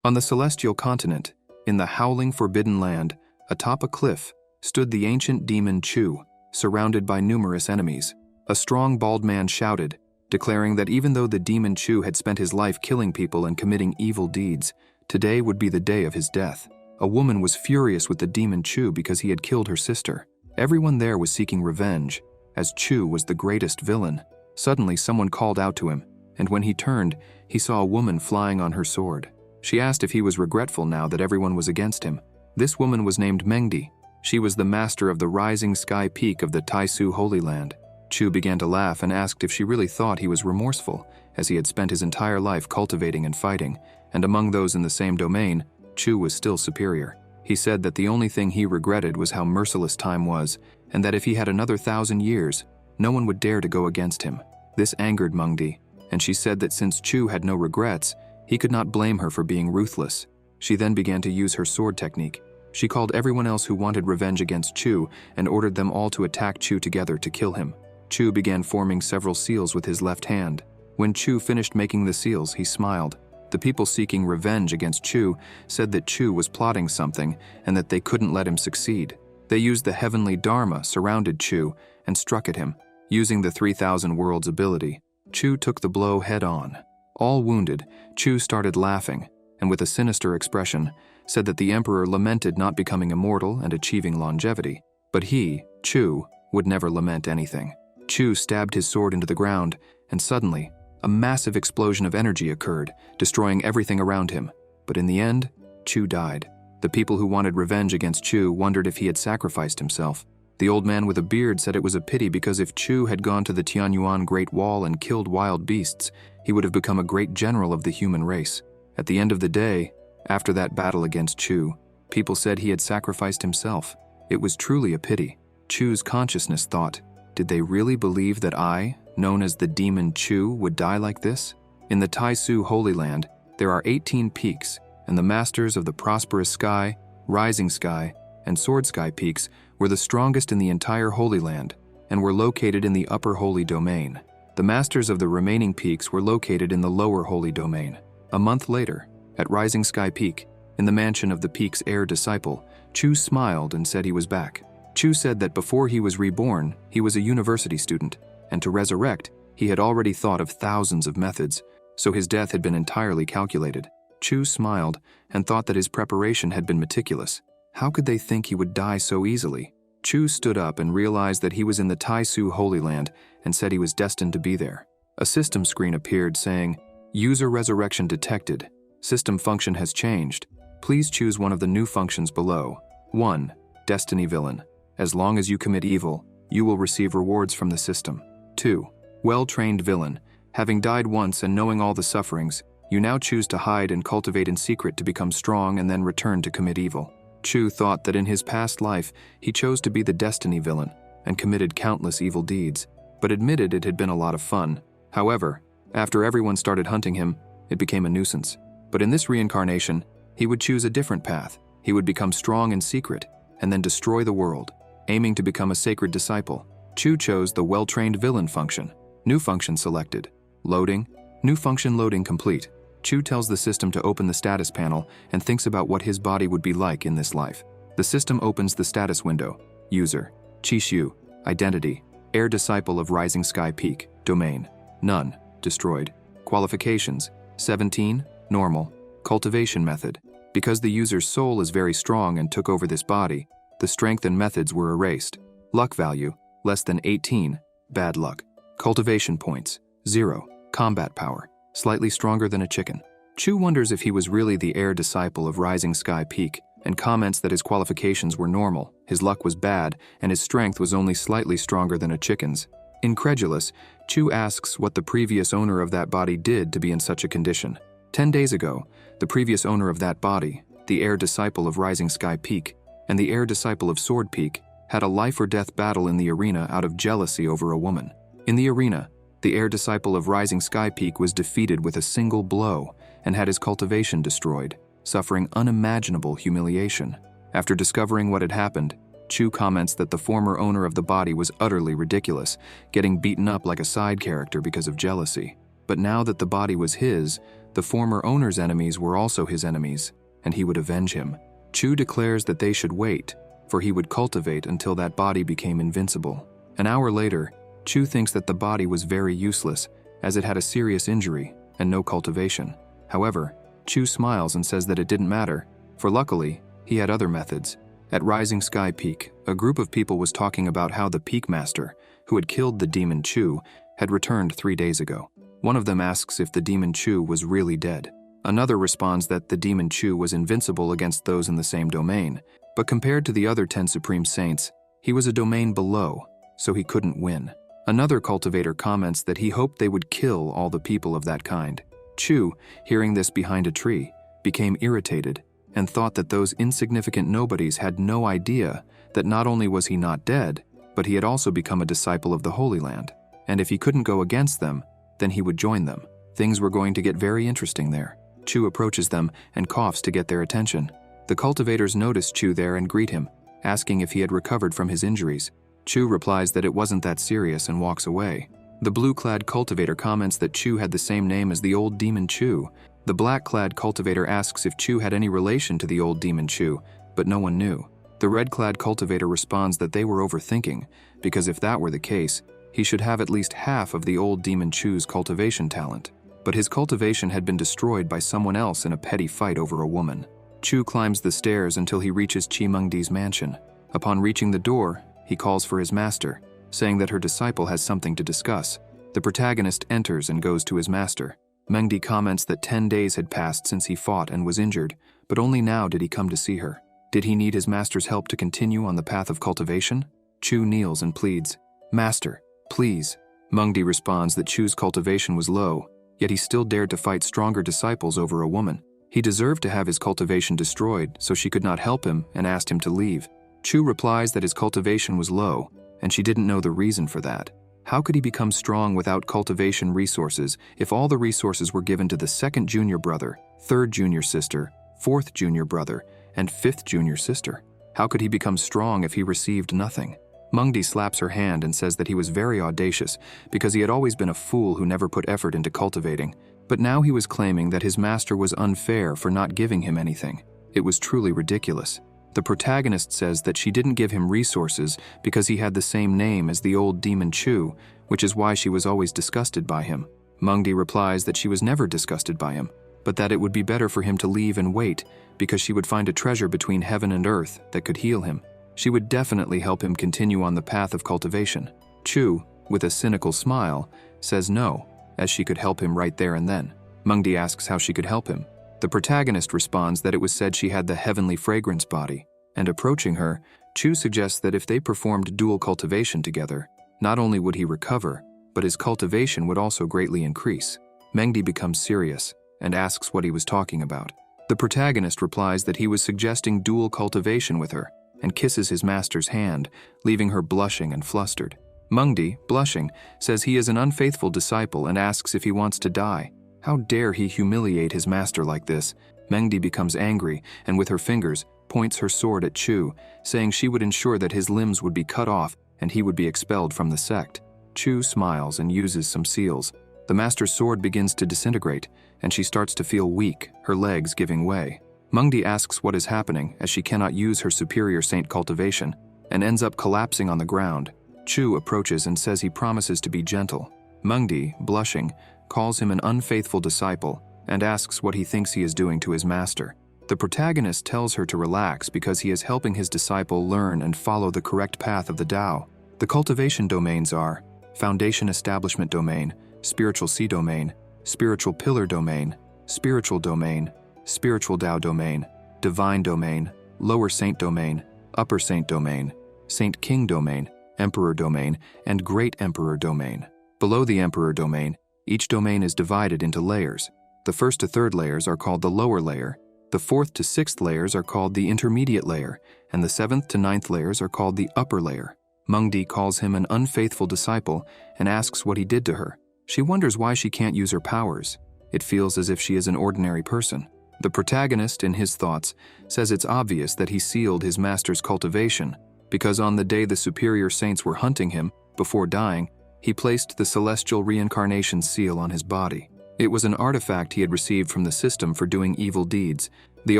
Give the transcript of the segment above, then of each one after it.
On the celestial continent, in the howling forbidden land, atop a cliff, stood the ancient demon Chu, surrounded by numerous enemies. A strong bald man shouted, declaring that even though the demon Chu had spent his life killing people and committing evil deeds, today would be the day of his death. A woman was furious with the demon Chu because he had killed her sister. Everyone there was seeking revenge, as Chu was the greatest villain. Suddenly someone called out to him, and when he turned, he saw a woman flying on her sword. She asked if he was regretful now that everyone was against him. This woman was named Mengdi. She was the master of the rising sky peak of the Taisu Holy Land. Chu began to laugh and asked if she really thought he was remorseful, as he had spent his entire life cultivating and fighting, and among those in the same domain, Chu was still superior. He said that the only thing he regretted was how merciless time was, and that if he had another 1,000 years, no one would dare to go against him. This angered Mengdi, and she said that since Chu had no regrets, he could not blame her for being ruthless. She then began to use her sword technique. She called everyone else who wanted revenge against Chu and ordered them all to attack Chu together to kill him. Chu began forming several seals with his left hand. When Chu finished making the seals, he smiled. The people seeking revenge against Chu said that Chu was plotting something and that they couldn't let him succeed. They used the heavenly Dharma, surrounded Chu, and struck at him. Using the 3,000 Worlds ability, Chu took the blow head-on. All wounded, Chu started laughing, and with a sinister expression, said that the emperor lamented not becoming immortal and achieving longevity. But he, Chu, would never lament anything. Chu stabbed his sword into the ground, and suddenly, a massive explosion of energy occurred, destroying everything around him. But in the end, Chu died. The people who wanted revenge against Chu wondered if he had sacrificed himself. The old man with a beard said it was a pity because if Chu had gone to the Tianyuan Great Wall and killed wild beasts, he would have become a great general of the human race. At the end of the day, after that battle against Chu, people said he had sacrificed himself. It was truly a pity. Chu's consciousness thought, did they really believe that I, known as the demon Chu, would die like this? In the Taisu Holy Land, there are 18 peaks, and the masters of the prosperous sky, rising sky, and sword sky peaks were the strongest in the entire Holy Land and were located in the upper holy domain. The masters of the remaining peaks were located in the lower holy domain. A month later, at Rising Sky Peak, in the mansion of the peak's heir disciple, Chu smiled and said he was back. Chu said that before he was reborn, he was a university student, and to resurrect, he had already thought of thousands of methods, so his death had been entirely calculated. Chu smiled and thought that his preparation had been meticulous. How could they think he would die so easily? Chu stood up and realized that he was in the Taisu Holy Land and said he was destined to be there. A system screen appeared saying, "User resurrection detected. System function has changed. Please choose one of the new functions below. 1. Destiny villain. As long as you commit evil, you will receive rewards from the system. 2. Well-trained villain. Having died once and knowing all the sufferings, you now choose to hide and cultivate in secret to become strong and then return to commit evil." Chu thought that in his past life, he chose to be the destiny villain and committed countless evil deeds, but admitted it had been a lot of fun. However, after everyone started hunting him, it became a nuisance. But in this reincarnation, he would choose a different path. He would become strong in secret and then destroy the world, aiming to become a sacred disciple. Chu chose the well-trained villain function. New function selected. Loading. New function loading complete. Chu tells the system to open the status panel and thinks about what his body would be like in this life. The system opens the status window. User. Chishu. Identity. Heir disciple of Rising Sky Peak. Domain. None. Destroyed. Qualifications. 17. Normal. Cultivation method. Because the user's soul is very strong and took over this body, the strength and methods were erased. Luck value. Less than 18. Bad luck. Cultivation points. 0. Combat power. Slightly stronger than a chicken. Chu wonders if he was really the heir disciple of Rising Sky Peak and comments that his qualifications were normal, his luck was bad, and his strength was only slightly stronger than a chicken's. Incredulous, Chu asks what the previous owner of that body did to be in such a condition. 10 days ago, the previous owner of that body, the heir disciple of Rising Sky Peak, and the heir disciple of Sword Peak, had a life-or-death battle in the arena out of jealousy over a woman. In the arena, the heir disciple of Rising Sky Peak was defeated with a single blow and had his cultivation destroyed, suffering unimaginable humiliation. After discovering what had happened, Chu comments that the former owner of the body was utterly ridiculous, getting beaten up like a side character because of jealousy. But now that the body was his, The former owner's enemies were also his enemies, and he would avenge him. Chu declares that they should wait, for he would cultivate until that body became invincible. An hour later, Chu thinks that the body was very useless, as it had a serious injury and no cultivation. However, Chu smiles and says that it didn't matter, for luckily, he had other methods. At Rising Sky Peak, a group of people was talking about how the Peak Master, who had killed the demon Chu, had returned 3 days ago. One of them asks if the demon Chu was really dead. Another responds that the demon Chu was invincible against those in the same domain, but compared to the other 10 Supreme Saints, he was a domain below, so he couldn't win. Another cultivator comments that he hoped they would kill all the people of that kind. Chu, hearing this behind a tree, became irritated and thought that those insignificant nobodies had no idea that not only was he not dead, but he had also become a disciple of the Holy Land, and if he couldn't go against them, then he would join them. Things were going to get very interesting there. Chu approaches them and coughs to get their attention. The cultivators notice Chu there and greet him, asking if he had recovered from his injuries. Chu replies that it wasn't that serious and walks away. The blue-clad cultivator comments that Chu had the same name as the old demon Chu. The black-clad cultivator asks if Chu had any relation to the old demon Chu, but no one knew. The red-clad cultivator responds that they were overthinking, because if that were the case, he should have at least half of the old demon Chu's cultivation talent. But his cultivation had been destroyed by someone else in a petty fight over a woman. Chu climbs the stairs until he reaches Chi Mengdi's mansion. Upon reaching the door, he calls for his master, saying that her disciple has something to discuss. The protagonist enters and goes to his master. Mengdi comments that 10 days had passed since he fought and was injured, but only now did he come to see her. Did he need his master's help to continue on the path of cultivation? Chu kneels and pleads, "Master, please." Mengdi responds that Chu's cultivation was low, yet he still dared to fight stronger disciples over a woman. He deserved to have his cultivation destroyed, so she could not help him and asked him to leave. Chu replies that his cultivation was low, and she didn't know the reason for that. How could he become strong without cultivation resources if all the resources were given to the second junior brother, third junior sister, fourth junior brother, and fifth junior sister? How could he become strong if he received nothing? Mengdi slaps her hand and says that he was very audacious because he had always been a fool who never put effort into cultivating, but now he was claiming that his master was unfair for not giving him anything. It was truly ridiculous. The protagonist says that she didn't give him resources because he had the same name as the old demon Chu, which is why she was always disgusted by him. Mengdi replies that she was never disgusted by him, but that it would be better for him to leave and wait because she would find a treasure between heaven and earth that could heal him. She would definitely help him continue on the path of cultivation. Chu, with a cynical smile, says no, as she could help him right there and then. Mengdi asks how she could help him. The protagonist responds that it was said she had the heavenly fragrance body, and approaching her, Chu suggests that if they performed dual cultivation together, not only would he recover, but his cultivation would also greatly increase. Mengdi becomes serious and asks what he was talking about. The protagonist replies that he was suggesting dual cultivation with her, and kisses his master's hand, leaving her blushing and flustered. Mengdi, blushing, says he is an unfaithful disciple and asks if he wants to die. How dare he humiliate his master like this? Mengdi becomes angry and with her fingers points her sword at Chu, saying she would ensure that his limbs would be cut off and he would be expelled from the sect. Chu smiles and uses some seals. The master's sword begins to disintegrate, and she starts to feel weak, her legs giving way. Mengdi asks what is happening as she cannot use her superior saint cultivation and ends up collapsing on the ground. Chu approaches and says he promises to be gentle. Mengdi, blushing, calls him an unfaithful disciple and asks what he thinks he is doing to his master. The protagonist tells her to relax because he is helping his disciple learn and follow the correct path of the Tao. The cultivation domains are Foundation Establishment Domain, Spiritual Sea Domain, Spiritual Pillar Domain, Spiritual Domain, Spiritual Tao Domain, Divine Domain, Lower Saint Domain, Upper Saint Domain, Saint King Domain, Emperor Domain, and Great Emperor Domain. Below the Emperor Domain, each domain is divided into layers. The first to third layers are called the lower layer, the fourth to sixth layers are called the intermediate layer, and the seventh to ninth layers are called the upper layer. Mengdi calls him an unfaithful disciple and asks what he did to her. She wonders why she can't use her powers. It feels as if she is an ordinary person. The protagonist, in his thoughts, says it's obvious that he sealed his master's cultivation because on the day the superior saints were hunting him, before dying, he placed the celestial reincarnation seal on his body. It was an artifact he had received from the system for doing evil deeds. The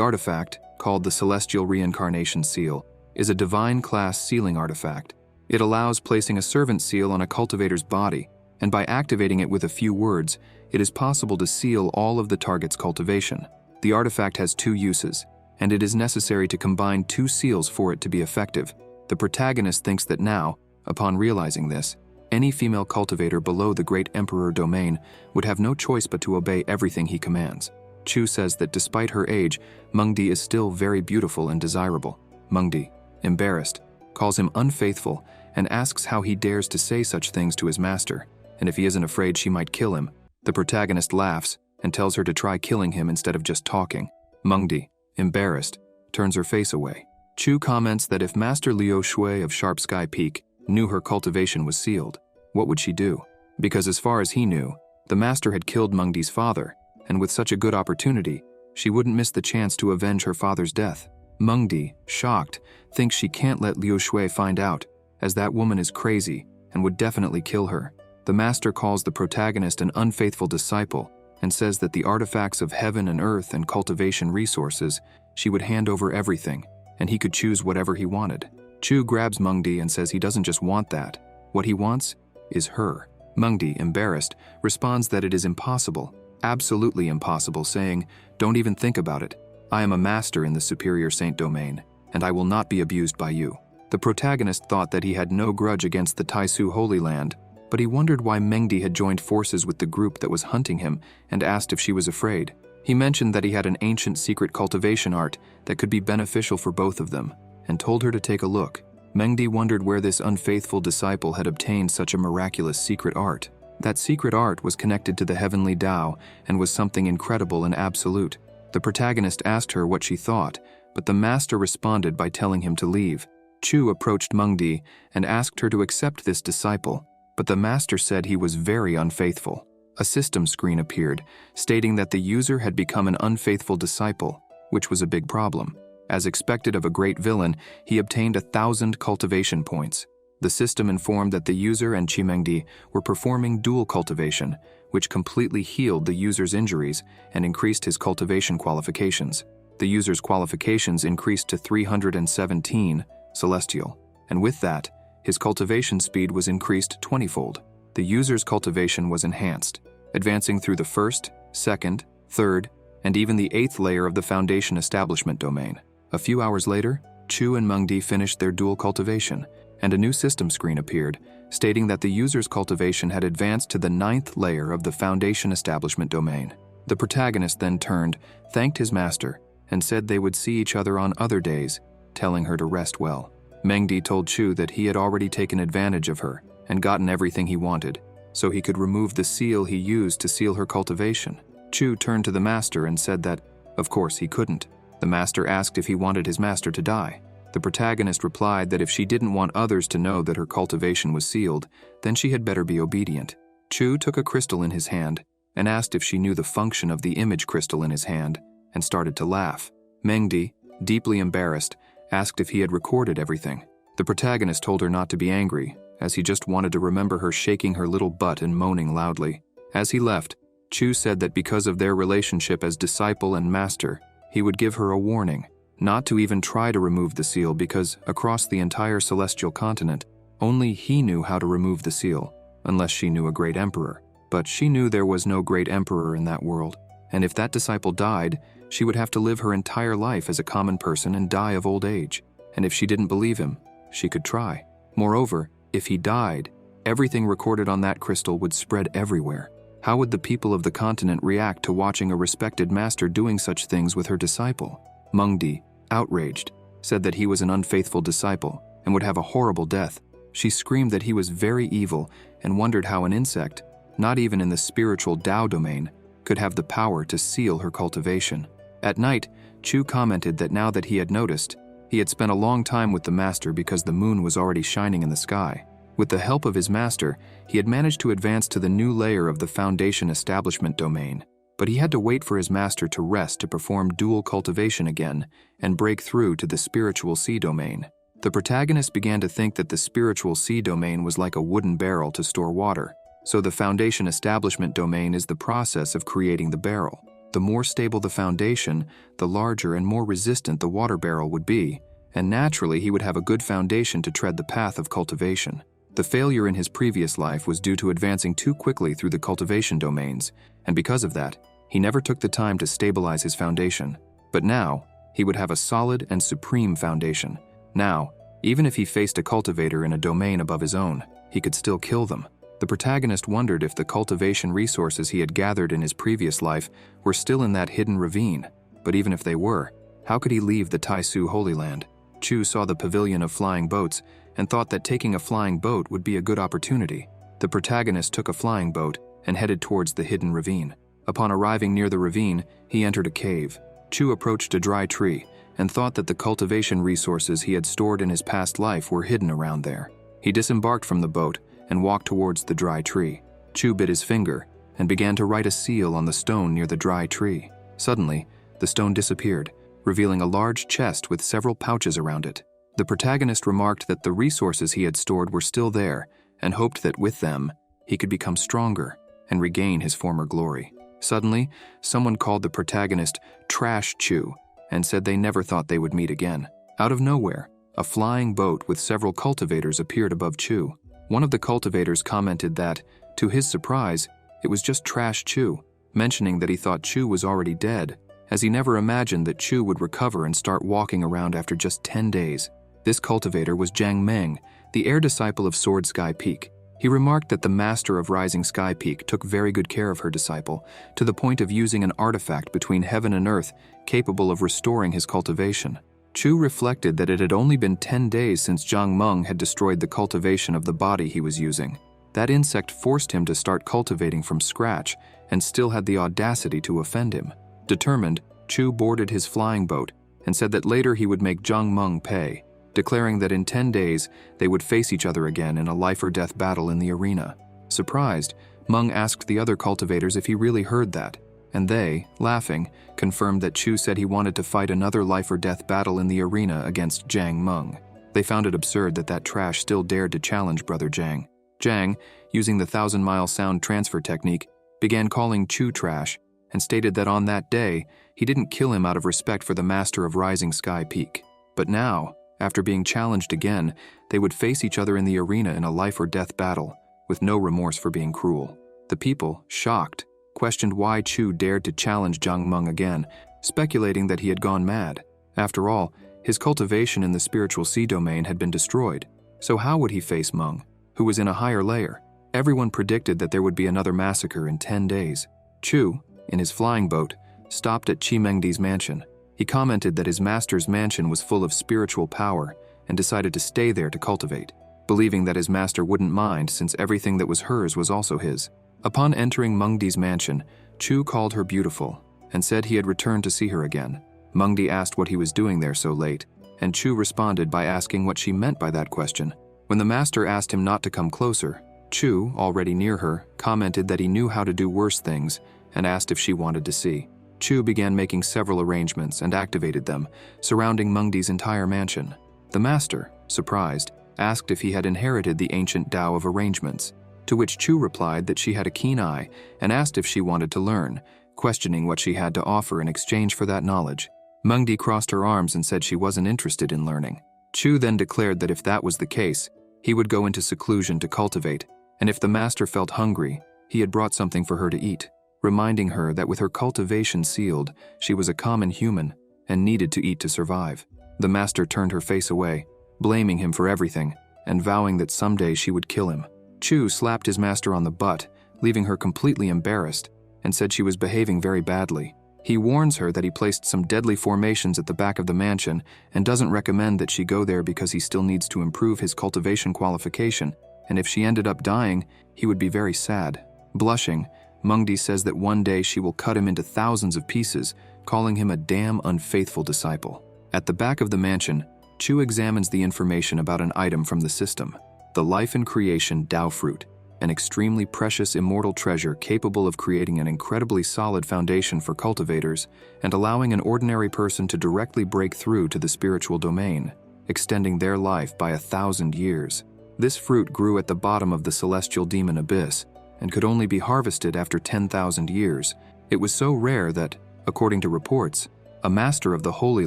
artifact, called the Celestial Reincarnation Seal, is a divine class sealing artifact. It allows placing a servant seal on a cultivator's body, and by activating it with a few words, it is possible to seal all of the target's cultivation. The artifact has 2 uses, and it is necessary to combine 2 seals for it to be effective. The protagonist thinks that now, upon realizing this, any female cultivator below the Great Emperor domain would have no choice but to obey everything he commands. Chu says that despite her age, Mengdi is still very beautiful and desirable. Mengdi, embarrassed, calls him unfaithful and asks how he dares to say such things to his master, and if he isn't afraid she might kill him. The protagonist laughs and tells her to try killing him instead of just talking. Mengdi, embarrassed, turns her face away. Chu comments that if Master Liu Shui of Sharp Sky Peak knew her cultivation was sealed, what would she do? Because as far as he knew, the master had killed Mengdi's father, and with such a good opportunity, she wouldn't miss the chance to avenge her father's death. Mengdi, shocked, thinks she can't let Liu Shui find out, as that woman is crazy and would definitely kill her. The master calls the protagonist an unfaithful disciple and says that the artifacts of heaven and earth and cultivation resources, she would hand over everything, and he could choose whatever he wanted. Chu grabs Mengdi and says he doesn't just want that. What he wants is her. Mengdi, embarrassed, responds that it is impossible, absolutely impossible, saying, "Don't even think about it. I am a master in the Superior Saint domain, and I will not be abused by you." The protagonist thought that he had no grudge against the Taisu Holy Land, but he wondered why Mengdi had joined forces with the group that was hunting him and asked if she was afraid. He mentioned that he had an ancient secret cultivation art that could be beneficial for both of them, and told her to take a look. Mengdi wondered where this unfaithful disciple had obtained such a miraculous secret art. That secret art was connected to the heavenly Tao and was something incredible and absolute. The protagonist asked her what she thought, but the master responded by telling him to leave. Chu approached Mengdi and asked her to accept this disciple, but the master said he was very unfaithful. A system screen appeared, stating that the user had become an unfaithful disciple, which was a big problem. As expected of a great villain, he obtained 1,000 cultivation points. The system informed that the user and Chimengdi were performing dual cultivation, which completely healed the user's injuries and increased his cultivation qualifications. The user's qualifications increased to 317 celestial, and with that, his cultivation speed was increased 20-fold. The user's cultivation was enhanced, advancing through the 1st, 2nd, 3rd, and even the 8th layer of the Foundation Establishment domain. A few hours later, Chu and Mengdi finished their dual cultivation, and a new system screen appeared, stating that the user's cultivation had advanced to the 9th layer of the Foundation Establishment domain. The protagonist then turned, thanked his master, and said they would see each other on other days, telling her to rest well. Mengdi told Chu that he had already taken advantage of her and gotten everything he wanted, so he could remove the seal he used to seal her cultivation. Chu turned to the master and said that, of course, he couldn't. The master asked if he wanted his master to die. The protagonist replied that if she didn't want others to know that her cultivation was sealed, then she had better be obedient. Chu took a crystal in his hand and asked if she knew the function of the image crystal in his hand, and started to laugh. Mengdi, deeply embarrassed, asked if he had recorded everything. The protagonist told her not to be angry, as he just wanted to remember her shaking her little butt and moaning loudly. As he left, Chu said that because of their relationship as disciple and master, he would give her a warning, not to even try to remove the seal because across the entire celestial continent, only he knew how to remove the seal, unless she knew a great emperor. But she knew there was no great emperor in that world, and if that disciple died, she would have to live her entire life as a common person and die of old age. And if she didn't believe him, she could try. Moreover, if he died, everything recorded on that crystal would spread everywhere. How would the people of the continent react to watching a respected master doing such things with her disciple? Mengdi, outraged, said that he was an unfaithful disciple and would have a horrible death. She screamed that he was very evil and wondered how an insect, not even in the spiritual Tao domain, could have the power to seal her cultivation. At night, Chu commented that now that he had noticed, he had spent a long time with the master because the moon was already shining in the sky. With the help of his master, he had managed to advance to the new layer of the Foundation Establishment domain, but he had to wait for his master to rest to perform dual cultivation again and break through to the spiritual sea domain. The protagonist began to think that the spiritual sea domain was like a wooden barrel to store water. So the foundation establishment domain is the process of creating the barrel. The more stable the foundation, the larger and more resistant the water barrel would be, and naturally he would have a good foundation to tread the path of cultivation. The failure in his previous life was due to advancing too quickly through the cultivation domains, and because of that, he never took the time to stabilize his foundation. But now, he would have a solid and supreme foundation. Now, even if he faced a cultivator in a domain above his own, he could still kill them. The protagonist wondered if the cultivation resources he had gathered in his previous life were still in that hidden ravine. But even if they were, how could he leave the Taisu Holy Land? Chu saw the pavilion of flying boats and thought that taking a flying boat would be a good opportunity. The protagonist took a flying boat and headed towards the hidden ravine. Upon arriving near the ravine, he entered a cave. Chu approached a dry tree and thought that the cultivation resources he had stored in his past life were hidden around there. He disembarked from the boat and walked towards the dry tree. Chu bit his finger and began to write a seal on the stone near the dry tree. Suddenly, the stone disappeared, revealing a large chest with several pouches around it. The protagonist remarked that the resources he had stored were still there and hoped that with them, he could become stronger and regain his former glory. Suddenly, someone called the protagonist Trash Chu and said they never thought they would meet again. Out of nowhere, a flying boat with several cultivators appeared above Chu. One of the cultivators commented that, to his surprise, it was just Trash Chu, mentioning that he thought Chu was already dead, as he never imagined that Chu would recover and start walking around after just 10 days. This cultivator was Jiang Meng, the heir disciple of Sword Sky Peak. He remarked that the master of Rising Sky Peak took very good care of her disciple, to the point of using an artifact between heaven and earth capable of restoring his cultivation. Chu reflected that it had only been 10 days since Jiang Meng had destroyed the cultivation of the body he was using. That insect forced him to start cultivating from scratch and still had the audacity to offend him. Determined, Chu boarded his flying boat and said that later he would make Jiang Meng pay, declaring that in 10 days they would face each other again in a life-or-death battle in the arena. Surprised, Meng asked the other cultivators if he really heard that, and they, laughing, confirmed that Chu said he wanted to fight another life-or-death battle in the arena against Jiang Meng. They found it absurd that trash still dared to challenge Brother Jiang. Jiang, using the 1,000-mile sound transfer technique, began calling Chu trash and stated that on that day, he didn't kill him out of respect for the master of Rising Sky Peak. But now, after being challenged again, they would face each other in the arena in a life-or-death battle, with no remorse for being cruel. The people, shocked, questioned why Chu dared to challenge Jiang Meng again, speculating that he had gone mad. After all, his cultivation in the spiritual sea domain had been destroyed, so how would he face Meng, who was in a higher layer? Everyone predicted that there would be another massacre in 10 days. Chu, in his flying boat, stopped at Chimengdi's mansion. He commented that his master's mansion was full of spiritual power and decided to stay there to cultivate, believing that his master wouldn't mind since everything that was hers was also his. Upon entering Mengdi's mansion, Chu called her beautiful and said he had returned to see her again. Mengdi asked what he was doing there so late, and Chu responded by asking what she meant by that question. When the master asked him not to come closer, Chu, already near her, commented that he knew how to do worse things and asked if she wanted to see. Chu began making several arrangements and activated them, surrounding Mengdi's entire mansion. The master, surprised, asked if he had inherited the ancient Tao of arrangements, to which Chu replied that she had a keen eye and asked if she wanted to learn, questioning what she had to offer in exchange for that knowledge. Mengdi crossed her arms and said she wasn't interested in learning. Chu then declared that if that was the case, he would go into seclusion to cultivate, and if the master felt hungry, he had brought something for her to eat, reminding her that with her cultivation sealed, she was a common human and needed to eat to survive. The master turned her face away, blaming him for everything and vowing that someday she would kill him. Chu slapped his master on the butt, leaving her completely embarrassed, and said she was behaving very badly. He warns her that he placed some deadly formations at the back of the mansion and doesn't recommend that she go there because he still needs to improve his cultivation qualification, and if she ended up dying, he would be very sad. Blushing, Mengdi says that one day she will cut him into thousands of pieces, calling him a damn unfaithful disciple. At the back of the mansion, Chu examines the information about an item from the system, the Life and Creation Tao Fruit, an extremely precious immortal treasure capable of creating an incredibly solid foundation for cultivators and allowing an ordinary person to directly break through to the spiritual domain, extending their life by 1,000 years. This fruit grew at the bottom of the celestial demon abyss, and could only be harvested after 10,000 years. It was so rare that, according to reports, a master of the Holy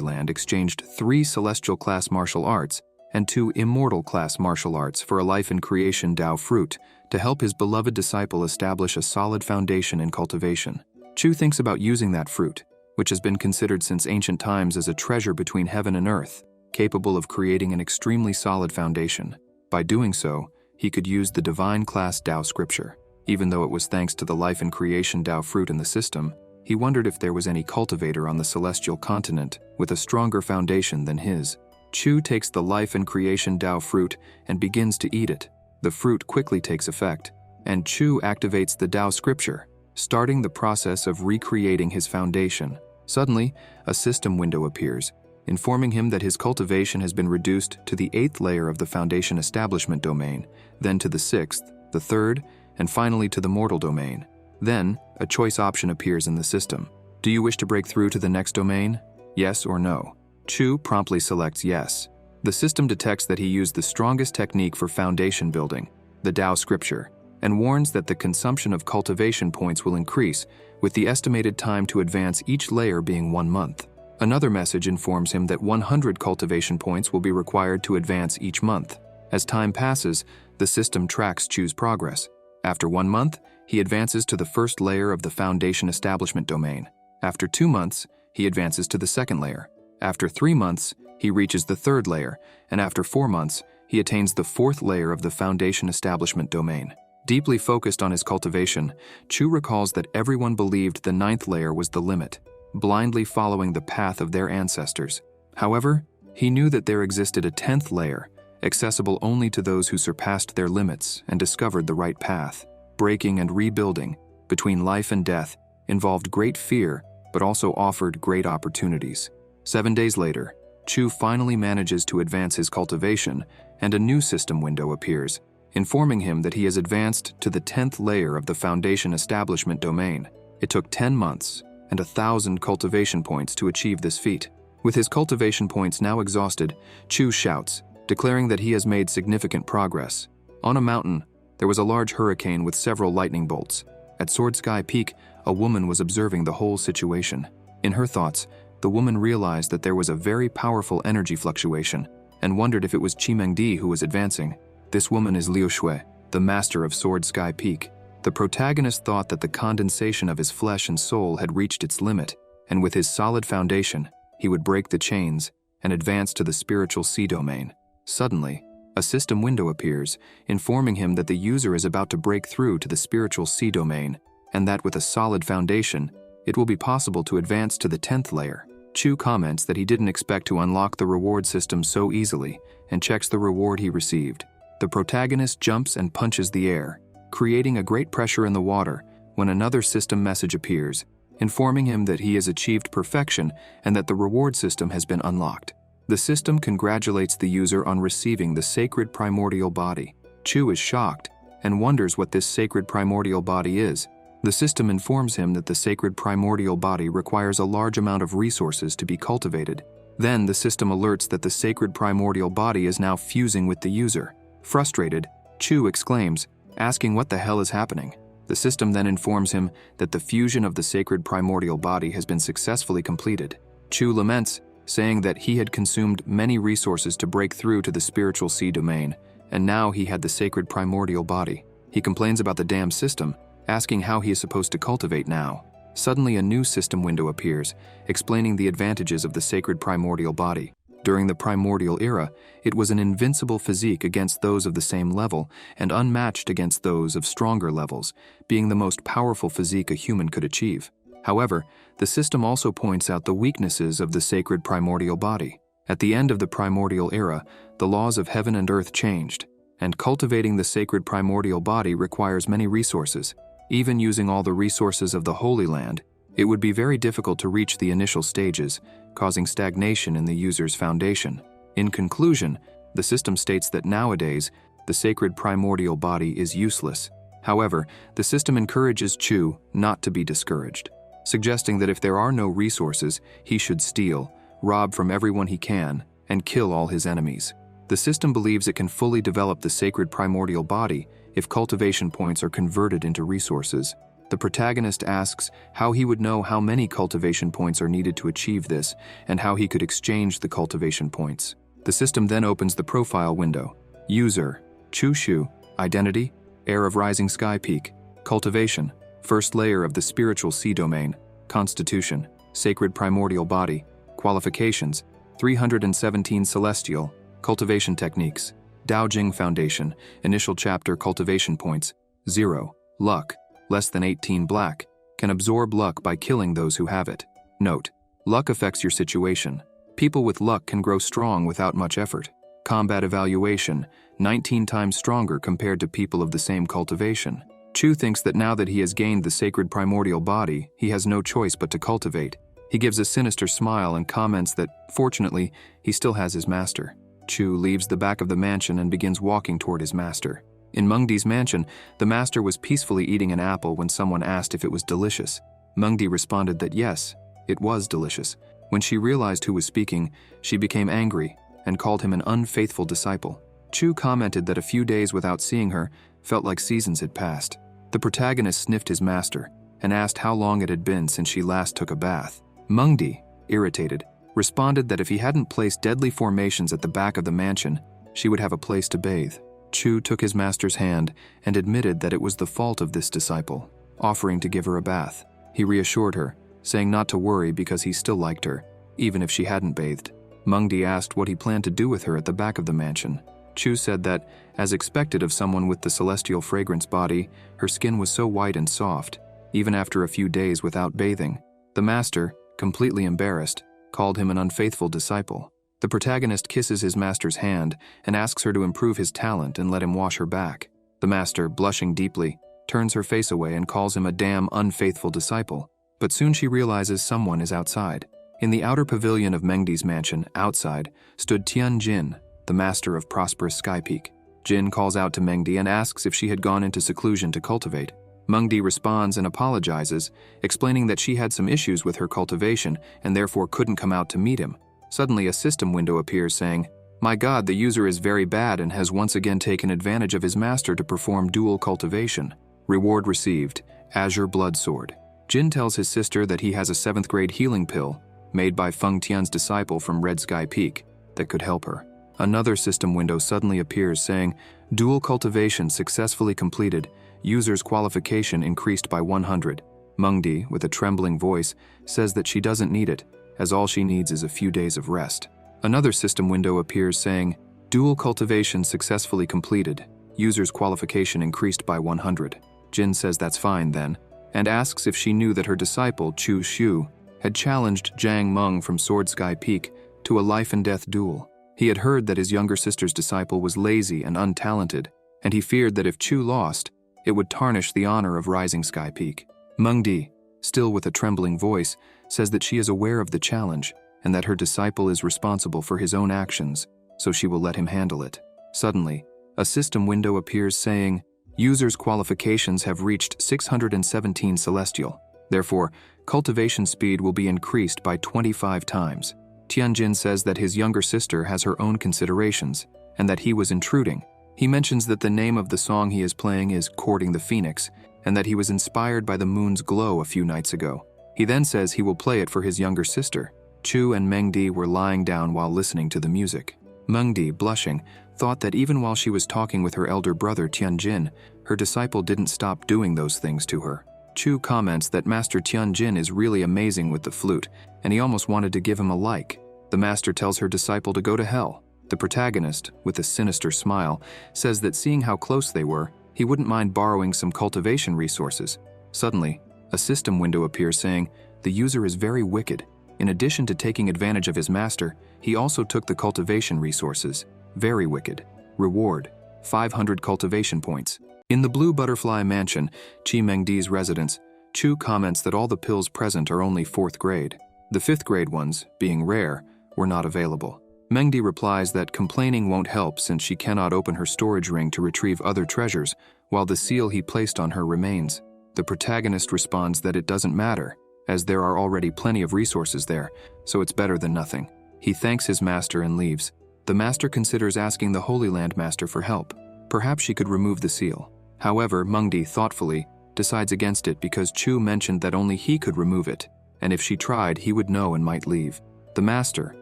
Land exchanged 3 celestial-class martial arts and 2 immortal-class martial arts for a life in creation Tao fruit to help his beloved disciple establish a solid foundation in cultivation. Chu thinks about using that fruit, which has been considered since ancient times as a treasure between heaven and earth, capable of creating an extremely solid foundation. By doing so, he could use the divine class Tao scripture. Even though it was thanks to the life and creation Tao fruit in the system, he wondered if there was any cultivator on the celestial continent with a stronger foundation than his. Chu takes the life and creation Tao fruit and begins to eat it. The fruit quickly takes effect, and Chu activates the Tao scripture, starting the process of recreating his foundation. Suddenly, a system window appears, informing him that his cultivation has been reduced to the 8th layer of the foundation establishment domain, then to the 6th, the 3rd, and finally to the mortal domain. Then, a choice option appears in the system. Do you wish to break through to the next domain? Yes or no? Chu promptly selects yes. The system detects that he used the strongest technique for foundation building, the Tao scripture, and warns that the consumption of cultivation points will increase, with the estimated time to advance each layer being 1 month. Another message informs him that 100 cultivation points will be required to advance each month. As time passes, the system tracks Chu's progress. After 1 month, he advances to the 1st layer of the foundation establishment domain. After 2 months, he advances to the 2nd layer. After 3 months, he reaches the 3rd layer, and after 4 months, he attains the 4th layer of the foundation establishment domain. Deeply focused on his cultivation, Chu recalls that everyone believed the 9th layer was the limit, blindly following the path of their ancestors. However, he knew that there existed a 10th layer, accessible only to those who surpassed their limits and discovered the right path. Breaking and rebuilding, between life and death, involved great fear, but also offered great opportunities. 7 days later, Chu finally manages to advance his cultivation, and a new system window appears, informing him that he has advanced to the 10th layer of the foundation establishment domain. It took 10 months and 1,000 cultivation points to achieve this feat. With his cultivation points now exhausted, Chu shouts, declaring that he has made significant progress. On a mountain, there was a large hurricane with several lightning bolts. At Sword Sky Peak, a woman was observing the whole situation. In her thoughts, the woman realized that there was a very powerful energy fluctuation and wondered if it was Chimengdi who was advancing. This woman is Liu Shui, the master of Sword Sky Peak. The protagonist thought that the condensation of his flesh and soul had reached its limit, and with his solid foundation, he would break the chains and advance to the spiritual sea domain. Suddenly, a system window appears, informing him that the user is about to break through to the spiritual sea domain, and that with a solid foundation, it will be possible to advance to the 10th layer. Chu comments that he didn't expect to unlock the reward system so easily, and checks the reward he received. The protagonist jumps and punches the air, creating a great pressure in the water, when another system message appears, informing him that he has achieved perfection and that the reward system has been unlocked. The system congratulates the user on receiving the sacred primordial body. Chu is shocked and wonders what this sacred primordial body is. The system informs him that the sacred primordial body requires a large amount of resources to be cultivated. Then the system alerts that the sacred primordial body is now fusing with the user. Frustrated, Chu exclaims, asking what the hell is happening. The system then informs him that the fusion of the sacred primordial body has been successfully completed. Chu laments, saying that he had consumed many resources to break through to the spiritual sea domain, and now he had the sacred primordial body. He complains about the damn system, asking how he is supposed to cultivate now. Suddenly a new system window appears, explaining the advantages of the sacred primordial body. During the primordial era, it was an invincible physique against those of the same level and unmatched against those of stronger levels, being the most powerful physique a human could achieve. However, the system also points out the weaknesses of the sacred primordial body. At the end of the primordial era, the laws of heaven and earth changed, and cultivating the sacred primordial body requires many resources. Even using all the resources of the Holy Land, it would be very difficult to reach the initial stages, causing stagnation in the user's foundation. In conclusion, the system states that nowadays, the sacred primordial body is useless. However, the system encourages Chu not to be discouraged, suggesting that if there are no resources, he should steal, rob from everyone he can, and kill all his enemies. The system believes it can fully develop the sacred primordial body if cultivation points are converted into resources. The protagonist asks how he would know how many cultivation points are needed to achieve this, and how he could exchange the cultivation points. The system then opens the profile window. User: Chushu. Identity: heir of Rising Sky Peak. Cultivation: first layer of the spiritual sea domain. Constitution: sacred primordial body. Qualifications: 317 celestial. Cultivation techniques: Daojing Foundation. Initial chapter cultivation points: 0. Luck: less than 18 black. Can absorb luck by killing those who have it. Note: luck affects your situation. People with luck can grow strong without much effort. Combat evaluation: 19 times stronger compared to people of the same cultivation. Chu thinks that now that he has gained the sacred primordial body, he has no choice but to cultivate. He gives a sinister smile and comments that, fortunately, he still has his master. Chu leaves the back of the mansion and begins walking toward his master. In Mengdi's mansion, the master was peacefully eating an apple when someone asked if it was delicious. Mengdi responded that yes, it was delicious. When she realized who was speaking, she became angry and called him an unfaithful disciple. Chu commented that a few days without seeing her felt like seasons had passed. The protagonist sniffed his master and asked how long it had been since she last took a bath. Mengdi, irritated, responded that if he hadn't placed deadly formations at the back of the mansion, she would have a place to bathe. Chu took his master's hand and admitted that it was the fault of this disciple, offering to give her a bath. He reassured her, saying not to worry because he still liked her, even if she hadn't bathed. Mengdi asked what he planned to do with her at the back of the mansion. Chu said that, as expected of someone with the celestial fragrance body, her skin was so white and soft, even after a few days without bathing. The master, completely embarrassed, called him an unfaithful disciple. The protagonist kisses his master's hand and asks her to improve his talent and let him wash her back. The master, blushing deeply, turns her face away and calls him a damn unfaithful disciple. But soon she realizes someone is outside. In the outer pavilion of Mengdi's mansion, outside, stood Tian Jin, the master of prosperous Sky Peak. Jin calls out to Mengdi and asks if she had gone into seclusion to cultivate. Mengdi responds and apologizes, explaining that she had some issues with her cultivation and therefore couldn't come out to meet him. Suddenly, a system window appears saying, "My God, the user is very bad and has once again taken advantage of his master to perform dual cultivation. Reward received: Azure Blood Sword." Jin tells his sister that he has a 7th grade healing pill, made by Feng Tian's disciple from Red Sky Peak, that could help her. Another system window suddenly appears saying, "Dual cultivation successfully completed. User's qualification increased by 100. Mengdi, with a trembling voice, says that she doesn't need it, as all she needs is a few days of rest. Another system window appears saying, "Dual cultivation successfully completed. User's qualification increased by 100. Jin says that's fine then, and asks if she knew that her disciple, Chu Xu, had challenged Zhang Meng from Sword Sky Peak to a life-and-death duel. He had heard that his younger sister's disciple was lazy and untalented, and he feared that if Chu lost, it would tarnish the honor of Rising Sky Peak. Mengdi, still with a trembling voice, says that she is aware of the challenge and that her disciple is responsible for his own actions, so she will let him handle it. Suddenly, a system window appears saying, "User's qualifications have reached 617 celestial. Therefore, cultivation speed will be increased by 25 times. Tianjin says that his younger sister has her own considerations and that he was intruding. He mentions that the name of the song he is playing is Courting the Phoenix and that he was inspired by the moon's glow a few nights ago. He then says he will play it for his younger sister." Chu and Mengdi were lying down while listening to the music. Mengdi, blushing, thought that even while she was talking with her elder brother Tianjin, her disciple didn't stop doing those things to her. Chu comments that Master Tianjin is really amazing with the flute, and he almost wanted to give him a like. The master tells her disciple to go to hell. The protagonist, with a sinister smile, says that seeing how close they were, he wouldn't mind borrowing some cultivation resources. Suddenly, a system window appears saying, "The user is very wicked. In addition to taking advantage of his master, he also took the cultivation resources. Very wicked. Reward: 500 cultivation points." In the Blue Butterfly Mansion, Chi Mengdi's residence, Chu comments that all the pills present are only 4th grade. The 5th grade ones, being rare, were not available. Mengdi replies that complaining won't help since she cannot open her storage ring to retrieve other treasures, while the seal he placed on her remains. The protagonist responds that it doesn't matter, as there are already plenty of resources there, so it's better than nothing. He thanks his master and leaves. The master considers asking the Holy Land Master for help. Perhaps she could remove the seal. However, Mengdi thoughtfully decides against it because Chu mentioned that only he could remove it, and if she tried, he would know and might leave. The master,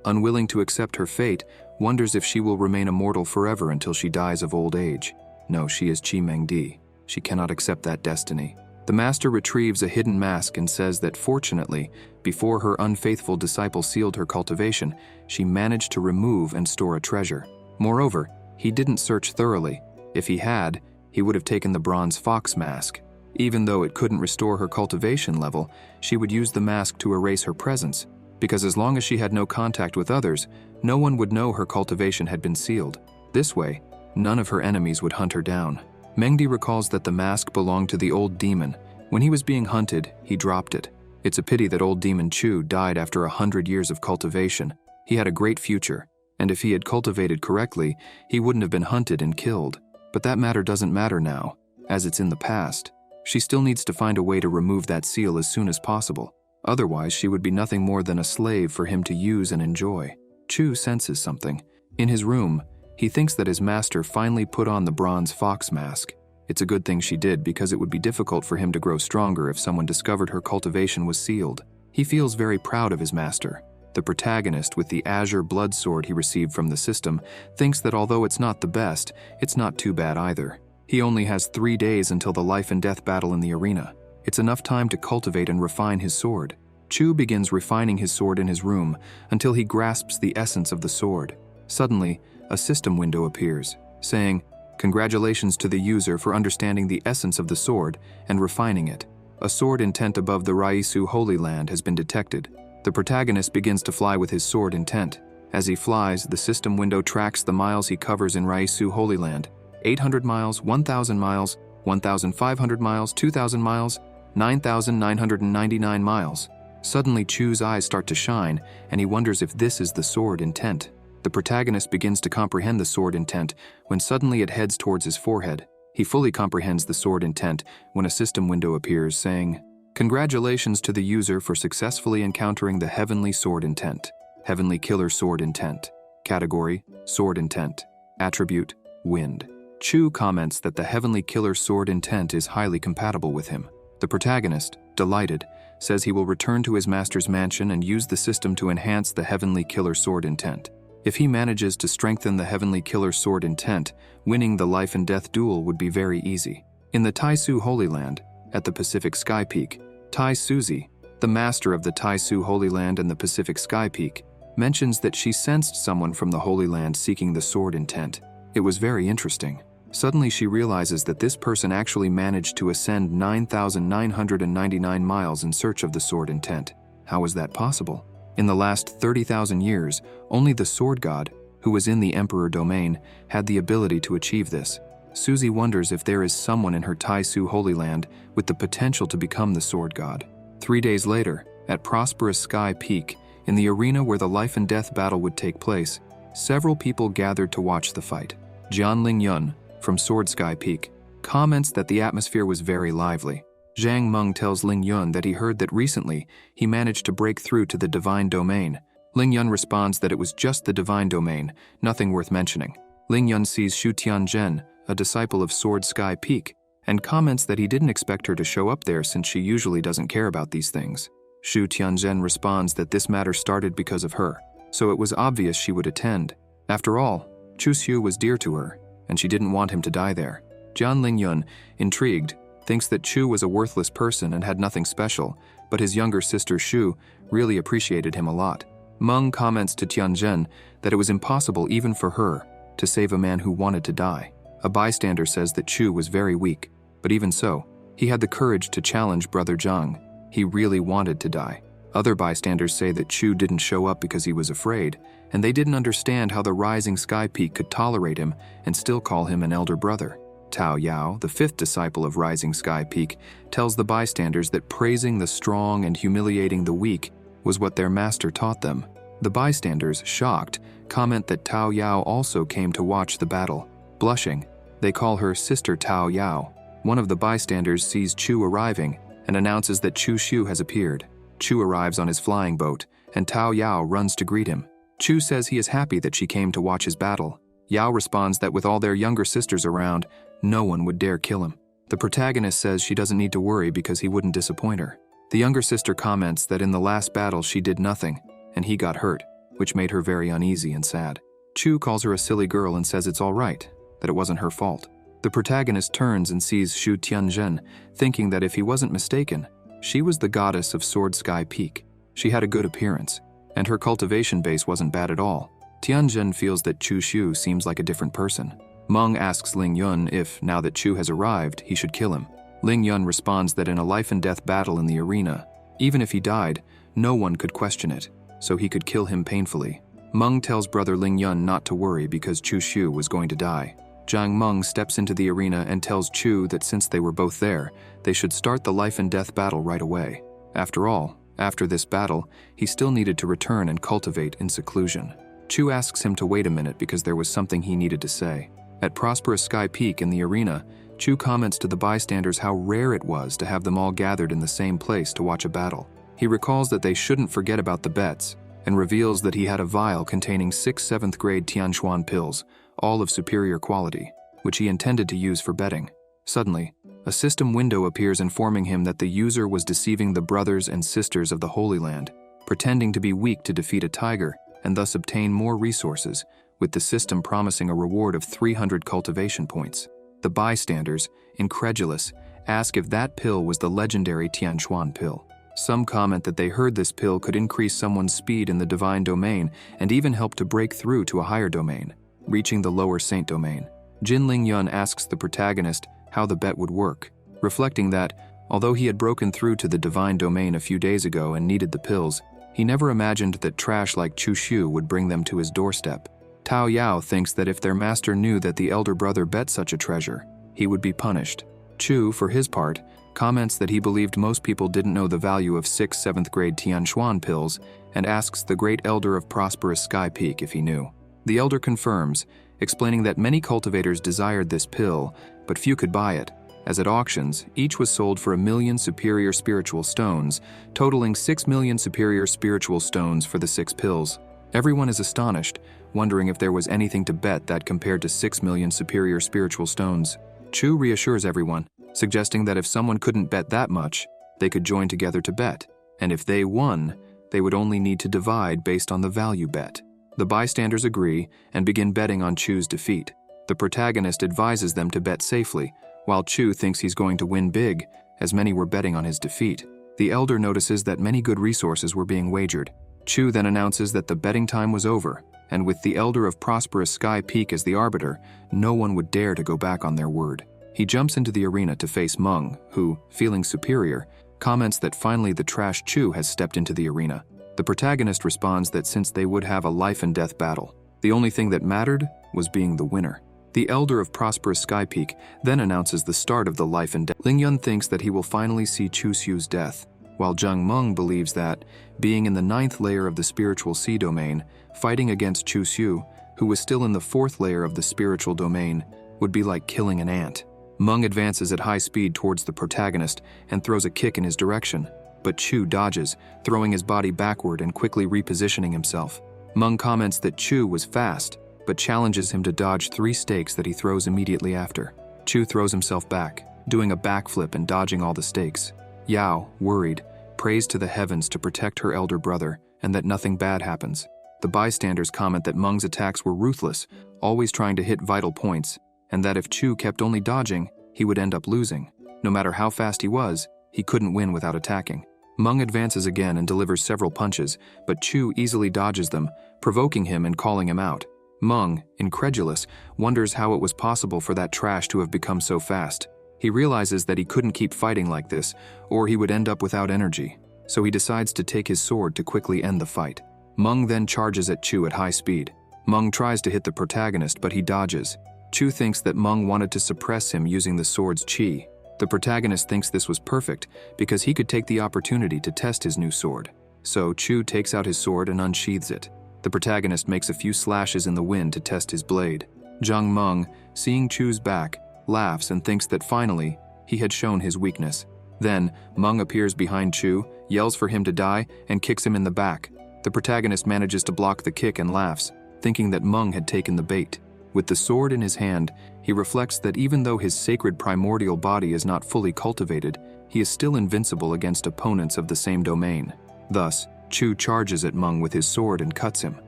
unwilling to accept her fate, wonders if she will remain immortal forever until she dies of old age. No, she is Chi Mengdi. She cannot accept that destiny. The master retrieves a hidden mask and says that fortunately, before her unfaithful disciple sealed her cultivation, she managed to remove and store a treasure. Moreover, he didn't search thoroughly. If he had, he would have taken the bronze fox mask. Even though it couldn't restore her cultivation level, she would use the mask to erase her presence, because as long as she had no contact with others, no one would know her cultivation had been sealed. This way, none of her enemies would hunt her down. Mengdi recalls that the mask belonged to the old demon. When he was being hunted, he dropped it. It's a pity that old demon Chu died after 100 years of cultivation. He had a great future, and if he had cultivated correctly, he wouldn't have been hunted and killed. But that matter doesn't matter now, as it's in the past. She still needs to find a way to remove that seal as soon as possible. Otherwise, she would be nothing more than a slave for him to use and enjoy. Chu senses something. In his room, he thinks that his master finally put on the bronze fox mask. It's a good thing she did because it would be difficult for him to grow stronger if someone discovered her cultivation was sealed. He feels very proud of his master. The protagonist, with the azure blood sword he received from the system, thinks that although it's not the best, it's not too bad either. He only has 3 days until the life and death battle in the arena. It's enough time to cultivate and refine his sword. Chu begins refining his sword in his room until he grasps the essence of the sword. Suddenly, a system window appears, saying, "Congratulations to the user for understanding the essence of the sword and refining it. A sword intent above the Raisu Holy Land has been detected." The protagonist begins to fly with his sword intent. As he flies, the system window tracks the miles he covers in Raisu Holy Land. 800 miles, 1,000 miles, 1,500 miles, 2,000 miles, 9,999 miles. Suddenly, Chu's eyes start to shine, and he wonders if this is the sword intent. The protagonist begins to comprehend the sword intent when suddenly it heads towards his forehead. He fully comprehends the sword intent when a system window appears saying, "Congratulations to the user for successfully encountering the Heavenly Sword Intent. Heavenly Killer Sword Intent. Category, Sword Intent. Attribute, Wind." Chu comments that the Heavenly Killer Sword Intent is highly compatible with him. The protagonist, delighted, says he will return to his master's mansion and use the system to enhance the Heavenly Killer Sword Intent. If he manages to strengthen the Heavenly Killer Sword Intent, winning the life and death duel would be very easy. In the Taisu Holy Land, at the Pacific Sky Peak, Tai Suzy, the master of the Taisu Holy Land and the Pacific Sky Peak, mentions that she sensed someone from the Holy Land seeking the sword intent. It was very interesting. Suddenly she realizes that this person actually managed to ascend 9,999 miles in search of the sword intent. How is that possible? In the last 30,000 years, only the sword god, who was in the emperor domain, had the ability to achieve this. Suzy wonders if there is someone in her Taisu Holy Land with the potential to become the sword god. 3 days later, at Prosperous Sky Peak, in the arena where the life and death battle would take place, several people gathered to watch the fight. Jian Lingyun, from Sword Sky Peak, comments that the atmosphere was very lively. Zhang Meng tells Lingyun that he heard that recently he managed to break through to the divine domain. Lingyun responds that it was just the divine domain, nothing worth mentioning. Lingyun sees Shu Tianzhen, a disciple of Sword Sky Peak, and comments that he didn't expect her to show up there since she usually doesn't care about these things. Shu Tianzhen responds that this matter started because of her, so it was obvious she would attend. After all, Chu Xiu was dear to her, and she didn't want him to die there. Jian Lingyun, intrigued, thinks that Chu was a worthless person and had nothing special, but his younger sister Shu really appreciated him a lot. Meng comments to Tianzhen that it was impossible even for her to save a man who wanted to die. A bystander says that Chu was very weak, but even so, he had the courage to challenge Brother Zhang. He really wanted to die. Other bystanders say that Chu didn't show up because he was afraid, and they didn't understand how the rising sky peak could tolerate him and still call him an elder brother. Tao Yao, the fifth disciple of Rising Sky Peak, tells the bystanders that praising the strong and humiliating the weak was what their master taught them. The bystanders, shocked, comment that Tao Yao also came to watch the battle. Blushing, they call her Sister Tao Yao. One of the bystanders sees Chu arriving and announces that Chu Xiu has appeared. Chu arrives on his flying boat, and Tao Yao runs to greet him. Chu says he is happy that she came to watch his battle. Yao responds that with all their younger sisters around, no one would dare kill him. The protagonist says she doesn't need to worry because he wouldn't disappoint her. The younger sister comments that in the last battle she did nothing, and he got hurt, which made her very uneasy and sad. Chu calls her a silly girl and says it's all right, that it wasn't her fault. The protagonist turns and sees Shu Tianzhen, thinking that if he wasn't mistaken, she was the goddess of Sword Sky Peak. She had a good appearance, and her cultivation base wasn't bad at all. Tianzhen feels that Chu Xiu seems like a different person. Meng asks Ling Yun if, now that Chu has arrived, he should kill him. Ling Yun responds that in a life-and-death battle in the arena, even if he died, no one could question it, so he could kill him painfully. Meng tells brother Ling Yun not to worry because Chu Xiu was going to die. Zhang Meng steps into the arena and tells Chu that since they were both there, they should start the life-and-death battle right away. After all, after this battle, he still needed to return and cultivate in seclusion. Chu asks him to wait a minute because there was something he needed to say. At Prosperous Sky Peak in the arena, Chu comments to the bystanders how rare it was to have them all gathered in the same place to watch a battle. He recalls that they shouldn't forget about the bets, and reveals that he had a vial containing 6 7th-grade Tianxuan pills, all of superior quality, which he intended to use for betting. Suddenly, a system window appears informing him that the user was deceiving the brothers and sisters of the Holy Land, pretending to be weak to defeat a tiger and thus obtain more resources, with the system promising a reward of 300 cultivation points. The bystanders, incredulous, ask if that pill was the legendary Tianxuan pill. Some comment that they heard this pill could increase someone's speed in the divine domain and even help to break through to a higher domain, reaching the lower saint domain. Jin Ling Yun asks the protagonist how the bet would work, reflecting that, although he had broken through to the divine domain a few days ago and needed the pills, he never imagined that trash like Chu Xiu would bring them to his doorstep. Tao Yao thinks that if their master knew that the elder brother bet such a treasure, he would be punished. Chu, for his part, comments that he believed most people didn't know the value of 6 7th-grade Tianxuan pills and asks the great elder of Prosperous Sky Peak if he knew. The elder confirms, explaining that many cultivators desired this pill, but few could buy it, as at auctions, each was sold for 1 million superior spiritual stones, totaling 6 million superior spiritual stones for the 6 pills. Everyone is astonished, wondering if there was anything to bet that compared to 6 million superior spiritual stones. Chu reassures everyone, suggesting that if someone couldn't bet that much, they could join together to bet, and if they won, they would only need to divide based on the value bet. The bystanders agree and begin betting on Chu's defeat. The protagonist advises them to bet safely, while Chu thinks he's going to win big, as many were betting on his defeat. The elder notices that many good resources were being wagered. Chu then announces that the betting time was over, and with the elder of Prosperous Sky Peak as the arbiter, no one would dare to go back on their word. He jumps into the arena to face Meng, who, feeling superior, comments that finally the trash Chu has stepped into the arena. The protagonist responds that since they would have a life-and-death battle, the only thing that mattered was being the winner. The elder of Prosperous Sky Peak then announces the start of the life-and-death. Ling Yun thinks that he will finally see Chu Xiu's death, while Zhang Meng believes that, being in the 9th layer of the spiritual sea domain, fighting against Chu Xiu, who was still in the 4th layer of the spiritual domain, would be like killing an ant. Meng advances at high speed towards the protagonist and throws a kick in his direction, but Chu dodges, throwing his body backward and quickly repositioning himself. Meng comments that Chu was fast, but challenges him to dodge 3 stakes that he throws immediately after. Chu throws himself back, doing a backflip and dodging all the stakes. Yao, worried, prays to the heavens to protect her elder brother and that nothing bad happens. The bystanders comment that Meng's attacks were ruthless, always trying to hit vital points, and that if Chu kept only dodging, he would end up losing. No matter how fast he was, he couldn't win without attacking. Meng advances again and delivers several punches, but Chu easily dodges them, provoking him and calling him out. Meng, incredulous, wonders how it was possible for that trash to have become so fast. He realizes that he couldn't keep fighting like this, or he would end up without energy, so he decides to take his sword to quickly end the fight. Meng then charges at Chu at high speed. Meng tries to hit the protagonist, but he dodges. Chu thinks that Meng wanted to suppress him using the sword's chi. The protagonist thinks this was perfect because he could take the opportunity to test his new sword. So Chu takes out his sword and unsheathes it. The protagonist makes a few slashes in the wind to test his blade. Zhang Meng, seeing Chu's back, laughs and thinks that finally, he had shown his weakness. Then, Meng appears behind Chu, yells for him to die, and kicks him in the back. The protagonist manages to block the kick and laughs, thinking that Meng had taken the bait. With the sword in his hand, he reflects that even though his sacred primordial body is not fully cultivated, he is still invincible against opponents of the same domain. Thus, Chu charges at Meng with his sword and cuts him.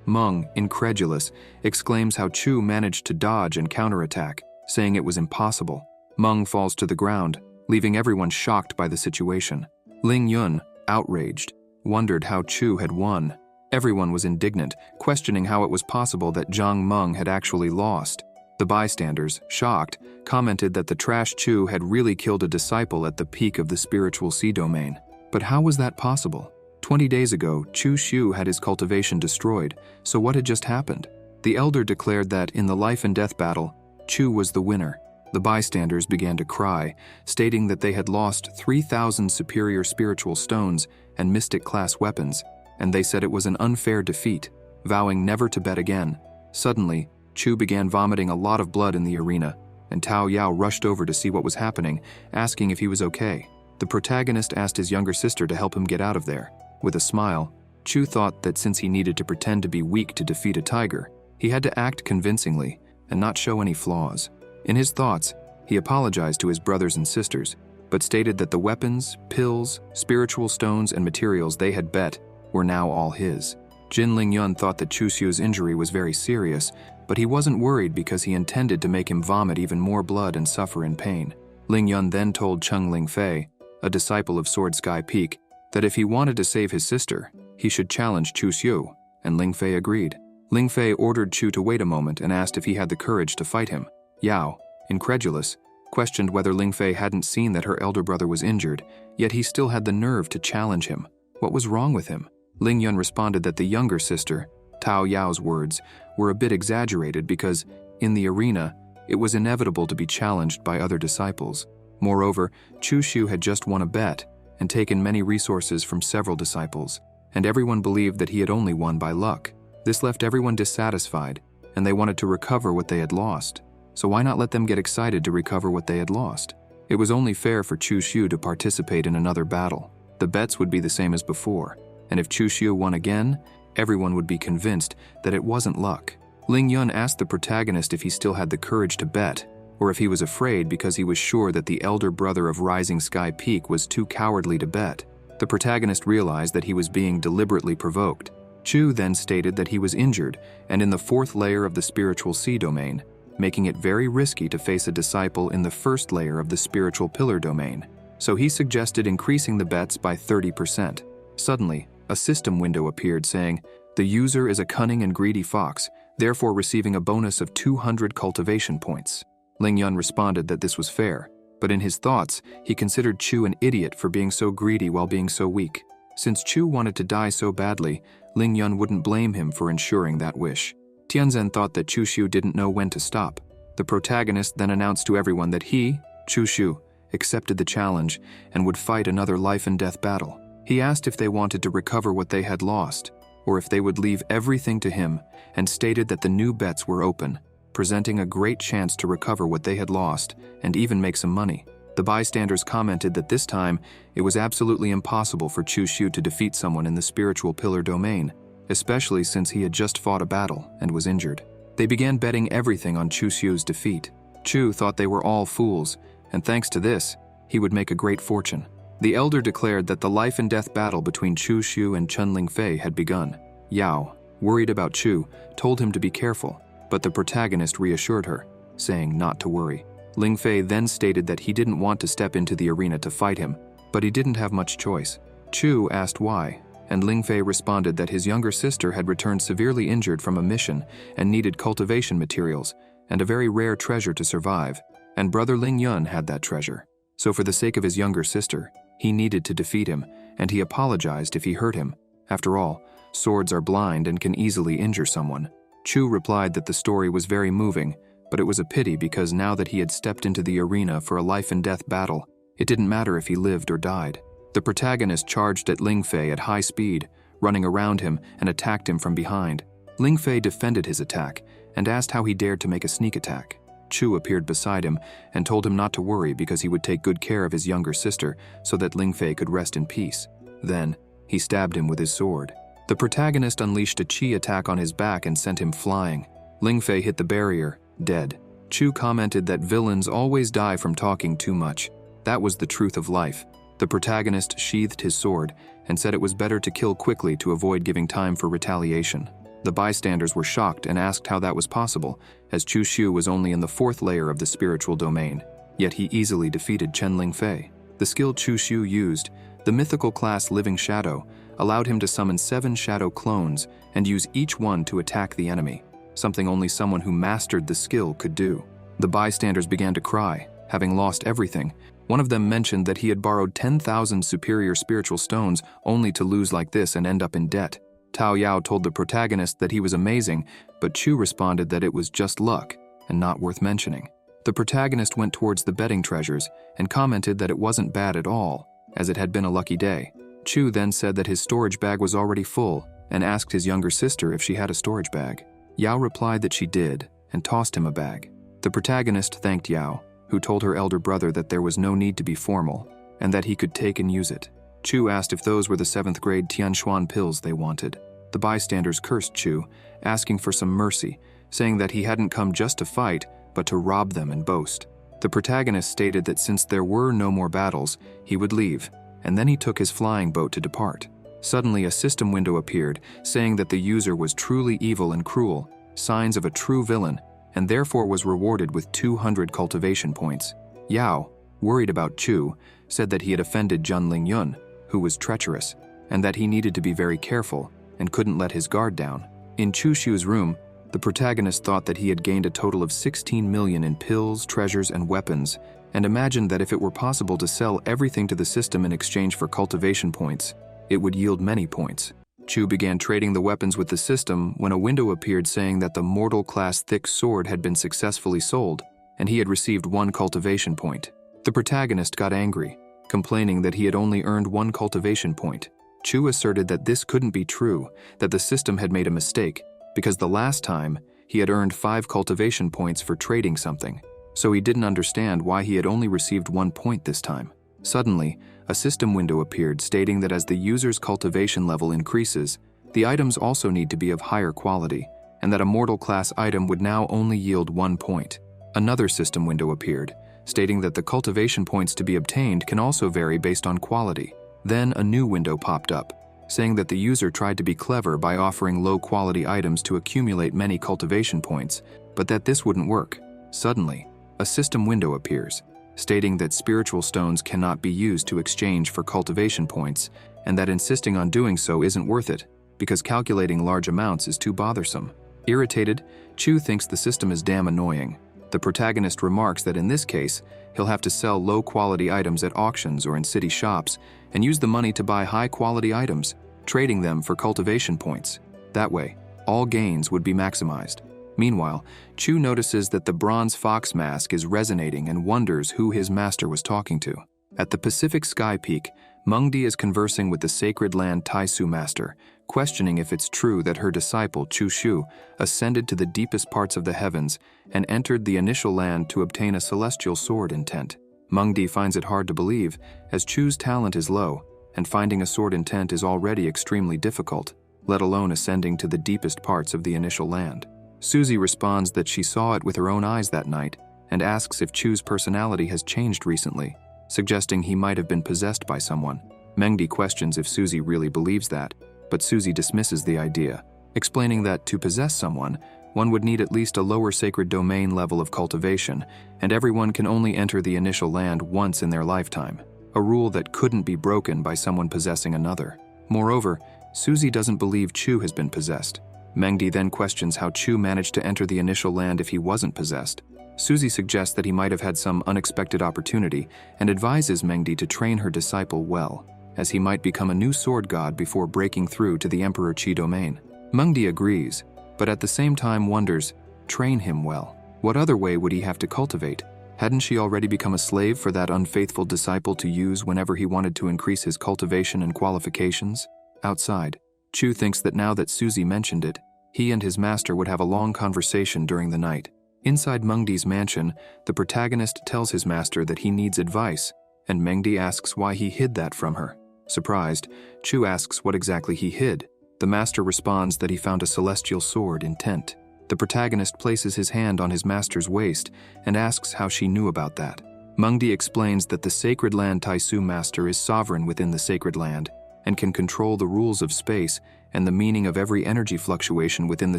Meng, incredulous, exclaims how Chu managed to dodge and counterattack, saying it was impossible. Meng falls to the ground, leaving everyone shocked by the situation. Ling Yun, outraged, wondered how Chu had won. Everyone was indignant, questioning how it was possible that Zhang Meng had actually lost. The bystanders, shocked, commented that the trash Chu had really killed a disciple at the peak of the spiritual sea domain. But how was that possible? 20 days ago, Chu Xiu had his cultivation destroyed, so what had just happened? The elder declared that in the life and death battle, Chu was the winner. The bystanders began to cry, stating that they had lost 3,000 superior spiritual stones and mystic-class weapons, and they said it was an unfair defeat, vowing never to bet again. Suddenly, Chu began vomiting a lot of blood in the arena, and Tao Yao rushed over to see what was happening, asking if he was okay. The protagonist asked his younger sister to help him get out of there. With a smile, Chu thought that since he needed to pretend to be weak to defeat a tiger, he had to act convincingly and not show any flaws. In his thoughts, he apologized to his brothers and sisters, but stated that the weapons, pills, spiritual stones, and materials they had bet were now all his. Jin Ling Yun thought that Chu Xiu's injury was very serious, but he wasn't worried because he intended to make him vomit even more blood and suffer in pain. Ling Yun then told Cheng Ling Fei, a disciple of Sword Sky Peak, that if he wanted to save his sister, he should challenge Chu Xiu, and Ling Fei agreed. Ling Fei ordered Chu to wait a moment and asked if he had the courage to fight him. Yao, incredulous, questioned whether Ling Fei hadn't seen that her elder brother was injured, yet he still had the nerve to challenge him. What was wrong with him? Ling Yun responded that the younger sister, Tao Yao's words, were a bit exaggerated because, in the arena, it was inevitable to be challenged by other disciples. Moreover, Chu Xiu had just won a bet and taken many resources from several disciples, and everyone believed that he had only won by luck. This left everyone dissatisfied, and they wanted to recover what they had lost. So why not let them get excited to recover what they had lost? It was only fair for Chu Xiu to participate in another battle. The bets would be the same as before, and if Chu Xiu won again, everyone would be convinced that it wasn't luck. Ling Yun asked the protagonist if he still had the courage to bet, or if he was afraid because he was sure that the elder brother of Rising Sky Peak was too cowardly to bet. The protagonist realized that he was being deliberately provoked. Chu then stated that he was injured and in the 4th layer of the spiritual sea domain, making it very risky to face a disciple in the 1st layer of the spiritual pillar domain. So he suggested increasing the bets by 30%. Suddenly, a system window appeared saying, "The user is a cunning and greedy fox, therefore receiving a bonus of 200 cultivation points." Ling Yun responded that this was fair, but in his thoughts, he considered Chu an idiot for being so greedy while being so weak. Since Chu wanted to die so badly, Ling Yun wouldn't blame him for ensuring that wish. Tianzhen thought that Chu Xiu didn't know when to stop. The protagonist then announced to everyone that he, Chu Xiu, accepted the challenge and would fight another life and death battle. He asked if they wanted to recover what they had lost, or if they would leave everything to him, and stated that the new bets were open, presenting a great chance to recover what they had lost and even make some money. The bystanders commented that this time it was absolutely impossible for Chu Xiu to defeat someone in the spiritual pillar domain, especially since he had just fought a battle and was injured. They began betting everything on Chu Xiu's defeat. Chu thought they were all fools, and thanks to this, he would make a great fortune. The elder declared that the life and death battle between Chu Xiu and Cheng Ling Fei had begun. Yao, worried about Chu, told him to be careful, but the protagonist reassured her, saying not to worry. Ling Fei then stated that he didn't want to step into the arena to fight him, but he didn't have much choice. Chu asked why, and Ling Fei responded that his younger sister had returned severely injured from a mission and needed cultivation materials and a very rare treasure to survive, and brother Ling Yun had that treasure. So for the sake of his younger sister, he needed to defeat him, and he apologized if he hurt him. After all, swords are blind and can easily injure someone. Chu replied that the story was very moving, but it was a pity because now that he had stepped into the arena for a life and death battle, it didn't matter if he lived or died. The protagonist charged at Ling Fei at high speed, running around him and attacked him from behind. Ling Fei defended his attack and asked how he dared to make a sneak attack. Chu appeared beside him and told him not to worry because he would take good care of his younger sister so that Ling Fei could rest in peace. Then, he stabbed him with his sword. The protagonist unleashed a chi attack on his back and sent him flying. Lingfei hit the barrier, dead. Chu commented that villains always die from talking too much. That was the truth of life. The protagonist sheathed his sword and said it was better to kill quickly to avoid giving time for retaliation. The bystanders were shocked and asked how that was possible, as Chu Xiu was only in the 4th layer of the spiritual domain. Yet he easily defeated Chen Lingfei. The skill Chu Xiu used, the mythical class Living Shadow, allowed him to summon 7 shadow clones and use each one to attack the enemy, something only someone who mastered the skill could do. The bystanders began to cry, having lost everything. One of them mentioned that he had borrowed 10,000 superior spiritual stones only to lose like this and end up in debt. Tao Yao told the protagonist that he was amazing, but Chu responded that it was just luck and not worth mentioning. The protagonist went towards the betting treasures and commented that it wasn't bad at all, as it had been a lucky day. Chu then said that his storage bag was already full and asked his younger sister if she had a storage bag. Yao replied that she did and tossed him a bag. The protagonist thanked Yao, who told her elder brother that there was no need to be formal and that he could take and use it. Chu asked if those were the 7th grade Tianxuan pills they wanted. The bystanders cursed Chu, asking for some mercy, saying that he hadn't come just to fight, but to rob them and boast. The protagonist stated that since there were no more battles, he would leave, and then he took his flying boat to depart. Suddenly a system window appeared, saying that the user was truly evil and cruel, signs of a true villain, and therefore was rewarded with 200 cultivation points. Yao, worried about Chu, said that he had offended Zhun Lingyun, who was treacherous, and that he needed to be very careful and couldn't let his guard down. In Chu Xiu's room, the protagonist thought that he had gained a total of 16 million in pills, treasures, and weapons, and imagined that if it were possible to sell everything to the system in exchange for cultivation points, it would yield many points. Chu began trading the weapons with the system when a window appeared saying that the mortal class thick sword had been successfully sold, and he had received 1 cultivation point. The protagonist got angry, complaining that he had only earned 1 cultivation point. Chu asserted that this couldn't be true, that the system had made a mistake, because the last time he had earned 5 cultivation points for trading something, so he didn't understand why he had only received 1 point this time. Suddenly, a system window appeared stating that as the user's cultivation level increases, the items also need to be of higher quality, and that a mortal class item would now only yield 1 point. Another system window appeared, stating that the cultivation points to be obtained can also vary based on quality. Then a new window popped up, saying that the user tried to be clever by offering low-quality items to accumulate many cultivation points, but that this wouldn't work. Suddenly, a system window appears, stating that spiritual stones cannot be used to exchange for cultivation points, and that insisting on doing so isn't worth it, because calculating large amounts is too bothersome. Irritated, Chu thinks the system is damn annoying. The protagonist remarks that in this case, he'll have to sell low-quality items at auctions or in city shops and use the money to buy high-quality items, trading them for cultivation points. That way, all gains would be maximized. Meanwhile, Chu notices that the bronze fox mask is resonating and wonders who his master was talking to. At the Pacific Sky Peak, Mengdi is conversing with the Sacred Land Taisu master, questioning if it's true that her disciple, Chu Xiu, ascended to the deepest parts of the heavens and entered the initial land to obtain a celestial sword intent. Mengdi finds it hard to believe, as Chu's talent is low, and finding a sword intent is already extremely difficult, let alone ascending to the deepest parts of the initial land. Suzy responds that she saw it with her own eyes that night and asks if Chu's personality has changed recently, suggesting he might have been possessed by someone. Mengdi questions if Suzy really believes that, but Suzy dismisses the idea, explaining that to possess someone, one would need at least a lower sacred domain level of cultivation, and everyone can only enter the initial land once in their lifetime, a rule that couldn't be broken by someone possessing another. Moreover, Suzy doesn't believe Chu has been possessed. Mengdi then questions how Chu managed to enter the initial land if he wasn't possessed. Suzy suggests that he might have had some unexpected opportunity and advises Mengdi to train her disciple well, as he might become a new sword god before breaking through to the Emperor Qi domain. Mengdi agrees, but at the same time wonders, train him well. What other way would he have to cultivate? Hadn't she already become a slave for that unfaithful disciple to use whenever he wanted to increase his cultivation and qualifications? Outside, Chu thinks that now that Suzy mentioned it, he and his master would have a long conversation during the night. Inside Mengdi's mansion, the protagonist tells his master that he needs advice, and Mengdi asks why he hid that from her. Surprised, Chu asks what exactly he hid. The master responds that he found a celestial sword intent. The protagonist places his hand on his master's waist and asks how she knew about that. Mengdi explains that the Sacred Land Taisu master is sovereign within the Sacred Land and can control the rules of space and the meaning of every energy fluctuation within the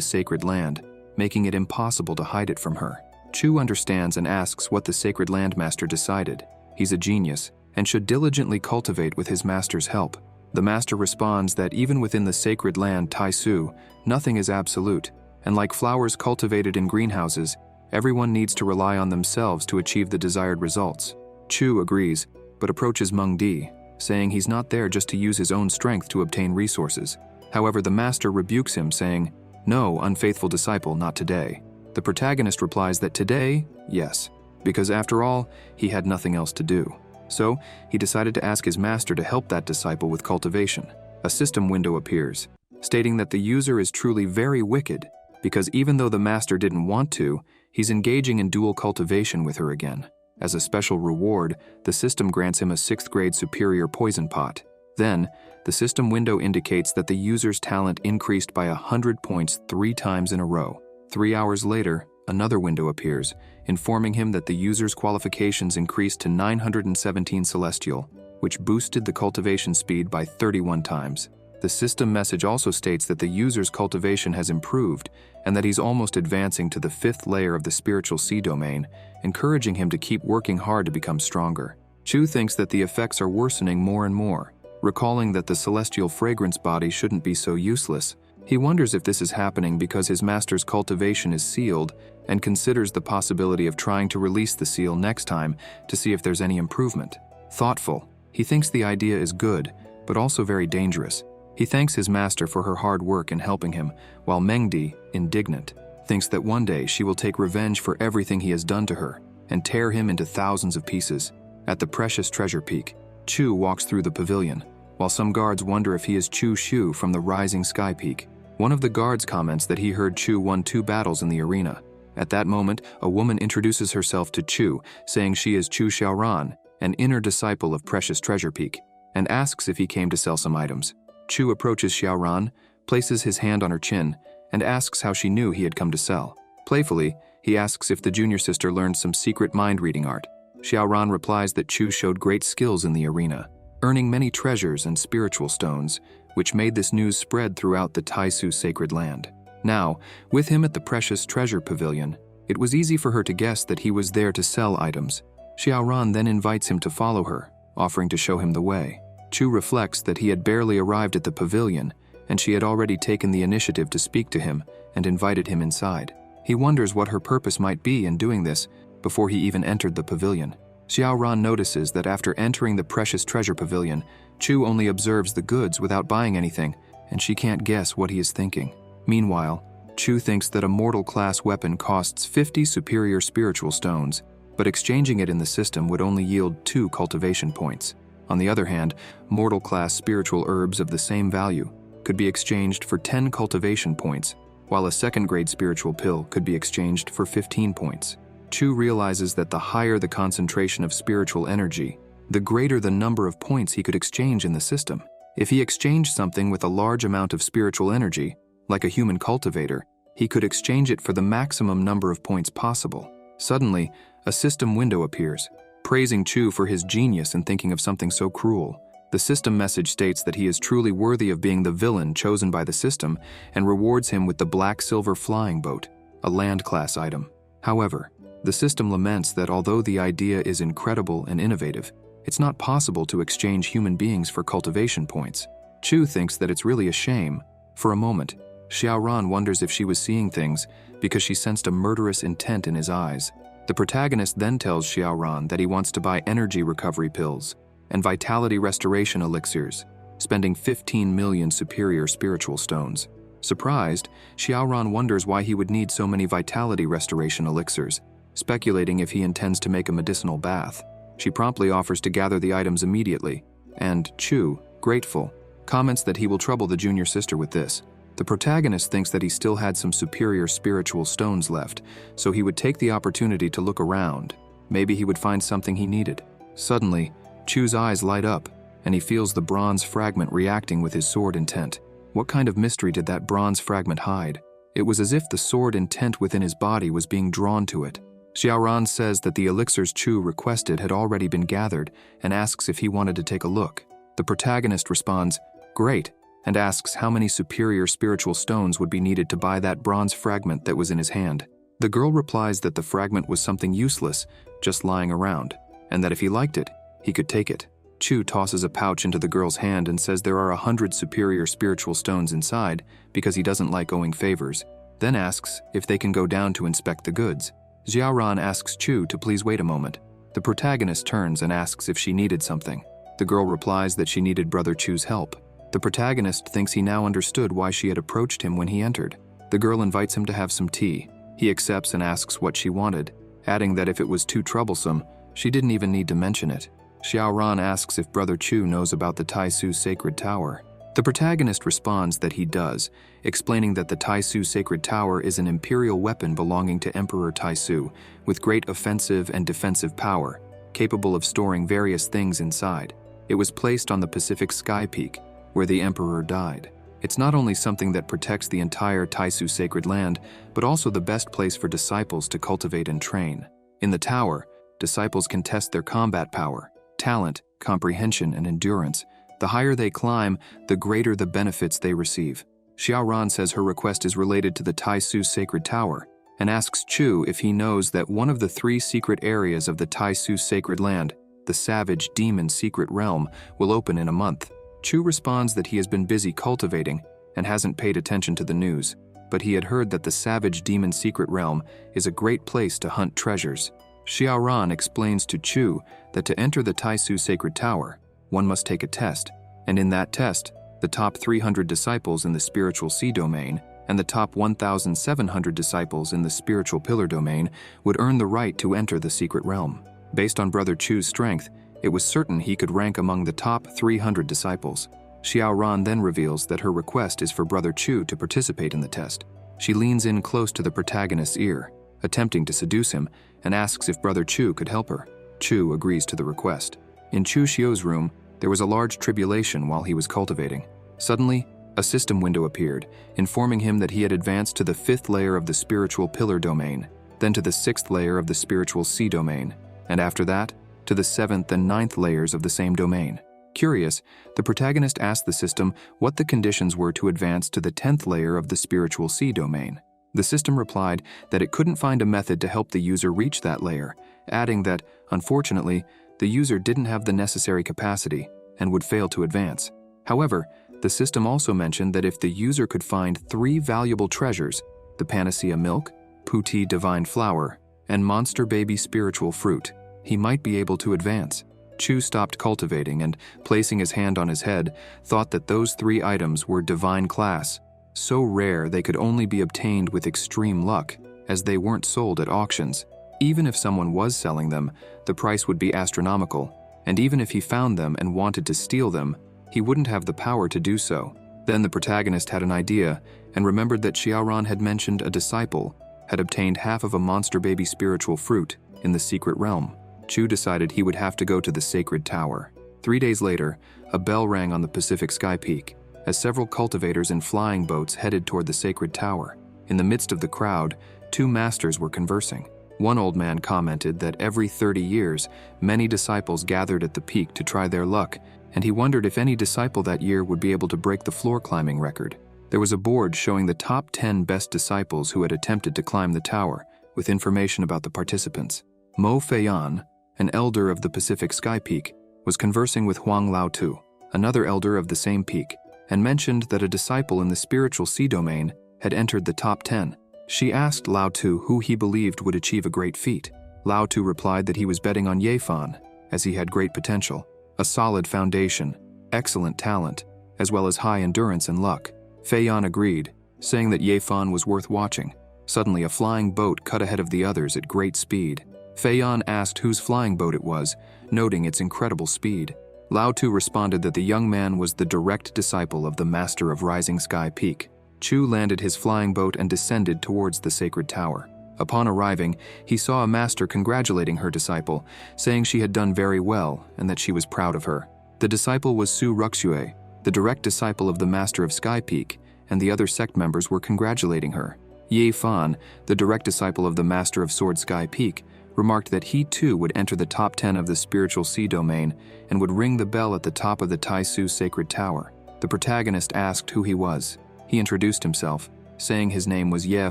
Sacred Land, making it impossible to hide it from her. Chu understands and asks what the Sacred Land master decided. He's a genius and should diligently cultivate with his master's help. The master responds that even within the Sacred Land Taisu, nothing is absolute, and like flowers cultivated in greenhouses, everyone needs to rely on themselves to achieve the desired results. Chu agrees, but approaches Mengdi, saying he's not there just to use his own strength to obtain resources. However, the master rebukes him, saying, "No, unfaithful disciple, not today." The protagonist replies that today, yes, because after all, he had nothing else to do. So, he decided to ask his master to help that disciple with cultivation. A system window appears, stating that the user is truly very wicked, because even though the master didn't want to, he's engaging in dual cultivation with her again. As a special reward, the system grants him a 6th grade superior poison pot. Then, the system window indicates that the user's talent increased by 100 points 3 times in a row. 3 hours later, another window appears, informing him that the user's qualifications increased to 917 celestial, which boosted the cultivation speed by 31 times. The system message also states that the user's cultivation has improved and that he's almost advancing to the 5th layer of the spiritual sea domain, encouraging him to keep working hard to become stronger. Chu thinks that the effects are worsening more and more, recalling that the celestial fragrance body shouldn't be so useless. He wonders if this is happening because his master's cultivation is sealed and considers the possibility of trying to release the seal next time to see if there's any improvement. Thoughtful, he thinks the idea is good, but also very dangerous. He thanks his master for her hard work in helping him, while Mengdi, indignant, thinks that one day she will take revenge for everything he has done to her and tear him into thousands of pieces. At the precious treasure peak, Chu walks through the pavilion, while some guards wonder if he is Chu Shu from the rising sky peak. One of the guards comments that he heard Chu won 2 battles in the arena. At that moment, a woman introduces herself to Chu, saying she is Chu Xiaoran, an inner disciple of Precious Treasure Peak, and asks if he came to sell some items. Chu approaches Xiaoran, places his hand on her chin, and asks how she knew he had come to sell. Playfully, he asks if the junior sister learned some secret mind-reading art. Xiaoran replies that Chu showed great skills in the arena, earning many treasures and spiritual stones, which made this news spread throughout the Taisu Sacred Land. Now, with him at the Precious Treasure Pavilion, it was easy for her to guess that he was there to sell items. Xiaoran then invites him to follow her, offering to show him the way. Chu reflects that he had barely arrived at the pavilion, and she had already taken the initiative to speak to him and invited him inside. He wonders what her purpose might be in doing this before he even entered the pavilion. Xiaoran notices that after entering the Precious Treasure Pavilion, Chu only observes the goods without buying anything, and she can't guess what he is thinking. Meanwhile, Chu thinks that a mortal-class weapon costs 50 superior spiritual stones, but exchanging it in the system would only yield 2 cultivation points. On the other hand, mortal-class spiritual herbs of the same value could be exchanged for 10 cultivation points, while a 2nd-grade spiritual pill could be exchanged for 15 points. Chu realizes that the higher the concentration of spiritual energy, the greater the number of points he could exchange in the system. If he exchanged something with a large amount of spiritual energy, like a human cultivator, he could exchange it for the maximum number of points possible. Suddenly, a system window appears, praising Chu for his genius in thinking of something so cruel. The system message states that he is truly worthy of being the villain chosen by the system and rewards him with the black-silver flying boat, a land-class item. However, the system laments that although the idea is incredible and innovative, it's not possible to exchange human beings for cultivation points. Chu thinks that it's really a shame. For a moment, Xiaoran wonders if she was seeing things because she sensed a murderous intent in his eyes. The protagonist then tells Xiaoran that he wants to buy energy recovery pills and vitality restoration elixirs, spending 15 million superior spiritual stones. Surprised, Xiaoran wonders why he would need so many vitality restoration elixirs, speculating if he intends to make a medicinal bath. She promptly offers to gather the items immediately, and Chu, grateful, comments that he will trouble the junior sister with this. The protagonist thinks that he still had some superior spiritual stones left, so he would take the opportunity to look around. Maybe he would find something he needed. Suddenly, Chu's eyes light up, and he feels the bronze fragment reacting with his sword intent. What kind of mystery did that bronze fragment hide? It was as if the sword intent within his body was being drawn to it. Xiaoran says that the elixirs Chu requested had already been gathered and asks if he wanted to take a look. The protagonist responds, "Great," and asks how many superior spiritual stones would be needed to buy that bronze fragment that was in his hand. The girl replies that the fragment was something useless, just lying around, and that if he liked it, he could take it. Chu tosses a pouch into the girl's hand and says there are 100 superior spiritual stones inside because he doesn't like owing favors, then asks if they can go down to inspect the goods. Xiaoran asks Chu to please wait a moment. The protagonist turns and asks if she needed something. The girl replies that she needed Brother Chu's help. The protagonist thinks he now understood why she had approached him when he entered. The girl invites him to have some tea. He accepts and asks what she wanted, adding that if it was too troublesome, she didn't even need to mention it. Xiaoran asks if Brother Chu knows about the Taisu Sacred Tower. The protagonist responds that he does, explaining that the Taisu Sacred Tower is an imperial weapon belonging to Emperor Taisu, with great offensive and defensive power, capable of storing various things inside. It was placed on the Pacific Sky Peak, where the emperor died. It's not only something that protects the entire Taisu sacred land, but also the best place for disciples to cultivate and train. In the tower, disciples can test their combat power, talent, comprehension, and endurance. The higher they climb, the greater the benefits they receive. Xiaoran says her request is related to the Taisu Sacred Tower, and asks Chu if he knows that one of the 3 secret areas of the Taisu Sacred Land, the Savage Demon Secret Realm, will open in a month. Chu responds that he has been busy cultivating and hasn't paid attention to the news, but he had heard that the Savage Demon Secret Realm is a great place to hunt treasures. Xiaoran explains to Chu that to enter the Taisu Sacred Tower, one must take a test, and in that test, the top 300 disciples in the Spiritual Sea Domain and the top 1,700 disciples in the Spiritual Pillar Domain would earn the right to enter the secret realm. Based on Brother Chu's strength, it was certain he could rank among the top 300 disciples. Xiaoran then reveals that her request is for Brother Chu to participate in the test. She leans in close to the protagonist's ear, attempting to seduce him, and asks if Brother Chu could help her. Chu agrees to the request. In Chu Xiu's room, there was a large tribulation while he was cultivating. Suddenly, a system window appeared, informing him that he had advanced to the 5th layer of the Spiritual Pillar Domain, then to the 6th layer of the Spiritual Sea Domain, and after that, to the 7th and 9th layers of the same domain. Curious, the protagonist asked the system what the conditions were to advance to the 10th layer of the Spiritual Sea Domain. The system replied that it couldn't find a method to help the user reach that layer, adding that, unfortunately, the user didn't have the necessary capacity and would fail to advance. However, the system also mentioned that if the user could find 3 valuable treasures, the Panacea Milk, Puti Divine Flower, and Monster Baby Spiritual Fruit, he might be able to advance. Chu stopped cultivating and, placing his hand on his head, thought that those 3 items were divine class, so rare they could only be obtained with extreme luck, as they weren't sold at auctions. Even if someone was selling them, the price would be astronomical, and even if he found them and wanted to steal them, he wouldn't have the power to do so. Then the protagonist had an idea and remembered that Xiaoran had mentioned a disciple had obtained half of a monster baby spiritual fruit in the secret realm. Chu decided he would have to go to the sacred tower. 3 days later, a bell rang on the Pacific Sky Peak as several cultivators in flying boats headed toward the sacred tower. In the midst of the crowd, 2 masters were conversing. One old man commented that every 30 years, many disciples gathered at the peak to try their luck, and he wondered if any disciple that year would be able to break the floor climbing record. There was a board showing the top 10 best disciples who had attempted to climb the tower, with information about the participants. Mo Feiyan, an elder of the Pacific Sky Peak, was conversing with Huang Laotu, another elder of the same peak, and mentioned that a disciple in the Spiritual Sea Domain had entered the top 10. She asked Laotu who he believed would achieve a great feat. Laotu replied that he was betting on Yefan, as he had great potential, a solid foundation, excellent talent, as well as high endurance and luck. Feiyan agreed, saying that Yefan was worth watching. Suddenly, a flying boat cut ahead of the others at great speed. Feiyan asked whose flying boat it was, noting its incredible speed. Laotu responded that the young man was the direct disciple of the Master of Rising Sky Peak. Chu landed his flying boat and descended towards the sacred tower. Upon arriving, he saw a master congratulating her disciple, saying she had done very well and that she was proud of her. The disciple was Su Ruxue, the direct disciple of the Master of Sky Peak, and the other sect members were congratulating her. Ye Fan, the direct disciple of the Master of Sword Sky Peak, remarked that he too would enter the top 10 of the spiritual sea domain and would ring the bell at the top of the Taisu Sacred Tower. The protagonist asked who he was. He introduced himself, saying his name was Ye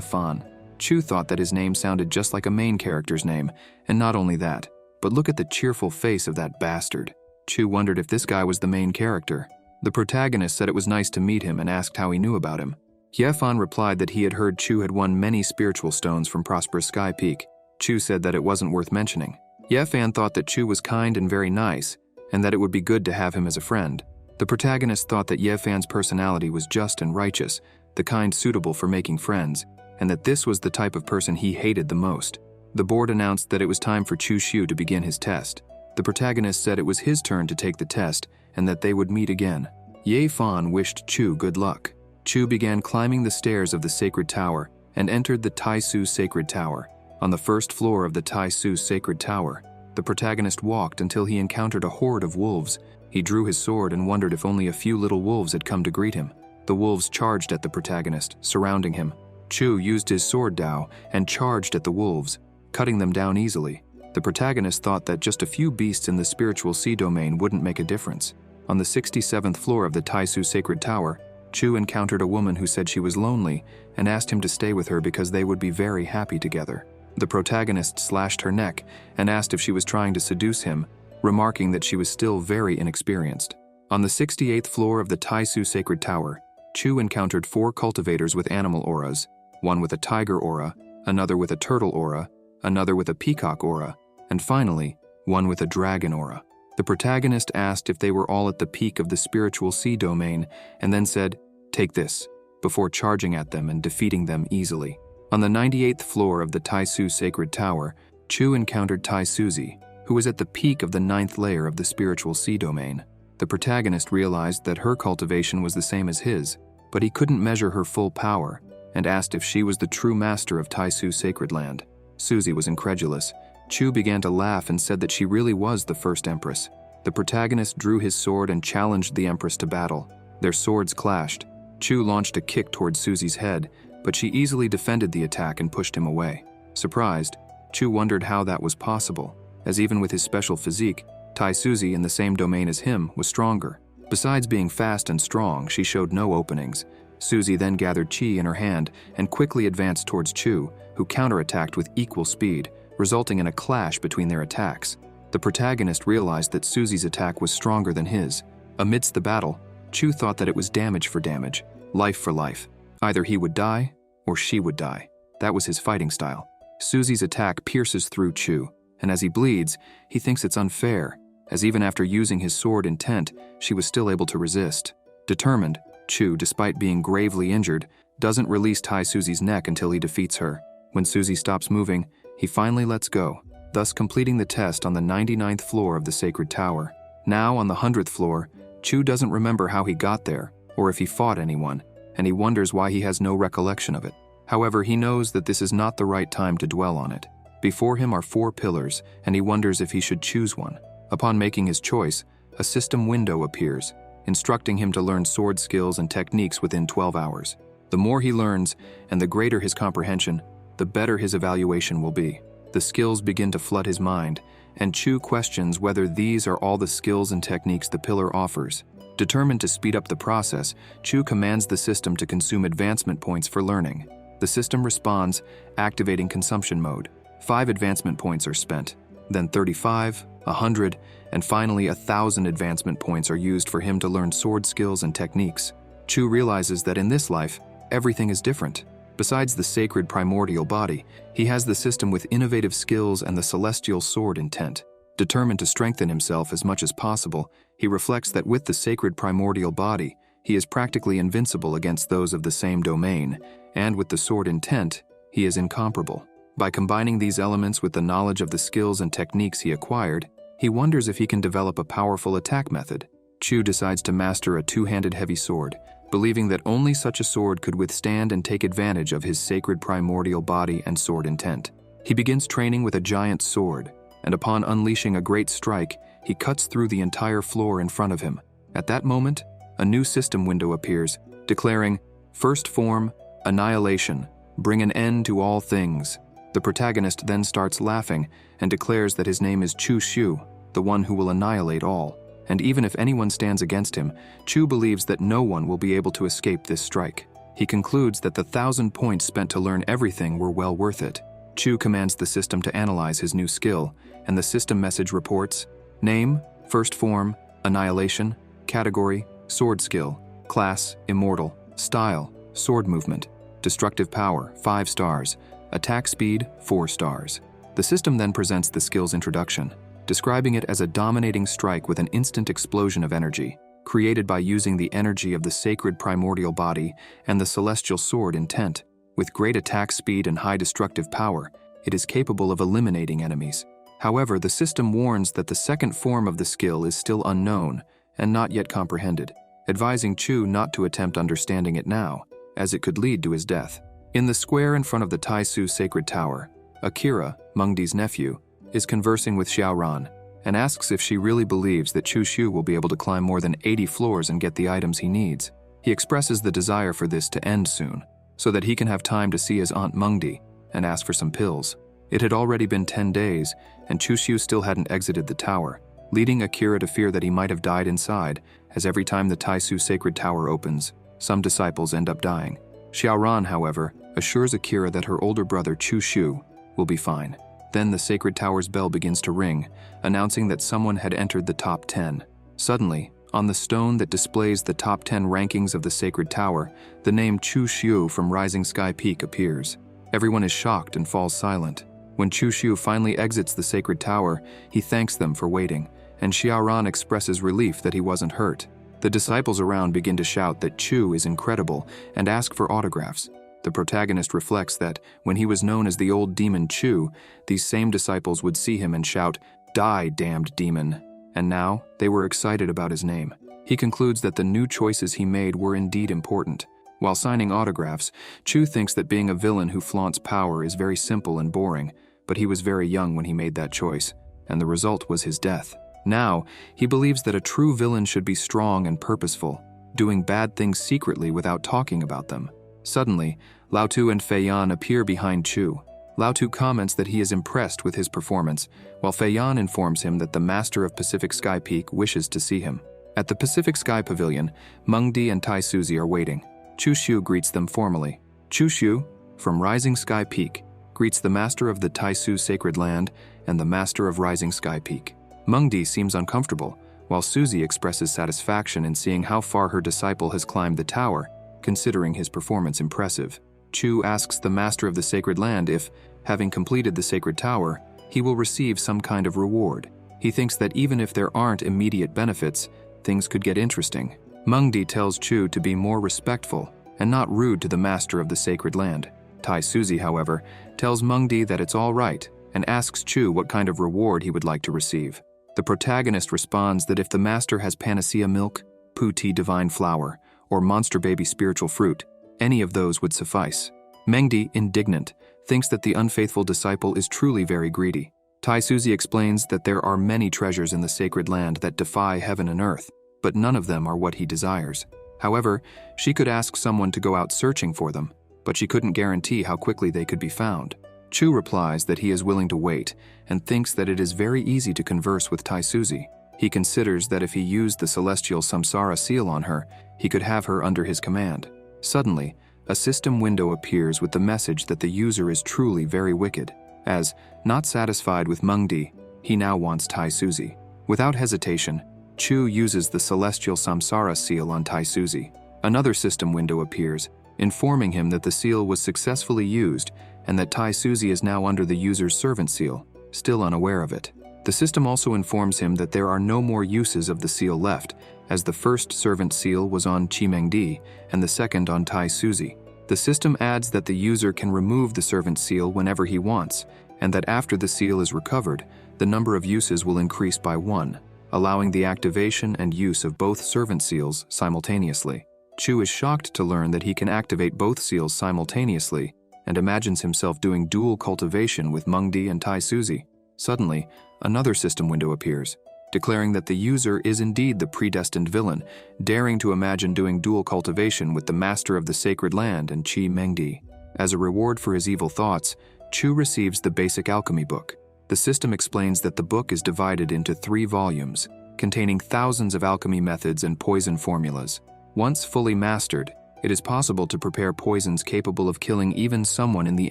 Fan. Chu thought that his name sounded just like a main character's name, and not only that, but look at the cheerful face of that bastard. Chu wondered if this guy was the main character. The protagonist said it was nice to meet him and asked how he knew about him. Ye Fan replied that he had heard Chu had won many spiritual stones from Prosperous Sky Peak. Chu said that it wasn't worth mentioning. Ye Fan thought that Chu was kind and very nice, and that it would be good to have him as a friend. The protagonist thought that Ye Fan's personality was just and righteous, the kind suitable for making friends, and that this was the type of person he hated the most. The board announced that it was time for Chu Xiu to begin his test. The protagonist said it was his turn to take the test and that they would meet again. Ye Fan wished Chu good luck. Chu began climbing the stairs of the sacred tower and entered the Taisu Sacred Tower. On the first floor of the Taisu Sacred Tower, the protagonist walked until he encountered a horde of wolves. He drew his sword and wondered if only a few little wolves had come to greet him. The wolves charged at the protagonist, surrounding him. Chu used his sword Dao and charged at the wolves, cutting them down easily. The protagonist thought that just a few beasts in the spiritual sea domain wouldn't make a difference. On the 67th floor of the Taisu Sacred Tower, Chu encountered a woman who said she was lonely and asked him to stay with her because they would be very happy together. The protagonist slashed her neck and asked if she was trying to seduce him, remarking that she was still very inexperienced. On the 68th floor of the Taisu Sacred Tower, Chu encountered 4 cultivators with animal auras, one with a tiger aura, another with a turtle aura, another with a peacock aura, and finally, one with a dragon aura. The protagonist asked if they were all at the peak of the spiritual sea domain and then said, "Take this," before charging at them and defeating them easily. On the 98th floor of the Taisu Sacred Tower, Chu encountered Tai Suzy, who was at the peak of the 9th layer of the spiritual sea domain. The protagonist realized that her cultivation was the same as his, but he couldn't measure her full power, and asked if she was the true master of Taisu Sacred Land. Suzy was incredulous. Chu began to laugh and said that she really was the first empress. The protagonist drew his sword and challenged the empress to battle. Their swords clashed. Chu launched a kick towards Suzy's head, but she easily defended the attack and pushed him away. Surprised, Chu wondered how that was possible, as even with his special physique, Tai Suzy in the same domain as him was stronger. Besides being fast and strong, she showed no openings. Suzy then gathered chi in her hand and quickly advanced towards Chu, who counterattacked with equal speed, resulting in a clash between their attacks. The protagonist realized that Suzy's attack was stronger than his. Amidst the battle, Chu thought that it was damage for damage, life for life. Either he would die, or she would die. That was his fighting style. Suzy's attack pierces through Chu, and as he bleeds, he thinks it's unfair, as even after using his sword intent, she was still able to resist. Determined, Chu, despite being gravely injured, doesn't release Tai Suzy's neck until he defeats her. When Suzy stops moving, he finally lets go, thus completing the test on the 99th floor of the Sacred Tower. Now on the 100th floor, Chu doesn't remember how he got there, or if he fought anyone, and he wonders why he has no recollection of it. However, he knows that this is not the right time to dwell on it. Before him are 4 pillars, and he wonders if he should choose one. Upon making his choice, a system window appears, instructing him to learn sword skills and techniques within 12 hours. The more he learns, and the greater his comprehension, the better his evaluation will be. The skills begin to flood his mind, and Chu questions whether these are all the skills and techniques the pillar offers. Determined to speed up the process, Chu commands the system to consume advancement points for learning. The system responds, activating consumption mode. 5 advancement points are spent, then 35, 100, and finally 1,000 advancement points are used for him to learn sword skills and techniques. Chu realizes that in this life, everything is different. Besides the sacred primordial body, he has the system with innovative skills and the celestial sword intent. Determined to strengthen himself as much as possible, he reflects that with the sacred primordial body, he is practically invincible against those of the same domain, and with the sword intent, he is incomparable. By combining these elements with the knowledge of the skills and techniques he acquired, he wonders if he can develop a powerful attack method. Chu decides to master a 2-handed heavy sword, believing that only such a sword could withstand and take advantage of his sacred primordial body and sword intent. He begins training with a giant sword, and upon unleashing a great strike, he cuts through the entire floor in front of him. At that moment, a new system window appears, declaring, First form, annihilation, bring an end to all things. The protagonist then starts laughing and declares that his name is Chu Xiu, the one who will annihilate all. And even if anyone stands against him, Chu believes that no one will be able to escape this strike. He concludes that the 1,000 points spent to learn everything were well worth it. Chu commands the system to analyze his new skill, and the system message reports: name, first form, annihilation, category, sword skill, class, immortal, style, sword movement, destructive power, 5 stars, attack speed, 4 stars. The system then presents the skill's introduction, describing it as a dominating strike with an instant explosion of energy, created by using the energy of the sacred primordial body and the celestial sword intent. With great attack speed and high destructive power, it is capable of eliminating enemies. However, the system warns that the second form of the skill is still unknown and not yet comprehended, advising Chu not to attempt understanding it now, as it could lead to his death. In the square in front of the Taisu Sacred Tower, Akira, Mengdi's nephew, is conversing with Xiaoran and asks if she really believes that Chu Xiu will be able to climb more than 80 floors and get the items he needs. He expresses the desire for this to end soon, so that he can have time to see his aunt Mengdi and ask for some pills. It had already been 10 days, and Chu Xiu still hadn't exited the tower, leading Akira to fear that he might have died inside, as every time the Taisu Sacred Tower opens, some disciples end up dying. Xiaoran, however, assures Akira that her older brother Chu Xiu will be fine. Then the Sacred Tower's bell begins to ring, announcing that someone had entered the top 10. Suddenly, on the stone that displays the top 10 rankings of the Sacred Tower, the name Chu Xiu from Rising Sky Peak appears. Everyone is shocked and falls silent. When Chu Xiu finally exits the Sacred Tower, he thanks them for waiting, and Xiaoran expresses relief that he wasn't hurt. The disciples around begin to shout that Chu is incredible and ask for autographs. The protagonist reflects that, when he was known as the old demon Chu, these same disciples would see him and shout, "Die, damned demon!" And now, they were excited about his name. He concludes that the new choices he made were indeed important. While signing autographs, Chu thinks that being a villain who flaunts power is very simple and boring, but he was very young when he made that choice, and the result was his death. Now, he believes that a true villain should be strong and purposeful, doing bad things secretly without talking about them. Suddenly, Lao Tu and Fei Yan appear behind Chu. Lao Tu comments that he is impressed with his performance, while Fei Yan informs him that the master of Pacific Sky Peak wishes to see him. At the Pacific Sky Pavilion, Mengdi and Tai Suzy are waiting. Chu Xiu greets them formally. Chu Xiu, from Rising Sky Peak, greets the master of the Taisu Sacred Land and the master of Rising Sky Peak. Mengdi seems uncomfortable, while Suzy expresses satisfaction in seeing how far her disciple has climbed the tower, considering his performance impressive. Chu asks the master of the Sacred Land if, having completed the Sacred Tower, he will receive some kind of reward. He thinks that even if there aren't immediate benefits, things could get interesting. Mengdi tells Chu to be more respectful and not rude to the master of the Sacred Land. Tai Suzy, however, tells Mengdi that it's all right and asks Chu what kind of reward he would like to receive. The protagonist responds that if the master has panacea milk, puti divine flower, or monster baby spiritual fruit, any of those would suffice. Mengdi, indignant, thinks that the unfaithful disciple is truly very greedy. Tai Suzy explains that there are many treasures in the Sacred Land that defy heaven and earth, but none of them are what he desires. However, she could ask someone to go out searching for them, but she couldn't guarantee how quickly they could be found. Chu replies that he is willing to wait and thinks that it is very easy to converse with Tai Suzy. He considers that if he used the celestial samsara seal on her, he could have her under his command. Suddenly, a system window appears with the message that the user is truly very wicked, as, not satisfied with Mengdi, he now wants Tai Suzy. Without hesitation, Chu uses the celestial samsara seal on Tai Suzy. Another system window appears, informing him that the seal was successfully used and that Tai Suzy is now under the user's servant seal, still unaware of it. The system also informs him that there are no more uses of the seal left, as the first servant seal was on Chimengdi and the second on Tai Suzy. The system adds that the user can remove the servant seal whenever he wants, and that after the seal is recovered, the number of uses will increase by 1, allowing the activation and use of both servant seals simultaneously. Chu is shocked to learn that he can activate both seals simultaneously and imagines himself doing dual cultivation with Mengdi and Tai Suzy. Suddenly, another system window appears. declaring that the user is indeed the predestined villain, daring to imagine doing dual cultivation with the master of the sacred land and Chi Mengdi. As a reward for his evil thoughts, Chu receives the basic alchemy book. The system explains that the book is divided into 3 volumes, containing thousands of alchemy methods and poison formulas. Once fully mastered, it is possible to prepare poisons capable of killing even someone in the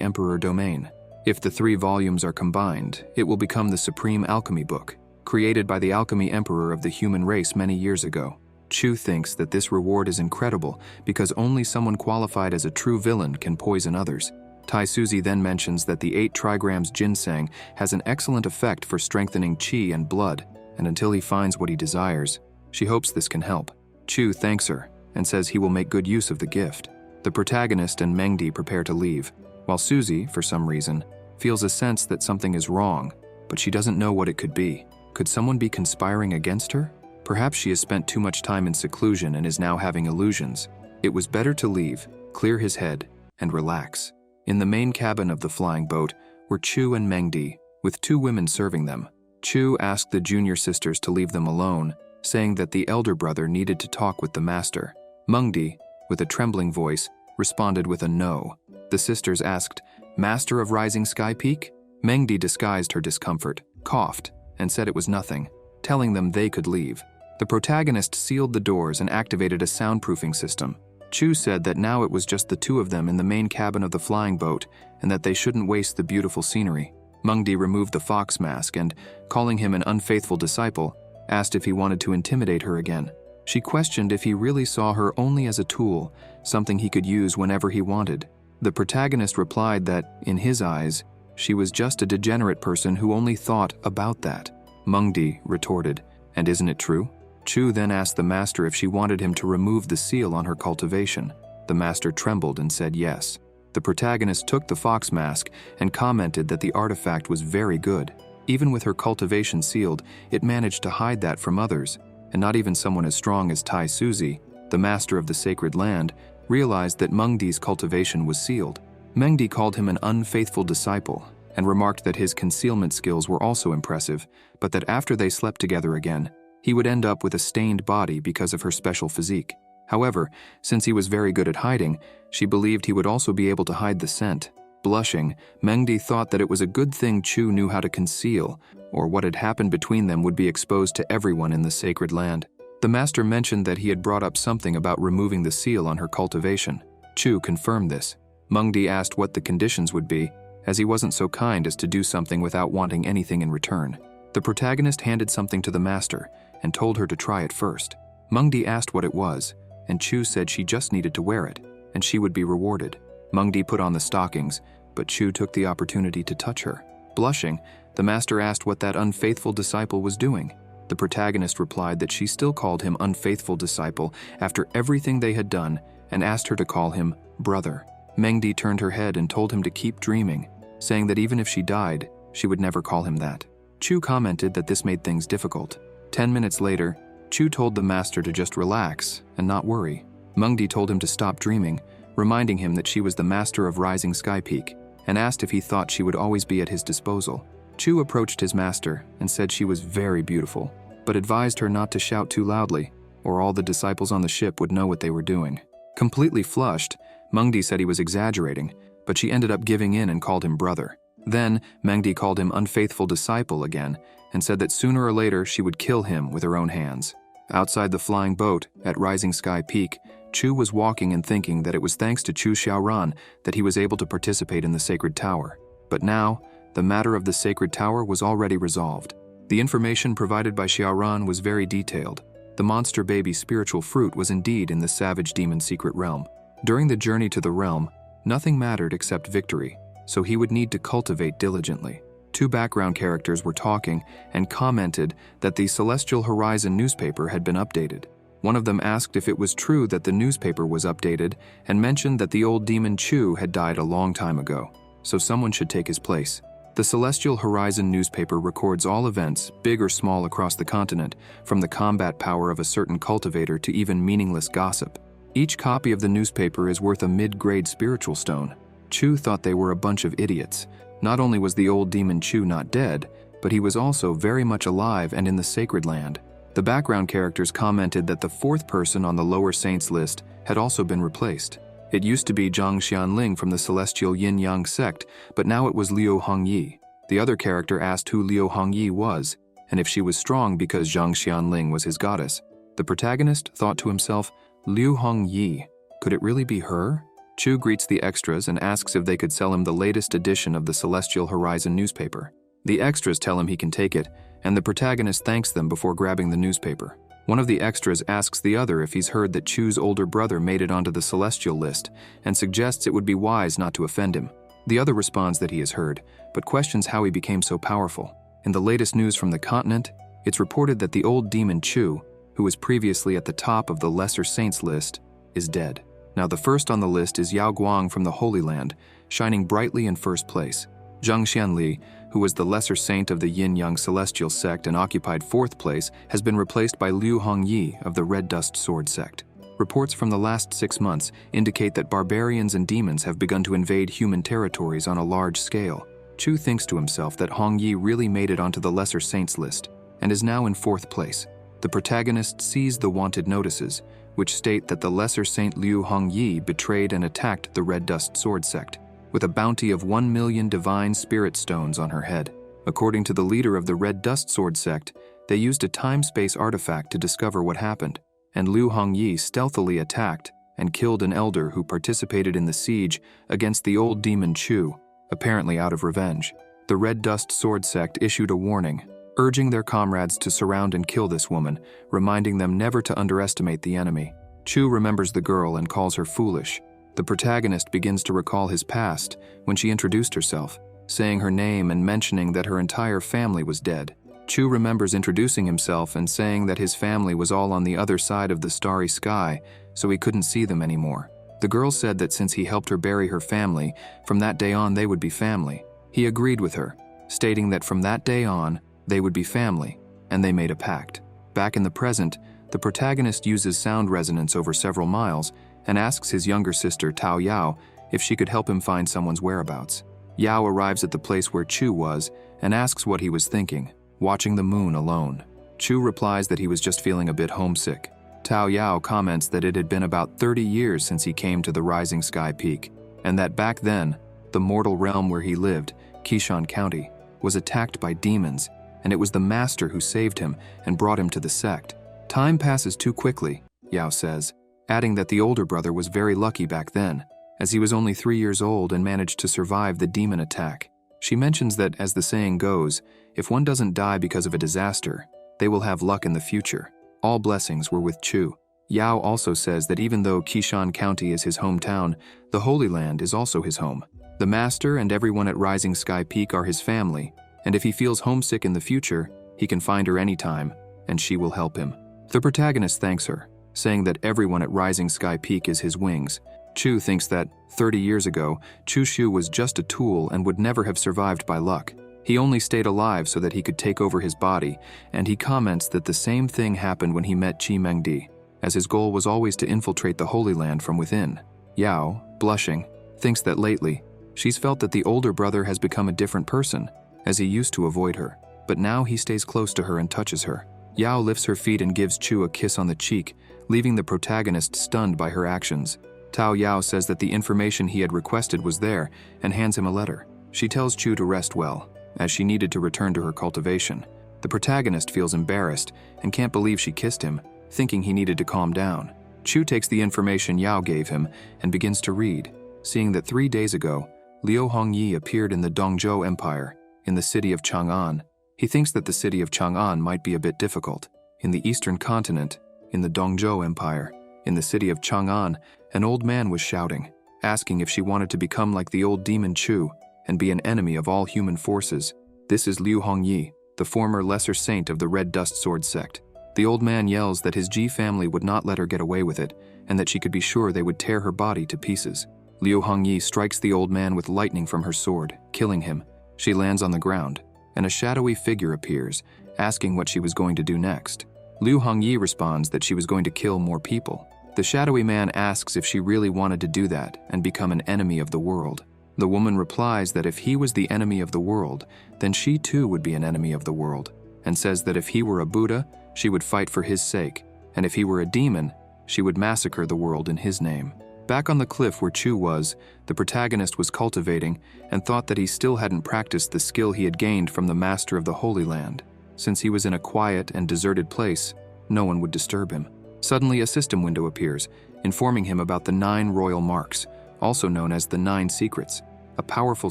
Emperor domain. If the 3 volumes are combined, it will become the Supreme Alchemy Book, created by the Alchemy Emperor of the human race many years ago. Chu thinks that this reward is incredible because only someone qualified as a true villain can poison others. Tai Suzy then mentions that the 8 trigrams ginseng has an excellent effect for strengthening qi and blood, and until he finds what he desires, she hopes this can help. Chu thanks her and says he will make good use of the gift. The protagonist and Mengdi prepare to leave, while Suzy, for some reason, feels a sense that something is wrong, but she doesn't know what it could be. Could someone be conspiring against her? Perhaps she has spent too much time in seclusion and is now having illusions. It was better to leave, clear his head, and relax. In the main cabin of the flying boat were Chu and Mengdi, with 2 women serving them. Chu asked the junior sisters to leave them alone, saying that the elder brother needed to talk with the master. Mengdi, with a trembling voice, responded with a no. The sisters asked, "Master of Rising Sky Peak?" Mengdi disguised her discomfort, coughed, and said it was nothing, telling them they could leave. The protagonist sealed the doors and activated a soundproofing system. Chu said that now it was just the 2 of them in the main cabin of the flying boat and that they shouldn't waste the beautiful scenery. Mengdi removed the fox mask and, calling him an unfaithful disciple, asked if he wanted to intimidate her again. She questioned if he really saw her only as a tool, something he could use whenever he wanted. The protagonist replied that, in his eyes, she was just a degenerate person who only thought about that. Mengdi retorted, "And isn't it true?" Chu then asked the master if she wanted him to remove the seal on her cultivation. The master trembled and said yes. The protagonist took the fox mask and commented that the artifact was very good. Even with her cultivation sealed, it managed to hide that from others, and not even someone as strong as Tai Suzy, the master of the sacred land, realized that Mengdi's cultivation was sealed. Mengdi called him an unfaithful disciple and remarked that his concealment skills were also impressive, but that after they slept together again, he would end up with a stained body because of her special physique. However, since he was very good at hiding, she believed he would also be able to hide the scent. Blushing, Mengdi thought that it was a good thing Chu knew how to conceal, or what had happened between them would be exposed to everyone in the sacred land. The master mentioned that he had brought up something about removing the seal on her cultivation. Chu confirmed this. Mengdi asked what the conditions would be, as he wasn't so kind as to do something without wanting anything in return. The protagonist handed something to the master and told her to try it first. Mengdi asked what it was, and Chu said she just needed to wear it, and she would be rewarded. Mengdi put on the stockings, but Chu took the opportunity to touch her. Blushing, the master asked what that unfaithful disciple was doing. The protagonist replied that she still called him unfaithful disciple after everything they had done and asked her to call him brother. Mengdi turned her head and told him to keep dreaming, saying that even if she died, she would never call him that. Chu commented that this made things difficult. 10 minutes later, Chu told the master to just relax and not worry. Mengdi told him to stop dreaming, reminding him that she was the master of Rising Sky Peak, and asked if he thought she would always be at his disposal. Chu approached his master and said she was very beautiful, but advised her not to shout too loudly, or all the disciples on the ship would know what they were doing. Completely flushed, Mengdi said he was exaggerating, but she ended up giving in and called him brother. Then, Mengdi called him unfaithful disciple again, and said that sooner or later she would kill him with her own hands. Outside the flying boat, at Rising Sky Peak, Chu was walking and thinking that it was thanks to Chu Xiaoran that he was able to participate in the Sacred Tower. But now, the matter of the Sacred Tower was already resolved. The information provided by Xiaoran was very detailed. The monster baby spiritual fruit was indeed in the savage demon secret realm. During the journey to the realm, nothing mattered except victory, so he would need to cultivate diligently. 2 background characters were talking and commented that the Celestial Horizon newspaper had been updated. One of them asked if it was true that the newspaper was updated and mentioned that the old demon Chu had died a long time ago, so someone should take his place. The Celestial Horizon newspaper records all events, big or small, across the continent, from the combat power of a certain cultivator to even meaningless gossip. Each copy of the newspaper is worth a mid-grade spiritual stone. Chu thought they were a bunch of idiots. Not only was the old demon Chu not dead, but he was also very much alive and in the sacred land. The background characters commented that the fourth person on the lower saints list had also been replaced. It used to be Zhang Xianling from the celestial yin-yang sect, but now it was Liu Hongyi. The other character asked who Liu Hongyi was, and if she was strong because Zhang Xianling was his goddess. The protagonist thought to himself, Liu Hongyi, could it really be her? Chu greets the extras and asks if they could sell him the latest edition of the Celestial Horizon newspaper. The extras tell him he can take it, and the protagonist thanks them before grabbing the newspaper. One of the extras asks the other if he's heard that Chu's older brother made it onto the celestial list, and suggests it would be wise not to offend him. The other responds that he has heard, but questions how he became so powerful. In the latest news from the continent, it's reported that the old demon Chu, who was previously at the top of the Lesser Saints list, is dead. Now the first on the list is Yao Guang from the Holy Land, shining brightly in first place. Zhang Xianli, who was the lesser saint of the yin-yang celestial sect and occupied fourth place, has been replaced by Liu Hongyi of the Red Dust Sword sect. Reports from the last 6 months indicate that barbarians and demons have begun to invade human territories on a large scale. Chu thinks to himself that Hongyi really made it onto the lesser saints list and is now in fourth place. The protagonist sees the wanted notices, which state that the lesser saint Liu Hongyi betrayed and attacked the Red Dust Sword sect, with a bounty of 1 million divine spirit stones on her head. According to the leader of the Red Dust Sword sect, they used a time-space artifact to discover what happened, and Liu Hongyi stealthily attacked and killed an elder who participated in the siege against the old demon Chu, apparently out of revenge. The Red Dust Sword sect issued a warning, urging their comrades to surround and kill this woman, reminding them never to underestimate the enemy. Chu remembers the girl and calls her foolish. The protagonist begins to recall his past when she introduced herself, saying her name and mentioning that her entire family was dead. Chu remembers introducing himself and saying that his family was all on the other side of the starry sky, so he couldn't see them anymore. The girl said that since he helped her bury her family, from that day on they would be family. He agreed with her, stating that from that day on, they would be family, and they made a pact. Back in the present, the protagonist uses sound resonance over several miles and asks his younger sister Tao Yao if she could help him find someone's whereabouts. Yao arrives at the place where Chu was and asks what he was thinking, watching the moon alone. Chu replies that he was just feeling a bit homesick. Tao Yao comments that it had been about 30 years since he came to the Rising Sky Peak, and that back then, the mortal realm where he lived, Qishan County, was attacked by demons, and it was the master who saved him and brought him to the sect. Time passes too quickly, Yao says, adding that the older brother was very lucky back then, as he was only 3 years old and managed to survive the demon attack. She mentions that, as the saying goes, if one doesn't die because of a disaster, they will have luck in the future. All blessings were with Chu. Yao also says that even though Qishan County is his hometown, the Holy Land is also his home. The master and everyone at Rising Sky Peak are his family, and if he feels homesick in the future, he can find her anytime, and she will help him. The protagonist thanks her, saying that everyone at Rising Sky Peak is his wings. Chu thinks that, 30 years ago, Chu Shu was just a tool and would never have survived by luck. He only stayed alive so that he could take over his body, and he comments that the same thing happened when he met Qi Mengdi, as his goal was always to infiltrate the Holy Land from within. Yao, blushing, thinks that lately, she's felt that the older brother has become a different person, as he used to avoid her, but now he stays close to her and touches her. Yao lifts her feet and gives Chu a kiss on the cheek, leaving the protagonist stunned by her actions. Tao Yao says that the information he had requested was there and hands him a letter. She tells Chu to rest well, as she needed to return to her cultivation. The protagonist feels embarrassed and can't believe she kissed him, thinking he needed to calm down. Chu takes the information Yao gave him and begins to read, seeing that 3 days ago, Liu Hongyi appeared in the Dongzhou Empire, in the city of Chang'an. He thinks that the city of Chang'an might be a bit difficult. In the eastern continent, in the Dongzhou Empire, in the city of Chang'an, an old man was shouting, asking if she wanted to become like the old demon Chu and be an enemy of all human forces. This is Liu Hongyi, the former lesser saint of the Red Dust Sword sect. The old man yells that his Ji family would not let her get away with it, and that she could be sure they would tear her body to pieces. Liu Hongyi strikes the old man with lightning from her sword, killing him. She lands on the ground, and a shadowy figure appears, asking what she was going to do next. Liu Hongyi responds that she was going to kill more people. The shadowy man asks if she really wanted to do that and become an enemy of the world. The woman replies that if he was the enemy of the world, then she too would be an enemy of the world, and says that if he were a Buddha, she would fight for his sake, and if he were a demon, she would massacre the world in his name. Back on the cliff where Chu was, the protagonist was cultivating and thought that he still hadn't practiced the skill he had gained from the master of the Holy Land. Since he was in a quiet and deserted place, no one would disturb him. Suddenly, a system window appears, informing him about the 9 royal marks, also known as the 9 secrets, a powerful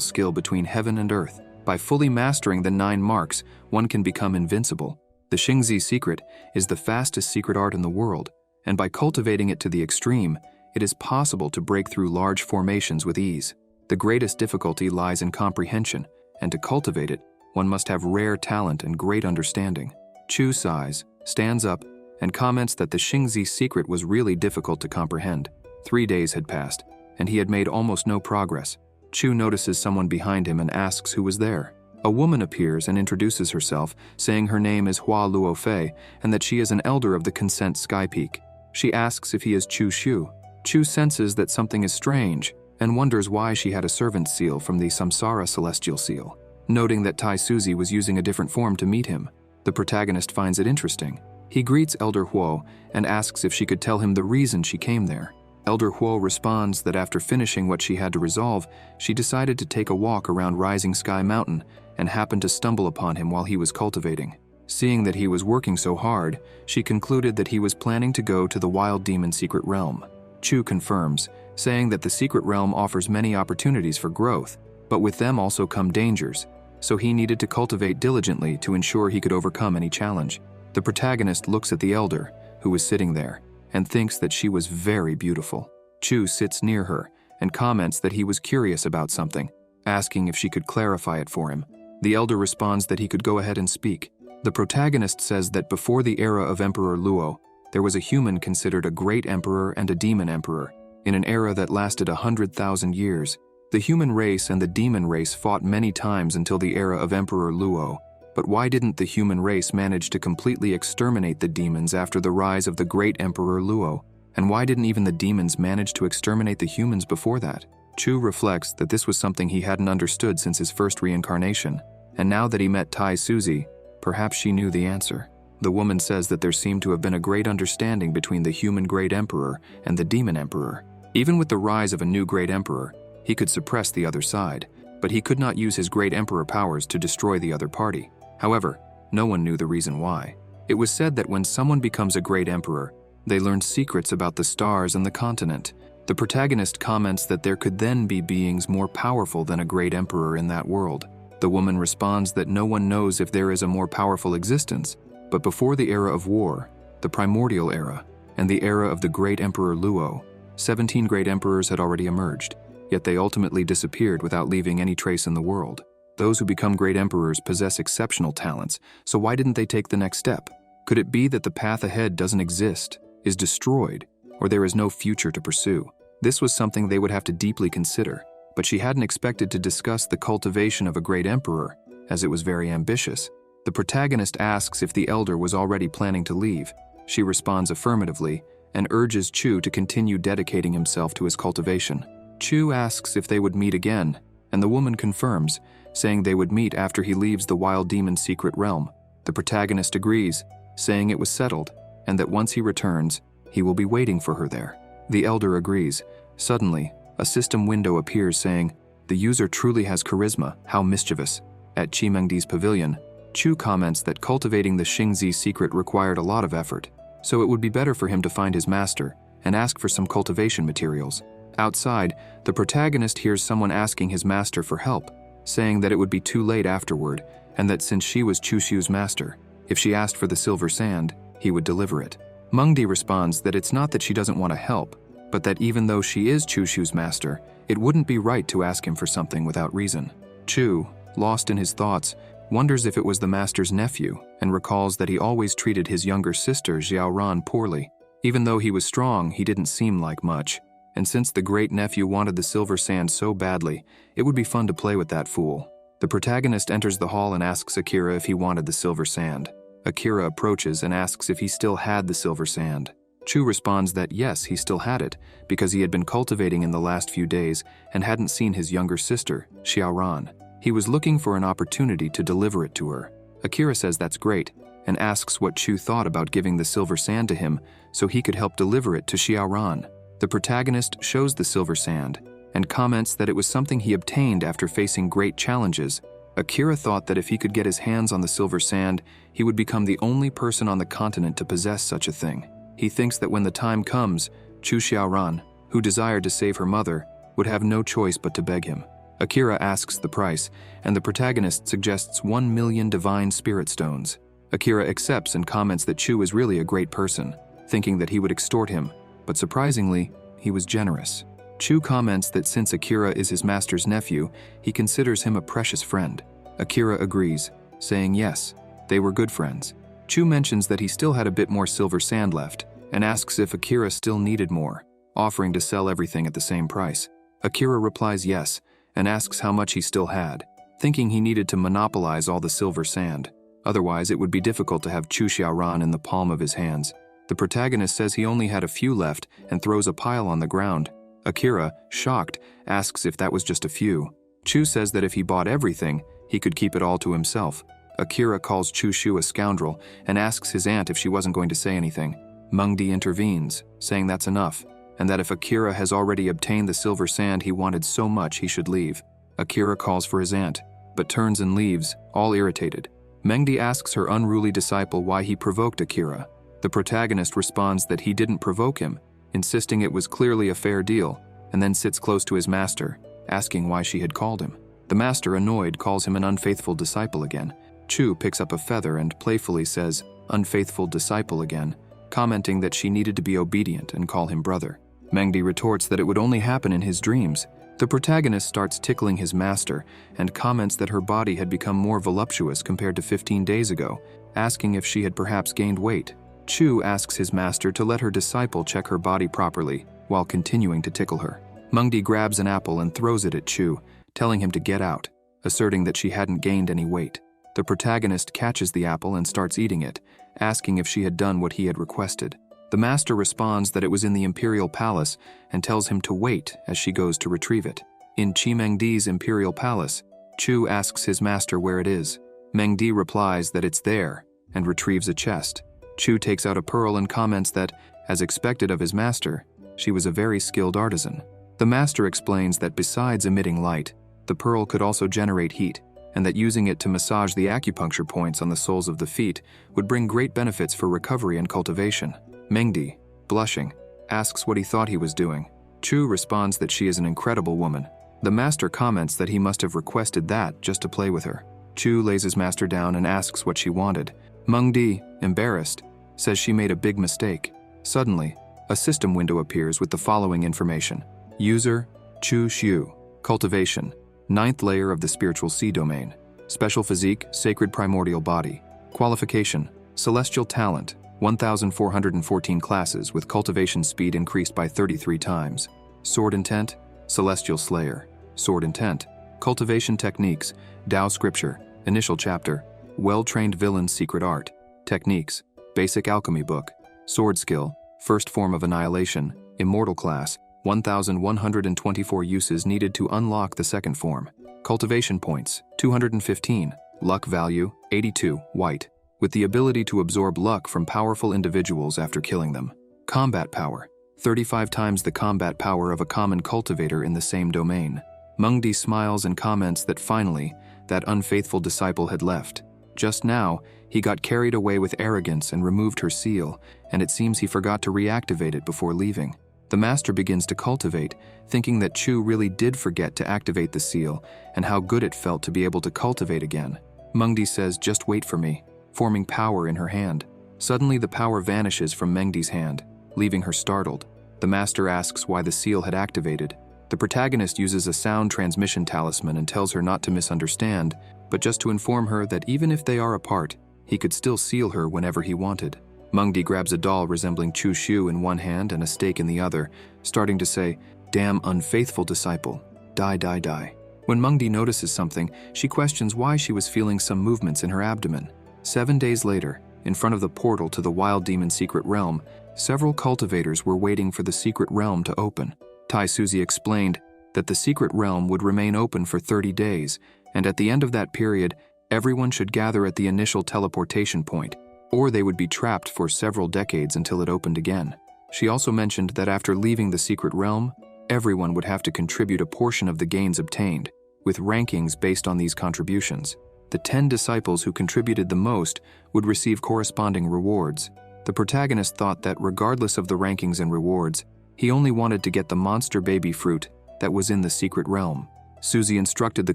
skill between heaven and earth. By fully mastering the 9 marks, one can become invincible. The Xingzi secret is the fastest secret art in the world, and by cultivating it to the extreme, it is possible to break through large formations with ease. The greatest difficulty lies in comprehension, and to cultivate it, one must have rare talent and great understanding. Chu sighs, stands up, and comments that the Xingzi secret was really difficult to comprehend. 3 days had passed, and he had made almost no progress. Chu notices someone behind him and asks who was there. A woman appears and introduces herself, saying her name is Hua Luo Fei and that she is an elder of the Consent Sky Peak. She asks if he is Chu Shu. Chu senses that something is strange and wonders why she had a servant's seal from the Samsara celestial seal. Noting that Tai Suzy was using a different form to meet him, the protagonist finds it interesting. He greets Elder Huo and asks if she could tell him the reason she came there. Elder Huo responds that after finishing what she had to resolve, she decided to take a walk around Rising Sky Mountain and happened to stumble upon him while he was cultivating. Seeing that he was working so hard, she concluded that he was planning to go to the Wild Demon Secret Realm. Chu confirms, saying that the secret realm offers many opportunities for growth, but with them also come dangers, so he needed to cultivate diligently to ensure he could overcome any challenge. The protagonist looks at the elder, who was sitting there, and thinks that she was very beautiful. Chu sits near her and comments that he was curious about something, asking if she could clarify it for him. The elder responds that he could go ahead and speak. The protagonist says that before the era of Emperor Luo, there was a human considered a great emperor and a demon emperor. In an era that lasted 100,000 years, the human race and the demon race fought many times until the era of Emperor Luo. But why didn't the human race manage to completely exterminate the demons after the rise of the great Emperor Luo? And why didn't even the demons manage to exterminate the humans before that? Chu reflects that this was something he hadn't understood since his first reincarnation, and now that he met Tai Suzy, perhaps she knew the answer. The woman says that there seemed to have been a great understanding between the human great emperor and the demon emperor. Even with the rise of a new great emperor, he could suppress the other side, but he could not use his great emperor powers to destroy the other party. However, no one knew the reason why. It was said that when someone becomes a great emperor, they learn secrets about the stars and the continent. The protagonist comments that there could then be beings more powerful than a great emperor in that world. The woman responds that no one knows if there is a more powerful existence, but before the era of war, the primordial era, and the era of the great Emperor Luo, 17 great emperors had already emerged, yet they ultimately disappeared without leaving any trace in the world. Those who become great emperors possess exceptional talents, so why didn't they take the next step? Could it be that the path ahead doesn't exist, is destroyed, or there is no future to pursue? This was something they would have to deeply consider, but she hadn't expected to discuss the cultivation of a great emperor, as it was very ambitious. The protagonist asks if the elder was already planning to leave. She responds affirmatively and urges Chu to continue dedicating himself to his cultivation. Chu asks if they would meet again, and the woman confirms, saying they would meet after he leaves the Wild Demon Secret Realm. The protagonist agrees, saying it was settled, and that once he returns, he will be waiting for her there. The elder agrees. Suddenly, a system window appears saying, "The user truly has charisma, how mischievous." At Chimengdi's pavilion, Chu comments that cultivating the Xingzi secret required a lot of effort, so it would be better for him to find his master and ask for some cultivation materials. Outside, the protagonist hears someone asking his master for help, saying that it would be too late afterward, and that since she was Chu Shu's master, if she asked for the silver sand, he would deliver it. Mengdi responds that it's not that she doesn't want to help, but that even though she is Chu Shu's master, it wouldn't be right to ask him for something without reason. Chu, lost in his thoughts, wonders if it was the master's nephew, and recalls that he always treated his younger sister Xiaoran poorly. Even though he was strong, he didn't seem like much, and since the great nephew wanted the silver sand so badly, it would be fun to play with that fool. The protagonist enters the hall and asks Akira if he wanted the silver sand. Akira approaches and asks if he still had the silver sand. Chu responds that yes, he still had it, because he had been cultivating in the last few days and hadn't seen his younger sister, Xiaoran. He was looking for an opportunity to deliver it to her. Akira says that's great, and asks what Chu thought about giving the silver sand to him so he could help deliver it to Xiaoran. The protagonist shows the silver sand and comments that it was something he obtained after facing great challenges. Akira thought that if he could get his hands on the silver sand, he would become the only person on the continent to possess such a thing. He thinks that when the time comes, Chu Xiaoran, who desired to save her mother, would have no choice but to beg him. Akira asks the price, and the protagonist suggests 1 million divine spirit stones. Akira accepts and comments that Chu is really a great person, thinking that he would extort him, but surprisingly, he was generous. Chu comments that since Akira is his master's nephew, he considers him a precious friend. Akira agrees, saying yes, they were good friends. Chu mentions that he still had a bit more silver sand left, and asks if Akira still needed more, offering to sell everything at the same price. Akira replies yes, and asks how much he still had, thinking he needed to monopolize all the silver sand. Otherwise, it would be difficult to have Chu Xiaoran in the palm of his hands. The protagonist says he only had a few left and throws a pile on the ground. Akira, shocked, asks if that was just a few. Chu says that if he bought everything, he could keep it all to himself. Akira calls Chu Shu a scoundrel and asks his aunt if she wasn't going to say anything. Mengdi intervenes, saying that's enough, and that if Akira has already obtained the silver sand he wanted so much, he should leave. Akira calls for his aunt, but turns and leaves, all irritated. Mengdi asks her unruly disciple why he provoked Akira. The protagonist responds that he didn't provoke him, insisting it was clearly a fair deal, and then sits close to his master, asking why she had called him. The master, annoyed, calls him an unfaithful disciple again. Chu picks up a feather and playfully says, "Unfaithful disciple again," commenting that she needed to be obedient and call him brother. Mengdi retorts that it would only happen in his dreams. The protagonist starts tickling his master and comments that her body had become more voluptuous compared to 15 days ago, asking if she had perhaps gained weight. Chu asks his master to let her disciple check her body properly while continuing to tickle her. Mengdi grabs an apple and throws it at Chu, telling him to get out, asserting that she hadn't gained any weight. The protagonist catches the apple and starts eating it, asking if she had done what he had requested. The master responds that it was in the imperial palace and tells him to wait as she goes to retrieve it. In Mengdi's imperial palace, Chu asks his master where it is. Mengdi replies that it's there and retrieves a chest. Chu takes out a pearl and comments that, as expected of his master, she was a very skilled artisan. The master explains that besides emitting light, the pearl could also generate heat, and that using it to massage the acupuncture points on the soles of the feet would bring great benefits for recovery and cultivation. Mengdi, blushing, asks what he thought he was doing. Chu responds that she is an incredible woman. The master comments that he must have requested that just to play with her. Chu lays his master down and asks what she wanted. Mengdi, embarrassed, says she made a big mistake. Suddenly, a system window appears with the following information. User, Chu Xiu. Cultivation, 9th layer of the spiritual sea domain. Special physique, sacred primordial body. Qualification, celestial talent, 1,414 classes with cultivation speed increased by 33 times. Sword intent, celestial slayer. Sword intent, cultivation techniques, Tao scripture, initial chapter, well-trained villain's secret art. Techniques, basic alchemy book. Sword skill, first form of annihilation, immortal class, 1,124 uses needed to unlock the second form. Cultivation points, 215. Luck value, 82, white, with the ability to absorb luck from powerful individuals after killing them. Combat power, 35 times the combat power of a common cultivator in the same domain. Mengdi smiles and comments that finally, that unfaithful disciple had left. Just now, he got carried away with arrogance and removed her seal, and it seems he forgot to reactivate it before leaving. The master begins to cultivate, thinking that Chu really did forget to activate the seal and how good it felt to be able to cultivate again. Mengdi says, "Just wait for me," forming power in her hand. Suddenly the power vanishes from Mengdi's hand, leaving her startled. The master asks why the seal had activated. The protagonist uses a sound transmission talisman and tells her not to misunderstand, but just to inform her that even if they are apart, he could still seal her whenever he wanted. Mengdi grabs a doll resembling Chu Shu in one hand and a stake in the other, starting to say, "Damn unfaithful disciple. Die, die, die." When Mengdi notices something, she questions why she was feeling some movements in her abdomen. 7 days later, in front of the portal to the wild demon secret realm, several cultivators were waiting for the secret realm to open. Tai Suzy explained that the secret realm would remain open for 30 days, and at the end of that period, everyone should gather at the initial teleportation point, or they would be trapped for several decades until it opened again. She also mentioned that after leaving the secret realm, everyone would have to contribute a portion of the gains obtained, with rankings based on these contributions. The 10 disciples who contributed the most would receive corresponding rewards. The protagonist thought that regardless of the rankings and rewards, he only wanted to get the monster baby fruit that was in the secret realm. Suzy instructed the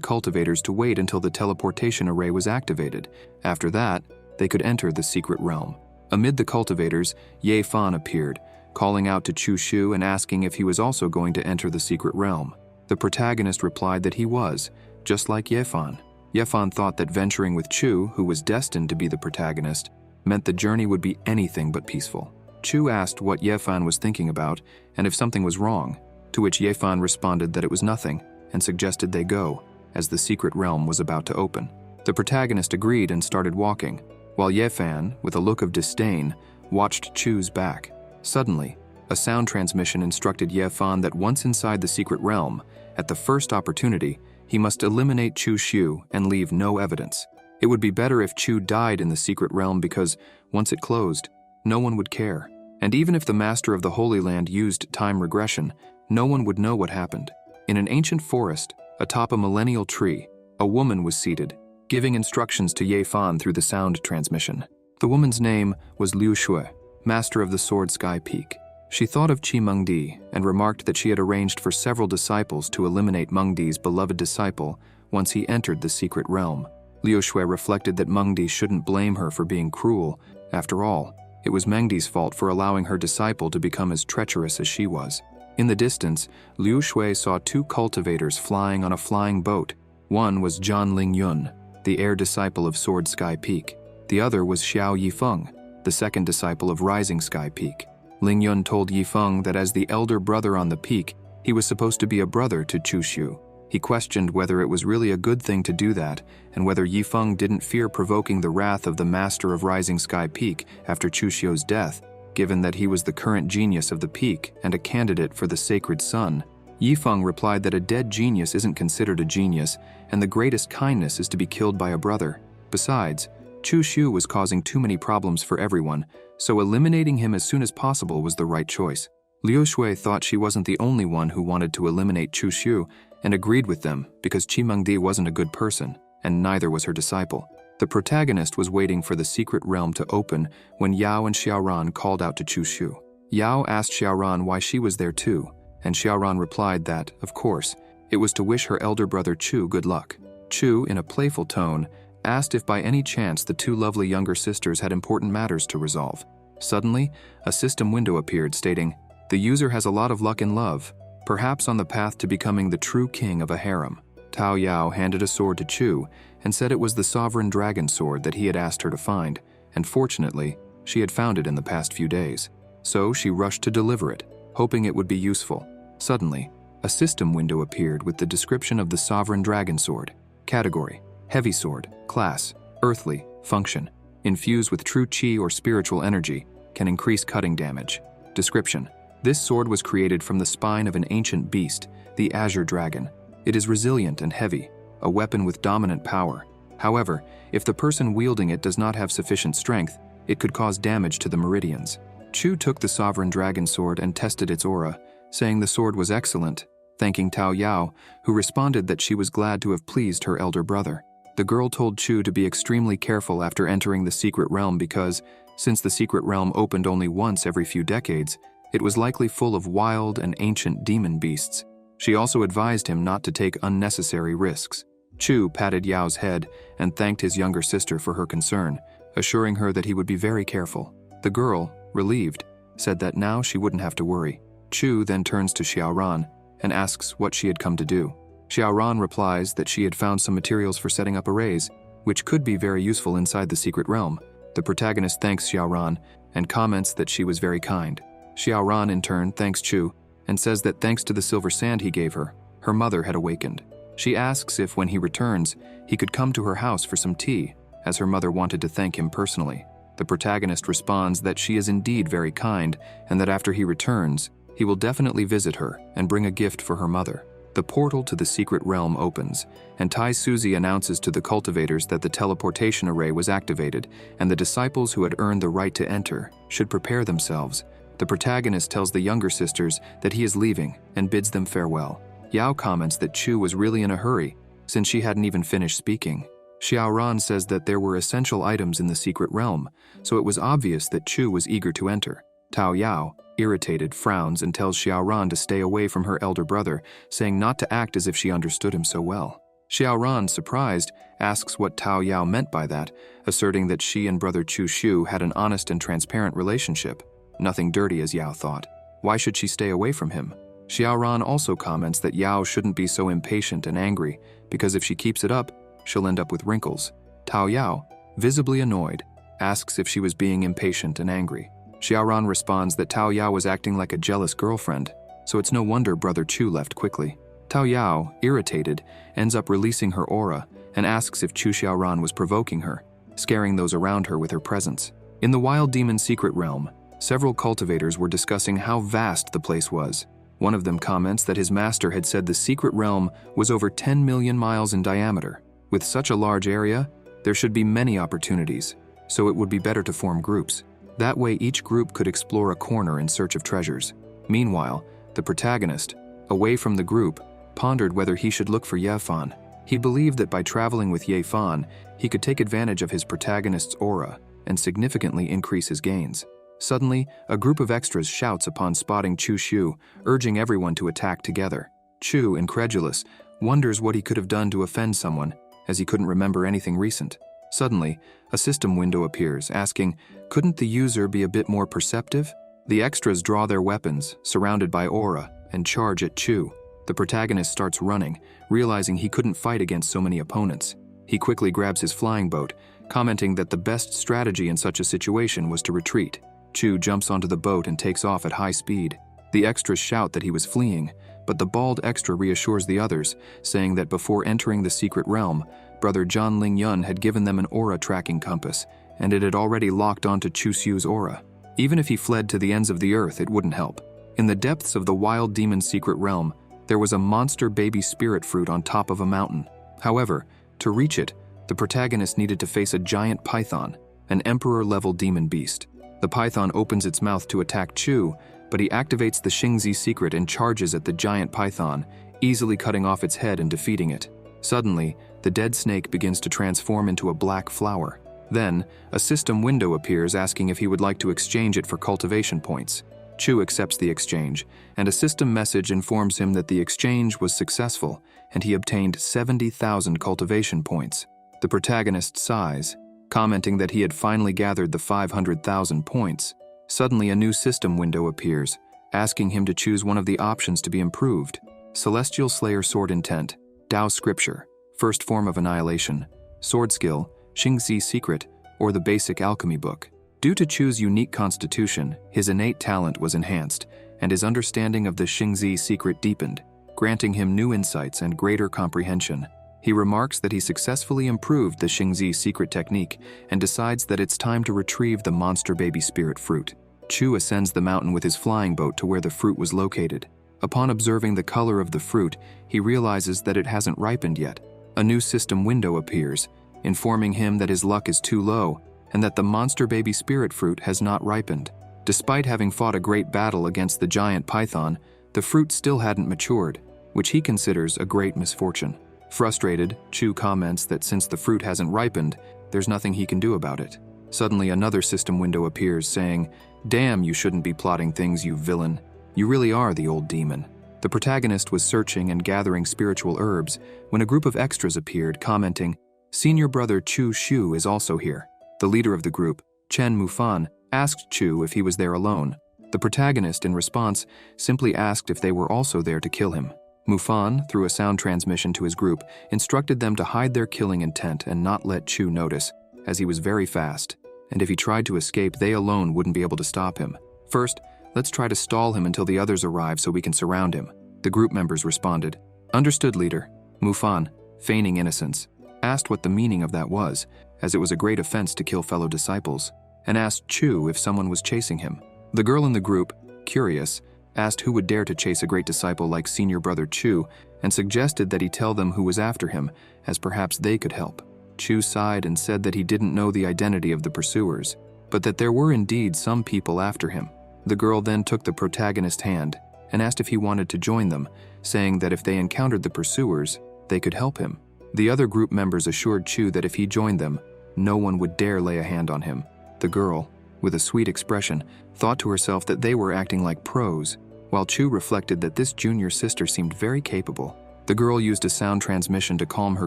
cultivators to wait until the teleportation array was activated. After that, they could enter the secret realm. Amid the cultivators, Ye Fan appeared, calling out to Chu Shu and asking if he was also going to enter the secret realm. The protagonist replied that he was, just like Ye Fan. Ye Fan thought that venturing with Chu, who was destined to be the protagonist, meant the journey would be anything but peaceful. Chu asked what Ye Fan was thinking about and if something was wrong, to which Ye Fan responded that it was nothing and suggested they go, as the secret realm was about to open. The protagonist agreed and started walking, while Ye Fan, with a look of disdain, watched Chu's back. Suddenly, a sound transmission instructed Ye Fan that once inside the secret realm, at the first opportunity, he must eliminate Chu Shu and leave no evidence. It would be better if Chu died in the secret realm because, once it closed, no one would care. And even if the master of the Holy Land used time regression, no one would know what happened. In an ancient forest, atop a millennial tree, a woman was seated, giving instructions to Ye Fan through the sound transmission. The woman's name was Liu Shui, master of the Sword Sky Peak. She thought of Qi Mengdi and remarked that she had arranged for several disciples to eliminate Mengdi's beloved disciple once he entered the secret realm. Liu Shui reflected that Mengdi shouldn't blame her for being cruel. After all, it was Mengdi's fault for allowing her disciple to become as treacherous as she was. In the distance, Liu Shui saw 2 cultivators flying on a flying boat. One was Zhan Lingyun, the heir disciple of Sword Sky Peak. The other was Xiao Yifeng, the second disciple of Rising Sky Peak. Lingyun told Yifeng that as the elder brother on the peak, he was supposed to be a brother to Chu Shu. He questioned whether it was really a good thing to do that, and whether Yifeng didn't fear provoking the wrath of the master of Rising Sky Peak after Chu Shu's death, given that he was the current genius of the peak and a candidate for the sacred sun. Yifeng replied that a dead genius isn't considered a genius, and the greatest kindness is to be killed by a brother. Besides, Chu Shu was causing too many problems for everyone, so eliminating him as soon as possible was the right choice. Liu Shui thought she wasn't the only one who wanted to eliminate Chu Shu, and agreed with them because Qi Mengdi wasn't a good person, and neither was her disciple. The protagonist was waiting for the secret realm to open when Yao and Xiaoran called out to Chu Shu. Yao asked Xiaoran why she was there too, and Xiaoran replied that, of course, it was to wish her elder brother Chu good luck. Chu, in a playful tone, asked if by any chance the 2 lovely younger sisters had important matters to resolve. Suddenly, a system window appeared stating, "The user has a lot of luck in love, perhaps on the path to becoming the true king of a harem." Tao Yao handed a sword to Chu and said it was the sovereign dragon sword that he had asked her to find, and fortunately, she had found it in the past few days. So she rushed to deliver it, hoping it would be useful. Suddenly, a system window appeared with the description of the sovereign dragon sword. Category: heavy sword. Class: earthly. Function: infused with true qi or spiritual energy, can increase cutting damage. Description: this sword was created from the spine of an ancient beast, the Azure Dragon. It is resilient and heavy, a weapon with dominant power. However, if the person wielding it does not have sufficient strength, it could cause damage to the meridians. Chu took the sovereign dragon sword and tested its aura, saying the sword was excellent, thanking Tao Yao, who responded that she was glad to have pleased her elder brother. The girl told Chu to be extremely careful after entering the secret realm because, since the secret realm opened only once every few decades, it was likely full of wild and ancient demon beasts. She also advised him not to take unnecessary risks. Chu patted Yao's head and thanked his younger sister for her concern, assuring her that he would be very careful. The girl, relieved, said that now she wouldn't have to worry. Chu then turns to Xiaoran and asks what she had come to do. Xiaoran replies that she had found some materials for setting up arrays, which could be very useful inside the secret realm. The protagonist thanks Xiaoran and comments that she was very kind. Xiaoran in turn thanks Chu and says that thanks to the silver sand he gave her, her mother had awakened. She asks if when he returns, he could come to her house for some tea, as her mother wanted to thank him personally. The protagonist responds that she is indeed very kind and that after he returns, he will definitely visit her and bring a gift for her mother. The portal to the secret realm opens, and Tai Suzy announces to the cultivators that the teleportation array was activated and the disciples who had earned the right to enter should prepare themselves. The protagonist tells the younger sisters that he is leaving and bids them farewell. Yao comments that Chu was really in a hurry, since she hadn't even finished speaking. Xiaoran says that there were essential items in the secret realm, so it was obvious that Chu was eager to enter. Tao Yao, irritated, frowns and tells Xiaoran to stay away from her elder brother, saying not to act as if she understood him so well. Xiaoran, surprised, asks what Tao Yao meant by that, asserting that she and brother Chu Shu had an honest and transparent relationship. Nothing dirty, as Yao thought. Why should she stay away from him? Xiaoran also comments that Yao shouldn't be so impatient and angry, because if she keeps it up, she'll end up with wrinkles. Tao Yao, visibly annoyed, asks if she was being impatient and angry. Xiaoran responds that Tao Yao was acting like a jealous girlfriend, so it's no wonder brother Chu left quickly. Tao Yao, irritated, ends up releasing her aura and asks if Chu Xiaoran was provoking her, scaring those around her with her presence. In the wild demon secret realm, several cultivators were discussing how vast the place was. One of them comments that his master had said the secret realm was over 10 million miles in diameter. With such a large area, there should be many opportunities, so it would be better to form groups. That way each group could explore a corner in search of treasures. Meanwhile, the protagonist, away from the group, pondered whether he should look for Ye Fan. He believed that by traveling with Ye Fan, he could take advantage of his protagonist's aura and significantly increase his gains. Suddenly, a group of extras shouts upon spotting Chu Shu, urging everyone to attack together. Chu, incredulous, wonders what he could have done to offend someone, as he couldn't remember anything recent. Suddenly, a system window appears, asking, couldn't the user be a bit more perceptive? The extras draw their weapons, surrounded by aura, and charge at Chu. The protagonist starts running, realizing he couldn't fight against so many opponents. He quickly grabs his flying boat, commenting that the best strategy in such a situation was to retreat. Chu jumps onto the boat and takes off at high speed. The extras shout that he was fleeing, but the bald extra reassures the others, saying that before entering the secret realm, brother John Ling Yun had given them an aura tracking compass, and it had already locked onto Chu Xiu's aura. Even if he fled to the ends of the earth, it wouldn't help. In the depths of the wild demon secret realm, there was a monster baby spirit fruit on top of a mountain. However, to reach it, the protagonist needed to face a giant python, an emperor-level demon beast. The python opens its mouth to attack Chu, but he activates the Xingzi secret and charges at the giant python, easily cutting off its head and defeating it. Suddenly, the dead snake begins to transform into a black flower. Then, a system window appears asking if he would like to exchange it for cultivation points. Chu accepts the exchange, and a system message informs him that the exchange was successful, and he obtained 70,000 cultivation points. The protagonist sighs, commenting that he had finally gathered the 500,000 points. Suddenly, a new system window appears, asking him to choose one of the options to be improved: Celestial Slayer Sword Intent, Dao Scripture, First Form of Annihilation, Sword Skill, Xingzi Secret, or the Basic Alchemy Book. Due to Chu's unique constitution, his innate talent was enhanced, and his understanding of the Xingzi Secret deepened, granting him new insights and greater comprehension. He remarks that he successfully improved the Xingzi Secret technique and decides that it's time to retrieve the monster baby spirit fruit. Chu ascends the mountain with his flying boat to where the fruit was located. Upon observing the color of the fruit, he realizes that it hasn't ripened yet. A new system window appears, informing him that his luck is too low and that the monster baby spirit fruit has not ripened. Despite having fought a great battle against the giant python, the fruit still hadn't matured, which he considers a great misfortune. Frustrated, Chu comments that since the fruit hasn't ripened, there's nothing he can do about it. Suddenly, another system window appears, saying, "Damn, you shouldn't be plotting things, you villain. You really are the old demon." The protagonist was searching and gathering spiritual herbs when a group of extras appeared, commenting, "Senior brother Chu Shu is also here." The leader of the group, Chen Mufan, asked Chu if he was there alone. The protagonist, in response, simply asked if they were also there to kill him. Mufan, through a sound transmission to his group, instructed them to hide their killing intent and not let Chu notice, as he was very fast, and if he tried to escape, they alone wouldn't be able to stop him. "First, let's try to stall him until the others arrive so we can surround him," the group members responded. "Understood, leader." Mufan, feigning innocence, asked what the meaning of that was, as it was a great offense to kill fellow disciples. and asked Chu if someone was chasing him. The girl in the group, curious, asked who would dare to chase a great disciple like senior brother Chu and suggested that he tell them who was after him, as perhaps they could help. Chu sighed and said that he didn't know the identity of the pursuers, but that there were indeed some people after him. The girl then took the protagonist's hand and asked if he wanted to join them, saying that if they encountered the pursuers, they could help him. The other group members assured Chu that if he joined them, no one would dare lay a hand on him. The girl, with a sweet expression, thought to herself that they were acting like pros, while Chu reflected that this junior sister seemed very capable. The girl used a sound transmission to calm her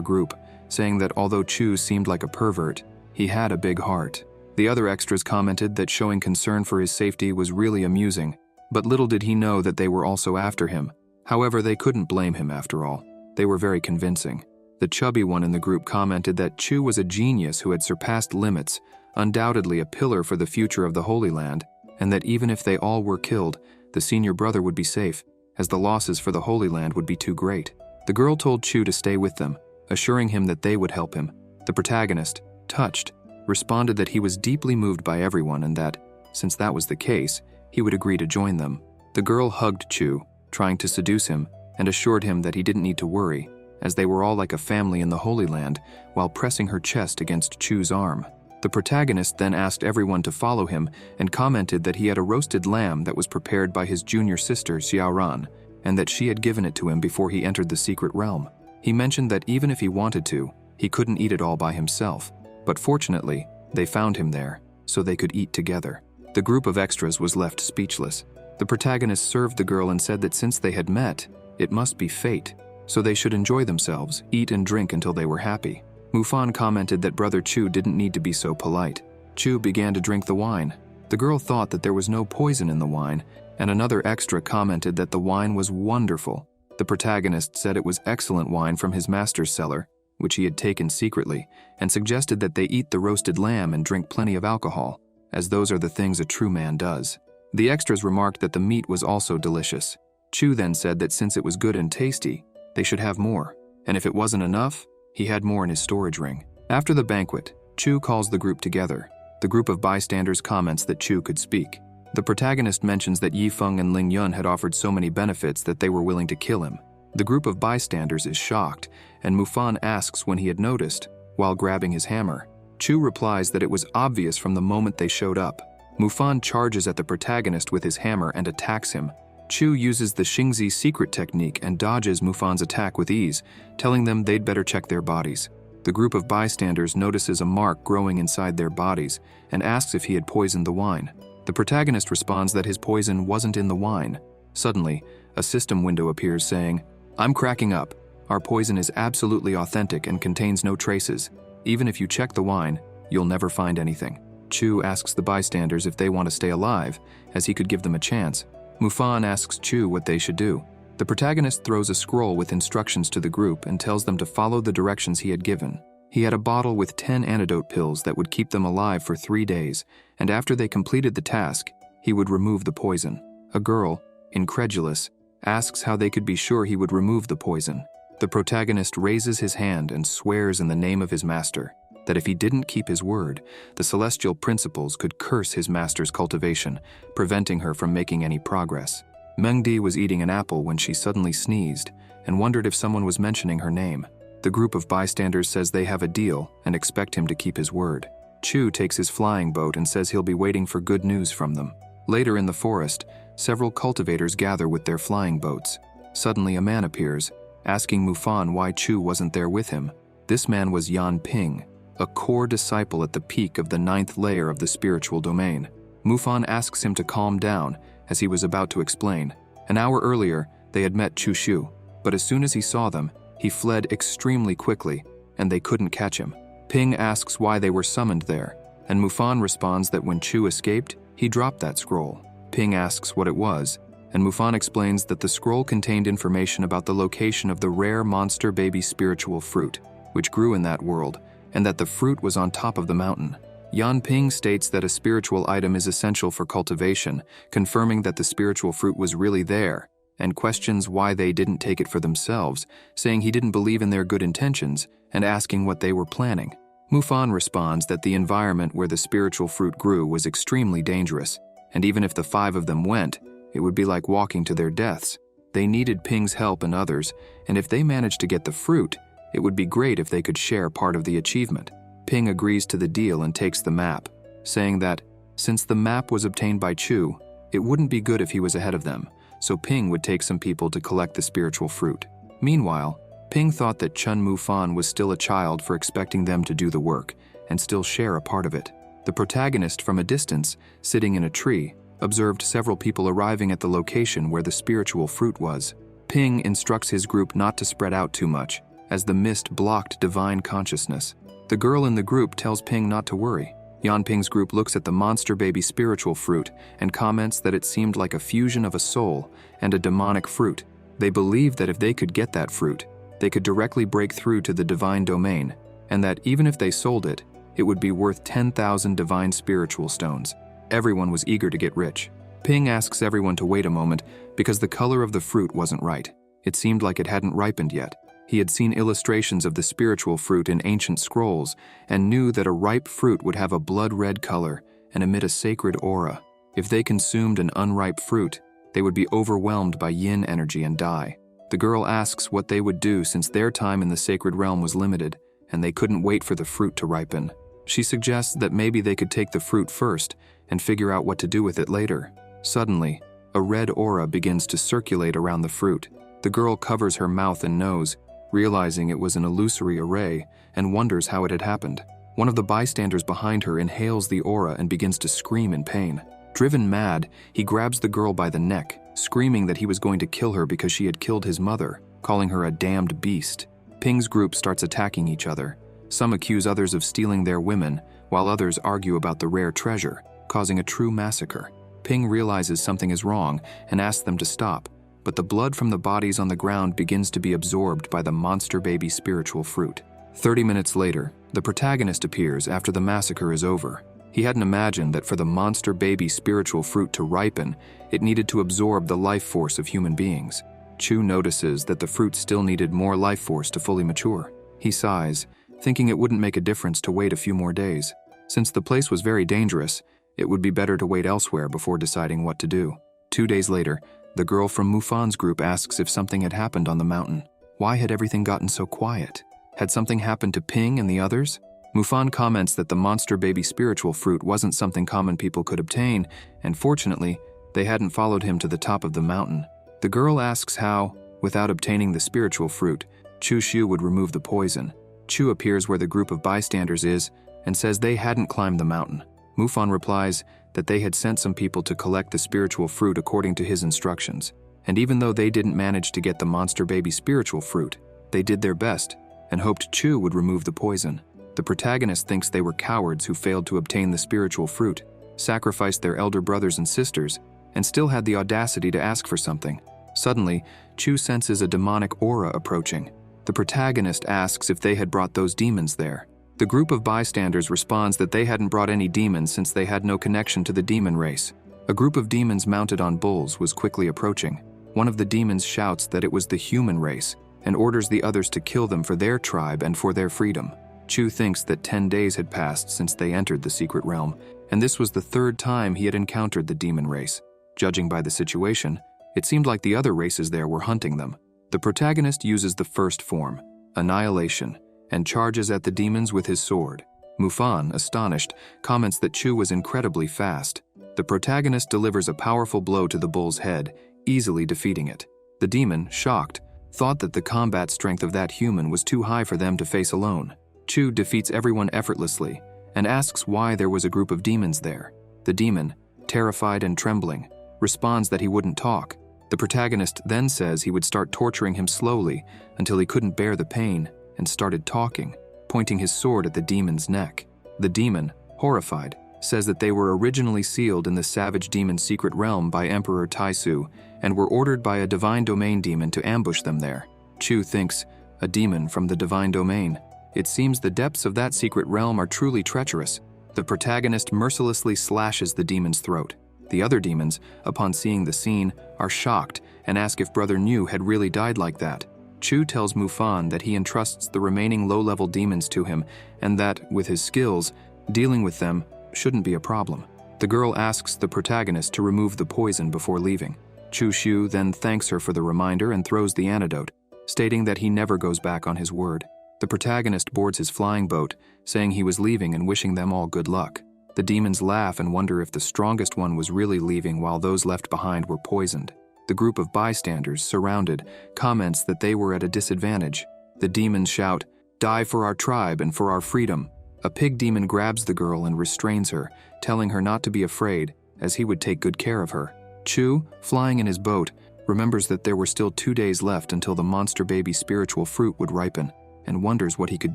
group, saying that although Chu seemed like a pervert, he had a big heart. The other extras commented that showing concern for his safety was really amusing, but little did he know that they were also after him. However, they couldn't blame him after all. They were very convincing. The chubby one in the group commented that Chu was a genius who had surpassed limits, undoubtedly a pillar for the future of the Holy Land, and that even if they all were killed, the senior brother would be safe, as the losses for the Holy Land would be too great. The girl told Chu to stay with them, assuring him that they would help him. The protagonist, touched, responded that he was deeply moved by everyone and that, since that was the case, he would agree to join them. The girl hugged Chu, trying to seduce him, and assured him that he didn't need to worry, as they were all like a family in the Holy Land, while pressing her chest against Chu's arm. The protagonist then asked everyone to follow him and commented that he had a roasted lamb that was prepared by his junior sister Xiaoran, and that she had given it to him before he entered the secret realm. He mentioned that even if he wanted to, he couldn't eat it all by himself, but fortunately, they found him there, so they could eat together. The group of extras was left speechless. The protagonist served the girl and said that since they had met, it must be fate, so they should enjoy themselves, eat and drink until they were happy. Mufan commented that brother Chu didn't need to be so polite. Chu began to drink the wine. The girl thought that there was no poison in the wine, and another extra commented that the wine was wonderful. The protagonist said it was excellent wine from his master's cellar, which he had taken secretly, and suggested that they eat the roasted lamb and drink plenty of alcohol, as those are the things a true man does. The extras remarked that the meat was also delicious. Chu then said that since it was good and tasty, they should have more, and if it wasn't enough, he had more in his storage ring. After the banquet, Chu calls the group together. The group of bystanders comments that Chu could speak. The protagonist mentions that Yifeng and Ling Yun had offered so many benefits that they were willing to kill him. The group of bystanders is shocked, and Mufan asks when he had noticed, while grabbing his hammer. Chu replies that it was obvious from the moment they showed up. Mufan charges at the protagonist with his hammer and attacks him. Chu uses the Xingzi secret technique and dodges Mufan's attack with ease, telling them they'd better check their bodies. The group of bystanders notices a mark growing inside their bodies and asks if he had poisoned the wine. The protagonist responds that his poison wasn't in the wine. Suddenly, a system window appears saying, "I'm cracking up. Our poison is absolutely authentic and contains no traces. Even if you check the wine, you'll never find anything." Chu asks the bystanders if they want to stay alive, as he could give them a chance. Mufan asks Chu what they should do. The protagonist throws a scroll with instructions to the group and tells them to follow the directions he had given. He had a bottle with 10 antidote pills that would keep them alive for 3 days, and after they completed the task, he would remove the poison. A girl, incredulous, asks how they could be sure he would remove the poison. The protagonist raises his hand and swears in the name of his master that if he didn't keep his word, the celestial principles could curse his master's cultivation, preventing her from making any progress. Mengdi was eating an apple when she suddenly sneezed and wondered if someone was mentioning her name. The group of bystanders says they have a deal and expect him to keep his word. Chu takes his flying boat and says he'll be waiting for good news from them. Later in the forest, several cultivators gather with their flying boats. Suddenly a man appears, asking Mufan why Chu wasn't there with him. This man was Yan Ping, a core disciple at the peak of the 9th layer of the spiritual domain. Mufan asks him to calm down, as he was about to explain. An hour earlier, they had met Chu Shu, but as soon as he saw them, he fled extremely quickly, and they couldn't catch him. Ping asks why they were summoned there, and Mufan responds that when Chu escaped, he dropped that scroll. Ping asks what it was, and Mufan explains that the scroll contained information about the location of the rare monster baby spiritual fruit, which grew in that world, and that the fruit was on top of the mountain. Yan Ping states that a spiritual item is essential for cultivation, confirming that the spiritual fruit was really there, and questions why they didn't take it for themselves, saying he didn't believe in their good intentions, and asking what they were planning. Mufan responds that the environment where the spiritual fruit grew was extremely dangerous, and even if the 5 of them went, it would be like walking to their deaths. They needed Ping's help and others, and if they managed to get the fruit, it would be great if they could share part of the achievement. Ping agrees to the deal and takes the map, saying that, since the map was obtained by Chu, it wouldn't be good if he was ahead of them, so Ping would take some people to collect the spiritual fruit. Meanwhile, Ping thought that Chun Mufan was still a child for expecting them to do the work and still share a part of it. The protagonist, from a distance, sitting in a tree, observed several people arriving at the location where the spiritual fruit was. Ping instructs his group not to spread out too much, as the mist blocked divine consciousness. The girl in the group tells Ping not to worry. Yan Ping's group looks at the monster baby spiritual fruit and comments that it seemed like a fusion of a soul and a demonic fruit. They believe that if they could get that fruit, they could directly break through to the divine domain, and that even if they sold it, it would be worth 10,000 divine spiritual stones. Everyone was eager to get rich. Ping asks everyone to wait a moment because the color of the fruit wasn't right. It seemed like it hadn't ripened yet. He had seen illustrations of the spiritual fruit in ancient scrolls and knew that a ripe fruit would have a blood-red color and emit a sacred aura. If they consumed an unripe fruit, they would be overwhelmed by yin energy and die. The girl asks what they would do since their time in the sacred realm was limited and they couldn't wait for the fruit to ripen. She suggests that maybe they could take the fruit first and figure out what to do with it later. Suddenly, a red aura begins to circulate around the fruit. The girl covers her mouth and nose, realizing it was an illusory array, and wonders how it had happened. One of the bystanders behind her inhales the aura and begins to scream in pain. Driven mad, he grabs the girl by the neck, screaming that he was going to kill her because she had killed his mother, calling her a damned beast. Ping's group starts attacking each other. Some accuse others of stealing their women, while others argue about the rare treasure, causing a true massacre. Ping realizes something is wrong and asks them to stop, but the blood from the bodies on the ground begins to be absorbed by the monster baby spiritual fruit. 30 minutes later, the protagonist appears after the massacre is over. He hadn't imagined that for the monster baby spiritual fruit to ripen, it needed to absorb the life force of human beings. Chu notices that the fruit still needed more life force to fully mature. He sighs, thinking it wouldn't make a difference to wait a few more days. Since the place was very dangerous, it would be better to wait elsewhere before deciding what to do. 2 days later, the girl from Mufan's group asks if something had happened on the mountain. Why had everything gotten so quiet? Had something happened to Ping and the others? Mufan comments that the monster baby spiritual fruit wasn't something common people could obtain, and fortunately, they hadn't followed him to the top of the mountain. The girl asks how, without obtaining the spiritual fruit, Chu Xiu would remove the poison. Chu appears where the group of bystanders is and says they hadn't climbed the mountain. Mufan replies that they had sent some people to collect the spiritual fruit according to his instructions, and even though they didn't manage to get the monster baby spiritual fruit, they did their best and hoped Chu would remove the poison. The protagonist thinks they were cowards who failed to obtain the spiritual fruit, sacrificed their elder brothers and sisters, and still had the audacity to ask for something. Suddenly, Chu senses a demonic aura approaching. The protagonist asks if they had brought those demons there. The group of bystanders responds that they hadn't brought any demons since they had no connection to the demon race. A group of demons mounted on bulls was quickly approaching. One of the demons shouts that it was the human race and orders the others to kill them for their tribe and for their freedom. Chu thinks that 10 days had passed since they entered the secret realm, and this was the 3rd time he had encountered the demon race. Judging by the situation, it seemed like the other races there were hunting them. The protagonist uses the first form, annihilation, and charges at the demons with his sword. Mufan, astonished, comments that Chu was incredibly fast. The protagonist delivers a powerful blow to the bull's head, easily defeating it. The demon, shocked, thought that the combat strength of that human was too high for them to face alone. Chu defeats everyone effortlessly and asks why there was a group of demons there. The demon, terrified and trembling, responds that he wouldn't talk. The protagonist then says he would start torturing him slowly until he couldn't bear the pain and started talking, pointing his sword at the demon's neck. The demon, horrified, says that they were originally sealed in the savage demon secret realm by Emperor Taisu and were ordered by a divine domain demon to ambush them there. Chu thinks, a demon from the divine domain. It seems the depths of that secret realm are truly treacherous. The protagonist mercilessly slashes the demon's throat. The other demons, upon seeing the scene, are shocked and ask if Brother Niu had really died like that. Chu tells Mufan that he entrusts the remaining low-level demons to him and that, with his skills, dealing with them shouldn't be a problem. The girl asks the protagonist to remove the poison before leaving. Chu Xiu then thanks her for the reminder and throws the antidote, stating that he never goes back on his word. The protagonist boards his flying boat, saying he was leaving and wishing them all good luck. The demons laugh and wonder if the strongest one was really leaving while those left behind were poisoned. The group of bystanders, surrounded, comments that they were at a disadvantage. The demons shout, "Die for our tribe and for our freedom." A pig demon grabs the girl and restrains her, telling her not to be afraid, as he would take good care of her. Chu, flying in his boat, remembers that there were still 2 days left until the monster baby spiritual fruit would ripen, and wonders what he could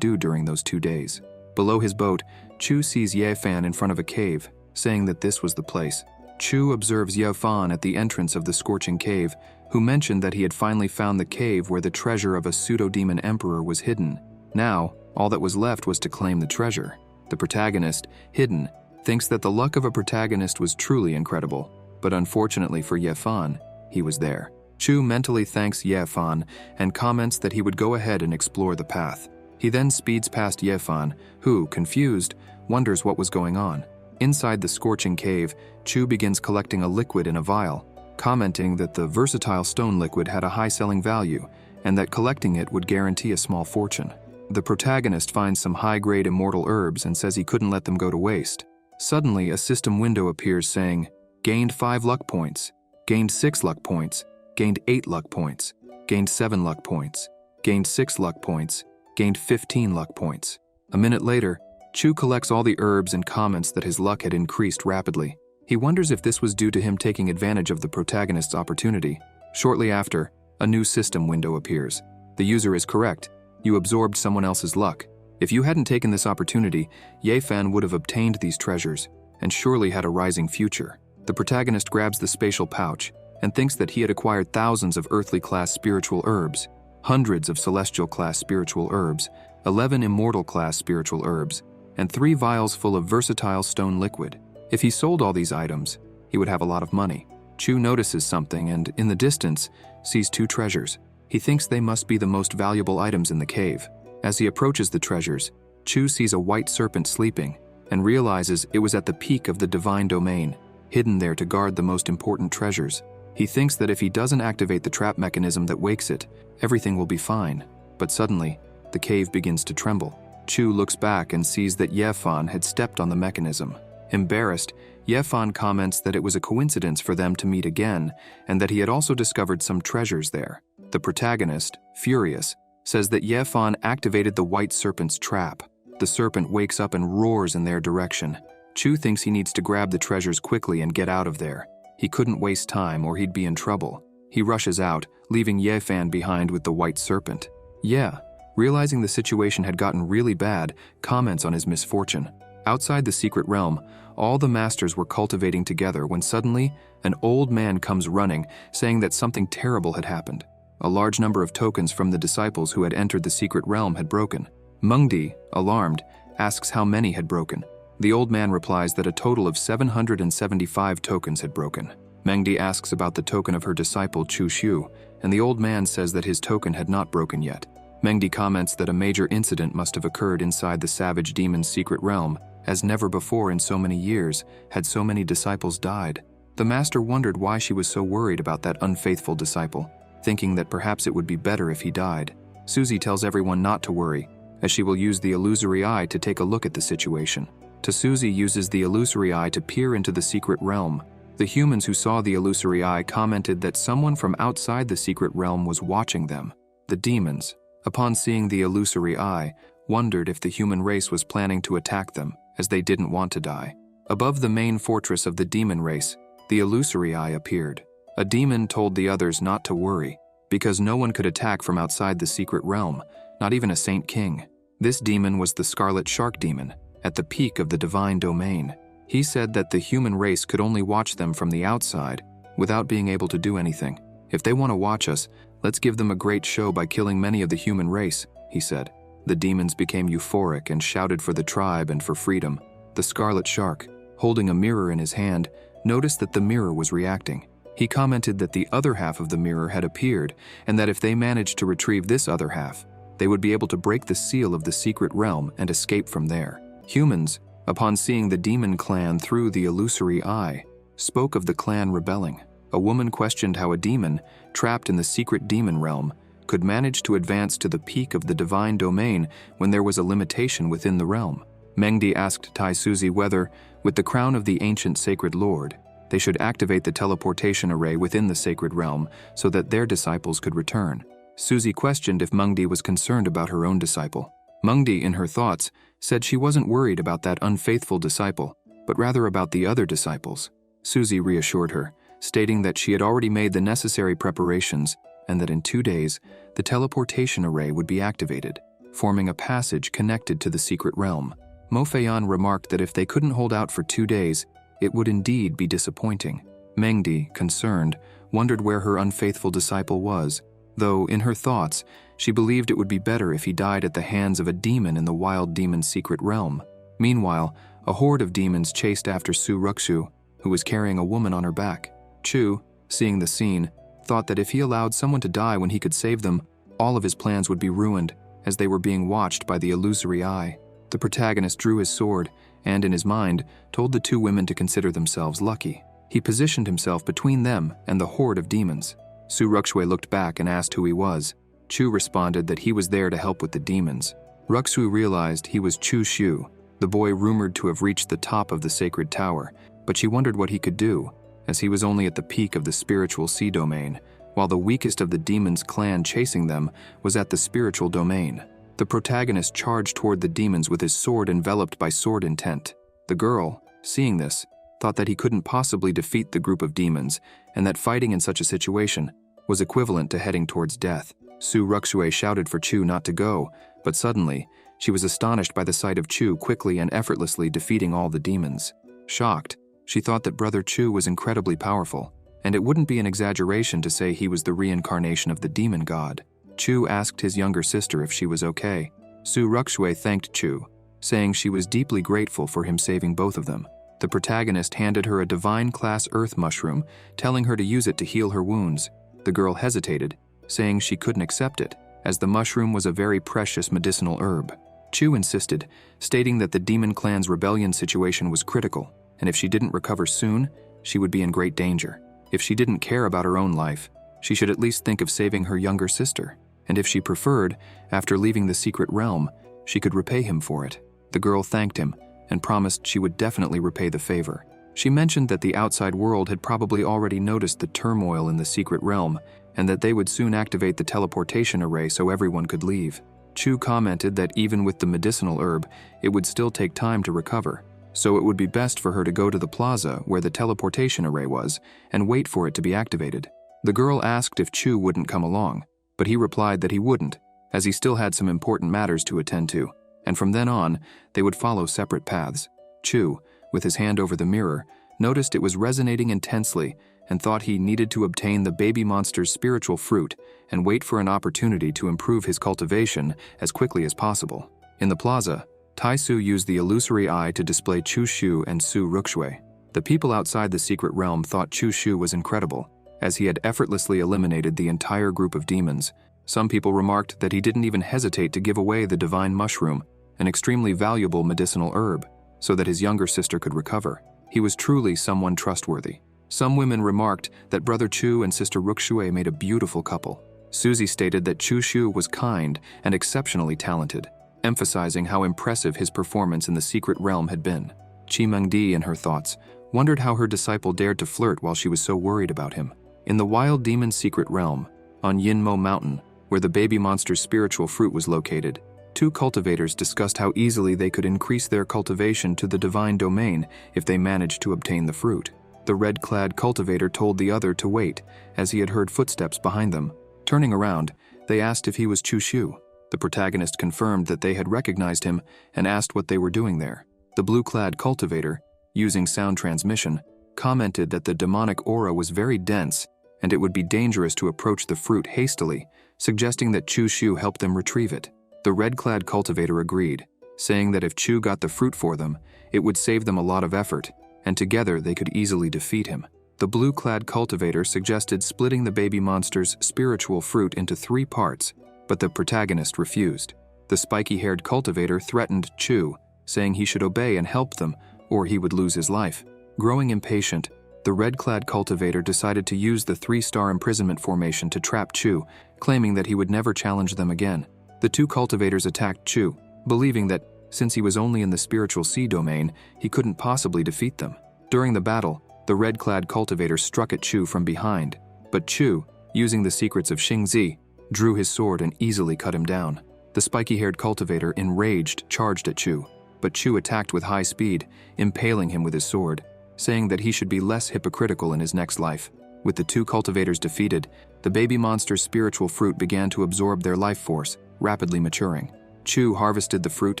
do during those 2 days. Below his boat, Chu sees Ye Fan in front of a cave, saying that this was the place. Chu observes Ye Fan at the entrance of the scorching cave, who mentioned that he had finally found the cave where the treasure of a pseudo-demon emperor was hidden. Now, all that was left was to claim the treasure. The protagonist, Hidden, thinks that the luck of a protagonist was truly incredible, but unfortunately for Ye Fan, he was there. Chu mentally thanks Ye Fan and comments that he would go ahead and explore the path. He then speeds past Ye Fan, who, confused, wonders what was going on. Inside the scorching cave, Chu begins collecting a liquid in a vial, commenting that the versatile stone liquid had a high selling value and that collecting it would guarantee a small fortune. The protagonist finds some high-grade immortal herbs and says he couldn't let them go to waste. Suddenly, a system window appears saying, "Gained 5 luck points, gained 6 luck points, gained 8 luck points, gained 7 luck points, gained 6 luck points, gained 15 luck points." A minute later, Chu collects all the herbs and comments that his luck had increased rapidly. He wonders if this was due to him taking advantage of the protagonist's opportunity. Shortly after, a new system window appears. The user is correct. You absorbed someone else's luck. If you hadn't taken this opportunity, Ye Fan would have obtained these treasures and surely had a rising future. The protagonist grabs the spatial pouch and thinks that he had acquired thousands of earthly-class spiritual herbs, hundreds of celestial-class spiritual herbs, 11 immortal-class spiritual herbs, and 3 vials full of versatile stone liquid. If he sold all these items, he would have a lot of money. Chu notices something and, in the distance, sees 2 treasures. He thinks they must be the most valuable items in the cave. As he approaches the treasures, Chu sees a white serpent sleeping and realizes it was at the peak of the divine domain, hidden there to guard the most important treasures. He thinks that if he doesn't activate the trap mechanism that wakes it, everything will be fine. But suddenly, the cave begins to tremble. Chu looks back and sees that Ye Fan had stepped on the mechanism. Embarrassed, Ye Fan comments that it was a coincidence for them to meet again and that he had also discovered some treasures there. The protagonist, furious, says that Ye Fan activated the white serpent's trap. The serpent wakes up and roars in their direction. Chu thinks he needs to grab the treasures quickly and get out of there. He couldn't waste time or he'd be in trouble. He rushes out, leaving Ye Fan behind with the white serpent. Ye, realizing the situation had gotten really bad, comments on his misfortune. Outside the secret realm, all the masters were cultivating together when suddenly, an old man comes running, saying that something terrible had happened. A large number of tokens from the disciples who had entered the secret realm had broken. Mengdi, alarmed, asks how many had broken. The old man replies that a total of 775 tokens had broken. Mengdi asks about the token of her disciple Chu Xiu, and the old man says that his token had not broken yet. Mengdi comments that a major incident must have occurred inside the savage demon's secret realm, as never before in so many years had so many disciples died. The master wondered why she was so worried about that unfaithful disciple, thinking that perhaps it would be better if he died. Susie tells everyone not to worry, as she will use the illusory eye to take a look at the situation. Susie uses the illusory eye to peer into the secret realm. The humans who saw the illusory eye commented that someone from outside the secret realm was watching them. The demons, upon seeing the illusory eye, wondered if the human race was planning to attack them, as they didn't want to die. Above the main fortress of the demon race, the illusory eye appeared. A demon told the others not to worry, because no one could attack from outside the secret realm, not even a Saint King. This demon was the Scarlet Shark Demon, at the peak of the divine domain. He said that the human race could only watch them from the outside, without being able to do anything. If they want to watch us, let's give them a great show by killing many of the human race, he said. The demons became euphoric and shouted for the tribe and for freedom. The Scarlet Shark, holding a mirror in his hand, noticed that the mirror was reacting. He commented that the other half of the mirror had appeared, and that if they managed to retrieve this other half, they would be able to break the seal of the secret realm and escape from there. Humans, upon seeing the demon clan through the illusory eye, spoke of the clan rebelling. A woman questioned how a demon, trapped in the secret demon realm, could manage to advance to the peak of the divine domain when there was a limitation within the realm. Mengdi asked Tai Suzy whether, with the crown of the ancient sacred lord, they should activate the teleportation array within the sacred realm so that their disciples could return. Suzy questioned if Mengdi was concerned about her own disciple. Mengdi, in her thoughts, said she wasn't worried about that unfaithful disciple, but rather about the other disciples. Suzy reassured her, stating that she had already made the necessary preparations and that in 2 days, the teleportation array would be activated, forming a passage connected to the secret realm. Mo Feiyan remarked that if they couldn't hold out for 2 days, it would indeed be disappointing. Mengdi, concerned, wondered where her unfaithful disciple was, though, in her thoughts, she believed it would be better if he died at the hands of a demon in the wild demon's secret realm. Meanwhile, a horde of demons chased after Su Rukshu, who was carrying a woman on her back. Chu, seeing the scene, thought that if he allowed someone to die when he could save them, all of his plans would be ruined, as they were being watched by the illusory eye. The protagonist drew his sword, and in his mind, told the 2 women to consider themselves lucky. He positioned himself between them and the horde of demons. Su Rukshu looked back and asked who he was. Chu responded that he was there to help with the demons. Rukshu realized he was Chu Shu, the boy rumored to have reached the top of the sacred tower, but she wondered what he could do, as he was only at the peak of the spiritual sea domain, while the weakest of the demons' clan chasing them was at the spiritual domain. The protagonist charged toward the demons with his sword enveloped by sword intent. The girl, seeing this, thought that he couldn't possibly defeat the group of demons, and that fighting in such a situation was equivalent to heading towards death. Su Rukshu shouted for Chu not to go, but suddenly, she was astonished by the sight of Chu quickly and effortlessly defeating all the demons. Shocked, she thought that Brother Chu was incredibly powerful, and it wouldn't be an exaggeration to say he was the reincarnation of the demon god. Chu asked his younger sister if she was okay. Su Rukshu thanked Chu, saying she was deeply grateful for him saving both of them. The protagonist handed her a divine-class earth mushroom, telling her to use it to heal her wounds. The girl hesitated, saying she couldn't accept it, as the mushroom was a very precious medicinal herb. Chu insisted, stating that the demon clan's rebellion situation was critical, and if she didn't recover soon, she would be in great danger. If she didn't care about her own life, she should at least think of saving her younger sister, and if she preferred, after leaving the secret realm, she could repay him for it. The girl thanked him and promised she would definitely repay the favor. She mentioned that the outside world had probably already noticed the turmoil in the secret realm and that they would soon activate the teleportation array so everyone could leave. Chu commented that even with the medicinal herb, it would still take time to recover, so it would be best for her to go to the plaza where the teleportation array was and wait for it to be activated. The girl asked if Chu wouldn't come along, but he replied that he wouldn't, as he still had some important matters to attend to, and from then on, they would follow separate paths. Chu, with his hand over the mirror, noticed it was resonating intensely and thought he needed to obtain the baby monster's spiritual fruit and wait for an opportunity to improve his cultivation as quickly as possible. In the plaza, Tai Su used the illusory eye to display Chu Shu and Su Rukshu. The people outside the secret realm thought Chu Shu was incredible, as he had effortlessly eliminated the entire group of demons. Some people remarked that he didn't even hesitate to give away the divine mushroom, an extremely valuable medicinal herb, so that his younger sister could recover. He was truly someone trustworthy. Some women remarked that Brother Chu and Sister Rukshu made a beautiful couple. Suzy stated that Chu Shu was kind and exceptionally talented, emphasizing how impressive his performance in the secret realm had been. Chi Mengdi, in her thoughts, wondered how her disciple dared to flirt while she was so worried about him. In the wild demon's secret realm, on Yinmo Mountain, where the baby monster's spiritual fruit was located, 2 cultivators discussed how easily they could increase their cultivation to the divine domain if they managed to obtain the fruit. The red-clad cultivator told the other to wait, as he had heard footsteps behind them. Turning around, they asked if he was Chu Shu. The protagonist confirmed that they had recognized him and asked what they were doing there. The blue-clad cultivator, using sound transmission, commented that the demonic aura was very dense and it would be dangerous to approach the fruit hastily, suggesting that Chu Shu help them retrieve it. The red-clad cultivator agreed, saying that if Chu got the fruit for them, it would save them a lot of effort, and together they could easily defeat him. The blue-clad cultivator suggested splitting the baby monster's spiritual fruit into 3 parts, but the protagonist refused. The spiky-haired cultivator threatened Chu, saying he should obey and help them, or he would lose his life. Growing impatient, the red-clad cultivator decided to use the 3-star imprisonment formation to trap Chu, claiming that he would never challenge them again. The 2 cultivators attacked Chu, believing that, since he was only in the spiritual sea domain, he couldn't possibly defeat them. During the battle, the red-clad cultivator struck at Chu from behind, but Chu, using the secrets of Xingzi, drew his sword and easily cut him down. The spiky-haired cultivator, enraged, charged at Chu, but Chu attacked with high speed, impaling him with his sword, saying that he should be less hypocritical in his next life. With the 2 cultivators defeated, the baby monster's spiritual fruit began to absorb their life force, rapidly maturing. Chu harvested the fruit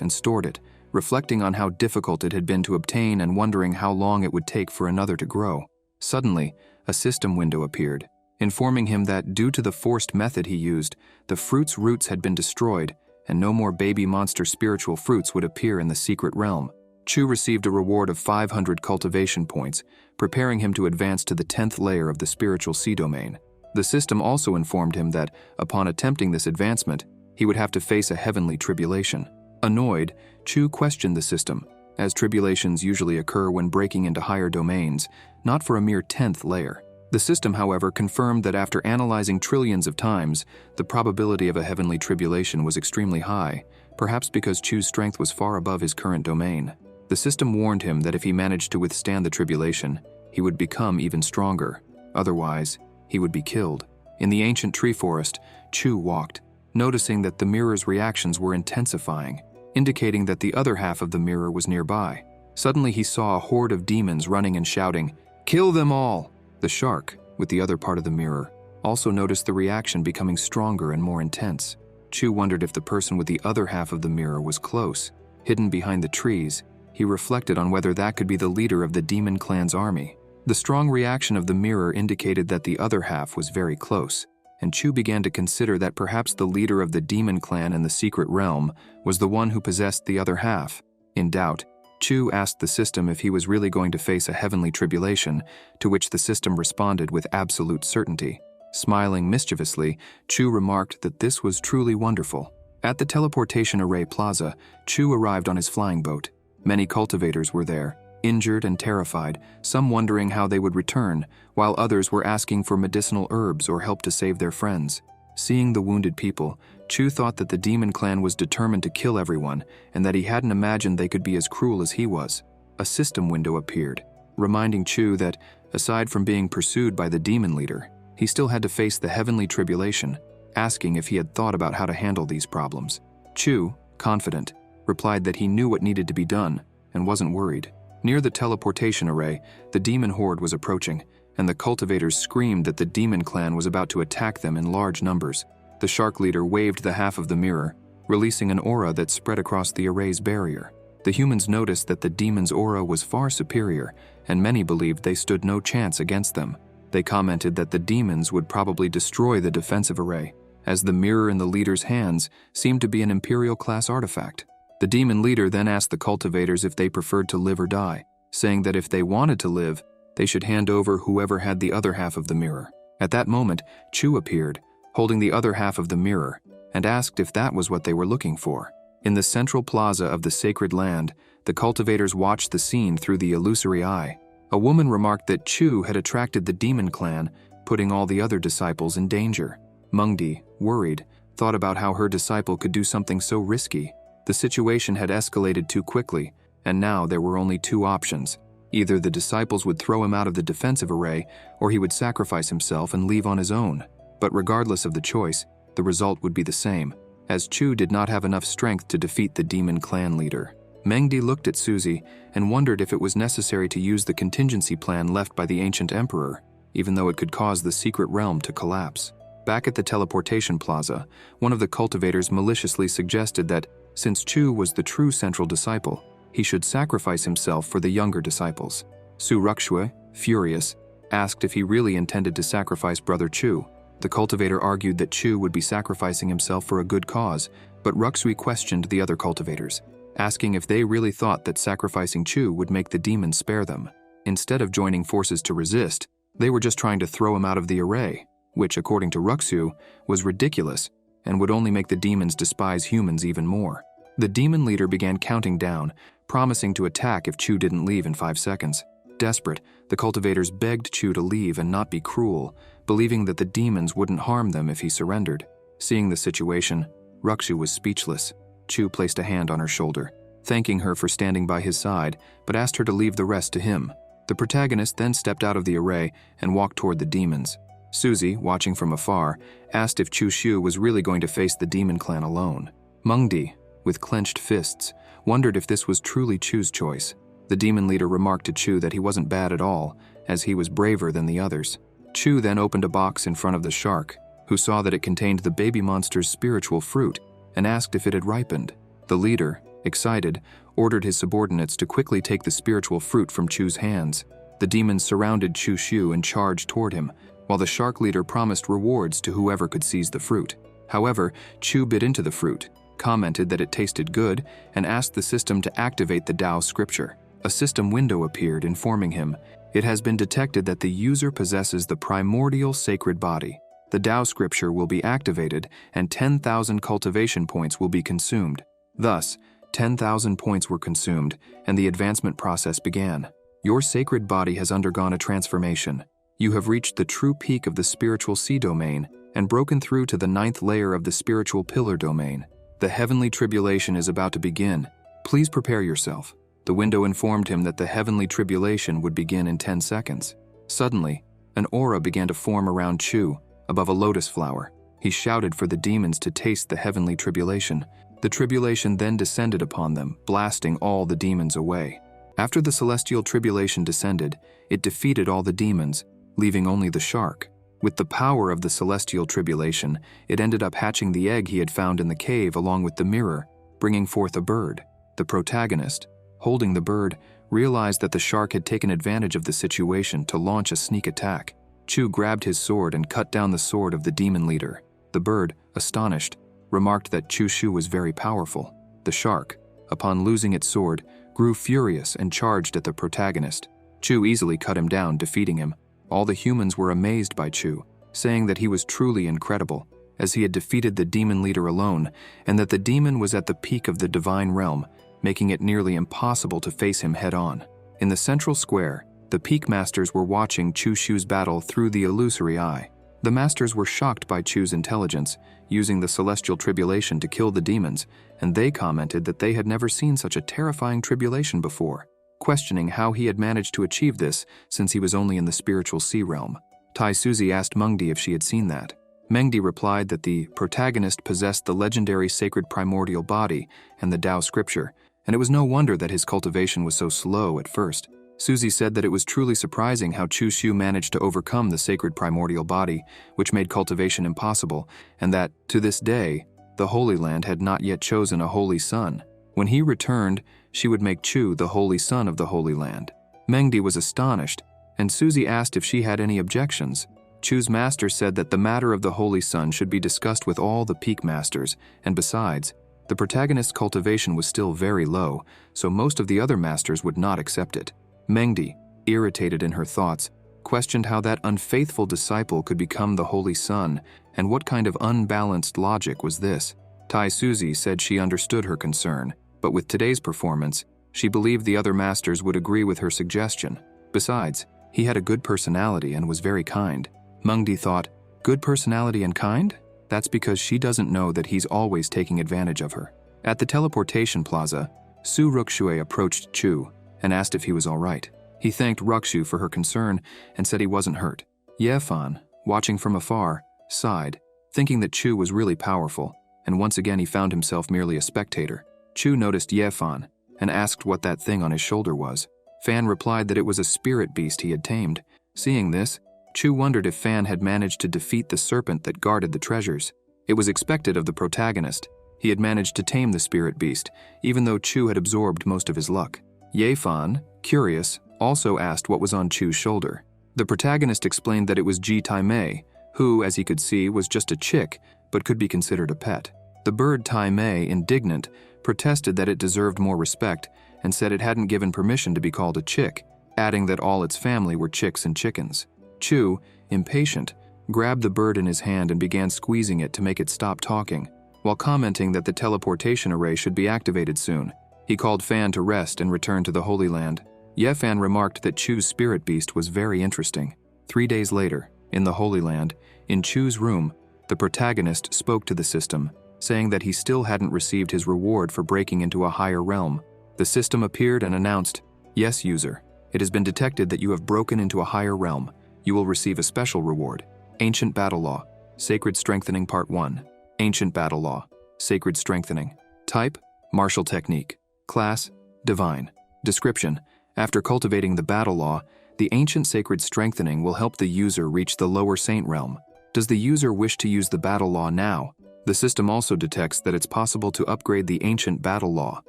and stored it, reflecting on how difficult it had been to obtain and wondering how long it would take for another to grow. Suddenly, a system window appeared, informing him that due to the forced method he used, the fruit's roots had been destroyed, and no more baby monster spiritual fruits would appear in the secret realm. Chu received a reward of 500 cultivation points, preparing him to advance to the 10th layer of the spiritual sea domain. The system also informed him that, upon attempting this advancement, he would have to face a heavenly tribulation. Annoyed, Chu questioned the system, as tribulations usually occur when breaking into higher domains, not for a mere 10th layer. The system, however, confirmed that after analyzing trillions of times, the probability of a heavenly tribulation was extremely high, perhaps because Chu's strength was far above his current domain. The system warned him that if he managed to withstand the tribulation, he would become even stronger. Otherwise, he would be killed. In the ancient tree forest, Chu walked, noticing that the mirror's reactions were intensifying, indicating that the other half of the mirror was nearby. Suddenly he saw a horde of demons running and shouting, "Kill them all!" The shark, with the other part of the mirror, also noticed the reaction becoming stronger and more intense. Chu wondered if the person with the other half of the mirror was close. Hidden behind the trees, he reflected on whether that could be the leader of the demon clan's army. The strong reaction of the mirror indicated that the other half was very close, and Chu began to consider that perhaps the leader of the demon clan in the secret realm was the one who possessed the other half. In doubt, Chu asked the system if he was really going to face a heavenly tribulation, to which the system responded with absolute certainty. Smiling mischievously, Chu remarked that this was truly wonderful. At the teleportation array plaza, Chu arrived on his flying boat. Many cultivators were there, injured and terrified, some wondering how they would return, while others were asking for medicinal herbs or help to save their friends. Seeing the wounded people, Chu thought that the demon clan was determined to kill everyone and that he hadn't imagined they could be as cruel as he was. A system window appeared, reminding Chu that, aside from being pursued by the demon leader, he still had to face the heavenly tribulation, asking if he had thought about how to handle these problems. Chu, confident, replied that he knew what needed to be done and wasn't worried. Near the teleportation array, the demon horde was approaching, and the cultivators screamed that the demon clan was about to attack them in large numbers. The shark leader waved the half of the mirror, releasing an aura that spread across the array's barrier. The humans noticed that the demon's aura was far superior, and many believed they stood no chance against them. They commented that the demons would probably destroy the defensive array, as the mirror in the leader's hands seemed to be an Imperial-class artifact. The demon leader then asked the cultivators if they preferred to live or die, saying that if they wanted to live, they should hand over whoever had the other half of the mirror. At that moment, Chu appeared, holding the other half of the mirror, and asked if that was what they were looking for. In the central plaza of the sacred land, the cultivators watched the scene through the illusory eye. A woman remarked that Chu had attracted the demon clan, putting all the other disciples in danger. Mengdi, worried, thought about how her disciple could do something so risky. The situation had escalated too quickly, and now there were only 2 options. Either the disciples would throw him out of the defensive array, or he would sacrifice himself and leave on his own. But regardless of the choice, the result would be the same, as Chu did not have enough strength to defeat the demon clan leader. Mengdi looked at Suzy and wondered if it was necessary to use the contingency plan left by the ancient emperor, even though it could cause the secret realm to collapse. Back at the teleportation plaza, one of the cultivators maliciously suggested that, since Chu was the true central disciple, he should sacrifice himself for the younger disciples. Su Ruxue, furious, asked if he really intended to sacrifice Brother Chu. The cultivator argued that Chu would be sacrificing himself for a good cause, but Ruxue questioned the other cultivators, asking if they really thought that sacrificing Chu would make the demons spare them. Instead of joining forces to resist, They were just trying to throw him out of the array, which, according to Ruxu, was ridiculous and would only make the demons despise humans even more. The demon leader began counting down, promising to attack if Chu didn't leave in 5 seconds. Desperate, the cultivators begged Chu to leave and not be cruel, believing that the demons wouldn't harm them if he surrendered. Seeing the situation, Ruxu was speechless. Chu placed a hand on her shoulder, thanking her for standing by his side, but asked her to leave the rest to him. The protagonist then stepped out of the array and walked toward the demons. Suzy, watching from afar, asked if Chu Shu was really going to face the demon clan alone. Mengdi, with clenched fists, wondered if this was truly Chu's choice. The demon leader remarked to Chu that he wasn't bad at all, as he was braver than the others. Chu then opened a box in front of the shark, who saw that it contained the baby monster's spiritual fruit, and asked if it had ripened. The leader, excited, ordered his subordinates to quickly take the spiritual fruit from Chu's hands. The demons surrounded Chu Shu and charged toward him, while the shark leader promised rewards to whoever could seize the fruit. However, Chu bit into the fruit, commented that it tasted good, and asked the system to activate the Tao scripture. A system window appeared, informing him, "It has been detected that the user possesses the primordial sacred body. The Tao scripture will be activated, and 10,000 cultivation points will be consumed." Thus, 10,000 points were consumed, and the advancement process began. Your sacred body has undergone a transformation. You have reached the true peak of the spiritual sea domain and broken through to the 9th layer of the spiritual pillar domain. The heavenly tribulation is about to begin. Please prepare yourself. The window informed him that the heavenly tribulation would begin in 10 seconds. Suddenly, an aura began to form around Chu, above a lotus flower. He shouted for the demons to taste the heavenly tribulation. The tribulation then descended upon them, blasting all the demons away. After the celestial tribulation descended, it defeated all the demons, leaving only the shark. With the power of the celestial tribulation, it ended up hatching the egg he had found in the cave along with the mirror, bringing forth a bird. The protagonist, holding the bird, realized that the shark had taken advantage of the situation to launch a sneak attack. Chu grabbed his sword and cut down the sword of the demon leader. The bird, astonished, remarked that Chu Shu was very powerful. The shark, upon losing its sword, grew furious and charged at the protagonist. Chu easily cut him down, defeating him. All the humans were amazed by Chu, saying that he was truly incredible, as he had defeated the demon leader alone, and that the demon was at the peak of the divine realm, making it nearly impossible to face him head-on. In the central square, the peak masters were watching Chu Shu's battle through the illusory eye. The masters were shocked by Chu's intelligence, using the celestial tribulation to kill the demons, and they commented that they had never seen such a terrifying tribulation before, questioning how he had managed to achieve this since he was only in the spiritual sea realm. Tai Suzy asked Mengdi if she had seen that. Mengdi replied that the protagonist possessed the legendary sacred primordial body and the Tao scripture, and it was no wonder that his cultivation was so slow at first. Suzy said that it was truly surprising how Chu Shu managed to overcome the sacred primordial body, which made cultivation impossible, and that, to this day, the Holy Land had not yet chosen a holy son. When he returned, she would make Chu the holy son of the Holy Land. Mengdi was astonished, and Suzy asked if she had any objections. Chu's master said that the matter of the holy son should be discussed with all the peak masters, and besides, the protagonist's cultivation was still very low, so most of the other masters would not accept it. Mengdi, irritated in her thoughts, questioned how that unfaithful disciple could become the holy son, and what kind of unbalanced logic was this. Tai Suzy said she understood her concern, but with today's performance, she believed the other masters would agree with her suggestion. Besides, he had a good personality and was very kind. Mengdi thought, good personality and kind? That's because she doesn't know that he's always taking advantage of her. At the teleportation plaza, Su Ruxue approached Chu and asked if he was all right. He thanked Ruxu for her concern and said he wasn't hurt. Ye Fan, watching from afar, sighed, thinking that Chu was really powerful, and once again he found himself merely a spectator. Chu noticed Ye Fan and asked what that thing on his shoulder was. Fan replied that it was a spirit beast he had tamed. Seeing this, Chu wondered if Fan had managed to defeat the serpent that guarded the treasures. It was expected of the protagonist. He had managed to tame the spirit beast, even though Chu had absorbed most of his luck. Ye Fan, curious, also asked what was on Chu's shoulder. The protagonist explained that it was Ji Tai Mei, who, as he could see, was just a chick, but could be considered a pet. The bird Tai Mei, indignant, protested that it deserved more respect and said it hadn't given permission to be called a chick, adding that all its family were chicks and chickens. Chu, impatient, grabbed the bird in his hand and began squeezing it to make it stop talking, while commenting that the teleportation array should be activated soon. He called Fan to rest and returned to the Holy Land. Ye Fan remarked that Chu's spirit beast was very interesting. 3 days later, in the Holy Land, in Chu's room, the protagonist spoke to the system, saying that he still hadn't received his reward for breaking into a higher realm. The system appeared and announced, "Yes, user, it has been detected that you have broken into a higher realm. You will receive a special reward. Ancient Battle Law, Sacred Strengthening Part 1. Ancient Battle Law, Sacred Strengthening. Type, Martial Technique. Class, Divine. Description: after cultivating the Battle Law, the Ancient Sacred Strengthening will help the user reach the lower Saint Realm. Does the user wish to use the Battle Law now? The system also detects that it's possible to upgrade the Ancient Battle Law,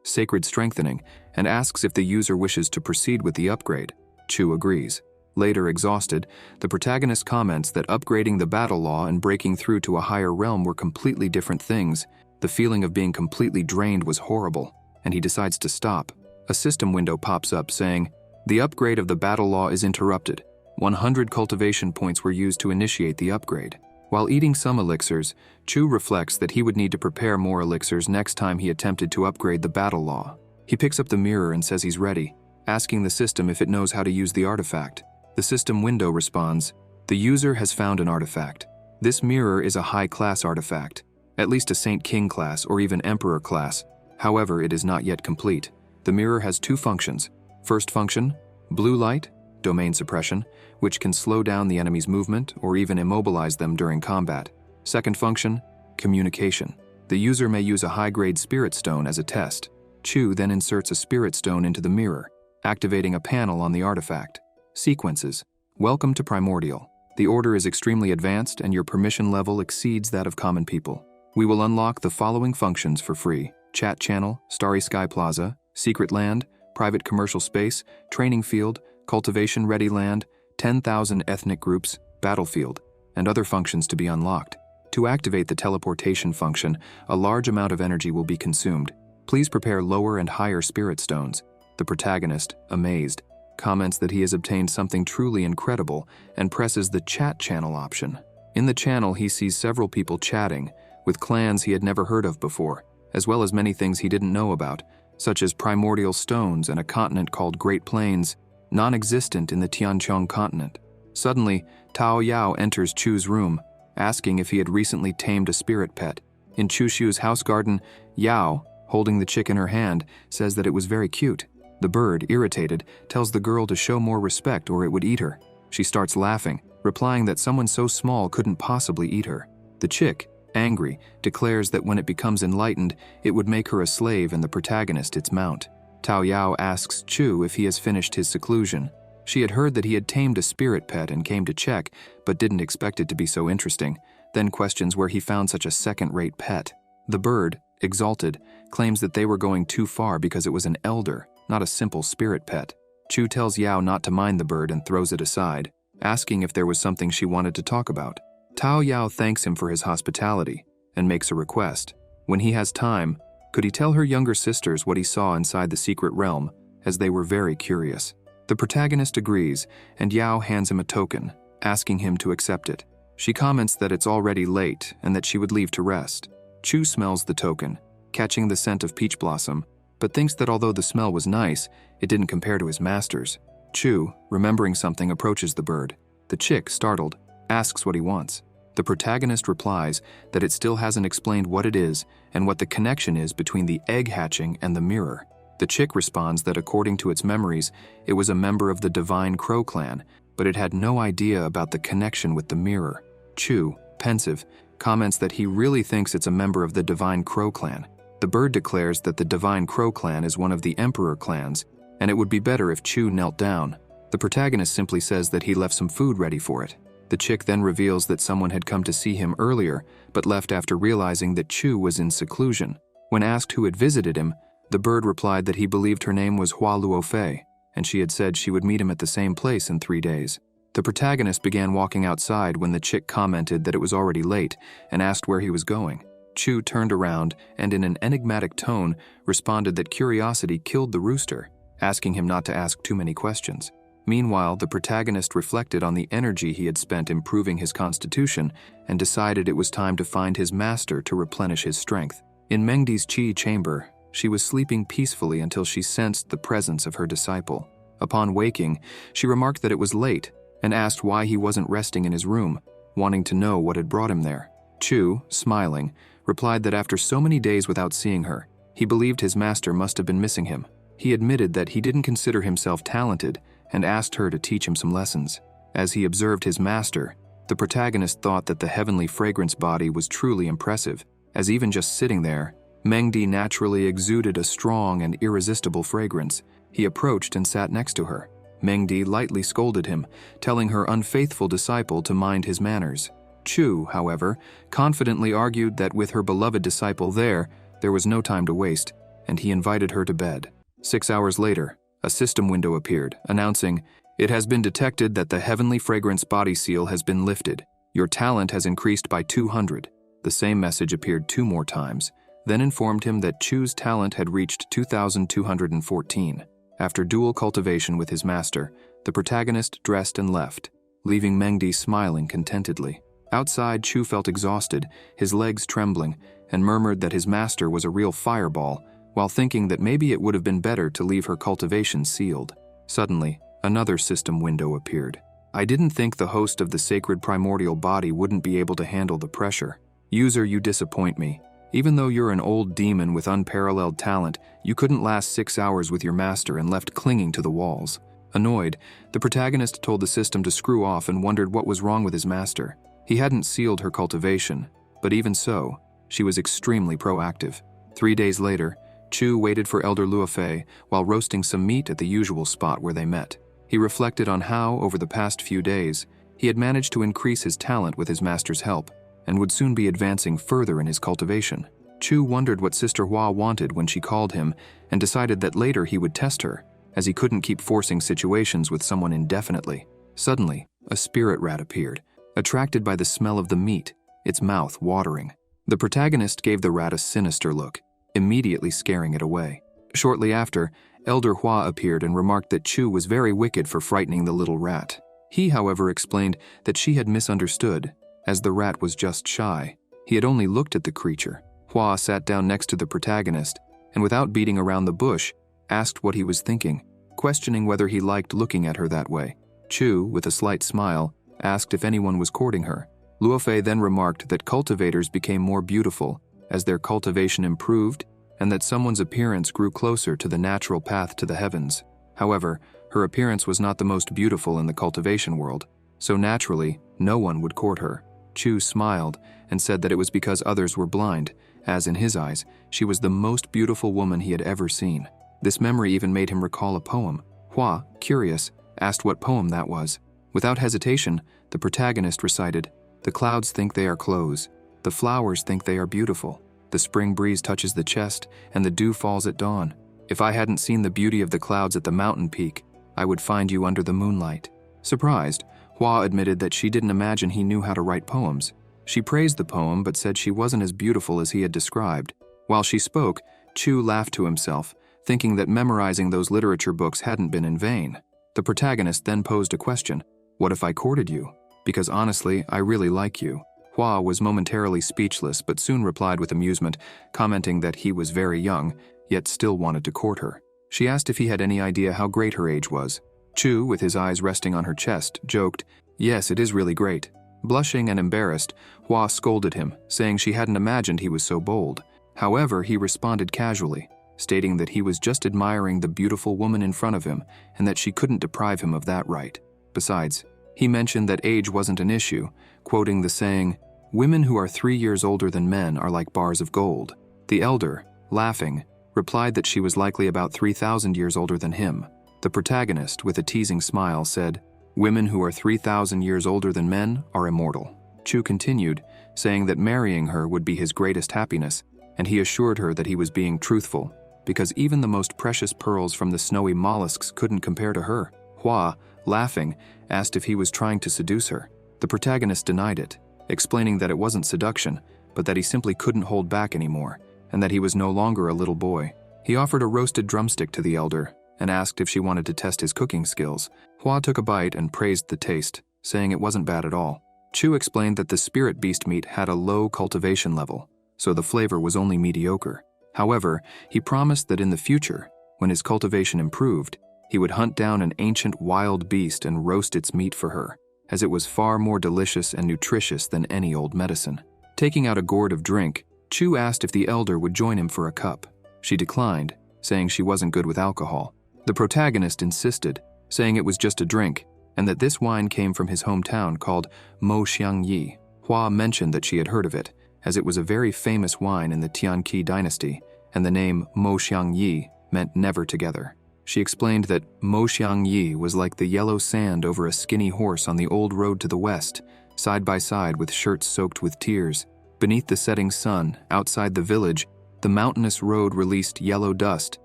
Sacred Strengthening, and asks if the user wishes to proceed with the upgrade. Chu agrees. Later, exhausted, the protagonist comments that upgrading the Battle Law and breaking through to a higher realm were completely different things. The feeling of being completely drained was horrible, and he decides to stop. A system window pops up saying, "The upgrade of the Battle Law is interrupted. 100 cultivation points were used to initiate the upgrade." While eating some elixirs, Chu reflects that he would need to prepare more elixirs next time he attempted to upgrade the Battle Law. He picks up the mirror and says he's ready, asking the system if it knows how to use the artifact. The system window responds, "The user has found an artifact. This mirror is a high-class artifact, at least a Saint King class or even Emperor class. However, it is not yet complete. The mirror has 2 functions. First function, blue light, domain suppression, which can slow down the enemy's movement or even immobilize them during combat. Second function, communication. The user may use a high-grade spirit stone as a test. Chu then inserts a spirit stone into the mirror, activating a panel on the artifact. Sequences. Welcome to Primordial. The order is extremely advanced and your permission level exceeds that of common people. We will unlock the following functions for free: Chat Channel, Starry Sky Plaza, Secret Land, Private Commercial Space, Training Field, Cultivation Ready Land, 10,000 ethnic groups, Battlefield, and other functions to be unlocked. To activate the teleportation function, a large amount of energy will be consumed. Please prepare lower and higher spirit stones. The protagonist, amazed, comments that he has obtained something truly incredible and presses the Chat Channel option. In the channel, he sees several people chatting, with clans he had never heard of before, as well as many things he didn't know about, such as primordial stones and a continent called Great Plains, non-existent in the Tianqiang continent. Suddenly, Tao Yao enters Chu's room, asking if he had recently tamed a spirit pet. In Chu Xiu's house garden, Yao, holding the chick in her hand, says that it was very cute. The bird, irritated, tells the girl to show more respect or it would eat her. She starts laughing, replying that someone so small couldn't possibly eat her. The chick, angry, declares that when it becomes enlightened, it would make her a slave and the protagonist its mount. Tao Yao asks Chu if he has finished his seclusion. She had heard that he had tamed a spirit pet and came to check, but didn't expect it to be so interesting, then questions where he found such a second-rate pet. The bird, exalted, claims that they were going too far because it was an elder, not a simple spirit pet. Chu tells Yao not to mind the bird and throws it aside, asking if there was something she wanted to talk about. Tao Yao thanks him for his hospitality and makes a request. When he has time, could he tell her younger sisters what he saw inside the secret realm, as they were very curious. The protagonist agrees, and Yao hands him a token, asking him to accept it. She comments that it's already late and that she would leave to rest. Chu smells the token, catching the scent of peach blossom, but thinks that although the smell was nice, it didn't compare to his master's. Chu, remembering something, approaches the bird. The chick, startled, asks what he wants. The protagonist replies that it still hasn't explained what it is and what the connection is between the egg hatching and the mirror. The chick responds that according to its memories, it was a member of the Divine Crow clan, but it had no idea about the connection with the mirror. Chu, pensive, comments that he really thinks it's a member of the Divine Crow clan. The bird declares that the Divine Crow clan is one of the Emperor clans, and it would be better if Chu knelt down. The protagonist simply says that he left some food ready for it. The chick then reveals that someone had come to see him earlier, but left after realizing that Chu was in seclusion. When asked who had visited him, the bird replied that he believed her name was Hua Luofei, and she had said she would meet him at the same place in 3 days. The protagonist began walking outside when the chick commented that it was already late and asked where he was going. Chu turned around and in an enigmatic tone responded that curiosity killed the rooster, asking him not to ask too many questions. Meanwhile, the protagonist reflected on the energy he had spent improving his constitution and decided it was time to find his master to replenish his strength. In Mengdi's chi chamber, she was sleeping peacefully until she sensed the presence of her disciple. Upon waking, she remarked that it was late and asked why he wasn't resting in his room, wanting to know what had brought him there. Chu, smiling, replied that after so many days without seeing her, he believed his master must have been missing him. He admitted that he didn't consider himself talented and asked her to teach him some lessons. As he observed his master, the protagonist thought that the heavenly fragrance body was truly impressive, as even just sitting there, Mengdi naturally exuded a strong and irresistible fragrance. He approached and sat next to her. Mengdi lightly scolded him, telling her unfaithful disciple to mind his manners. Chu, however, confidently argued that with her beloved disciple there was no time to waste, and he invited her to bed. 6 hours later, a system window appeared, announcing, "It has been detected that the heavenly fragrance body seal has been lifted. Your talent has increased by 200. The same message appeared 2 more times, then informed him that Chu's talent had reached 2,214. After dual cultivation with his master, the protagonist dressed and left, leaving Mengdi smiling contentedly. Outside, Chu felt exhausted, his legs trembling, and murmured that his master was a real fireball, while thinking that maybe it would have been better to leave her cultivation sealed. Suddenly, another system window appeared. "I didn't think the host of the sacred primordial body wouldn't be able to handle the pressure. User, you disappoint me. Even though you're an old demon with unparalleled talent, you couldn't last 6 hours with your master and left clinging to the walls." Annoyed, the protagonist told the system to screw off and wondered what was wrong with his master. He hadn't sealed her cultivation, but even so, she was extremely proactive. 3 days later, Chu waited for Elder Luofei while roasting some meat at the usual spot where they met. He reflected on how, over the past few days, he had managed to increase his talent with his master's help, and would soon be advancing further in his cultivation. Chu wondered what Sister Hua wanted when she called him, and decided that later he would test her, as he couldn't keep forcing situations with someone indefinitely. Suddenly, a spirit rat appeared, attracted by the smell of the meat, its mouth watering. The protagonist gave the rat a sinister look, immediately scaring it away. Shortly after, Elder Hua appeared and remarked that Chu was very wicked for frightening the little rat. He, however, explained that she had misunderstood, as the rat was just shy. He had only looked at the creature. Hua sat down next to the protagonist, and without beating around the bush, asked what he was thinking, questioning whether he liked looking at her that way. Chu, with a slight smile, asked if anyone was courting her. Luofei then remarked that cultivators became more beautiful as their cultivation improved, and that someone's appearance grew closer to the natural path to the heavens. However, her appearance was not the most beautiful in the cultivation world, so naturally, no one would court her. Chu smiled and said that it was because others were blind, as in his eyes, she was the most beautiful woman he had ever seen. This memory even made him recall a poem. Hua, curious, asked what poem that was. Without hesitation, the protagonist recited, "The clouds think they are clothes. The flowers think they are beautiful. The spring breeze touches the chest, and the dew falls at dawn. If I hadn't seen the beauty of the clouds at the mountain peak, I would find you under the moonlight." Surprised, Hua admitted that she didn't imagine he knew how to write poems. She praised the poem but said she wasn't as beautiful as he had described. While she spoke, Chu laughed to himself, thinking that memorizing those literature books hadn't been in vain. The protagonist then posed a question, "What if I courted you? Because honestly, I really like you." Hua was momentarily speechless but soon replied with amusement, commenting that he was very young, yet still wanted to court her. She asked if he had any idea how great her age was. Chu, with his eyes resting on her chest, joked, "Yes, it is really great." Blushing and embarrassed, Hua scolded him, saying she hadn't imagined he was so bold. However, he responded casually, stating that he was just admiring the beautiful woman in front of him and that she couldn't deprive him of that right. Besides, he mentioned that age wasn't an issue, quoting the saying, "Women who are 3 years older than men are like bars of gold." The elder, laughing, replied that she was likely about 3,000 years older than him. The protagonist, with a teasing smile, said, "Women who are 3,000 years older than men are immortal." Chu continued, saying that marrying her would be his greatest happiness, and he assured her that he was being truthful, because even the most precious pearls from the snowy mollusks couldn't compare to her. Hua, laughing, asked if he was trying to seduce her. The protagonist denied it, explaining that it wasn't seduction, but that he simply couldn't hold back anymore, and that he was no longer a little boy. He offered a roasted drumstick to the elder, and asked if she wanted to test his cooking skills. Hua took a bite and praised the taste, saying it wasn't bad at all. Chu explained that the spirit beast meat had a low cultivation level, so the flavor was only mediocre. However, he promised that in the future, when his cultivation improved, he would hunt down an ancient wild beast and roast its meat for her, as it was far more delicious and nutritious than any old medicine. Taking out a gourd of drink, Chu asked if the elder would join him for a cup. She declined, saying she wasn't good with alcohol. The protagonist insisted, saying it was just a drink, and that this wine came from his hometown called Mo Xiang Yi. Hua mentioned that she had heard of it, as it was a very famous wine in the Tianqi dynasty, and the name Mo Xiang Yi meant never together. She explained that Mo Xiang Yi was like the yellow sand over a skinny horse on the old road to the west, side by side with shirts soaked with tears. Beneath the setting sun, outside the village, the mountainous road released yellow dust,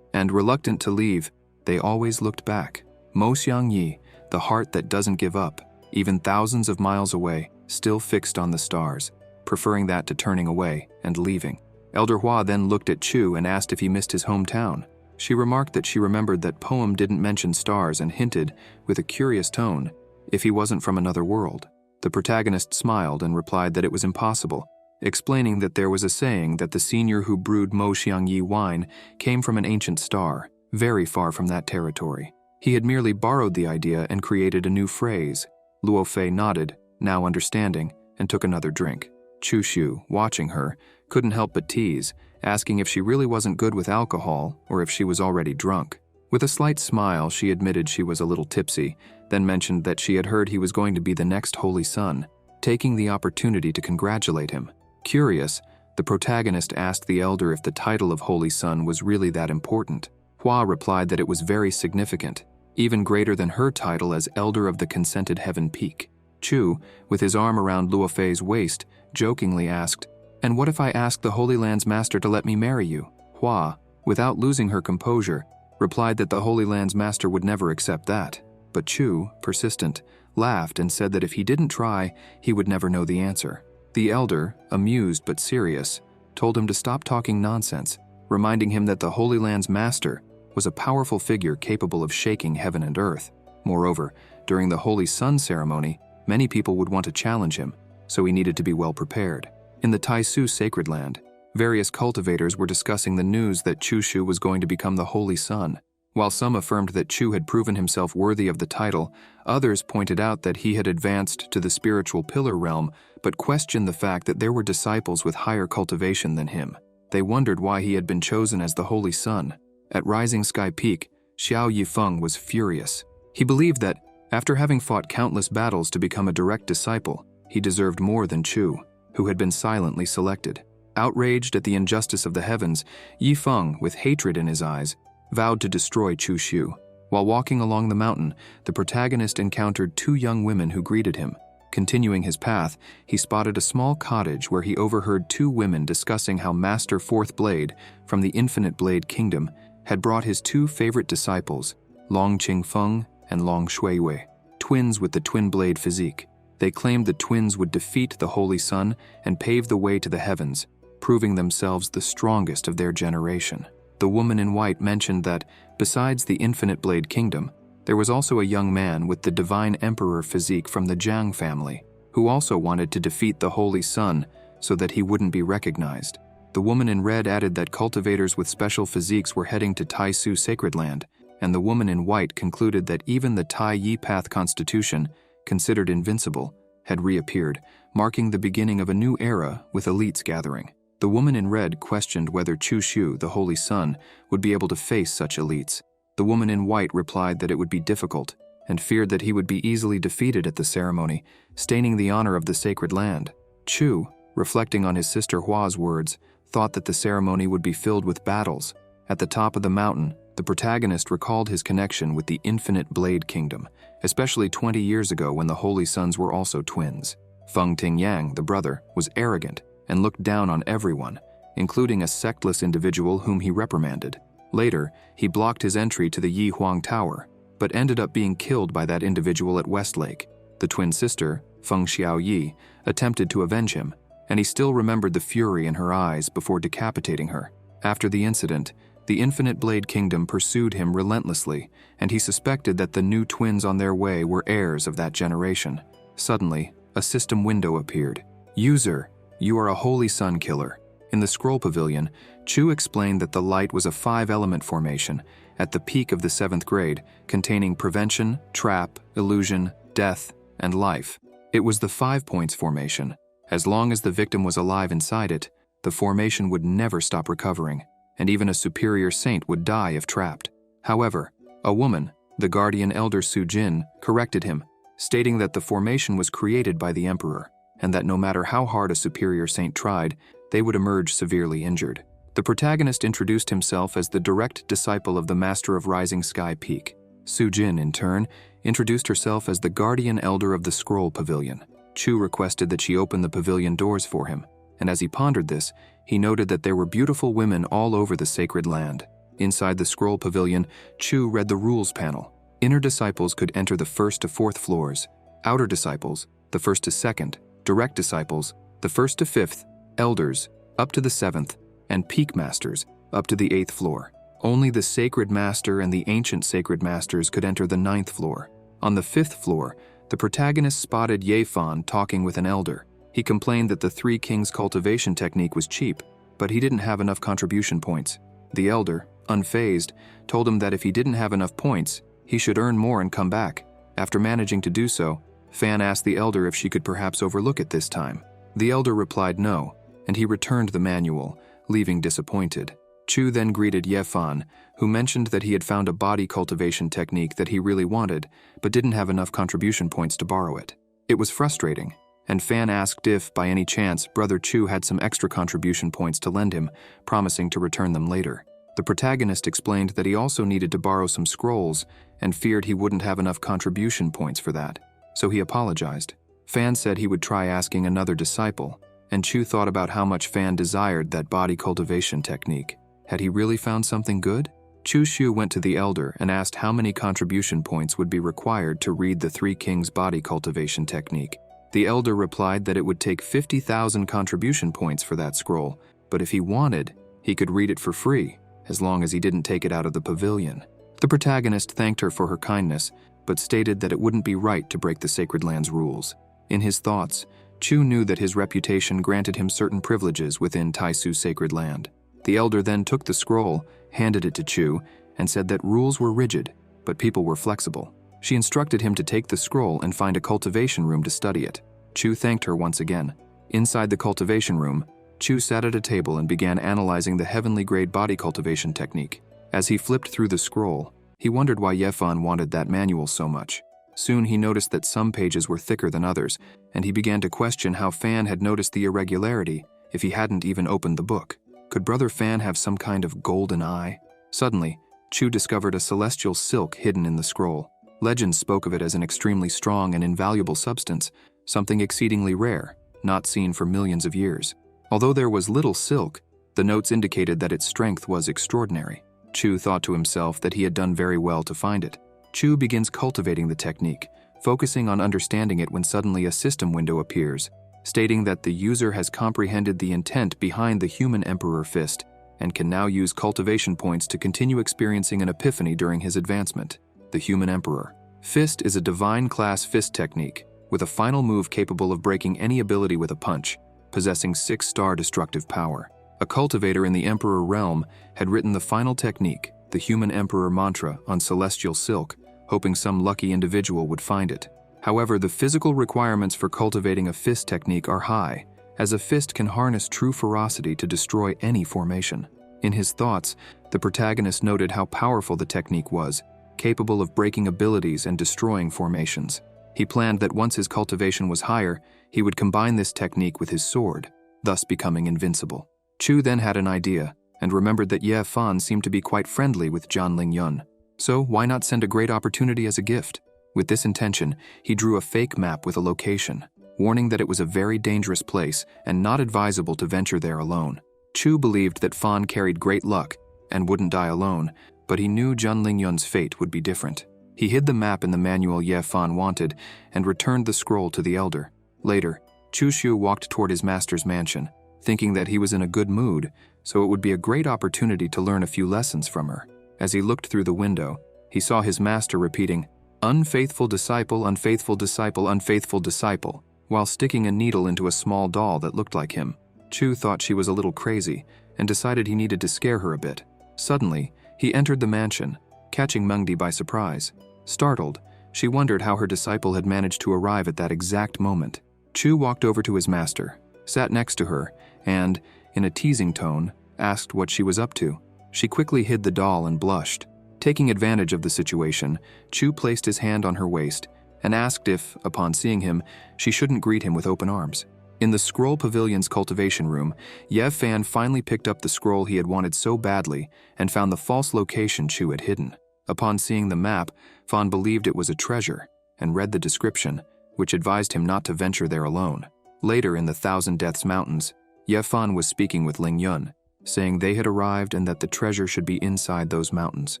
and reluctant to leave, they always looked back. Mo Xiang Yi, the heart that doesn't give up, even thousands of miles away, still fixed on the stars, preferring that to turning away and leaving. Elder Hua then looked at Chu and asked if he missed his hometown. She remarked that she remembered that poem didn't mention stars and hinted, with a curious tone, if he wasn't from another world. The protagonist smiled and replied that it was impossible, explaining that there was a saying that the senior who brewed Mo Xiang Yi wine came from an ancient star, very far from that territory. He had merely borrowed the idea and created a new phrase. Luo Fei nodded, now understanding, and took another drink. Chu Shu, watching her, couldn't help but tease, asking if she really wasn't good with alcohol or if she was already drunk. With a slight smile, she admitted she was a little tipsy, then mentioned that she had heard he was going to be the next Holy Son, taking the opportunity to congratulate him. Curious, the protagonist asked the elder if the title of Holy Son was really that important. Hua replied that it was very significant, even greater than her title as Elder of the Consented Heaven Peak. Chu, with his arm around Luo Fei's waist, jokingly asked, "And what if I ask the Holy Land's master to let me marry you?" Hua, without losing her composure, replied that the Holy Land's master would never accept that. But Chu, persistent, laughed and said that if he didn't try, he would never know the answer. The elder, amused but serious, told him to stop talking nonsense, reminding him that the Holy Land's master was a powerful figure capable of shaking heaven and earth. Moreover, during the Holy Sun ceremony, many people would want to challenge him, so he needed to be well prepared. In the Taisu sacred land, various cultivators were discussing the news that Chu Shu was going to become the Holy Sun. While some affirmed that Chu had proven himself worthy of the title, others pointed out that he had advanced to the spiritual pillar realm, but questioned the fact that there were disciples with higher cultivation than him. They wondered why he had been chosen as the Holy Sun. At Rising Sky Peak, Xiao Yifeng was furious. He believed that, after having fought countless battles to become a direct disciple, he deserved more than Chu, who had been silently selected. Outraged at the injustice of the heavens, Yifeng, with hatred in his eyes, vowed to destroy Chu Shu. While walking along the mountain, the protagonist encountered two young women who greeted him. Continuing his path, he spotted a small cottage where he overheard two women discussing how Master Fourth Blade, from the Infinite Blade Kingdom, had brought his two favorite disciples, Long Qingfeng and Long Shuiwei, twins with the twin blade physique. They claimed the twins would defeat the Holy Sun and pave the way to the heavens, proving themselves the strongest of their generation. The woman in white mentioned that, besides the Infinite Blade Kingdom, there was also a young man with the Divine Emperor physique from the Jiang family, who also wanted to defeat the Holy Sun so that he wouldn't be recognized. The woman in red added that cultivators with special physiques were heading to Taisu Sacred Land, and the woman in white concluded that even the Tai Yi Path Constitution, considered invincible, had reappeared, marking the beginning of a new era with elites gathering. The woman in red questioned whether Chu Shu, the Holy Sun, would be able to face such elites. The woman in white replied that it would be difficult, and feared that he would be easily defeated at the ceremony, staining the honor of the sacred land. Chu, reflecting on his sister Hua's words, thought that the ceremony would be filled with battles. At the top of the mountain, the protagonist recalled his connection with the Infinite Blade Kingdom, especially 20 years ago when the Holy Sons were also twins. Feng Tingyang, the brother, was arrogant and looked down on everyone, including a sectless individual whom he reprimanded. Later, he blocked his entry to the Yi Huang Tower, but ended up being killed by that individual at Westlake. The twin sister, Feng Xiao Yi, attempted to avenge him, and he still remembered the fury in her eyes before decapitating her. After the incident, The Infinite Blade Kingdom pursued him relentlessly, and he suspected that the new twins on their way were heirs of that generation. Suddenly, a system window appeared. "User, you are a Holy Sun killer." In the scroll pavilion, Chu explained that the light was a 5-element formation at the peak of the 7th grade, containing prevention, trap, illusion, death, and life. It was the 5 points formation. As long as the victim was alive inside it, the formation would never stop recovering, and even a superior saint would die if trapped. However, a woman, the guardian elder Sujin, corrected him, stating that the formation was created by the emperor, and that no matter how hard a superior saint tried, they would emerge severely injured. The protagonist introduced himself as the direct disciple of the Master of Rising Sky Peak. Sujin, in turn, introduced herself as the guardian elder of the scroll pavilion. Chu requested that she open the pavilion doors for him, and as he pondered this, he noted that there were beautiful women all over the sacred land. Inside the scroll pavilion, Chu read the rules panel. Inner disciples could enter the 1st to 4th floors, outer disciples, the 1st to 2nd, direct disciples, the 1st to 5th, elders, up to the 7th, and peak masters, up to the 8th floor. Only the sacred master and the ancient sacred masters could enter the 9th floor. On the 5th floor, the protagonist spotted Ye Fan talking with an elder. He complained that the 3 Kings cultivation technique was cheap, but he didn't have enough contribution points. The elder, unfazed, told him that if he didn't have enough points, he should earn more and come back. After managing to do so, Fan asked the elder if she could perhaps overlook it this time. The elder replied no, and he returned the manual, leaving disappointed. Chu then greeted Ye Fan, who mentioned that he had found a body cultivation technique that he really wanted, but didn't have enough contribution points to borrow it. It was frustrating, and Fan asked if, by any chance, Brother Chu had some extra contribution points to lend him, promising to return them later. The protagonist explained that he also needed to borrow some scrolls, and feared he wouldn't have enough contribution points for that, so he apologized. Fan said he would try asking another disciple, and Chu thought about how much Fan desired that body cultivation technique. Had he really found something good? Chu Shu went to the elder and asked how many contribution points would be required to read the 3 Kings body cultivation technique. The elder replied that it would take 50,000 contribution points for that scroll, but if he wanted, he could read it for free, as long as he didn't take it out of the pavilion. The protagonist thanked her for her kindness, but stated that it wouldn't be right to break the Sacred Land's rules. In his thoughts, Chu knew that his reputation granted him certain privileges within Taisu's Sacred Land. The elder then took the scroll, handed it to Chu, and said that rules were rigid, but people were flexible. She instructed him to take the scroll and find a cultivation room to study it. Chu thanked her once again. Inside the cultivation room, Chu sat at a table and began analyzing the heavenly grade body cultivation technique. As he flipped through the scroll, he wondered why Ye Fan wanted that manual so much. Soon he noticed that some pages were thicker than others, and he began to question how Fan had noticed the irregularity if he hadn't even opened the book. Could Brother Fan have some kind of golden eye? Suddenly, Chu discovered a celestial silk hidden in the scroll. Legends spoke of it as an extremely strong and invaluable substance, something exceedingly rare, not seen for millions of years. Although there was little silk, the notes indicated that its strength was extraordinary. Chu thought to himself that he had done very well to find it. Chu begins cultivating the technique, focusing on understanding it when suddenly a system window appears, stating that the user has comprehended the intent behind the human emperor fist and can now use cultivation points to continue experiencing an epiphany during his advancement. The human emperor. Fist is a divine class fist technique, with a final move capable of breaking any ability with a punch, possessing 6-star destructive power. A cultivator in the Emperor realm had written the final technique, the Human Emperor mantra, on celestial silk, hoping some lucky individual would find it. However, the physical requirements for cultivating a fist technique are high, as a fist can harness true ferocity to destroy any formation. In his thoughts, the protagonist noted how powerful the technique was, capable of breaking abilities and destroying formations. He planned that once his cultivation was higher, he would combine this technique with his sword, thus becoming invincible. Chu then had an idea, and remembered that Ye Fan seemed to be quite friendly with Jianling Yun. So why not send a great opportunity as a gift? With this intention, he drew a fake map with a location, warning that it was a very dangerous place and not advisable to venture there alone. Chu believed that Fan carried great luck and wouldn't die alone, but he knew Jianling Yun's fate would be different. He hid the map in the manual Ye Fan wanted and returned the scroll to the elder. Later, Chu Shu walked toward his master's mansion, thinking that he was in a good mood, so it would be a great opportunity to learn a few lessons from her. As he looked through the window, he saw his master repeating, "Unfaithful disciple, unfaithful disciple, unfaithful disciple," while sticking a needle into a small doll that looked like him. Chu thought she was a little crazy and decided he needed to scare her a bit. Suddenly, he entered the mansion, catching Mengdi by surprise. Startled, she wondered how her disciple had managed to arrive at that exact moment. Chu walked over to his master, sat next to her, and, in a teasing tone, asked what she was up to. She quickly hid the doll and blushed. Taking advantage of the situation, Chu placed his hand on her waist and asked if, upon seeing him, she shouldn't greet him with open arms. In the Scroll Pavilion's cultivation room, Yev Fan finally picked up the scroll he had wanted so badly and found the false location Chu had hidden. Upon seeing the map, Fan believed it was a treasure and read the description, which advised him not to venture there alone. Later in the Thousand Deaths Mountains, Yev Fan was speaking with Ling Yun, saying they had arrived and that the treasure should be inside those mountains.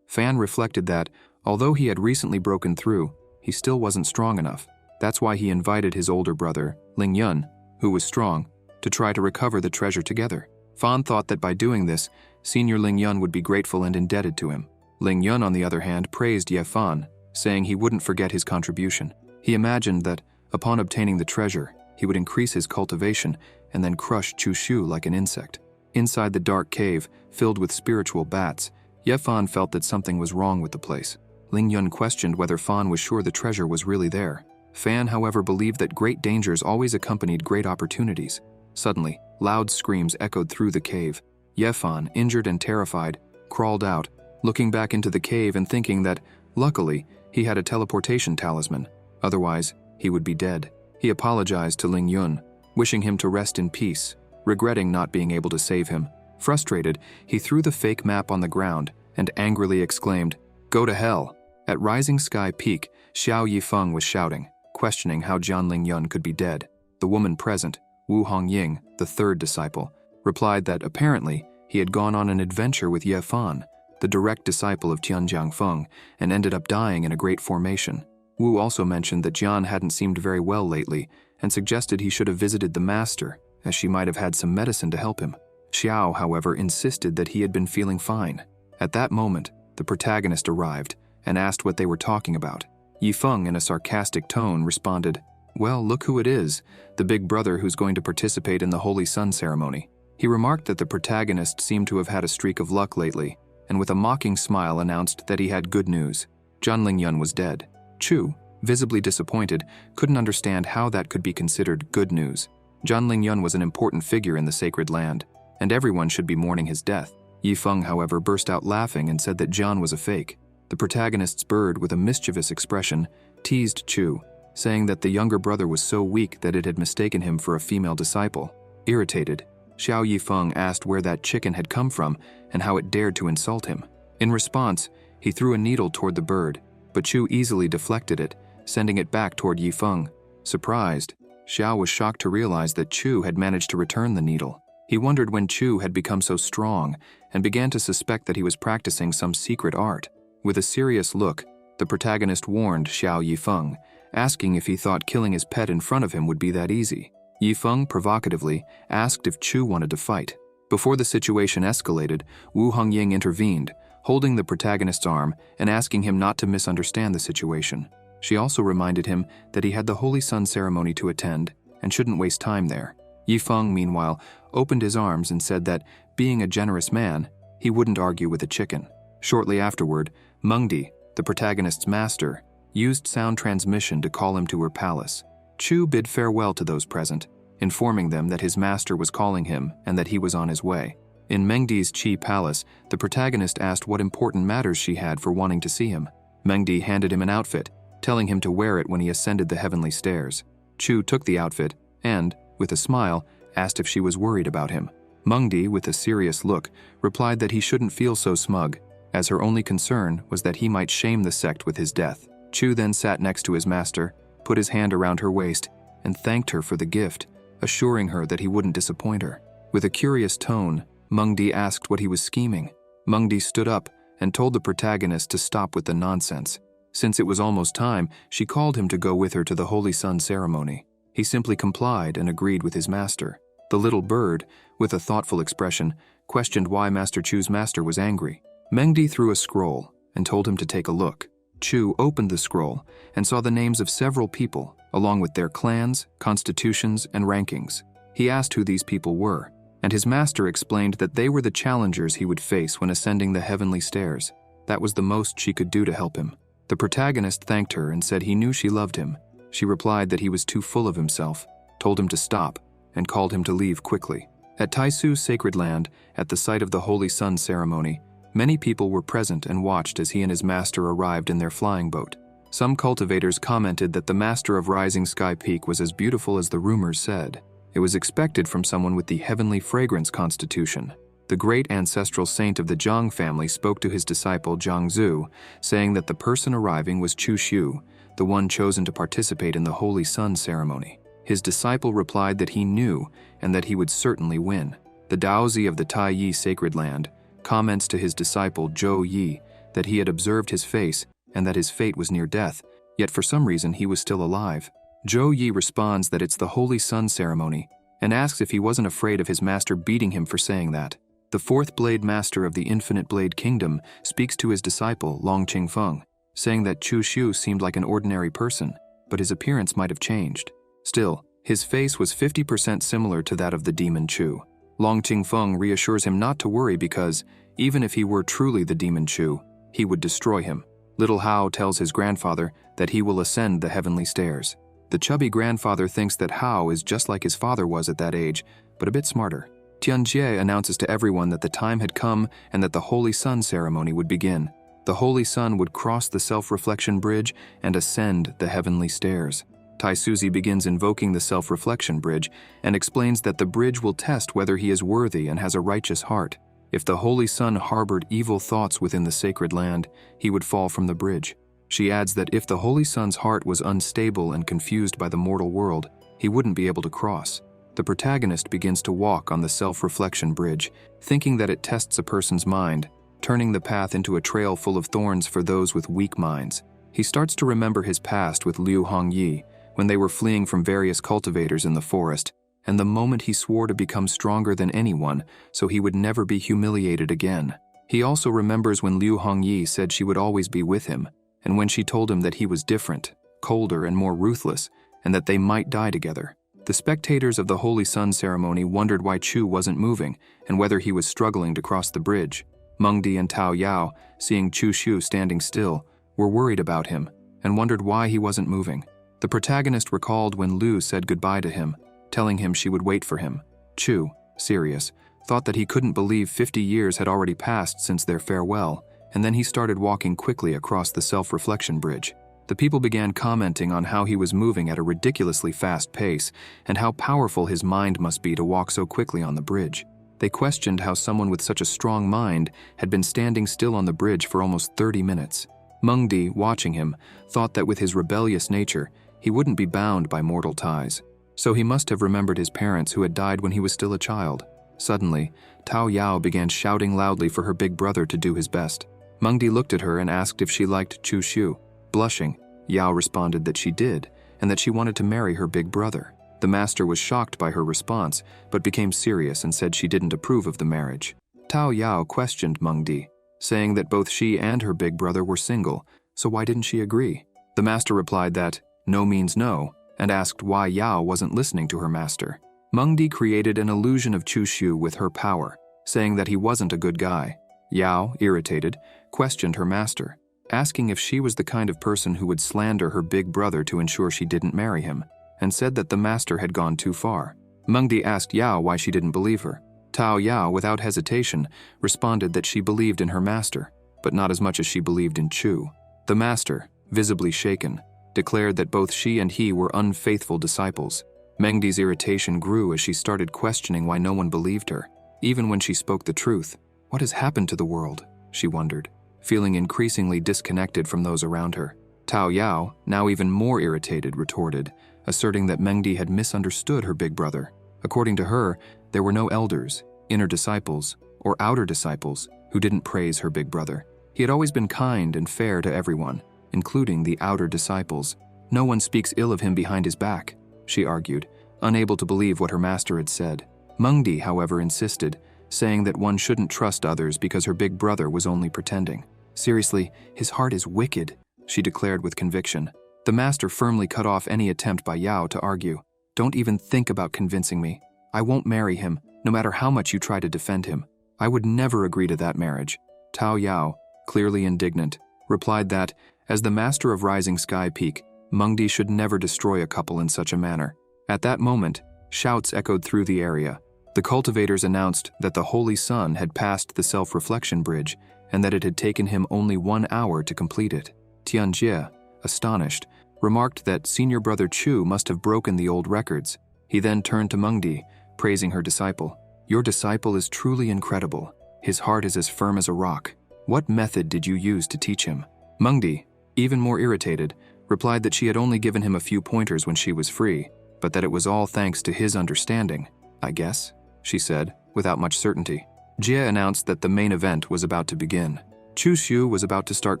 Fan reflected that, although he had recently broken through, he still wasn't strong enough. That's why he invited his older brother, Ling Yun, who was strong, to try to recover the treasure together. Fan thought that by doing this, Senior Ling Yun would be grateful and indebted to him. Ling Yun, on the other hand, praised Yev Fan, saying he wouldn't forget his contribution. He imagined that, upon obtaining the treasure, he would increase his cultivation and then crush Chu Shu like an insect. Inside the dark cave, filled with spiritual bats, Yev Fan felt that something was wrong with the place. Ling Yun questioned whether Fan was sure the treasure was really there. Fan, however, believed that great dangers always accompanied great opportunities. Suddenly, loud screams echoed through the cave. Yev Fan, injured and terrified, crawled out, looking back into the cave and thinking that, luckily, he had a teleportation talisman. Otherwise, he would be dead. He apologized to Ling Yun, wishing him to rest in peace, regretting not being able to save him. Frustrated, he threw the fake map on the ground and angrily exclaimed, "Go to hell!" At Rising Sky Peak, Xiao Yifeng was shouting, questioning how Jian Ling Yun could be dead. The woman present, Wu Hongying, the third disciple, replied that apparently he had gone on an adventure with Yev Fan, the direct disciple of Tianjiang Feng, and ended up dying in a great formation. Wu also mentioned that Jian hadn't seemed very well lately and suggested he should have visited the master, as she might have had some medicine to help him. Xiao, however, insisted that he had been feeling fine. At that moment, the protagonist arrived and asked what they were talking about. Yifeng, in a sarcastic tone, responded, "Well, look who it is, the big brother who's going to participate in the Holy Sun ceremony." He remarked that the protagonist seemed to have had a streak of luck lately, and with a mocking smile announced that he had good news. Jian Ling Yun was dead. Chu, visibly disappointed, couldn't understand how that could be considered good news. Jian Ling Yun was an important figure in the sacred land, and everyone should be mourning his death. Yifeng, however, burst out laughing and said that Jian was a fake. The protagonist's bird, with a mischievous expression, teased Chu, saying that the younger brother was so weak that it had mistaken him for a female disciple. Irritated, Xiao Yifeng asked where that chicken had come from and how it dared to insult him. In response, he threw a needle toward the bird, but Chu easily deflected it, sending it back toward Yifeng. Surprised, Xiao was shocked to realize that Chu had managed to return the needle. He wondered when Chu had become so strong and began to suspect that he was practicing some secret art. With a serious look, the protagonist warned Xiao Yifeng, asking if he thought killing his pet in front of him would be that easy. Yifeng provocatively asked if Chu wanted to fight. Before the situation escalated, Wu Hongying intervened, holding the protagonist's arm and asking him not to misunderstand the situation. She also reminded him that he had the Holy Sun ceremony to attend and shouldn't waste time there. Yifeng, meanwhile, opened his arms and said that, being a generous man, he wouldn't argue with a chicken. Shortly afterward, Mengdi, the protagonist's master, used sound transmission to call him to her palace. Chu bid farewell to those present, informing them that his master was calling him and that he was on his way. In Mengdi's Qi palace, the protagonist asked what important matters she had for wanting to see him. Mengdi handed him an outfit, telling him to wear it when he ascended the heavenly stairs. Chu took the outfit and, with a smile, asked if she was worried about him. Mengdi, with a serious look, replied that he shouldn't feel so smug, as her only concern was that he might shame the sect with his death. Chu then sat next to his master, put his hand around her waist, and thanked her for the gift, assuring her that he wouldn't disappoint her. With a curious tone, Mengdi asked what he was scheming. Mengdi stood up and told the protagonist to stop with the nonsense. Since it was almost time, she called him to go with her to the Holy Sun ceremony. He simply complied and agreed with his master. The little bird, with a thoughtful expression, questioned why Master Chu's master was angry. Mengdi threw a scroll and told him to take a look. Chu opened the scroll and saw the names of several people, along with their clans, constitutions, and rankings. He asked who these people were, and his master explained that they were the challengers he would face when ascending the heavenly stairs. That was the most she could do to help him. The protagonist thanked her and said he knew she loved him. She replied that he was too full of himself, told him to stop, and called him to leave quickly. At Taisu's sacred land, at the site of the Holy Sun ceremony, many people were present and watched as he and his master arrived in their flying boat. Some cultivators commented that the master of Rising Sky Peak was as beautiful as the rumors said. It was expected from someone with the heavenly fragrance constitution. The great ancestral saint of the Zhang family spoke to his disciple Zhang Zhu, saying that the person arriving was Chu Xiu, the one chosen to participate in the Holy Sun ceremony. His disciple replied that he knew and that he would certainly win. The Daozi of the Tai Yi sacred land comments to his disciple Zhou Yi that he had observed his face and that his fate was near death, yet for some reason he was still alive. Zhou Yi responds that it's the Holy Sun ceremony and asks if he wasn't afraid of his master beating him for saying that. The fourth blade master of the Infinite Blade Kingdom speaks to his disciple Long Qingfeng, saying that Chu Xiu seemed like an ordinary person, but his appearance might have changed. Still, his face was 50% similar to that of the demon Chu. Long Qingfeng reassures him not to worry because, even if he were truly the demon Chu, he would destroy him. Little Hao tells his grandfather that he will ascend the heavenly stairs. The chubby grandfather thinks that Hao is just like his father was at that age, but a bit smarter. Tianjie announces to everyone that the time had come and that the Holy Sun ceremony would begin. The Holy Sun would cross the self-reflection bridge and ascend the heavenly stairs. Taisuzi begins invoking the self-reflection bridge and explains that the bridge will test whether he is worthy and has a righteous heart. If the Holy Sun harbored evil thoughts within the sacred land, he would fall from the bridge. She adds that if the Holy Sun's heart was unstable and confused by the mortal world, he wouldn't be able to cross. The protagonist begins to walk on the self-reflection bridge, thinking that it tests a person's mind, turning the path into a trail full of thorns for those with weak minds. He starts to remember his past with Liu Hongyi, when they were fleeing from various cultivators in the forest, and the moment he swore to become stronger than anyone so he would never be humiliated again. He also remembers when Liu Hongyi said she would always be with him, and when she told him that he was different, colder and more ruthless, and that they might die together. The spectators of the Holy Sun ceremony wondered why Chu wasn't moving and whether he was struggling to cross the bridge. Mengdi and Tao Yao, seeing Chu Xiu standing still, were worried about him and wondered why he wasn't moving. The protagonist recalled when Lu said goodbye to him, telling him she would wait for him. Chu, serious, thought that he couldn't believe 50 years had already passed since their farewell, and then he started walking quickly across the self-reflection bridge. The people began commenting on how he was moving at a ridiculously fast pace and how powerful his mind must be to walk so quickly on the bridge. They questioned how someone with such a strong mind had been standing still on the bridge for almost 30 minutes. Mengdi, watching him, thought that with his rebellious nature, he wouldn't be bound by mortal ties. So he must have remembered his parents who had died when he was still a child. Suddenly, Tao Yao began shouting loudly for her big brother to do his best. Mengdi looked at her and asked if she liked Chu Xiu. Blushing, Yao responded that she did, and that she wanted to marry her big brother. The master was shocked by her response, but became serious and said she didn't approve of the marriage. Tao Yao questioned Mengdi, saying that both she and her big brother were single, so why didn't she agree? The master replied that no means no, and asked why Yao wasn't listening to her master. Mengdi created an illusion of Chu Xiu with her power, saying that he wasn't a good guy. Yao, irritated, questioned her master, asking if she was the kind of person who would slander her big brother to ensure she didn't marry him, and said that the master had gone too far. Mengdi asked Yao why she didn't believe her. Tao Yao, without hesitation, responded that she believed in her master, but not as much as she believed in Chu. The master, visibly shaken, declared that both she and he were unfaithful disciples. Mengdi's irritation grew as she started questioning why no one believed her, even when she spoke the truth. What has happened to the world? She wondered, feeling increasingly disconnected from those around her. Tao Yao, now even more irritated, retorted, asserting that Mengdi had misunderstood her big brother. According to her, there were no elders, inner disciples, or outer disciples who didn't praise her big brother. He had always been kind and fair to everyone, including the outer disciples. No one speaks ill of him behind his back, she argued, unable to believe what her master had said. Mengdi, however, insisted, saying that one shouldn't trust others because her big brother was only pretending. Seriously, his heart is wicked, she declared with conviction. The master firmly cut off any attempt by Yao to argue. Don't even think about convincing me. I won't marry him, no matter how much you try to defend him. I would never agree to that marriage. Tao Yao, clearly indignant, replied that, as the master of Rising Sky Peak, Mengdi should never destroy a couple in such a manner. At that moment, shouts echoed through the area. The cultivators announced that the Holy Sun had passed the self-reflection bridge and that it had taken him only 1 hour to complete it. Tianjie, astonished, remarked that senior brother Chu must have broken the old records. He then turned to Mengdi, praising her disciple. Your disciple is truly incredible. His heart is as firm as a rock. What method did you use to teach him? Mengdi, even more irritated, replied that she had only given him a few pointers when she was free, but that it was all thanks to his understanding. I guess, she said, without much certainty. Jie announced that the main event was about to begin. Chu Xiu was about to start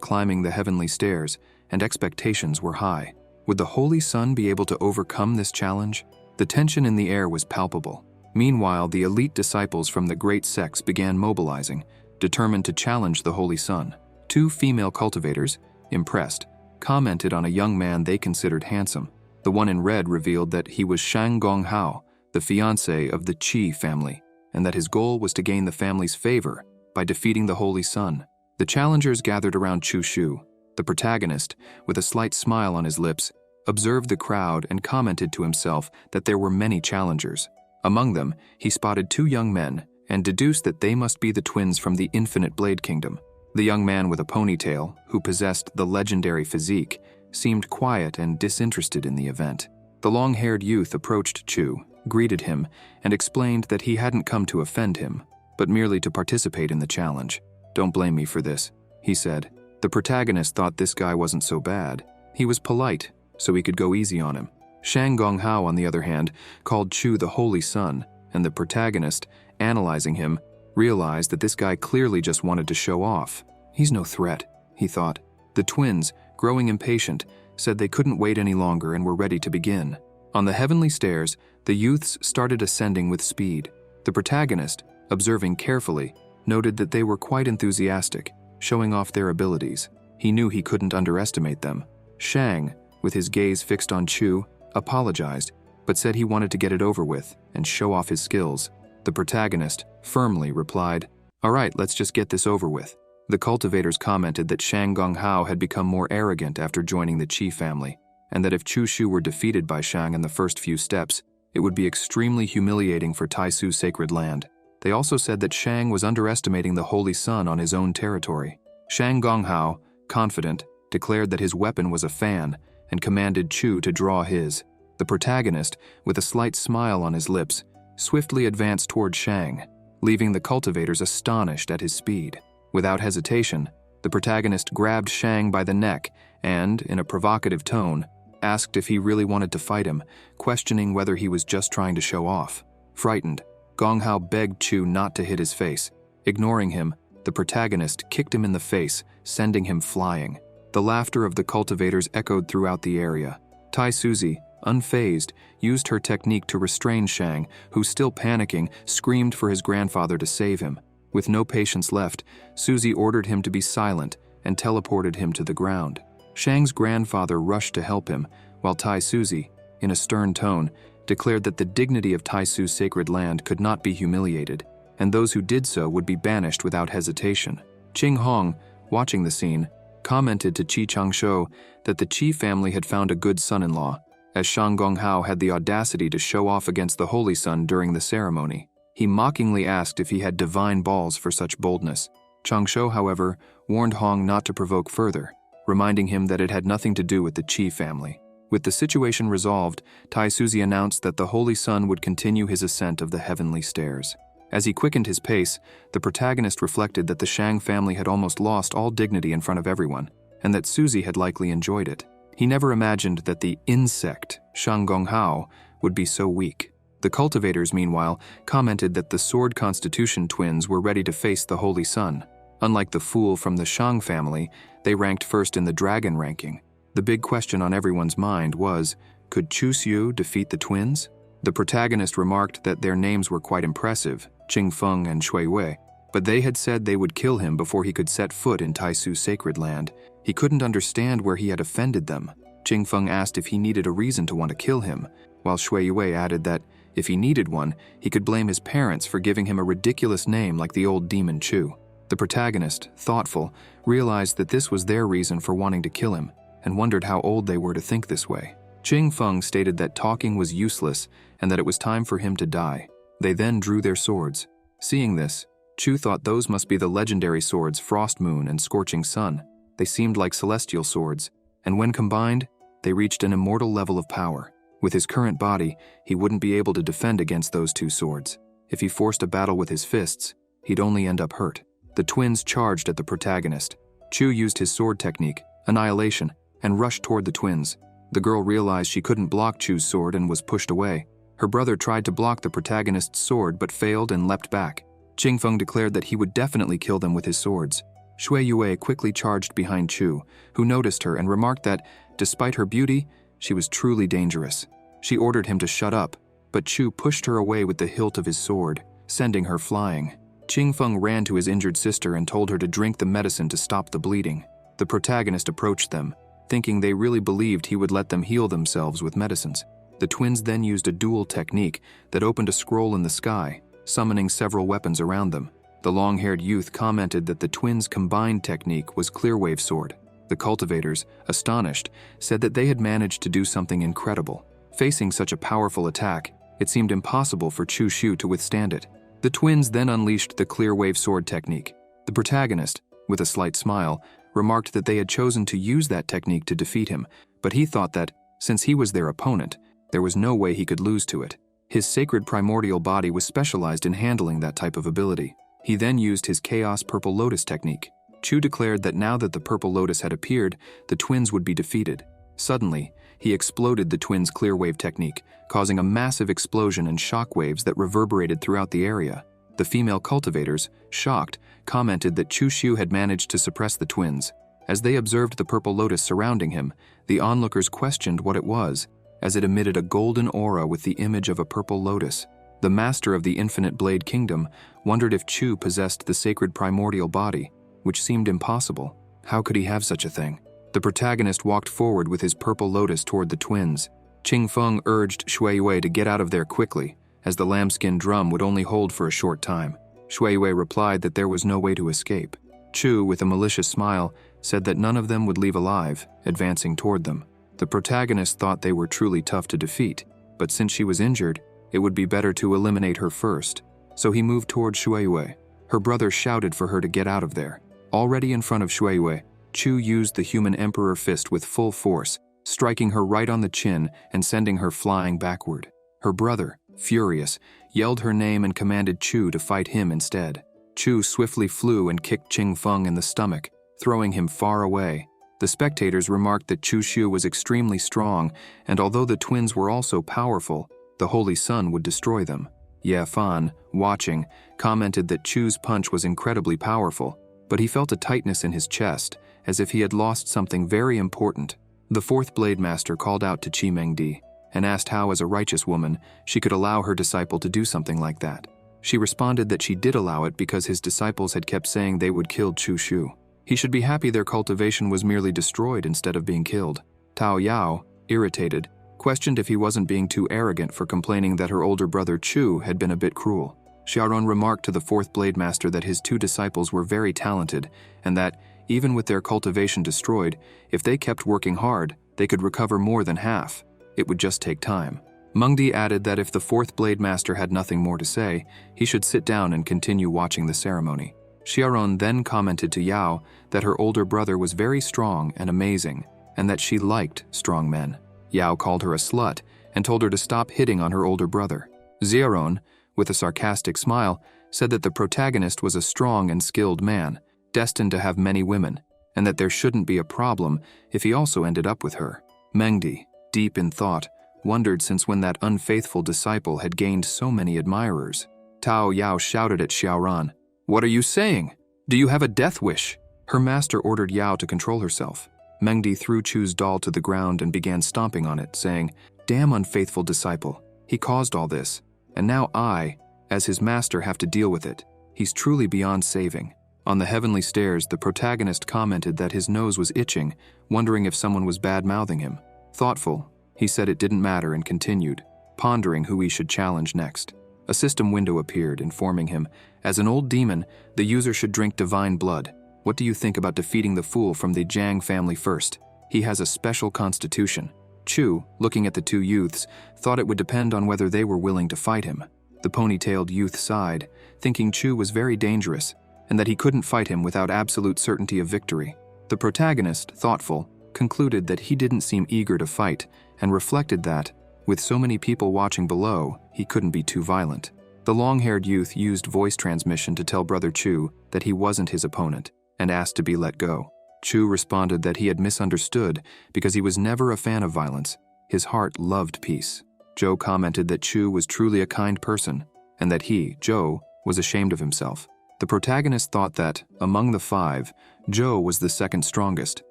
climbing the heavenly stairs, and expectations were high. Would the Holy Sun be able to overcome this challenge? The tension in the air was palpable. Meanwhile, the elite disciples from the great sects began mobilizing, determined to challenge the Holy Sun. 2 female cultivators, impressed, commented on a young man they considered handsome. The one in red revealed that he was Shang Gonghao, the fiancé of the Qi family, and that his goal was to gain the family's favor by defeating the Holy Sun. The challengers gathered around Chu Shu. The protagonist, with a slight smile on his lips, observed the crowd and commented to himself that there were many challengers. Among them, he spotted 2 young men and deduced that they must be the twins from the Infinite Blade Kingdom. The young man with a ponytail, who possessed the legendary physique, seemed quiet and disinterested in the event. The long-haired youth approached Chu, greeted him, and explained that he hadn't come to offend him, but merely to participate in the challenge. Don't blame me for this, he said. The protagonist thought this guy wasn't so bad. He was polite, so he could go easy on him. Shang Gonghao, on the other hand, called Chu the Holy Sun, and the protagonist, analyzing him, realized that this guy clearly just wanted to show off. He's no threat, he thought. The twins, growing impatient, said they couldn't wait any longer and were ready to begin. On the heavenly stairs, the youths started ascending with speed. The protagonist, observing carefully, noted that they were quite enthusiastic, showing off their abilities. He knew he couldn't underestimate them. Shang, with his gaze fixed on Chu, apologized, but said he wanted to get it over with and show off his skills. The protagonist firmly replied, "All right, let's just get this over with." The cultivators commented that Shang Gonghao had become more arrogant after joining the Qi family, and that if Chu Shu were defeated by Shang in the first few steps, it would be extremely humiliating for Taisu sacred land. They also said that Shang was underestimating the Holy Sun on his own territory. Shang Gonghao, confident, declared that his weapon was a fan and commanded Chu to draw his. The protagonist, with a slight smile on his lips, swiftly advanced toward Shang, leaving the cultivators astonished at his speed. Without hesitation, the protagonist grabbed Shang by the neck and, in a provocative tone, asked if he really wanted to fight him, questioning whether he was just trying to show off. Frightened, Gonghao begged Chu not to hit his face. Ignoring him, the protagonist kicked him in the face, sending him flying. The laughter of the cultivators echoed throughout the area. Tai Suzy, unfazed, used her technique to restrain Shang, who, still panicking, screamed for his grandfather to save him. With no patience left, Suzy ordered him to be silent and teleported him to the ground. Shang's grandfather rushed to help him, while Tai Suzy, in a stern tone, declared that the dignity of Taisu's sacred land could not be humiliated, and those who did so would be banished without hesitation. Qing Hong, watching the scene, commented to Qi Changsho that the Qi family had found a good son-in-law, as Shang Gonghao had the audacity to show off against the Holy Sun during the ceremony. He mockingly asked if he had divine balls for such boldness. Changsho, however, warned Hong not to provoke further, reminding him that it had nothing to do with the Qi family. With the situation resolved, Tai Suzy announced that the Holy Sun would continue his ascent of the heavenly stairs. As he quickened his pace, the protagonist reflected that the Shang family had almost lost all dignity in front of everyone, and that Suzy had likely enjoyed it. He never imagined that the insect, Shang Gonghao, would be so weak. The cultivators, meanwhile, commented that the Sword Constitution twins were ready to face the Holy Sun. Unlike the fool from the Shang family, they ranked first in the dragon ranking. The big question on everyone's mind was, could Chu Xiu defeat the twins? The protagonist remarked that their names were quite impressive, Qingfeng and Shui Wei, but they had said they would kill him before he could set foot in Taisu's sacred land. He couldn't understand where he had offended them. Qingfeng asked if he needed a reason to want to kill him, while Shui Wei added that if he needed one, he could blame his parents for giving him a ridiculous name like the old demon Chu. The protagonist, thoughtful, realized that this was their reason for wanting to kill him, and wondered how old they were to think this way. Qingfeng stated that talking was useless and that it was time for him to die. They then drew their swords. Seeing this, Chu thought those must be the legendary swords Frost Moon and Scorching Sun. They seemed like celestial swords, and when combined, they reached an immortal level of power. With his current body, he wouldn't be able to defend against those two swords. If he forced a battle with his fists, he'd only end up hurt. The twins charged at the protagonist. Chu used his sword technique, Annihilation, and rushed toward the twins. The girl realized she couldn't block Chu's sword and was pushed away. Her brother tried to block the protagonist's sword but failed and leapt back. Qingfeng declared that he would definitely kill them with his swords. Shui Yue quickly charged behind Chu, who noticed her and remarked that, despite her beauty, she was truly dangerous. She ordered him to shut up, but Chu pushed her away with the hilt of his sword, sending her flying. Qingfeng ran to his injured sister and told her to drink the medicine to stop the bleeding. The protagonist approached them, thinking they really believed he would let them heal themselves with medicines. The twins then used a dual technique that opened a scroll in the sky, summoning several weapons around them. The long-haired youth commented that the twins' combined technique was Clearwave Sword. The cultivators, astonished, said that they had managed to do something incredible. Facing such a powerful attack, it seemed impossible for Chu Shu to withstand it. The twins then unleashed the Clearwave Sword technique. The protagonist, with a slight smile, remarked that they had chosen to use that technique to defeat him, but he thought that, since he was their opponent, there was no way he could lose to it. His sacred primordial body was specialized in handling that type of ability. He then used his Chaos Purple Lotus technique. Chu declared that now that the Purple Lotus had appeared, the twins would be defeated. Suddenly, he exploded the twins' Clearwave technique, causing a massive explosion and shockwaves that reverberated throughout the area. The female cultivators, shocked, commented that Chu Shu had managed to suppress the twins. As they observed the Purple Lotus surrounding him, the onlookers questioned what it was, as it emitted a golden aura with the image of a purple lotus. The master of the Infinite Blade Kingdom wondered if Chu possessed the sacred primordial body, which seemed impossible. How could he have such a thing? The protagonist walked forward with his purple lotus toward the twins. Qingfeng urged Shui Yue to get out of there quickly, as the lambskin drum would only hold for a short time. Shui Yue replied that there was no way to escape. Chu, with a malicious smile, said that none of them would leave alive, advancing toward them. The protagonist thought they were truly tough to defeat, but since she was injured, it would be better to eliminate her first. So he moved toward Shui Yue. Her brother shouted for her to get out of there. Already in front of Shui Yue, Chu used the human emperor fist with full force, striking her right on the chin and sending her flying backward. Her brother, furious, yelled her name and commanded Chu to fight him instead. Chu swiftly flew and kicked Qingfeng in the stomach, throwing him far away. The spectators remarked that Chu Shu was extremely strong, and although the twins were also powerful, the Holy Sun would destroy them. Ye Fan, watching, commented that Chu's punch was incredibly powerful, but he felt a tightness in his chest, as if he had lost something very important. The fourth Blade Master called out to Qi Mengdi and asked how, as a righteous woman, she could allow her disciple to do something like that. She responded that she did allow it because his disciples had kept saying they would kill Chu Shu. He should be happy their cultivation was merely destroyed instead of being killed. Tao Yao, irritated, questioned if he wasn't being too arrogant for complaining that her older brother Chu had been a bit cruel. Xiaoran remarked to the fourth Blade Master that his two disciples were very talented, and that, even with their cultivation destroyed, if they kept working hard, they could recover more than half. It would just take time. Mengdi added that if the fourth Blade Master had nothing more to say, he should sit down and continue watching the ceremony. Xiaoran then commented to Yao that her older brother was very strong and amazing, and that she liked strong men. Yao called her a slut and told her to stop hitting on her older brother. Xiaoran, with a sarcastic smile, said that the protagonist was a strong and skilled man, destined to have many women, and that there shouldn't be a problem if he also ended up with her. Mengdi, deep in thought, wondered since when that unfaithful disciple had gained so many admirers. Tao Yao shouted at Xiaoran, "What are you saying? Do you have a death wish?" Her master ordered Yao to control herself. Mengdi threw Chu's doll to the ground and began stomping on it, saying, "Damn unfaithful disciple. He caused all this, and now I, as his master, have to deal with it. He's truly beyond saving." On the heavenly stairs, the protagonist commented that his nose was itching, wondering if someone was bad-mouthing him. Thoughtful, he said it didn't matter and continued, pondering who he should challenge next. A system window appeared, informing him, as an old demon, the user should drink divine blood. What do you think about defeating the fool from the Jiang family first? He has a special constitution. Chu, looking at the two youths, thought it would depend on whether they were willing to fight him. The ponytailed youth sighed, thinking Chu was very dangerous, and that he couldn't fight him without absolute certainty of victory. The protagonist, thoughtful, concluded that he didn't seem eager to fight, and reflected that, with so many people watching below, he couldn't be too violent. The long-haired youth used voice transmission to tell Brother Chu that he wasn't his opponent, and asked to be let go. Chu responded that he had misunderstood because he was never a fan of violence. His heart loved peace. Joe commented that Chu was truly a kind person, and that he, Joe, was ashamed of himself. The protagonist thought that, among the five, Joe was the second strongest,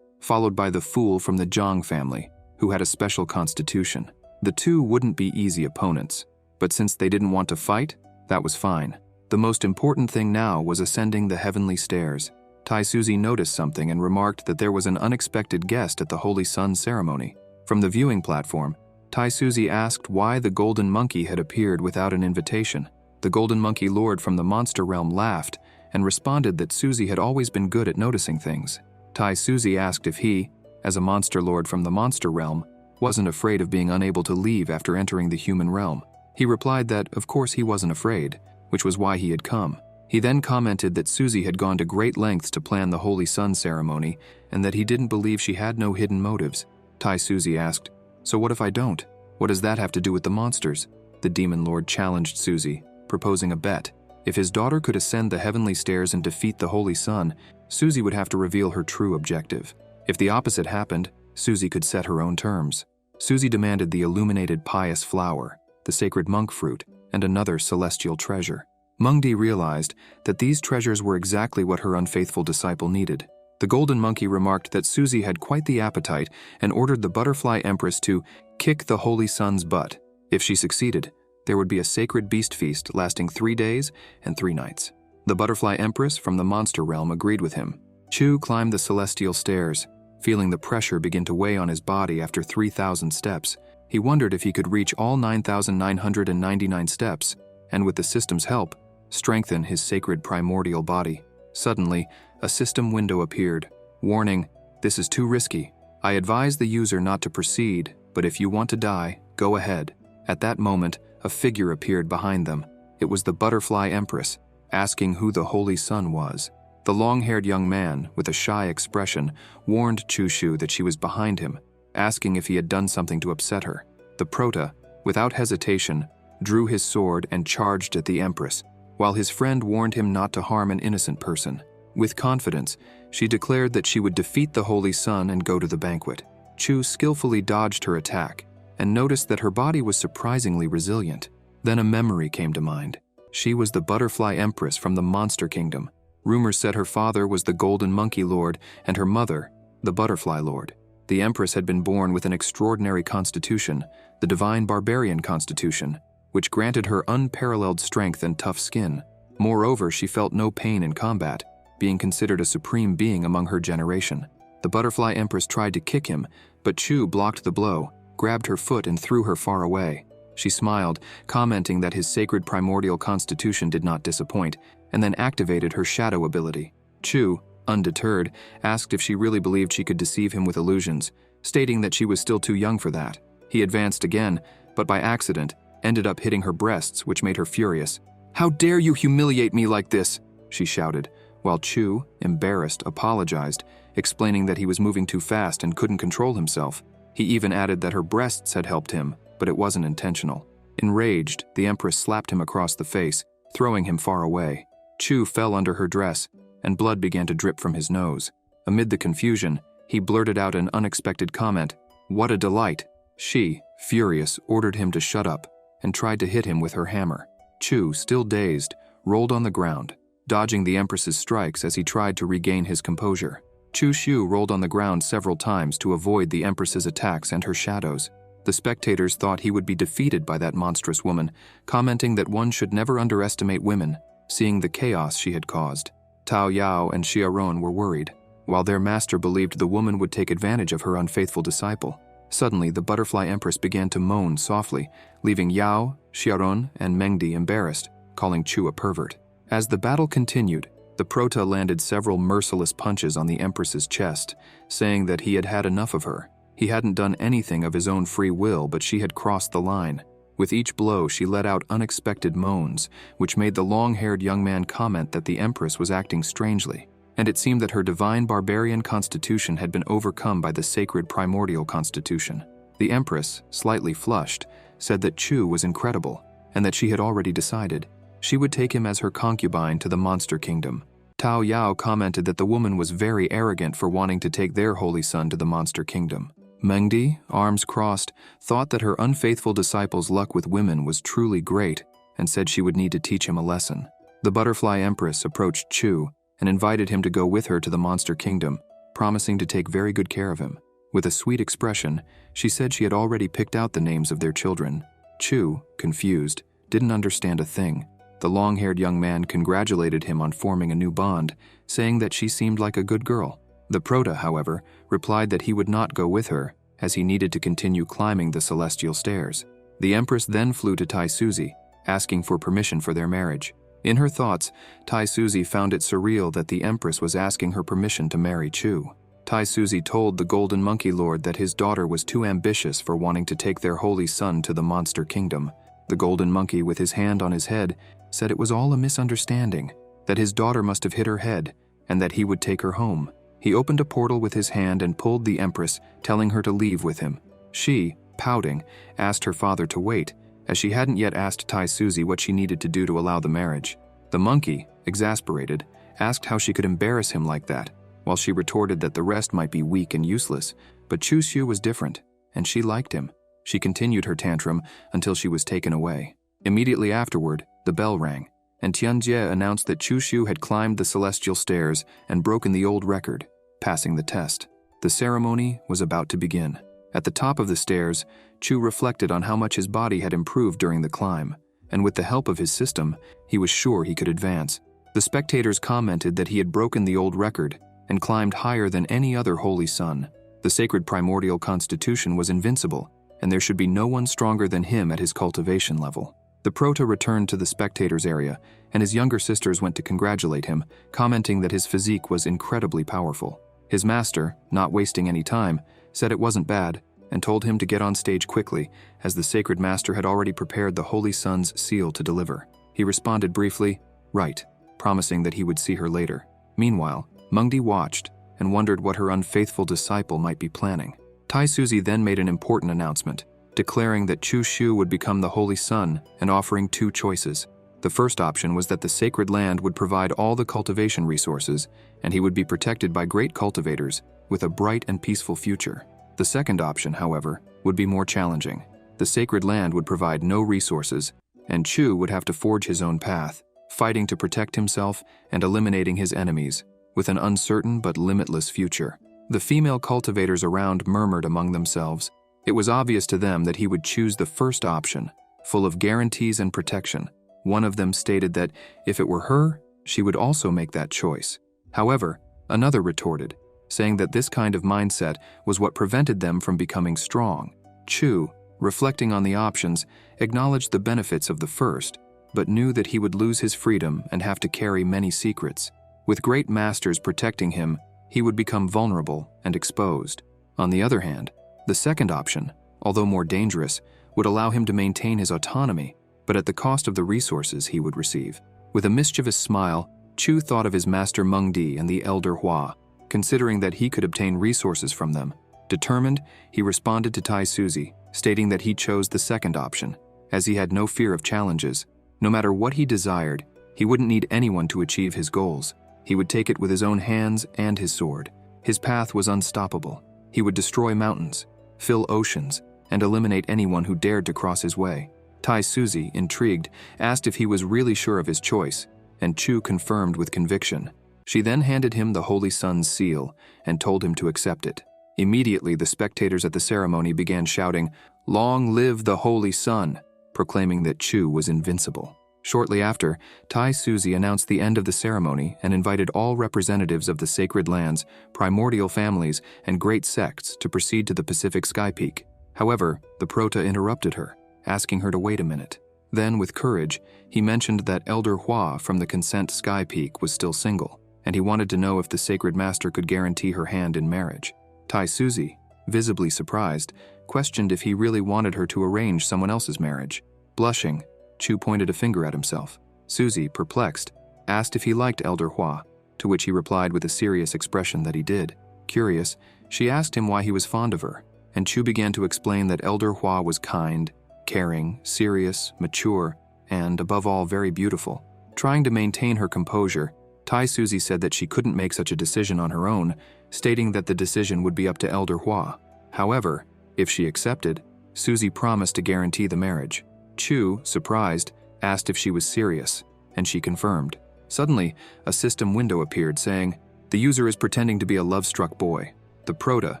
followed by the fool from the Jiang family, who had a special constitution. The two wouldn't be easy opponents, but since they didn't want to fight, that was fine. The most important thing now was ascending the heavenly stairs. Tai Suzy noticed something and remarked that there was an unexpected guest at the Holy Sun ceremony. From the viewing platform, Tai Suzy asked why the golden monkey had appeared without an invitation. The golden monkey lord from the monster realm laughed and responded that Suzy had always been good at noticing things. Tai Suzy asked if he, as a monster lord from the monster realm, wasn't afraid of being unable to leave after entering the human realm. He replied that, of course, he wasn't afraid, which was why he had come. He then commented that Suzy had gone to great lengths to plan the Holy Sun ceremony and that he didn't believe she had no hidden motives. Tai Suzy asked, "So what if I don't? What does that have to do with the monsters?" The demon lord challenged Suzy, proposing a bet. If his daughter could ascend the heavenly stairs and defeat the Holy Sun, Suzy would have to reveal her true objective. If the opposite happened, Suzy could set her own terms. Suzy demanded the illuminated pious flower, the sacred monk fruit, and another celestial treasure. Mengdi realized that these treasures were exactly what her unfaithful disciple needed. The golden monkey remarked that Suzy had quite the appetite and ordered the butterfly empress to kick the Holy Sun's butt. If she succeeded, there would be a sacred beast feast lasting 3 days and 3 nights. The butterfly empress from the monster realm agreed with him. Chu climbed the celestial stairs, feeling the pressure begin to weigh on his body after 3,000 steps. He wondered if he could reach all 9,999 steps, and with the system's help, strengthen his sacred primordial body. Suddenly, a system window appeared, warning, "This is too risky. I advise the user not to proceed, but if you want to die, go ahead." At that moment, a figure appeared behind them. It was the butterfly empress, asking who the Holy Sun was. The long-haired young man, with a shy expression, warned Chushu that she was behind him, asking if he had done something to upset her. The prota, without hesitation, drew his sword and charged at the empress, while his friend warned him not to harm an innocent person. With confidence, she declared that she would defeat the Holy Sun and go to the banquet. Chu skillfully dodged her attack and noticed that her body was surprisingly resilient. Then a memory came to mind. She was the butterfly empress from the monster kingdom. Rumors said her father was the golden monkey lord and her mother, the butterfly lord. The empress had been born with an extraordinary constitution, the divine barbarian constitution, which granted her unparalleled strength and tough skin. Moreover, she felt no pain in combat, being considered a supreme being among her generation. The butterfly empress tried to kick him, but Chu blocked the blow, grabbed her foot and threw her far away. She smiled, commenting that his sacred primordial constitution did not disappoint, and then activated her shadow ability. Chu, undeterred, asked if she really believed she could deceive him with illusions, stating that she was still too young for that. He advanced again, but by accident, ended up hitting her breasts, which made her furious. "How dare you humiliate me like this?" she shouted, while Chu, embarrassed, apologized, explaining that he was moving too fast and couldn't control himself. He even added that her breasts had helped him, but it wasn't intentional. Enraged, the empress slapped him across the face, throwing him far away. Chu fell under her dress, and blood began to drip from his nose. Amid the confusion, he blurted out an unexpected comment, "What a delight!" She, furious, ordered him to shut up, and tried to hit him with her hammer. Chu, still dazed, rolled on the ground, dodging the empress's strikes as he tried to regain his composure. Chu Shu rolled on the ground several times to avoid the empress's attacks and her shadows. The spectators thought he would be defeated by that monstrous woman, commenting that one should never underestimate women, seeing the chaos she had caused. Tao Yao and Xiaoron were worried, while their master believed the woman would take advantage of her unfaithful disciple. Suddenly, the butterfly empress began to moan softly, leaving Yao, Xiaoron, and Mengdi embarrassed, calling Chu a pervert. As the battle continued, the Prota landed several merciless punches on the empress's chest, saying that he had had enough of her. He hadn't done anything of his own free will, but she had crossed the line. With each blow, she let out unexpected moans, which made the long-haired young man comment that the empress was acting strangely, and it seemed that her divine barbarian constitution had been overcome by the sacred primordial constitution. The empress, slightly flushed, said that Chu was incredible, and that she had already decided. She would take him as her concubine to the monster kingdom. Tao Yao commented that the woman was very arrogant for wanting to take their holy son to the monster kingdom. Mengdi, arms crossed, thought that her unfaithful disciple's luck with women was truly great and said she would need to teach him a lesson. The butterfly empress approached Chu and invited him to go with her to the monster kingdom, promising to take very good care of him. With a sweet expression, she said she had already picked out the names of their children. Chu, confused, didn't understand a thing. The long-haired young man congratulated him on forming a new bond, saying that she seemed like a good girl. The Prota, however, replied that he would not go with her, as he needed to continue climbing the celestial stairs. The empress then flew to Tai Suzi, asking for permission for their marriage. In her thoughts, Tai Suzi found it surreal that the empress was asking her permission to marry Chu. Tai Suzi told the Golden Monkey Lord that his daughter was too ambitious for wanting to take their holy son to the monster kingdom. The Golden Monkey, with his hand on his head, said it was all a misunderstanding, that his daughter must have hit her head, and that he would take her home. He opened a portal with his hand and pulled the empress, telling her to leave with him. She, pouting, asked her father to wait, as she hadn't yet asked Tai Suzi what she needed to do to allow the marriage. The monkey, exasperated, asked how she could embarrass him like that, while she retorted that the rest might be weak and useless, but Chu Xiu was different, and she liked him. She continued her tantrum until she was taken away. Immediately afterward, the bell rang, and Tianjie announced that Chu Xiu had climbed the celestial stairs and broken the old record, passing the test. The ceremony was about to begin. At the top of the stairs, Chu reflected on how much his body had improved during the climb, and with the help of his system, he was sure he could advance. The spectators commented that he had broken the old record and climbed higher than any other holy son. The sacred primordial constitution was invincible, and there should be no one stronger than him at his cultivation level. The Prota returned to the spectators' area, and his younger sisters went to congratulate him, commenting that his physique was incredibly powerful. His master, not wasting any time, said it wasn't bad, and told him to get on stage quickly, as the sacred master had already prepared the Holy Son's seal to deliver. He responded briefly, "Right," promising that he would see her later. Meanwhile, Mengdi watched and wondered what her unfaithful disciple might be planning. Tai Suzi then made an important announcement, declaring that Chu Xiu would become the Holy Son and offering two choices. The first option was that the sacred land would provide all the cultivation resources, and he would be protected by great cultivators with a bright and peaceful future. The second option, however, would be more challenging. The sacred land would provide no resources, and Chu would have to forge his own path, fighting to protect himself and eliminating his enemies, with an uncertain but limitless future. The female cultivators around murmured among themselves. It was obvious to them that he would choose the first option, full of guarantees and protection. One of them stated that if it were her, she would also make that choice. However, another retorted, saying that this kind of mindset was what prevented them from becoming strong. Chu, reflecting on the options, acknowledged the benefits of the first, but knew that he would lose his freedom and have to carry many secrets. With great masters protecting him, he would become vulnerable and exposed. On the other hand, the second option, although more dangerous, would allow him to maintain his autonomy, but at the cost of the resources he would receive. With a mischievous smile, Chu thought of his master Mengdi and the elder Hua, considering that he could obtain resources from them. Determined, he responded to Tai Suzi, stating that he chose the second option, as he had no fear of challenges. No matter what he desired, he wouldn't need anyone to achieve his goals. He would take it with his own hands and his sword. His path was unstoppable. He would destroy mountains, fill oceans, and eliminate anyone who dared to cross his way. Tai Suzi, intrigued, asked if he was really sure of his choice, and Chu confirmed with conviction. She then handed him the Holy Son's seal and told him to accept it. Immediately, the spectators at the ceremony began shouting, "Long live the Holy Sun," proclaiming that Chu was invincible. Shortly after, Tai Suzy announced the end of the ceremony and invited all representatives of the sacred lands, primordial families, and great sects to proceed to the Pacific Sky Peak. However, the Prota interrupted her, asking her to wait a minute. Then, with courage, he mentioned that Elder Hua from the Consent Sky Peak was still single, and he wanted to know if the Sacred Master could guarantee her hand in marriage. Tai Suzy, visibly surprised, questioned if he really wanted her to arrange someone else's marriage. Blushing, Chu pointed a finger at himself. Suzy, perplexed, asked if he liked Elder Hua, to which he replied with a serious expression that he did. Curious, she asked him why he was fond of her, and Chu began to explain that Elder Hua was kind, caring, serious, mature, and, above all, very beautiful. Trying to maintain her composure, Tai Suzy said that she couldn't make such a decision on her own, stating that the decision would be up to Elder Hua. However, if she accepted, Suzy promised to guarantee the marriage. Chu, surprised, asked if she was serious, and she confirmed. Suddenly, a system window appeared saying, "The user is pretending to be a love-struck boy." The Prota,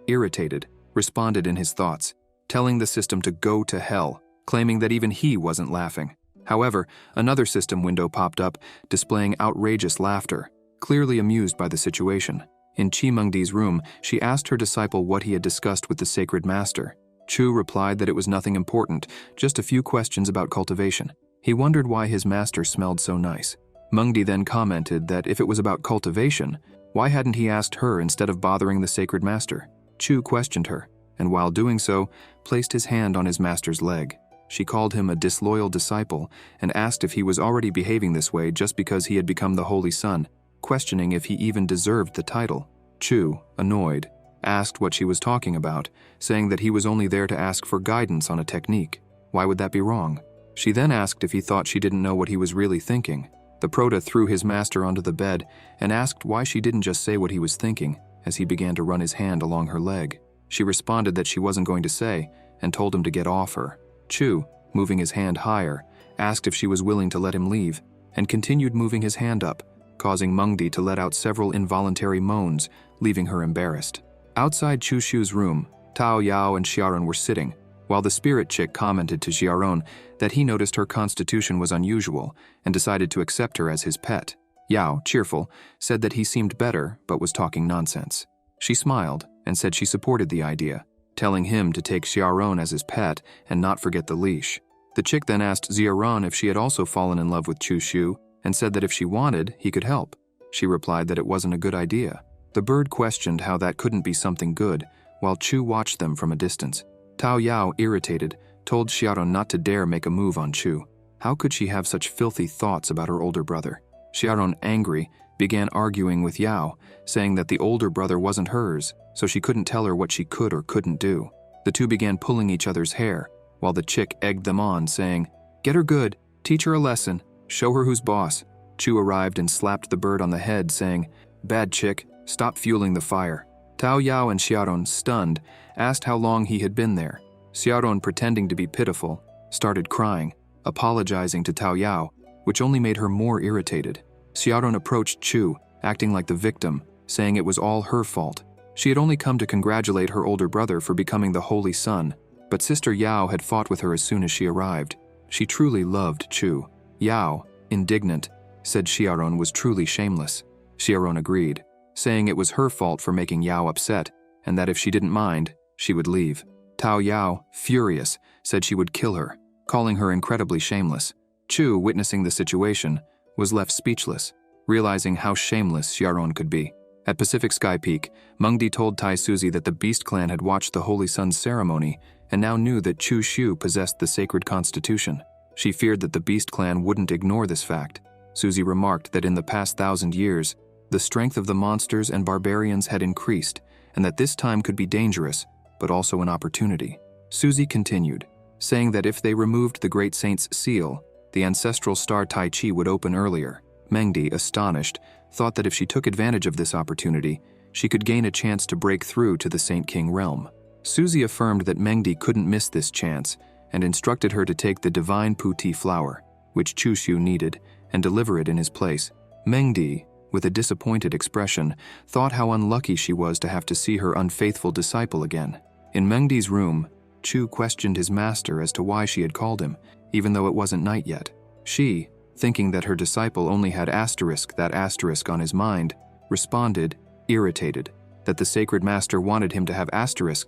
irritated, responded in his thoughts, telling the system to go to hell, claiming that even he wasn't laughing. However, another system window popped up, displaying outrageous laughter, clearly amused by the situation. In Chi Mengdi's room, she asked her disciple what he had discussed with the Sacred Master. Chu replied that it was nothing important, just a few questions about cultivation. He wondered why his master smelled so nice. Mengdi then commented that if it was about cultivation, why hadn't he asked her instead of bothering the Sacred Master? Chu questioned her, and while doing so, placed his hand on his master's leg. She called him a disloyal disciple and asked if he was already behaving this way just because he had become the Holy Sun, questioning if he even deserved the title. Chu, annoyed, asked what she was talking about, saying that he was only there to ask for guidance on a technique. Why would that be wrong? She then asked if he thought she didn't know what he was really thinking. The Prota threw his master onto the bed and asked why she didn't just say what he was thinking as he began to run his hand along her leg. She responded that she wasn't going to say and told him to get off her. Chu, moving his hand higher, asked if she was willing to let him leave and continued moving his hand up, causing Mengdi to let out several involuntary moans, leaving her embarrassed. Outside Chu Shu's room, Tao Yao and Xiaoran were sitting, while the spirit chick commented to Xiaoran that he noticed her constitution was unusual and decided to accept her as his pet. Yao, cheerful, said that he seemed better but was talking nonsense. She smiled and said she supported the idea, telling him to take Xiaoran as his pet and not forget the leash. The chick then asked Xiaoran if she had also fallen in love with Chu Shu and said that if she wanted, he could help. She replied that it wasn't a good idea. The bird questioned how that couldn't be something good, while Chu watched them from a distance. Tao Yao, irritated, told Xiaoran not to dare make a move on Chu. How could she have such filthy thoughts about her older brother? Xiaoran, angry, began arguing with Yao, saying that the older brother wasn't hers, so she couldn't tell her what she could or couldn't do. The two began pulling each other's hair, while the chick egged them on, saying, "Get her good, teach her a lesson, show her who's boss." Chu arrived and slapped the bird on the head, saying, "Bad chick, stop fueling the fire." Tao Yao and Xiaoran, stunned, asked how long he had been there. Xiaoran, pretending to be pitiful, started crying, apologizing to Tao Yao, which only made her more irritated. Xiaoran approached Chu, acting like the victim, saying it was all her fault. She had only come to congratulate her older brother for becoming the Holy Sun, but Sister Yao had fought with her as soon as she arrived. She truly loved Chu. Yao, indignant, said Xiaoran was truly shameless. Xiaoran agreed, saying it was her fault for making Yao upset, and that if she didn't mind, she would leave. Tao Yao, furious, said she would kill her, calling her incredibly shameless. Chu, witnessing the situation, was left speechless, realizing how shameless Xiaoran could be. At Pacific Sky Peak, Mengdi told Tai Suzy that the Beast Clan had watched the Holy Sun's ceremony and now knew that Chu Shu possessed the sacred constitution. She feared that the Beast Clan wouldn't ignore this fact. Suzy remarked that in the past 1,000 years, the strength of the monsters and barbarians had increased, and that this time could be dangerous, but also an opportunity. Suzy continued, saying that if they removed the Great Saint's seal, the ancestral star Tai Chi would open earlier. Mengdi, astonished, thought that if she took advantage of this opportunity, she could gain a chance to break through to the Saint King realm. Suzy affirmed that Mengdi couldn't miss this chance and instructed her to take the divine puti flower, which Chu Shu needed, and deliver it in his place. Mengdi, with a disappointed expression, thought how unlucky she was to have to see her unfaithful disciple again. In Mengdi's room, Chu questioned his master as to why she had called him, even though it wasn't night yet. She, thinking that her disciple only had that asterisk on his mind, responded, irritated, that the sacred master wanted him to have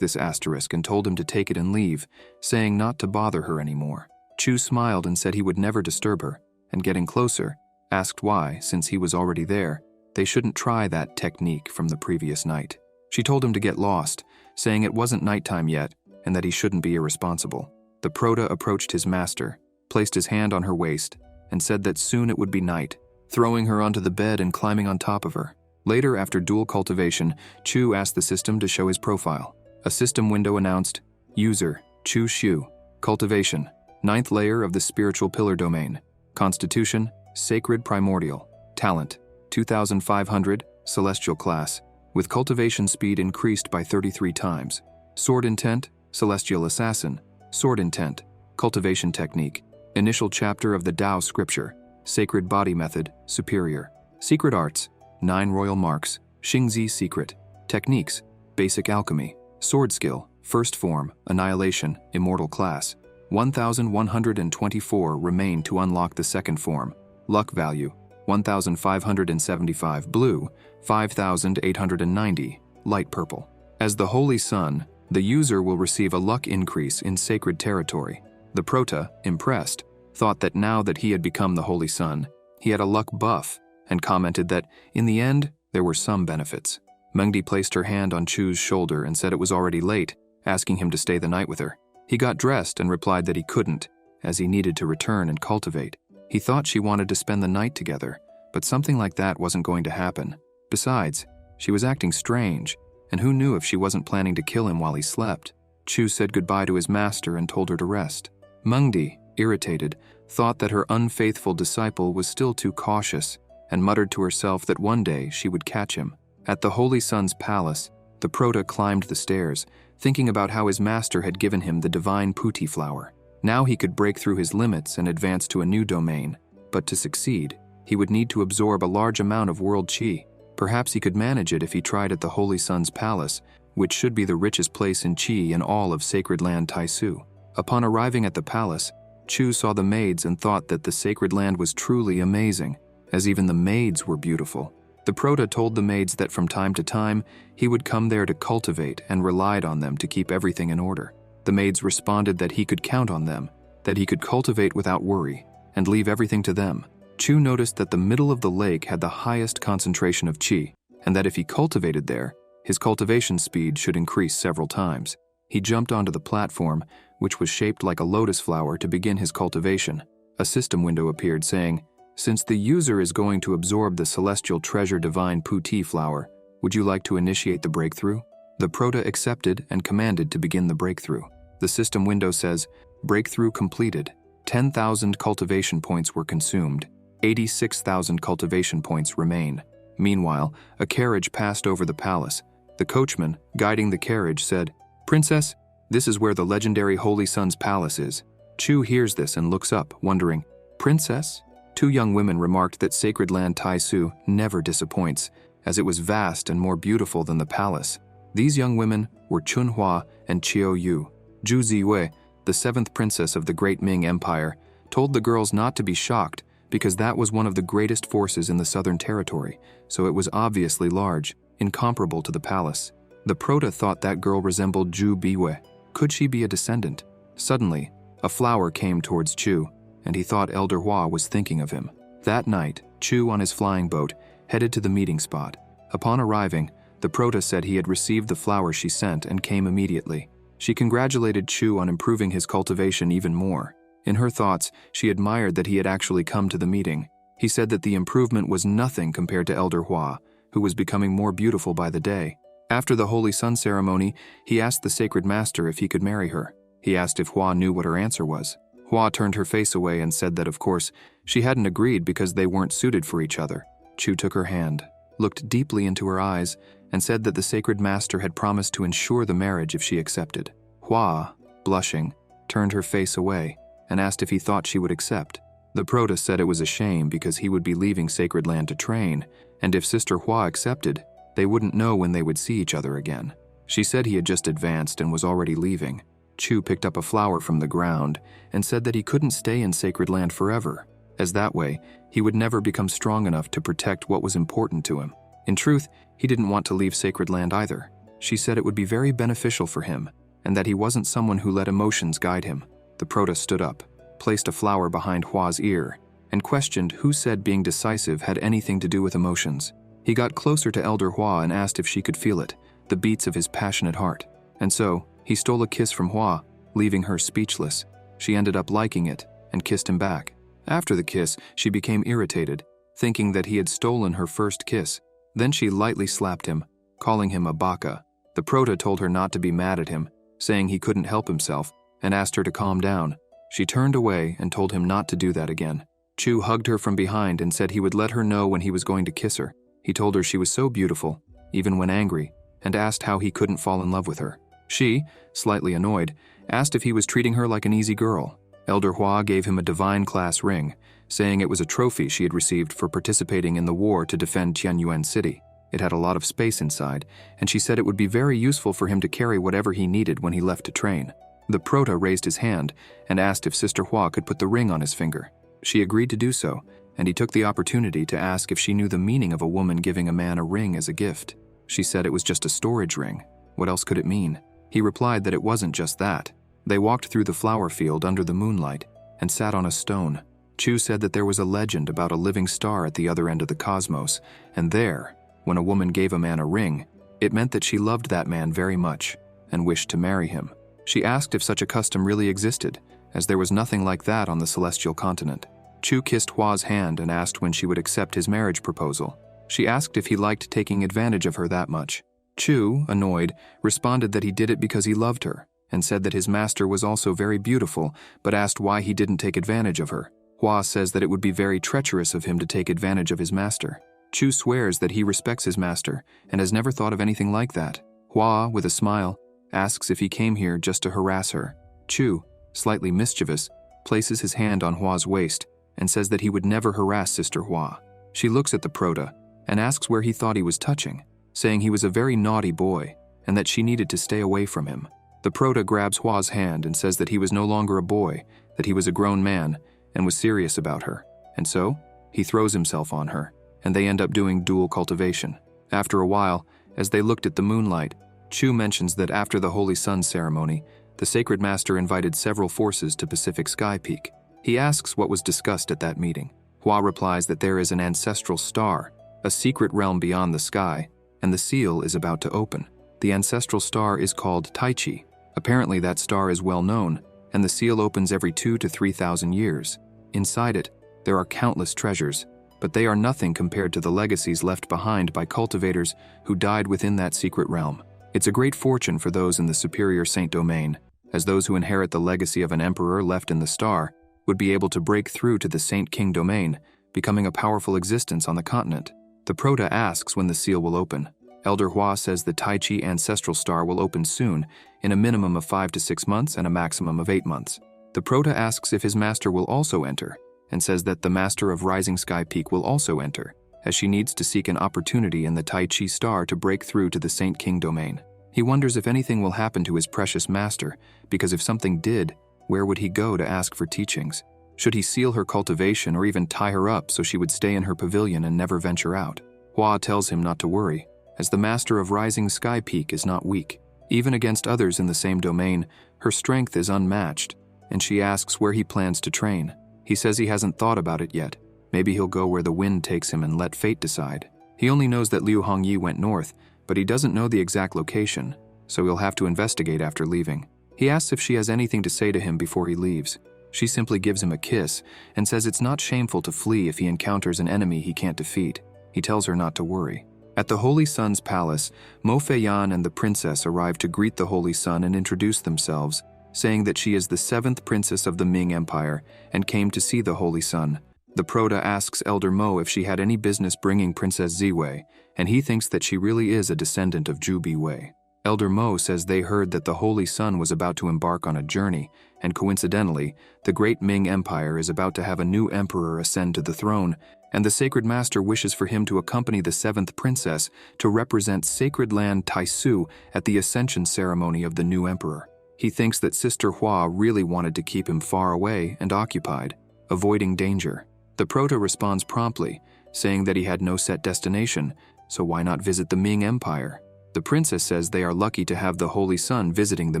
this asterisk and told him to take it and leave, saying not to bother her anymore. Chu smiled and said he would never disturb her, and getting closer, asked why, since he was already there, they shouldn't try that technique from the previous night. She told him to get lost, saying it wasn't nighttime yet and that he shouldn't be irresponsible. The Prota approached his master, placed his hand on her waist, and said that soon it would be night, throwing her onto the bed and climbing on top of her. Later, after dual cultivation, Chu asked the system to show his profile. A system window announced, User, Chu Shu, Cultivation, 9th layer of the spiritual pillar domain. Constitution, Sacred Primordial. Talent, 2500, Celestial class, with cultivation speed increased by 33 times. Sword intent, Celestial assassin. Sword intent, cultivation technique. Initial chapter of the Tao scripture. Sacred body method, superior. Secret arts, 9 royal marks. Xingzi secret. Techniques, basic alchemy. Sword skill, first form, annihilation, immortal class. 1,124 remain to unlock the second form. Luck value, 1,575 blue, 5,890 light purple. As the Holy Sun, the user will receive a luck increase in sacred territory. The Prota, impressed, thought that now that he had become the Holy Sun, he had a luck buff, and commented that, in the end, there were some benefits. Mengdi placed her hand on Chu's shoulder and said it was already late, asking him to stay the night with her. He got dressed and replied that he couldn't, as he needed to return and cultivate. He thought she wanted to spend the night together, but something like that wasn't going to happen. Besides, she was acting strange, and who knew if she wasn't planning to kill him while he slept. Chu said goodbye to his master and told her to rest. Mengdi, irritated, thought that her unfaithful disciple was still too cautious, and muttered to herself that one day she would catch him. At the Holy Sun's palace, the Prota climbed the stairs, thinking about how his master had given him the divine putti flower. Now he could break through his limits and advance to a new domain, but to succeed, he would need to absorb a large amount of world qi. Perhaps he could manage it if he tried at the Holy Sun's palace, which should be the richest place in qi in all of sacred land Taisu. Upon arriving at the palace, Chu saw the maids and thought that the sacred land was truly amazing, as even the maids were beautiful. The Prota told the maids that from time to time, he would come there to cultivate and relied on them to keep everything in order. The maids responded that he could count on them, that he could cultivate without worry, and leave everything to them. Chu noticed that the middle of the lake had the highest concentration of qi, and that if he cultivated there, his cultivation speed should increase several times. He jumped onto the platform, which was shaped like a lotus flower, to begin his cultivation. A system window appeared saying, Since the user is going to absorb the celestial treasure divine putti flower, would you like to initiate the breakthrough? The Prota accepted and commanded to begin the breakthrough. The system window says, Breakthrough completed. 10,000 cultivation points were consumed. 86,000 cultivation points remain. Meanwhile, a carriage passed over the palace. The coachman, guiding the carriage, said, Princess, this is where the legendary Holy Sun's palace is. Chu hears this and looks up, wondering, Princess? 2 young women remarked that sacred land Taisu never disappoints, as it was vast and more beautiful than the palace. These young women were Chunhua and Qiu Yu. Zhu Ziwei, the 7th princess of the Great Ming Empire, told the girls not to be shocked because that was one of the greatest forces in the southern territory, so it was obviously large, incomparable to the palace. The Prota thought that girl resembled Zhu Biwei. Could she be a descendant? Suddenly, a flower came towards Chu, and he thought Elder Hua was thinking of him. That night, Chu on his flying boat headed to the meeting spot. Upon arriving, the Prota said he had received the flower she sent and came immediately. She congratulated Chu on improving his cultivation even more. In her thoughts, she admired that he had actually come to the meeting. He said that the improvement was nothing compared to Elder Hua, who was becoming more beautiful by the day. After the Holy Sun ceremony, he asked the sacred master if he could marry her. He asked if Hua knew what her answer was. Hua turned her face away and said that, of course, she hadn't agreed because they weren't suited for each other. Chu took her hand, looked deeply into her eyes, and said that the sacred master had promised to ensure the marriage if she accepted. Hua, blushing, turned her face away and asked if he thought she would accept. The Prota said it was a shame because he would be leaving sacred land to train, and if Sister Hua accepted, they wouldn't know when they would see each other again. She said he had just advanced and was already leaving. Chu picked up a flower from the ground and said that he couldn't stay in sacred land forever, as that way he would never become strong enough to protect what was important to him. In truth, he didn't want to leave sacred land either. She said it would be very beneficial for him, and that he wasn't someone who let emotions guide him. The Prota stood up, placed a flower behind Hua's ear, and questioned who said being decisive had anything to do with emotions. He got closer to Elder Hua and asked if she could feel it, the beats of his passionate heart. And so, he stole a kiss from Hua, leaving her speechless. She ended up liking it and kissed him back. After the kiss, she became irritated, thinking that he had stolen her first kiss. Then she lightly slapped him, calling him a baka. The Prota told her not to be mad at him, saying he couldn't help himself, and asked her to calm down. She turned away and told him not to do that again. Chu hugged her from behind and said he would let her know when he was going to kiss her. He told her she was so beautiful, even when angry, and asked how he couldn't fall in love with her. She, slightly annoyed, asked if he was treating her like an easy girl. Elder Hua gave him a divine class ring, saying it was a trophy she had received for participating in the war to defend Tianyuan City. It had a lot of space inside, and she said it would be very useful for him to carry whatever he needed when he left to train. The Prota raised his hand and asked if Sister Hua could put the ring on his finger. She agreed to do so, and he took the opportunity to ask if she knew the meaning of a woman giving a man a ring as a gift. She said it was just a storage ring. What else could it mean? He replied that it wasn't just that. They walked through the flower field under the moonlight and sat on a stone. Chu said that there was a legend about a living star at the other end of the cosmos, and there, when a woman gave a man a ring, it meant that she loved that man very much and wished to marry him. She asked if such a custom really existed, as there was nothing like that on the celestial continent. Chu kissed Hua's hand and asked when she would accept his marriage proposal. She asked if he liked taking advantage of her that much. Chu, annoyed, responded that he did it because he loved her, and said that his master was also very beautiful, but asked why he didn't take advantage of her. Hua says that it would be very treacherous of him to take advantage of his master. Chu swears that he respects his master and has never thought of anything like that. Hua, with a smile, asks if he came here just to harass her. Chu, slightly mischievous, places his hand on Hua's waist and says that he would never harass Sister Hua. She looks at the Prota and asks where he thought he was touching, saying he was a very naughty boy and that she needed to stay away from him. The Prota grabs Hua's hand and says that he was no longer a boy, that he was a grown man and was serious about her. And so, he throws himself on her, and they end up doing dual cultivation. After a while, as they looked at the moonlight, Chu mentions that after the Holy Sun ceremony, the Sacred Master invited several forces to Pacific Sky Peak. He asks what was discussed at that meeting. Hua replies that there is an ancestral star, a secret realm beyond the sky, and the seal is about to open. The ancestral star is called Tai Chi. Apparently that star is well known, and the seal opens every 2,000 to 3,000 years. Inside it, there are countless treasures, but they are nothing compared to the legacies left behind by cultivators who died within that secret realm. It's a great fortune for those in the superior Saint domain, as those who inherit the legacy of an emperor left in the star would be able to break through to the Saint King domain, becoming a powerful existence on the continent. The Prota asks when the seal will open. Elder Hua says the Tai Chi ancestral star will open soon, in a minimum of 5 to 6 months and a maximum of 8 months. The Prota asks if his master will also enter, and says that the Master of Rising Sky Peak will also enter, as she needs to seek an opportunity in the Tai Chi star to break through to the Saint King domain. He wonders if anything will happen to his precious master, because if something did, where would he go to ask for teachings? Should he seal her cultivation or even tie her up so she would stay in her pavilion and never venture out? Hua tells him not to worry, as the Master of Rising Sky Peak is not weak. Even against others in the same domain, her strength is unmatched, and she asks where he plans to train. He says he hasn't thought about it yet. Maybe he'll go where the wind takes him and let fate decide. He only knows that Liu Hongyi went north, but he doesn't know the exact location, so he'll have to investigate after leaving. He asks if she has anything to say to him before he leaves. She simply gives him a kiss and says it's not shameful to flee if he encounters an enemy he can't defeat. He tells her not to worry. At the Holy Sun's palace, Mo Feiyan and the princess arrive to greet the Holy Sun and introduce themselves, saying that she is the 7th princess of the Ming Empire and came to see the Holy Sun. The Prota asks Elder Mo if she had any business bringing Princess Ziwei, and he thinks that she really is a descendant of Zhu Biwei. Elder Mo says they heard that the Holy Sun was about to embark on a journey, and coincidentally, the great Ming Empire is about to have a new emperor ascend to the throne, and the Sacred Master wishes for him to accompany the 7th princess to represent sacred land Taisu at the ascension ceremony of the new emperor. He thinks that Sister Hua really wanted to keep him far away and occupied, avoiding danger. The Proto responds promptly, saying that he had no set destination, so why not visit the Ming Empire? The princess says they are lucky to have the Holy Sun visiting the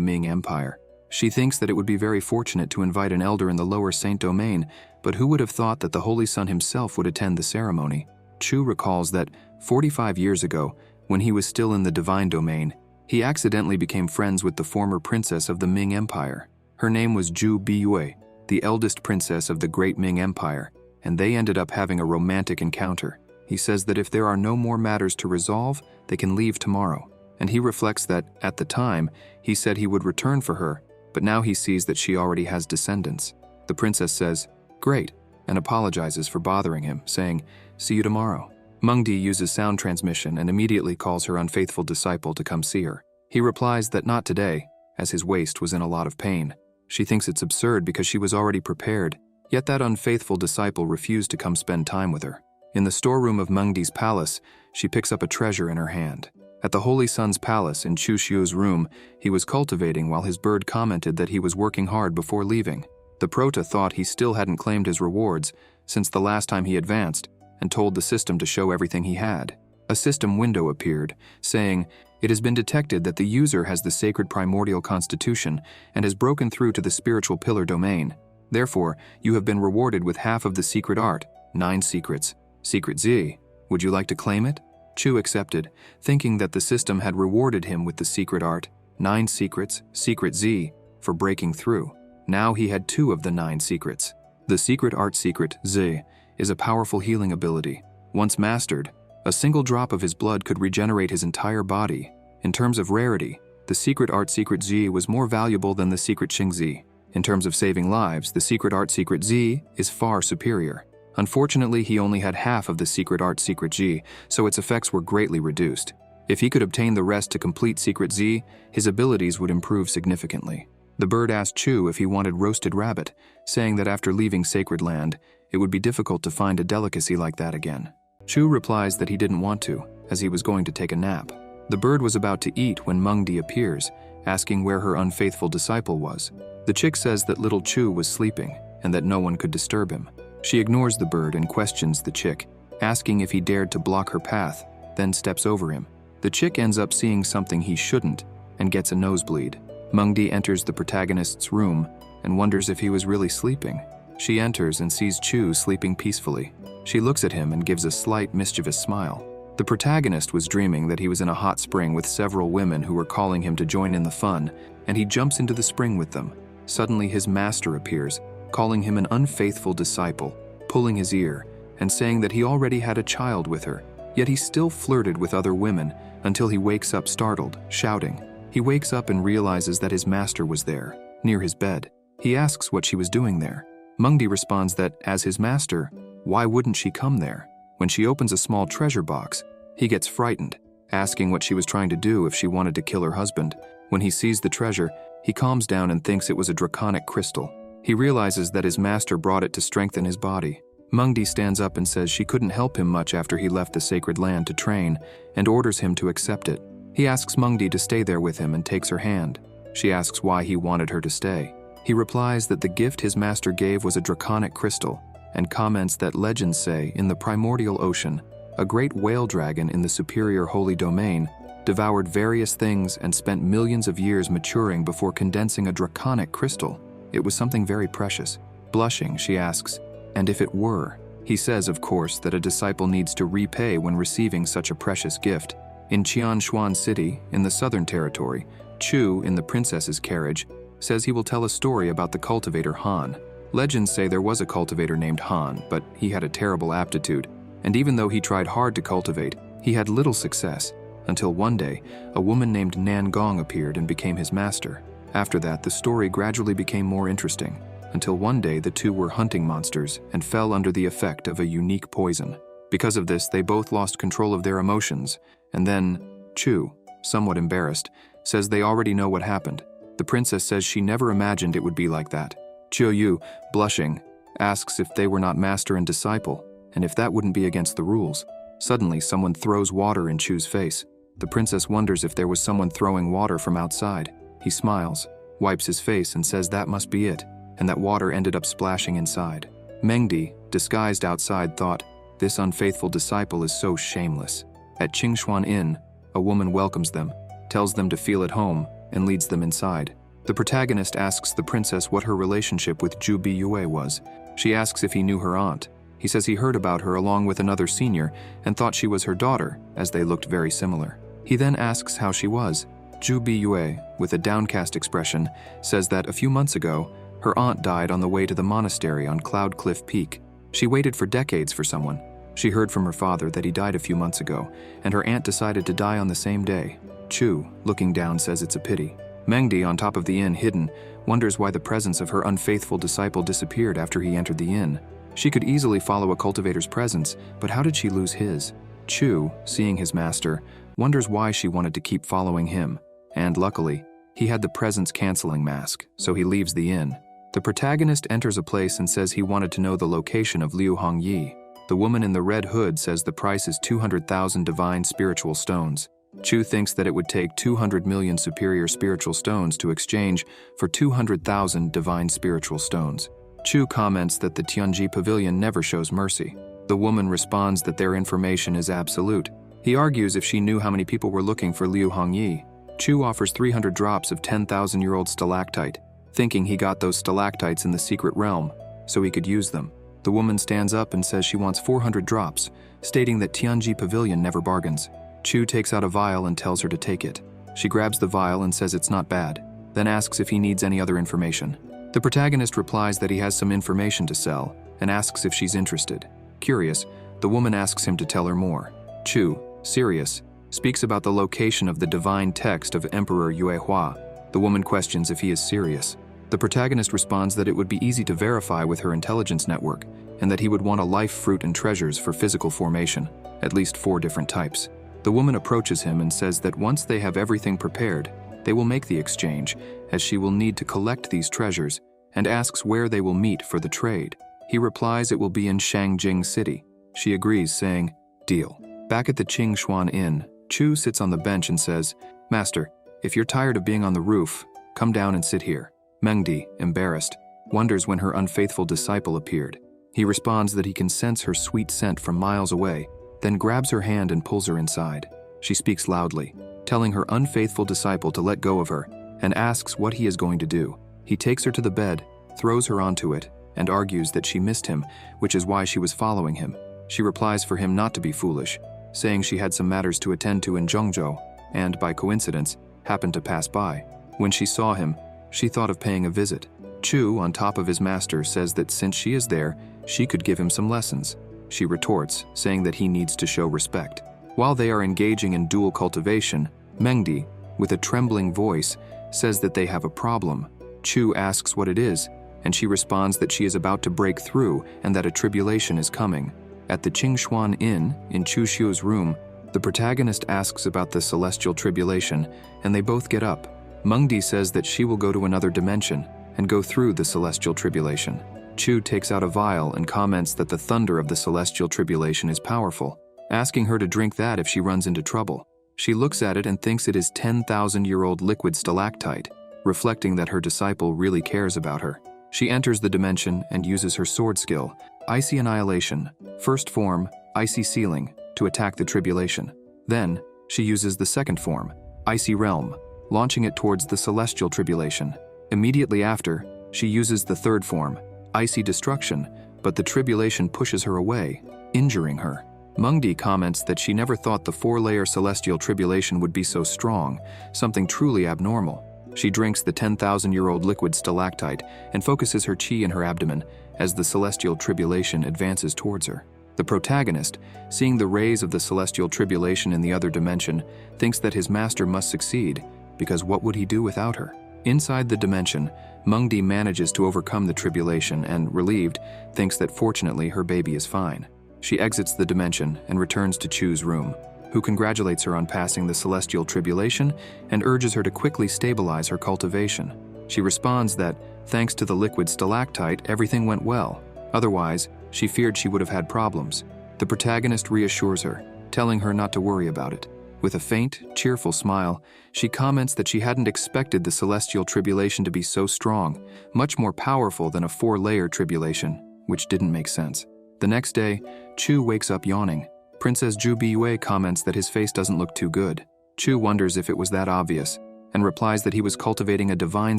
Ming Empire. She thinks that it would be very fortunate to invite an elder in the lower Saint Domain, but who would have thought that the Holy Sun himself would attend the ceremony? Chu recalls that 45 years ago, when he was still in the Divine Domain, he accidentally became friends with the former princess of the Ming Empire. Her name was Zhu Biyue, the eldest princess of the Great Ming Empire, and they ended up having a romantic encounter. He says that if there are no more matters to resolve, they can leave tomorrow. And he reflects that, at the time, he said he would return for her, but now he sees that she already has descendants. The princess says, "Great," and apologizes for bothering him, saying, "See you tomorrow." Mengdi uses sound transmission and immediately calls her unfaithful disciple to come see her. He replies that not today, as his waist was in a lot of pain. She thinks it's absurd because she was already prepared, yet that unfaithful disciple refused to come spend time with her. In the storeroom of Mengdi's palace, she picks up a treasure in her hand. At the Holy Sun's palace in Chu Xiu's room, he was cultivating while his bird commented that he was working hard before leaving. The Prota thought he still hadn't claimed his rewards since the last time he advanced, and told the system to show everything he had. A system window appeared, saying, "It has been detected that the user has the sacred primordial constitution and has broken through to the spiritual pillar domain. Therefore, you have been rewarded with half of the secret art, 9 secrets. Secret Z. Would you like to claim it?" Chu accepted, thinking that the system had rewarded him with the secret art, 9 secrets, Secret Z, for breaking through. Now he had 2 of the 9 secrets. The secret art Secret Z is a powerful healing ability. Once mastered, a single drop of his blood could regenerate his entire body. In terms of rarity, the secret art Secret Z was more valuable than the secret Xing Z. In terms of saving lives, the secret art Secret Z is far superior. Unfortunately, he only had half of the secret art Secret G, so its effects were greatly reduced. If he could obtain the rest to complete Secret Z, his abilities would improve significantly. The bird asked Chu if he wanted roasted rabbit, saying that after leaving Sacred Land, it would be difficult to find a delicacy like that again. Chu replies that he didn't want to, as he was going to take a nap. The bird was about to eat when Mengdi appears, asking where her unfaithful disciple was. The chick says that little Chu was sleeping, and that no one could disturb him. She ignores the bird and questions the chick, asking if he dared to block her path, then steps over him. The chick ends up seeing something he shouldn't, and gets a nosebleed. Mengdi enters the protagonist's room, and wonders if he was really sleeping. She enters and sees Chu sleeping peacefully. She looks at him and gives a slight mischievous smile. The protagonist was dreaming that he was in a hot spring with several women who were calling him to join in the fun, and he jumps into the spring with them. Suddenly his master appears, calling him an unfaithful disciple, pulling his ear, and saying that he already had a child with her, yet he still flirted with other women until he wakes up startled, shouting. He wakes up and realizes that his master was there, near his bed. He asks what she was doing there. Mengdi responds that, as his master, why wouldn't she come there? When she opens a small treasure box, he gets frightened, asking what she was trying to do if she wanted to kill her husband. When he sees the treasure, he calms down and thinks it was a draconic crystal. He realizes that his master brought it to strengthen his body. Mengdi stands up and says she couldn't help him much after he left the Sacred Land to train, and orders him to accept it. He asks Mengdi to stay there with him and takes her hand. She asks why he wanted her to stay. He replies that the gift his master gave was a draconic crystal, and comments that legends say in the primordial ocean, a great whale dragon in the superior holy domain devoured various things and spent millions of years maturing before condensing a draconic crystal. It was something very precious. Blushing, she asks, and if it were? He says, of course, that a disciple needs to repay when receiving such a precious gift. In Qianshuan City, in the Southern Territory, Chu, in the princess's carriage, says he will tell a story about the cultivator Han. Legends say there was a cultivator named Han, but he had a terrible aptitude, and even though he tried hard to cultivate, he had little success, until one day, a woman named Nan Gong appeared and became his master. After that, the story gradually became more interesting, until one day the two were hunting monsters and fell under the effect of a unique poison. Because of this, they both lost control of their emotions, and then, Chu, somewhat embarrassed, says they already know what happened. The princess says she never imagined it would be like that. Chiu Yu, blushing, asks if they were not master and disciple, and if that wouldn't be against the rules. Suddenly, someone throws water in Chu's face. The princess wonders if there was someone throwing water from outside. He smiles. wipes his face and says that must be it, and that water ended up splashing inside. Mengdi, disguised outside, thought, this unfaithful disciple is so shameless. At Qingshuan Inn, a woman welcomes them, tells them to feel at home, and leads them inside. The protagonist asks the princess what her relationship with Zhu Biyue was. She asks if he knew her aunt. He says he heard about her along with another senior and thought she was her daughter, as they looked very similar. He then asks how she was. Zhu Biyue, with a downcast expression, says that a few months ago, her aunt died on the way to the monastery on Cloud Cliff Peak. She waited for decades for someone. She heard from her father that he died a few months ago, and her aunt decided to die on the same day. Chu, looking down, says it's a pity. Mengdi, on top of the inn hidden, wonders why the presence of her unfaithful disciple disappeared after he entered the inn. She could easily follow a cultivator's presence, but how did she lose his? Chu, seeing his master, wonders why she wanted to keep following him, and luckily, he had the presence-canceling mask, so he leaves the inn. The protagonist enters a place and says he wanted to know the location of Liu Hongyi. The woman in the red hood says the price is 200,000 divine spiritual stones. Chu thinks that it would take 200 million superior spiritual stones to exchange for 200,000 divine spiritual stones. Chu comments that the Tianji Pavilion never shows mercy. The woman responds that their information is absolute. He argues if she knew how many people were looking for Liu Hongyi. Chu offers 300 drops of 10,000-year-old stalactite, thinking he got those stalactites in the secret realm, so he could use them. The woman stands up and says she wants 400 drops, stating that Tianji Pavilion never bargains. Chu takes out a vial and tells her to take it. She grabs the vial and says it's not bad, then asks if he needs any other information. The protagonist replies that he has some information to sell and asks if she's interested. Curious, the woman asks him to tell her more. Chu, serious, speaks about the location of the divine text of Emperor Yue Hua. The woman questions if he is serious. The protagonist responds that it would be easy to verify with her intelligence network and that he would want a life fruit and treasures for physical formation, at least 4 different types. The woman approaches him and says that once they have everything prepared, they will make the exchange, as she will need to collect these treasures, and asks where they will meet for the trade. He replies it will be in Shangjing City. She agrees, saying, deal. Back at the Qingshuan Inn, Chu sits on the bench and says, Master, if you're tired of being on the roof, come down and sit here. Mengdi, embarrassed, wonders when her unfaithful disciple appeared. He responds that he can sense her sweet scent from miles away, then grabs her hand and pulls her inside. She speaks loudly, telling her unfaithful disciple to let go of her, and asks what he is going to do. He takes her to the bed, throws her onto it, and argues that she missed him, which is why she was following him. She replies for him not to be foolish, saying she had some matters to attend to in Zhengzhou, and, by coincidence, happened to pass by. When she saw him, she thought of paying a visit. Chu, on top of his master, says that since she is there, she could give him some lessons. She retorts, saying that he needs to show respect. While they are engaging in dual cultivation, Mengdi, with a trembling voice, says that they have a problem. Chu asks what it is, and she responds that she is about to break through and that a tribulation is coming. At the Qingshuan Inn, in Chu Xiu's room, the protagonist asks about the celestial tribulation, and they both get up. Mengdi says that she will go to another dimension and go through the celestial tribulation. Chu takes out a vial and comments that the thunder of the celestial tribulation is powerful, asking her to drink that if she runs into trouble. She looks at it and thinks it is 10,000-year-old liquid stalactite, reflecting that her disciple really cares about her. She enters the dimension and uses her sword skill, Icy Annihilation, first form, Icy Sealing, to attack the tribulation. Then, she uses the second form, Icy Realm, launching it towards the celestial tribulation. Immediately after, she uses the third form, Icy Destruction, but the tribulation pushes her away, injuring her. Mengdi comments that she never thought the 4-layer celestial tribulation would be so strong, something truly abnormal. She drinks the 10,000-year-old liquid stalactite and focuses her chi in her abdomen as the celestial tribulation advances towards her. The protagonist, seeing the rays of the celestial tribulation in the other dimension, thinks that his master must succeed, because what would he do without her? Inside the dimension, Mengdi manages to overcome the tribulation and, relieved, thinks that fortunately her baby is fine. She exits the dimension and returns to Chu's room, who congratulates her on passing the celestial tribulation and urges her to quickly stabilize her cultivation. She responds that, thanks to the liquid stalactite, everything went well. Otherwise, she feared she would have had problems. The protagonist reassures her, telling her not to worry about it. With a faint, cheerful smile, she comments that she hadn't expected the celestial tribulation to be so strong, much more powerful than a 4-layer tribulation, which didn't make sense. The next day, Chu wakes up yawning. Princess Ju Biyue comments that his face doesn't look too good. Chu wonders if it was that obvious, and replies that he was cultivating a divine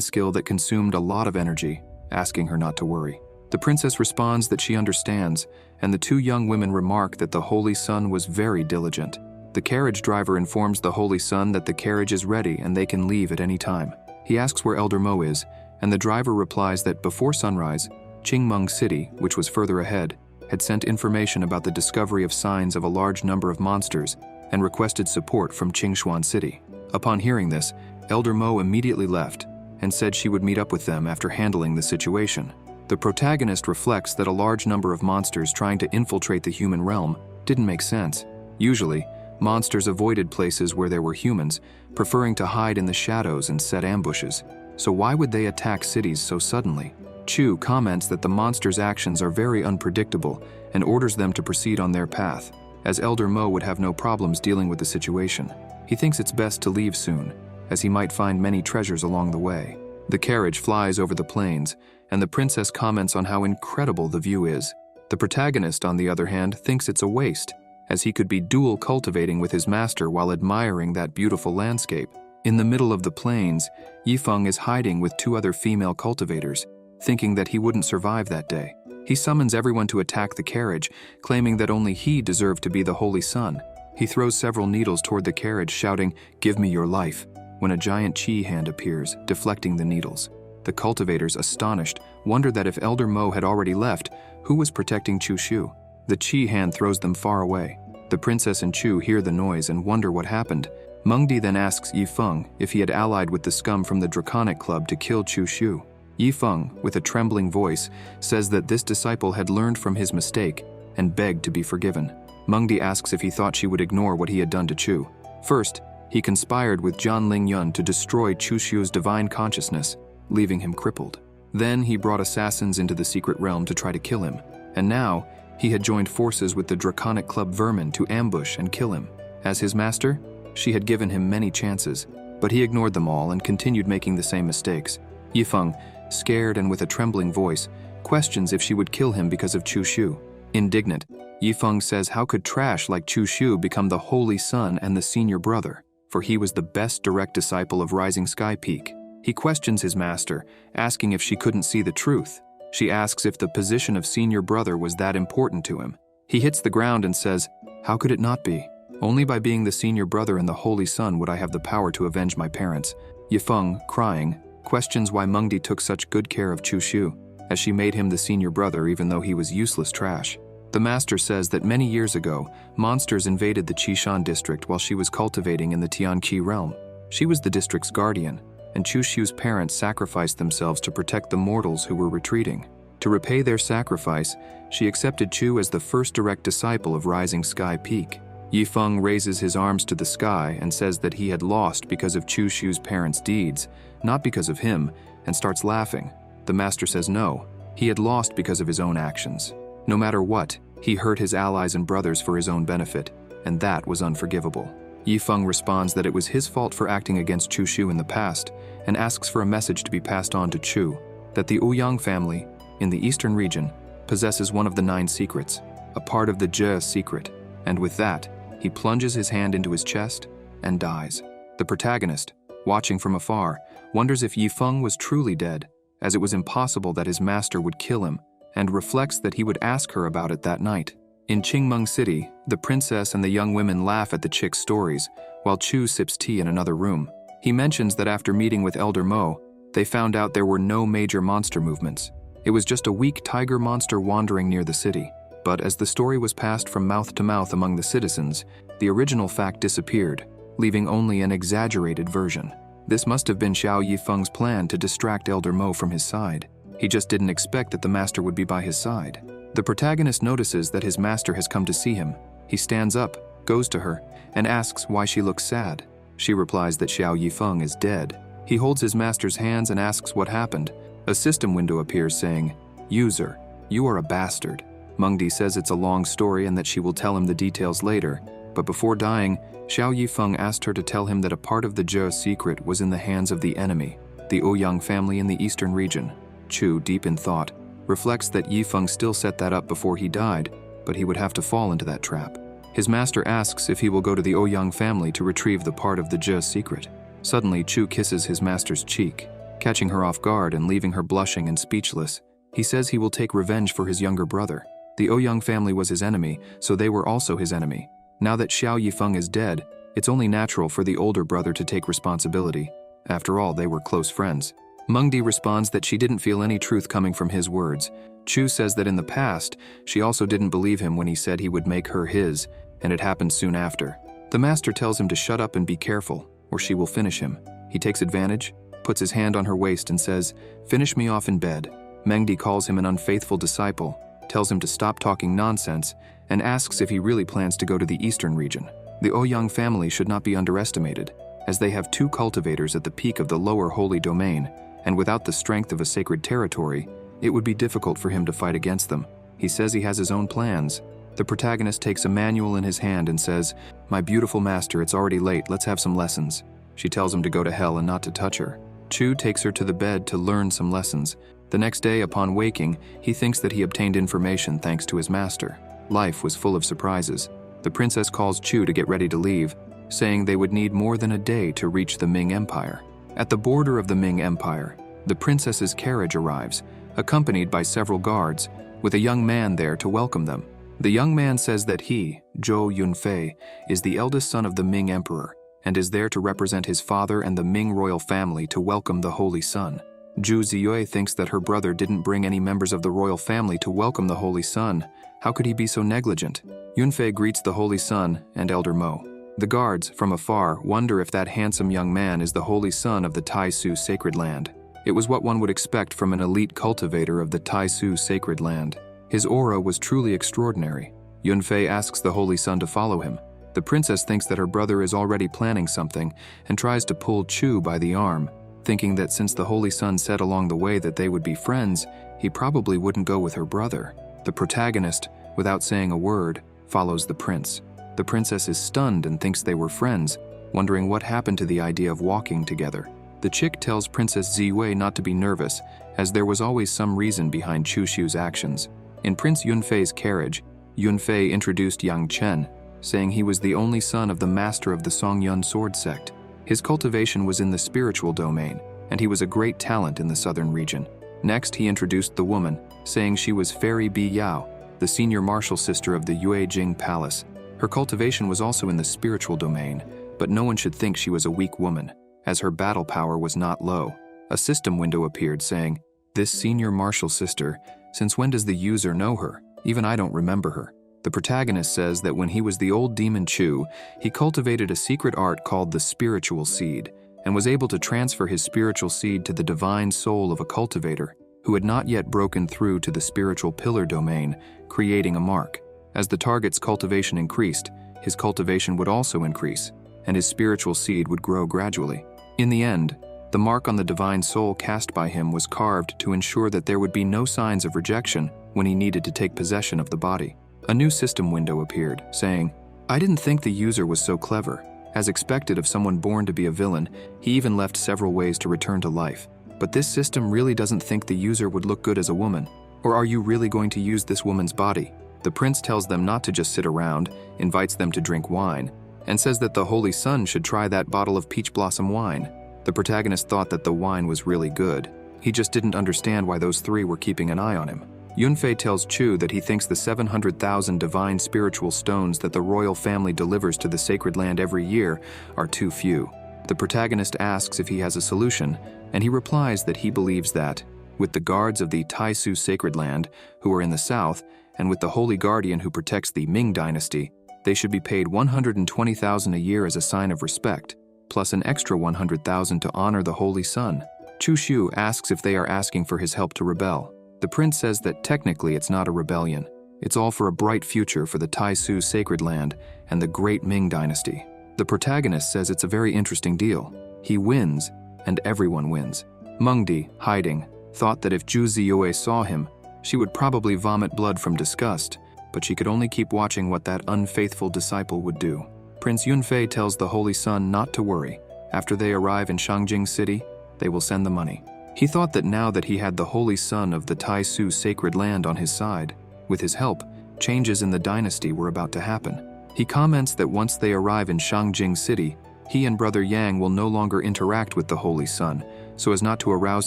skill that consumed a lot of energy, asking her not to worry. The princess responds that she understands, and the 2 young women remark that the Holy Sun was very diligent. The carriage driver informs the Holy Sun that the carriage is ready and they can leave at any time. He asks where Elder Mo is, and the driver replies that before sunrise, Qingmeng City, which was further ahead, had sent information about the discovery of signs of a large number of monsters and requested support from Qingshuan City. Upon hearing this, Elder Mo immediately left and said she would meet up with them after handling the situation. The protagonist reflects that a large number of monsters trying to infiltrate the human realm didn't make sense. Usually, monsters avoided places where there were humans, preferring to hide in the shadows and set ambushes. So why would they attack cities so suddenly? Chu comments that the monsters' actions are very unpredictable and orders them to proceed on their path, as Elder Mo would have no problems dealing with the situation. He thinks it's best to leave soon, as he might find many treasures along the way. The carriage flies over the plains, and the princess comments on how incredible the view is. The protagonist, on the other hand, thinks it's a waste, as he could be dual cultivating with his master while admiring that beautiful landscape. In the middle of the plains, Yifeng is hiding with 2 other female cultivators, thinking that he wouldn't survive that day. He summons everyone to attack the carriage, claiming that only he deserved to be the Holy Sun. He throws several needles toward the carriage, shouting, "Give me your life," when a giant chi hand appears, deflecting the needles. The cultivators, astonished, wonder that if Elder Mo had already left, who was protecting Chu Shu? The chi hand throws them far away. The princess and Chu hear the noise and wonder what happened. Mengdi then asks Yifeng if he had allied with the scum from the Draconic Club to kill Chu Shu. Yifeng, with a trembling voice, says that this disciple had learned from his mistake and begged to be forgiven. Mengdi asks if he thought she would ignore what he had done to Chu. First, he conspired with Jian Lingyun to destroy Chu Shu's divine consciousness, leaving him crippled. Then he brought assassins into the secret realm to try to kill him, and now he had joined forces with the Draconic Club vermin to ambush and kill him. As his master, she had given him many chances, but he ignored them all and continued making the same mistakes. Yifeng, scared and with a trembling voice, questions if she would kill him because of Chu Shu. Indignant, Yifeng says how could trash like Chu Shu become the Holy Sun and the senior brother, for he was the best direct disciple of Rising Sky Peak. He questions his master, asking if she couldn't see the truth. She asks if the position of senior brother was that important to him. He hits the ground and says, "How could it not be? Only by being the senior brother and the Holy Sun would I have the power to avenge my parents." Yifeng, crying, questions why Mengdi took such good care of Chu Shu, as she made him the senior brother even though he was useless trash. The master says that many years ago, monsters invaded the Qishan district while she was cultivating in the Tianqi realm. She was the district's guardian, and Chu Shu's parents sacrificed themselves to protect the mortals who were retreating. To repay their sacrifice, she accepted Chu as the first direct disciple of Rising Sky Peak. Yifeng raises his arms to the sky and says that he had lost because of Chu Shu's parents' deeds, not because of him, and starts laughing. The master says no, he had lost because of his own actions. No matter what, he hurt his allies and brothers for his own benefit, and that was unforgivable. Yifeng responds that it was his fault for acting against Chu Shu in the past, and asks for a message to be passed on to Chu, that the Ouyang family, in the eastern region, possesses one of the 9 secrets, a part of the Jie secret, and with that, he plunges his hand into his chest and dies. The protagonist, watching from afar, wonders if Yifeng was truly dead, as it was impossible that his master would kill him, and reflects that he would ask her about it that night. In Qingmeng City, the princess and the young women laugh at the chick's stories, while Chu sips tea in another room. He mentions that after meeting with Elder Mo, they found out there were no major monster movements. It was just a weak tiger monster wandering near the city. But as the story was passed from mouth to mouth among the citizens, the original fact disappeared, leaving only an exaggerated version. This must have been Xiao Yifeng's plan to distract Elder Mo from his side. He just didn't expect that the master would be by his side. The protagonist notices that his master has come to see him. He stands up, goes to her, and asks why she looks sad. She replies that Xiao Yifeng is dead. He holds his master's hands and asks what happened. A system window appears saying, "User, you are a bastard." Mengdi says it's a long story and that she will tell him the details later, but before dying, Xiao Yifeng asked her to tell him that a part of the Zhe secret was in the hands of the enemy, the Ouyang family in the eastern region. Chu, deep in thought, reflects that Yifeng still set that up before he died, but he would have to fall into that trap. His master asks if he will go to the Ouyang family to retrieve the part of the Zhe secret. Suddenly, Chu kisses his master's cheek, catching her off guard and leaving her blushing and speechless. He says he will take revenge for his younger brother. The Ouyang family was his enemy, so they were also his enemy. Now that Xiao Yifeng is dead, it's only natural for the older brother to take responsibility. After all, they were close friends. Mengdi responds that she didn't feel any truth coming from his words. Chu says that in the past, she also didn't believe him when he said he would make her his, and it happened soon after. The master tells him to shut up and be careful, or she will finish him. He takes advantage, puts his hand on her waist and says, "Finish me off in bed." Mengdi calls him an unfaithful disciple, tells him to stop talking nonsense, and asks if he really plans to go to the eastern region. The Ouyang family should not be underestimated, as they have 2 cultivators at the peak of the lower holy domain, and without the strength of a sacred territory, it would be difficult for him to fight against them. He says he has his own plans. The protagonist takes a manual in his hand and says, "My beautiful master, it's already late, let's have some lessons." She tells him to go to hell and not to touch her. Chu takes her to the bed to learn some lessons. The next day, upon waking, he thinks that he obtained information thanks to his master. Life was full of surprises. The princess calls Chu to get ready to leave, saying they would need more than a day to reach the Ming Empire. At the border of the Ming Empire, the princess's carriage arrives, accompanied by several guards, with a young man there to welcome them. The young man says that he, Zhou Yunfei, is the eldest son of the Ming Emperor, and is there to represent his father and the Ming royal family to welcome the Holy Son. Zhu Ziyue thinks that her brother didn't bring any members of the royal family to welcome the Holy Son. How could he be so negligent? Yunfei greets the Holy Son and Elder Mo. The guards, from afar, wonder if that handsome young man is the Holy Son of the Taisu sacred land. It was what one would expect from an elite cultivator of the Taisu sacred land. His aura was truly extraordinary. Yunfei asks the Holy Son to follow him. The princess thinks that her brother is already planning something and tries to pull Chu by the arm, thinking that since the Holy Son said along the way that they would be friends, he probably wouldn't go with her brother. The protagonist, without saying a word, follows the prince. The princess is stunned and thinks they were friends, wondering what happened to the idea of walking together. The chick tells Princess Ziwei not to be nervous, as there was always some reason behind Chu Xu's actions. In Prince Yunfei's carriage, Yunfei introduced Yang Chen, saying he was the only son of the master of the Songyun sword sect. His cultivation was in the spiritual domain, and he was a great talent in the southern region. Next, he introduced the woman, saying she was Fairy Bi Yao, the senior martial sister of the Yuejing Palace. Her cultivation was also in the spiritual domain, but no one should think she was a weak woman, as her battle power was not low. A system window appeared saying, "This senior martial sister, since when does the user know her? Even I don't remember her." The protagonist says that when he was the old demon Chu, he cultivated a secret art called the spiritual seed, and was able to transfer his spiritual seed to the divine soul of a cultivator who had not yet broken through to the spiritual pillar domain, creating a mark. As the target's cultivation increased, his cultivation would also increase, and his spiritual seed would grow gradually. In the end, the mark on the divine soul cast by him was carved to ensure that there would be no signs of rejection when he needed to take possession of the body. A new system window appeared, saying, "I didn't think the user was so clever. As expected of someone born to be a villain, he even left several ways to return to life. But this system really doesn't think the user would look good as a woman. Or are you really going to use this woman's body?" The prince tells them not to just sit around, invites them to drink wine, and says that the Holy Son should try that bottle of peach blossom wine. The protagonist thought that the wine was really good. He just didn't understand why those 3 were keeping an eye on him. Yunfei tells Chu that he thinks the 700,000 divine spiritual stones that the royal family delivers to the sacred land every year are too few. The protagonist asks if he has a solution, and he replies that he believes that, with the guards of the Taisu sacred land, who are in the south, and with the holy guardian who protects the Ming dynasty, they should be paid 120,000 a year as a sign of respect, plus an extra 100,000 to honor the Holy Son. Chu Xu asks if they are asking for his help to rebel. The prince says that technically it's not a rebellion. It's all for a bright future for the Taisu sacred land and the great Ming dynasty. The protagonist says it's a very interesting deal. He wins, and everyone wins. Mengdi, hiding, thought that if Zhu Ziyue saw him, she would probably vomit blood from disgust, but she could only keep watching what that unfaithful disciple would do. Prince Yunfei tells the Holy Son not to worry. After they arrive in Shangjing City, they will send the money. He thought that now that he had the Holy Son of the Taisu sacred land on his side, with his help, changes in the dynasty were about to happen. He comments that once they arrive in Shangjing City, he and Brother Yang will no longer interact with the Holy Son, so as not to arouse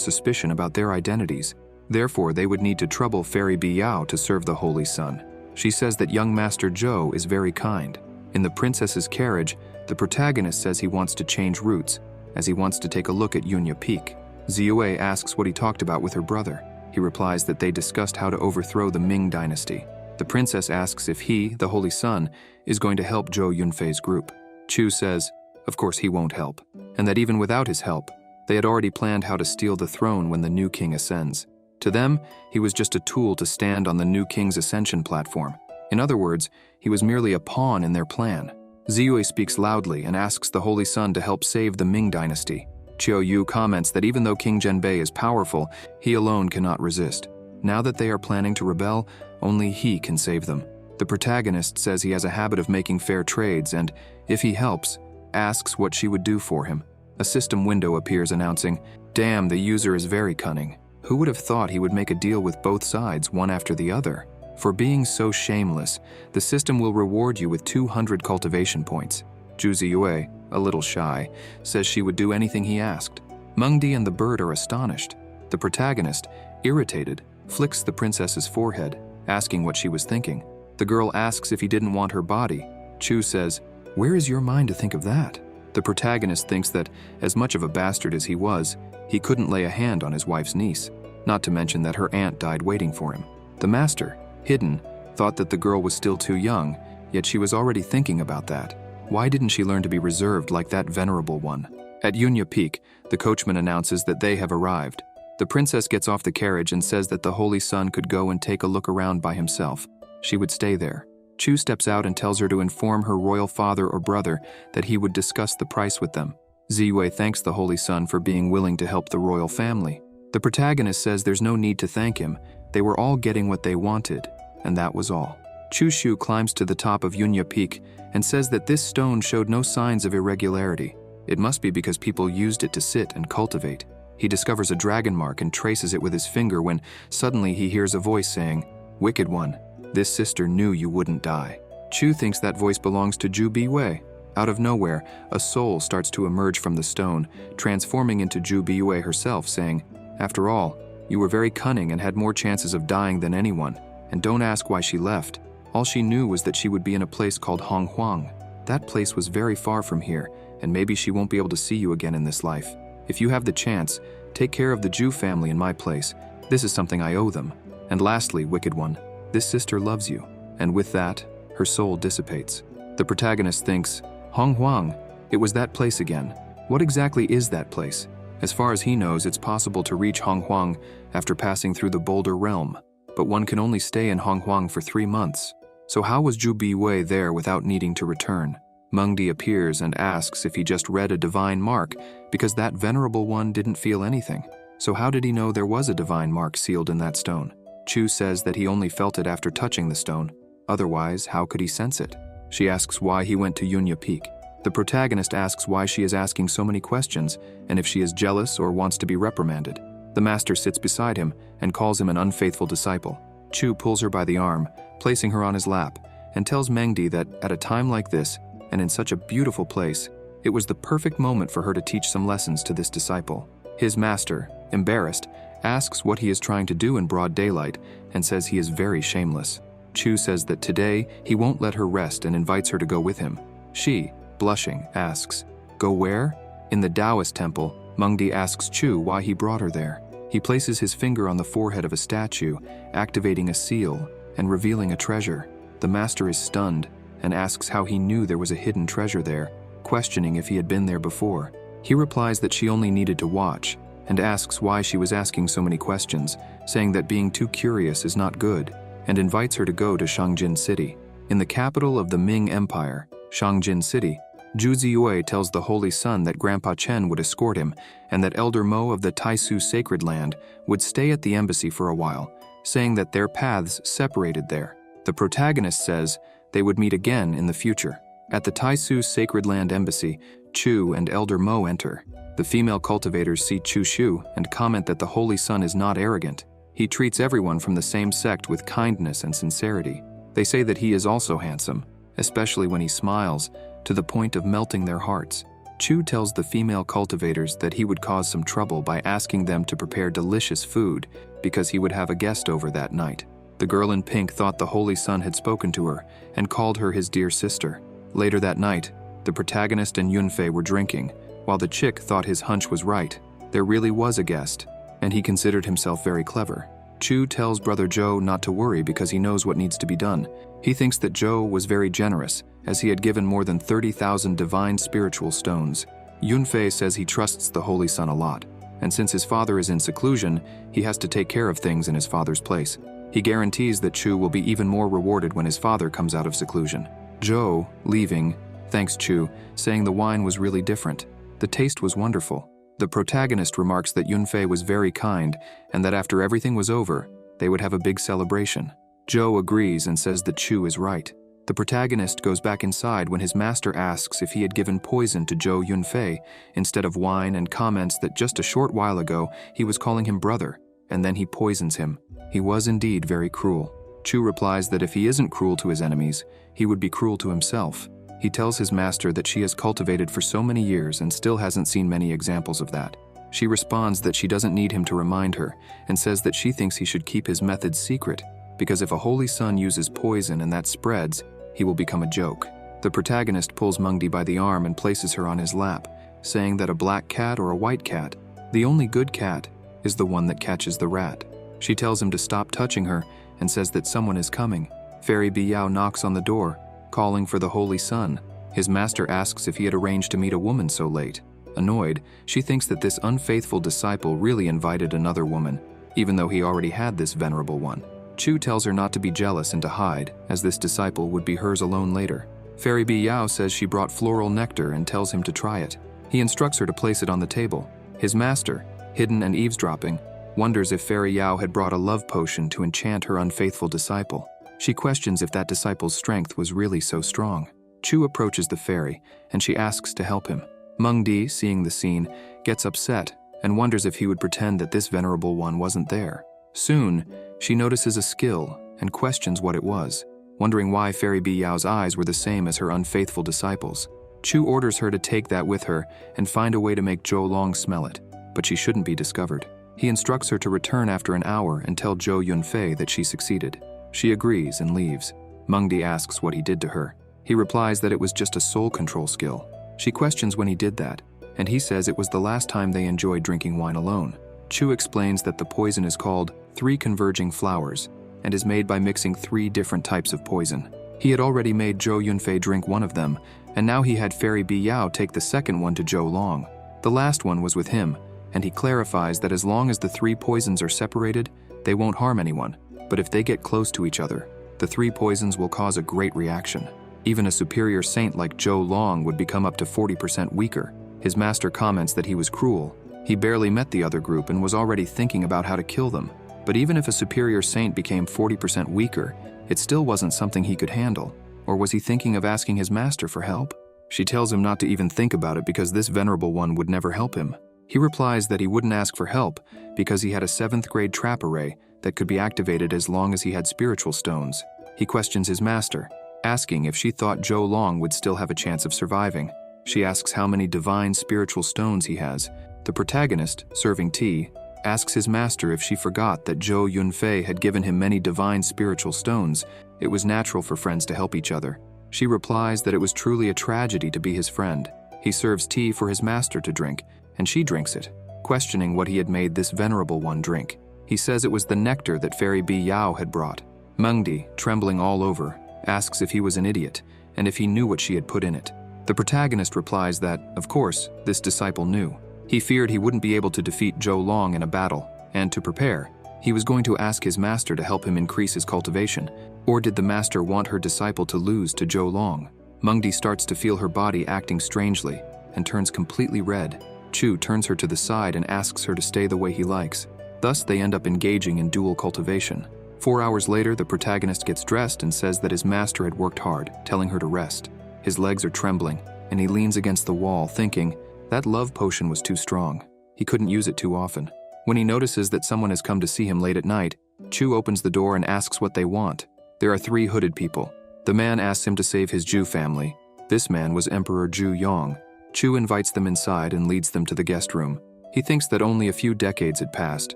suspicion about their identities. Therefore, they would need to trouble Fairy Biao to serve the Holy Son. She says that young Master Zhou is very kind. In the princess's carriage, the protagonist says he wants to change routes, as he wants to take a look at Yunya Peak. Ziyue asks what he talked about with her brother. He replies that they discussed how to overthrow the Ming dynasty. The princess asks if he, the Holy Son, is going to help Zhou Yunfei's group. Chu says, of course he won't help, and that even without his help, they had already planned how to steal the throne when the new king ascends. To them, he was just a tool to stand on the new king's ascension platform. In other words, he was merely a pawn in their plan. Ziyue speaks loudly and asks the Holy Son to help save the Ming dynasty. Qiu Yu comments that even though King Zhenbei is powerful, he alone cannot resist. Now that they are planning to rebel, only he can save them. The protagonist says he has a habit of making fair trades and, if he helps, asks what she would do for him. A system window appears announcing, "Damn, the user is very cunning. Who would have thought he would make a deal with both sides, one after the other? For being so shameless, the system will reward you with 200 cultivation points." Zhu Ziyue, a little shy, says she would do anything he asked. Mengdi and the bird are astonished. The protagonist, irritated, flicks the princess's forehead, asking what she was thinking. The girl asks if he didn't want her body. Chu says, "Where is your mind to think of that?" The protagonist thinks that, as much of a bastard as he was, he couldn't lay a hand on his wife's niece, not to mention that her aunt died waiting for him. The master, hidden, thought that the girl was still too young, yet she was already thinking about that. Why didn't she learn to be reserved like that venerable one? At Yunya Peak, the coachman announces that they have arrived. The princess gets off the carriage and says that the Holy Son could go and take a look around by himself. She would stay there. Chu steps out and tells her to inform her royal father or brother that he would discuss the price with them. Ziyue thanks the Holy Son for being willing to help the royal family. The protagonist says there's no need to thank him. They were all getting what they wanted, and that was all. Chu Shu climbs to the top of Yunya Peak and says that this stone showed no signs of irregularity. It must be because people used it to sit and cultivate. He discovers a dragon mark and traces it with his finger when suddenly he hears a voice saying, "Wicked one, this sister knew you wouldn't die." Chu thinks that voice belongs to Zhu Biwei. Out of nowhere, a soul starts to emerge from the stone, transforming into Zhu Biwei herself, saying, "After all, you were very cunning and had more chances of dying than anyone, and don't ask why she left. All she knew was that she would be in a place called Honghuang. That place was very far from here, and maybe she won't be able to see you again in this life. If you have the chance, take care of the Zhu family in my place. This is something I owe them. And lastly, wicked one, this sister loves you." And with that, her soul dissipates. The protagonist thinks, Honghuang, it was that place again. What exactly is that place? As far as he knows, it's possible to reach Honghuang after passing through the Boulder Realm, but one can only stay in Honghuang for 3 months. So how was Zhu Biwei there without needing to return? Mengdi appears and asks if he just read a divine mark, because that venerable one didn't feel anything. So how did he know there was a divine mark sealed in that stone? Chu says that he only felt it after touching the stone. Otherwise, how could he sense it? She asks why he went to Yunya Peak. The protagonist asks why she is asking so many questions and if she is jealous or wants to be reprimanded. The master sits beside him and calls him an unfaithful disciple. Chu pulls her by the arm, placing her on his lap, and tells Mengdi that at a time like this, and in such a beautiful place, it was the perfect moment for her to teach some lessons to this disciple. His master, embarrassed, asks what he is trying to do in broad daylight and says he is very shameless. Chu says that today he won't let her rest and invites her to go with him. She, blushing, asks, "Go where?" In the Taoist temple, Mengdi asks Chu why he brought her there. He places his finger on the forehead of a statue, activating a seal and revealing a treasure. The master is stunned and asks how he knew there was a hidden treasure there, questioning if he had been there before. He replies that she only needed to watch and asks why she was asking so many questions, saying that being too curious is not good, and invites her to go to Shangjin City. In the capital of the Ming Empire, Shangjin City, Zhu Ziyue tells the Holy Son that Grandpa Chen would escort him and that Elder Mo of the Taisu Sacred Land would stay at the embassy for a while, saying that their paths separated there. The protagonist says they would meet again in the future. At the Taisu Sacred Land Embassy, Chu and Elder Mo enter. The female cultivators see Chu Shu and comment that the Holy Son is not arrogant. He treats everyone from the same sect with kindness and sincerity. They say that he is also handsome, especially when he smiles, to the point of melting their hearts. Chu tells the female cultivators that he would cause some trouble by asking them to prepare delicious food because he would have a guest over that night. The girl in pink thought the Holy Son had spoken to her and called her his dear sister. Later that night, the protagonist and Yunfei were drinking, while the chick thought his hunch was right. There really was a guest, and he considered himself very clever. Chu tells brother Joe not to worry because he knows what needs to be done. He thinks that Joe was very generous, as he had given more than 30,000 divine spiritual stones. Yunfei says he trusts the Holy Son a lot, and since his father is in seclusion, he has to take care of things in his father's place. He guarantees that Chu will be even more rewarded when his father comes out of seclusion. Joe, leaving, thanks Chu, saying the wine was really different. The taste was wonderful. The protagonist remarks that Yunfei was very kind and that after everything was over, they would have a big celebration. Joe agrees and says that Chu is right. The protagonist goes back inside when his master asks if he had given poison to Zhou Yunfei instead of wine and comments that just a short while ago he was calling him brother, and then he poisons him. He was indeed very cruel. Chu replies that if he isn't cruel to his enemies, he would be cruel to himself. He tells his master that she has cultivated for so many years and still hasn't seen many examples of that. She responds that she doesn't need him to remind her and says that she thinks he should keep his methods secret, because if a Holy Son uses poison and that spreads, he will become a joke. The protagonist pulls Mengdi by the arm and places her on his lap, saying that a black cat or a white cat, the only good cat, is the one that catches the rat. She tells him to stop touching her and says that someone is coming. Fairy Biyao knocks on the door, calling for the Holy Son. His master asks if he had arranged to meet a woman so late. Annoyed, she thinks that this unfaithful disciple really invited another woman, even though he already had this venerable one. Chu tells her not to be jealous and to hide, as this disciple would be hers alone later. Fairy Biyao says she brought floral nectar and tells him to try it. He instructs her to place it on the table. His master, hidden and eavesdropping, wonders if Fairy Yao had brought a love potion to enchant her unfaithful disciple. She questions if that disciple's strength was really so strong. Chu approaches the fairy, and she asks to help him. Mengdi, seeing the scene, gets upset and wonders if he would pretend that this venerable one wasn't there. Soon, she notices a skill and questions what it was, wondering why Fairy Biyao's eyes were the same as her unfaithful disciples. Chu orders her to take that with her and find a way to make Zhou Long smell it, but she shouldn't be discovered. He instructs her to return after an hour and tell Zhou Yunfei that she succeeded. She agrees and leaves. Mengdi asks what he did to her. He replies that it was just a soul control skill. She questions when he did that, and he says it was the last time they enjoyed drinking wine alone. Chu explains that the poison is called 3 converging flowers and is made by mixing 3 different types of poison. He had already made Zhou Yunfei drink one of them, and now he had Fairy Biyao take the second one to Zhou Long. The last one was with him, and he clarifies that as long as the 3 poisons are separated, they won't harm anyone. But if they get close to each other, the 3 poisons will cause a great reaction. Even a superior saint like Zhou Long would become up to 40% weaker. His master comments that he was cruel. He barely met the other group and was already thinking about how to kill them. But even if a superior saint became 40% weaker, it still wasn't something he could handle. Or was he thinking of asking his master for help? She tells him not to even think about it because this venerable one would never help him. He replies that he wouldn't ask for help because he had a 7th grade trap array that could be activated as long as he had spiritual stones. He questions his master, asking if she thought Zhou Long would still have a chance of surviving. She asks how many divine spiritual stones he has. The protagonist, serving tea, asks his master if she forgot that Zhou Yunfei had given him many divine spiritual stones. It was natural for friends to help each other. She replies that it was truly a tragedy to be his friend. He serves tea for his master to drink, and she drinks it, questioning what he had made this venerable one drink. He says it was the nectar that Fairy Biyao had brought. Mengdi, trembling all over, asks if he was an idiot and if he knew what she had put in it. The protagonist replies that, of course, this disciple knew. He feared he wouldn't be able to defeat Zhou Long in a battle, and to prepare, he was going to ask his master to help him increase his cultivation. Or did the master want her disciple to lose to Zhou Long? Mengdi starts to feel her body acting strangely and turns completely red. Chu turns her to the side and asks her to stay the way he likes. Thus, they end up engaging in dual cultivation. 4 hours later, the protagonist gets dressed and says that his master had worked hard, telling her to rest. His legs are trembling, and he leans against the wall, thinking that love potion was too strong. He couldn't use it too often. When he notices that someone has come to see him late at night, Chu opens the door and asks what they want. There are 3 hooded people. The man asks him to save his Ju family. This man was Emperor Ju Yong. Chu invites them inside and leads them to the guest room. He thinks that only a few decades had passed,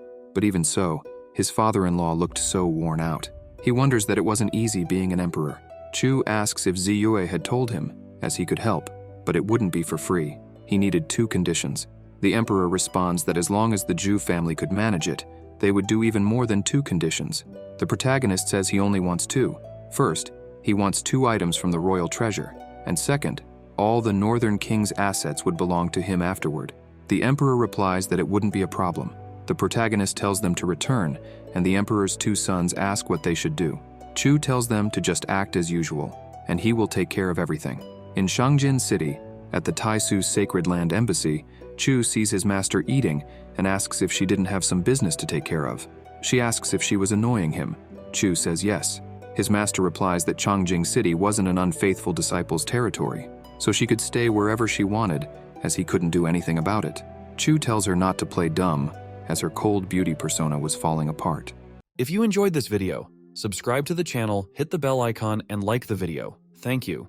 but even so, his father-in-law looked so worn out. He wonders that it wasn't easy being an emperor. Chu asks if Ziyue had told him, as he could help, but it wouldn't be for free. He needed 2 conditions. The emperor responds that as long as the Ju family could manage it, they would do even more than 2 conditions. The protagonist says he only wants 2. First, he wants 2 items from the royal treasure, and second, all the northern king's assets would belong to him afterward. The emperor replies that it wouldn't be a problem. The protagonist tells them to return, and the emperor's 2 sons ask what they should do. Chu tells them to just act as usual, and he will take care of everything. In Shangjin City, at the Taisu Sacred Land Embassy, Chu sees his master eating and asks if she didn't have some business to take care of. She asks if she was annoying him. Chu says yes. His master replies that Changjing City wasn't an unfaithful disciple's territory, so she could stay wherever she wanted, as he couldn't do anything about it. Chu tells her not to play dumb, as her cold beauty persona was falling apart. If you enjoyed this video, subscribe to the channel, hit the bell icon, and like the video. Thank you.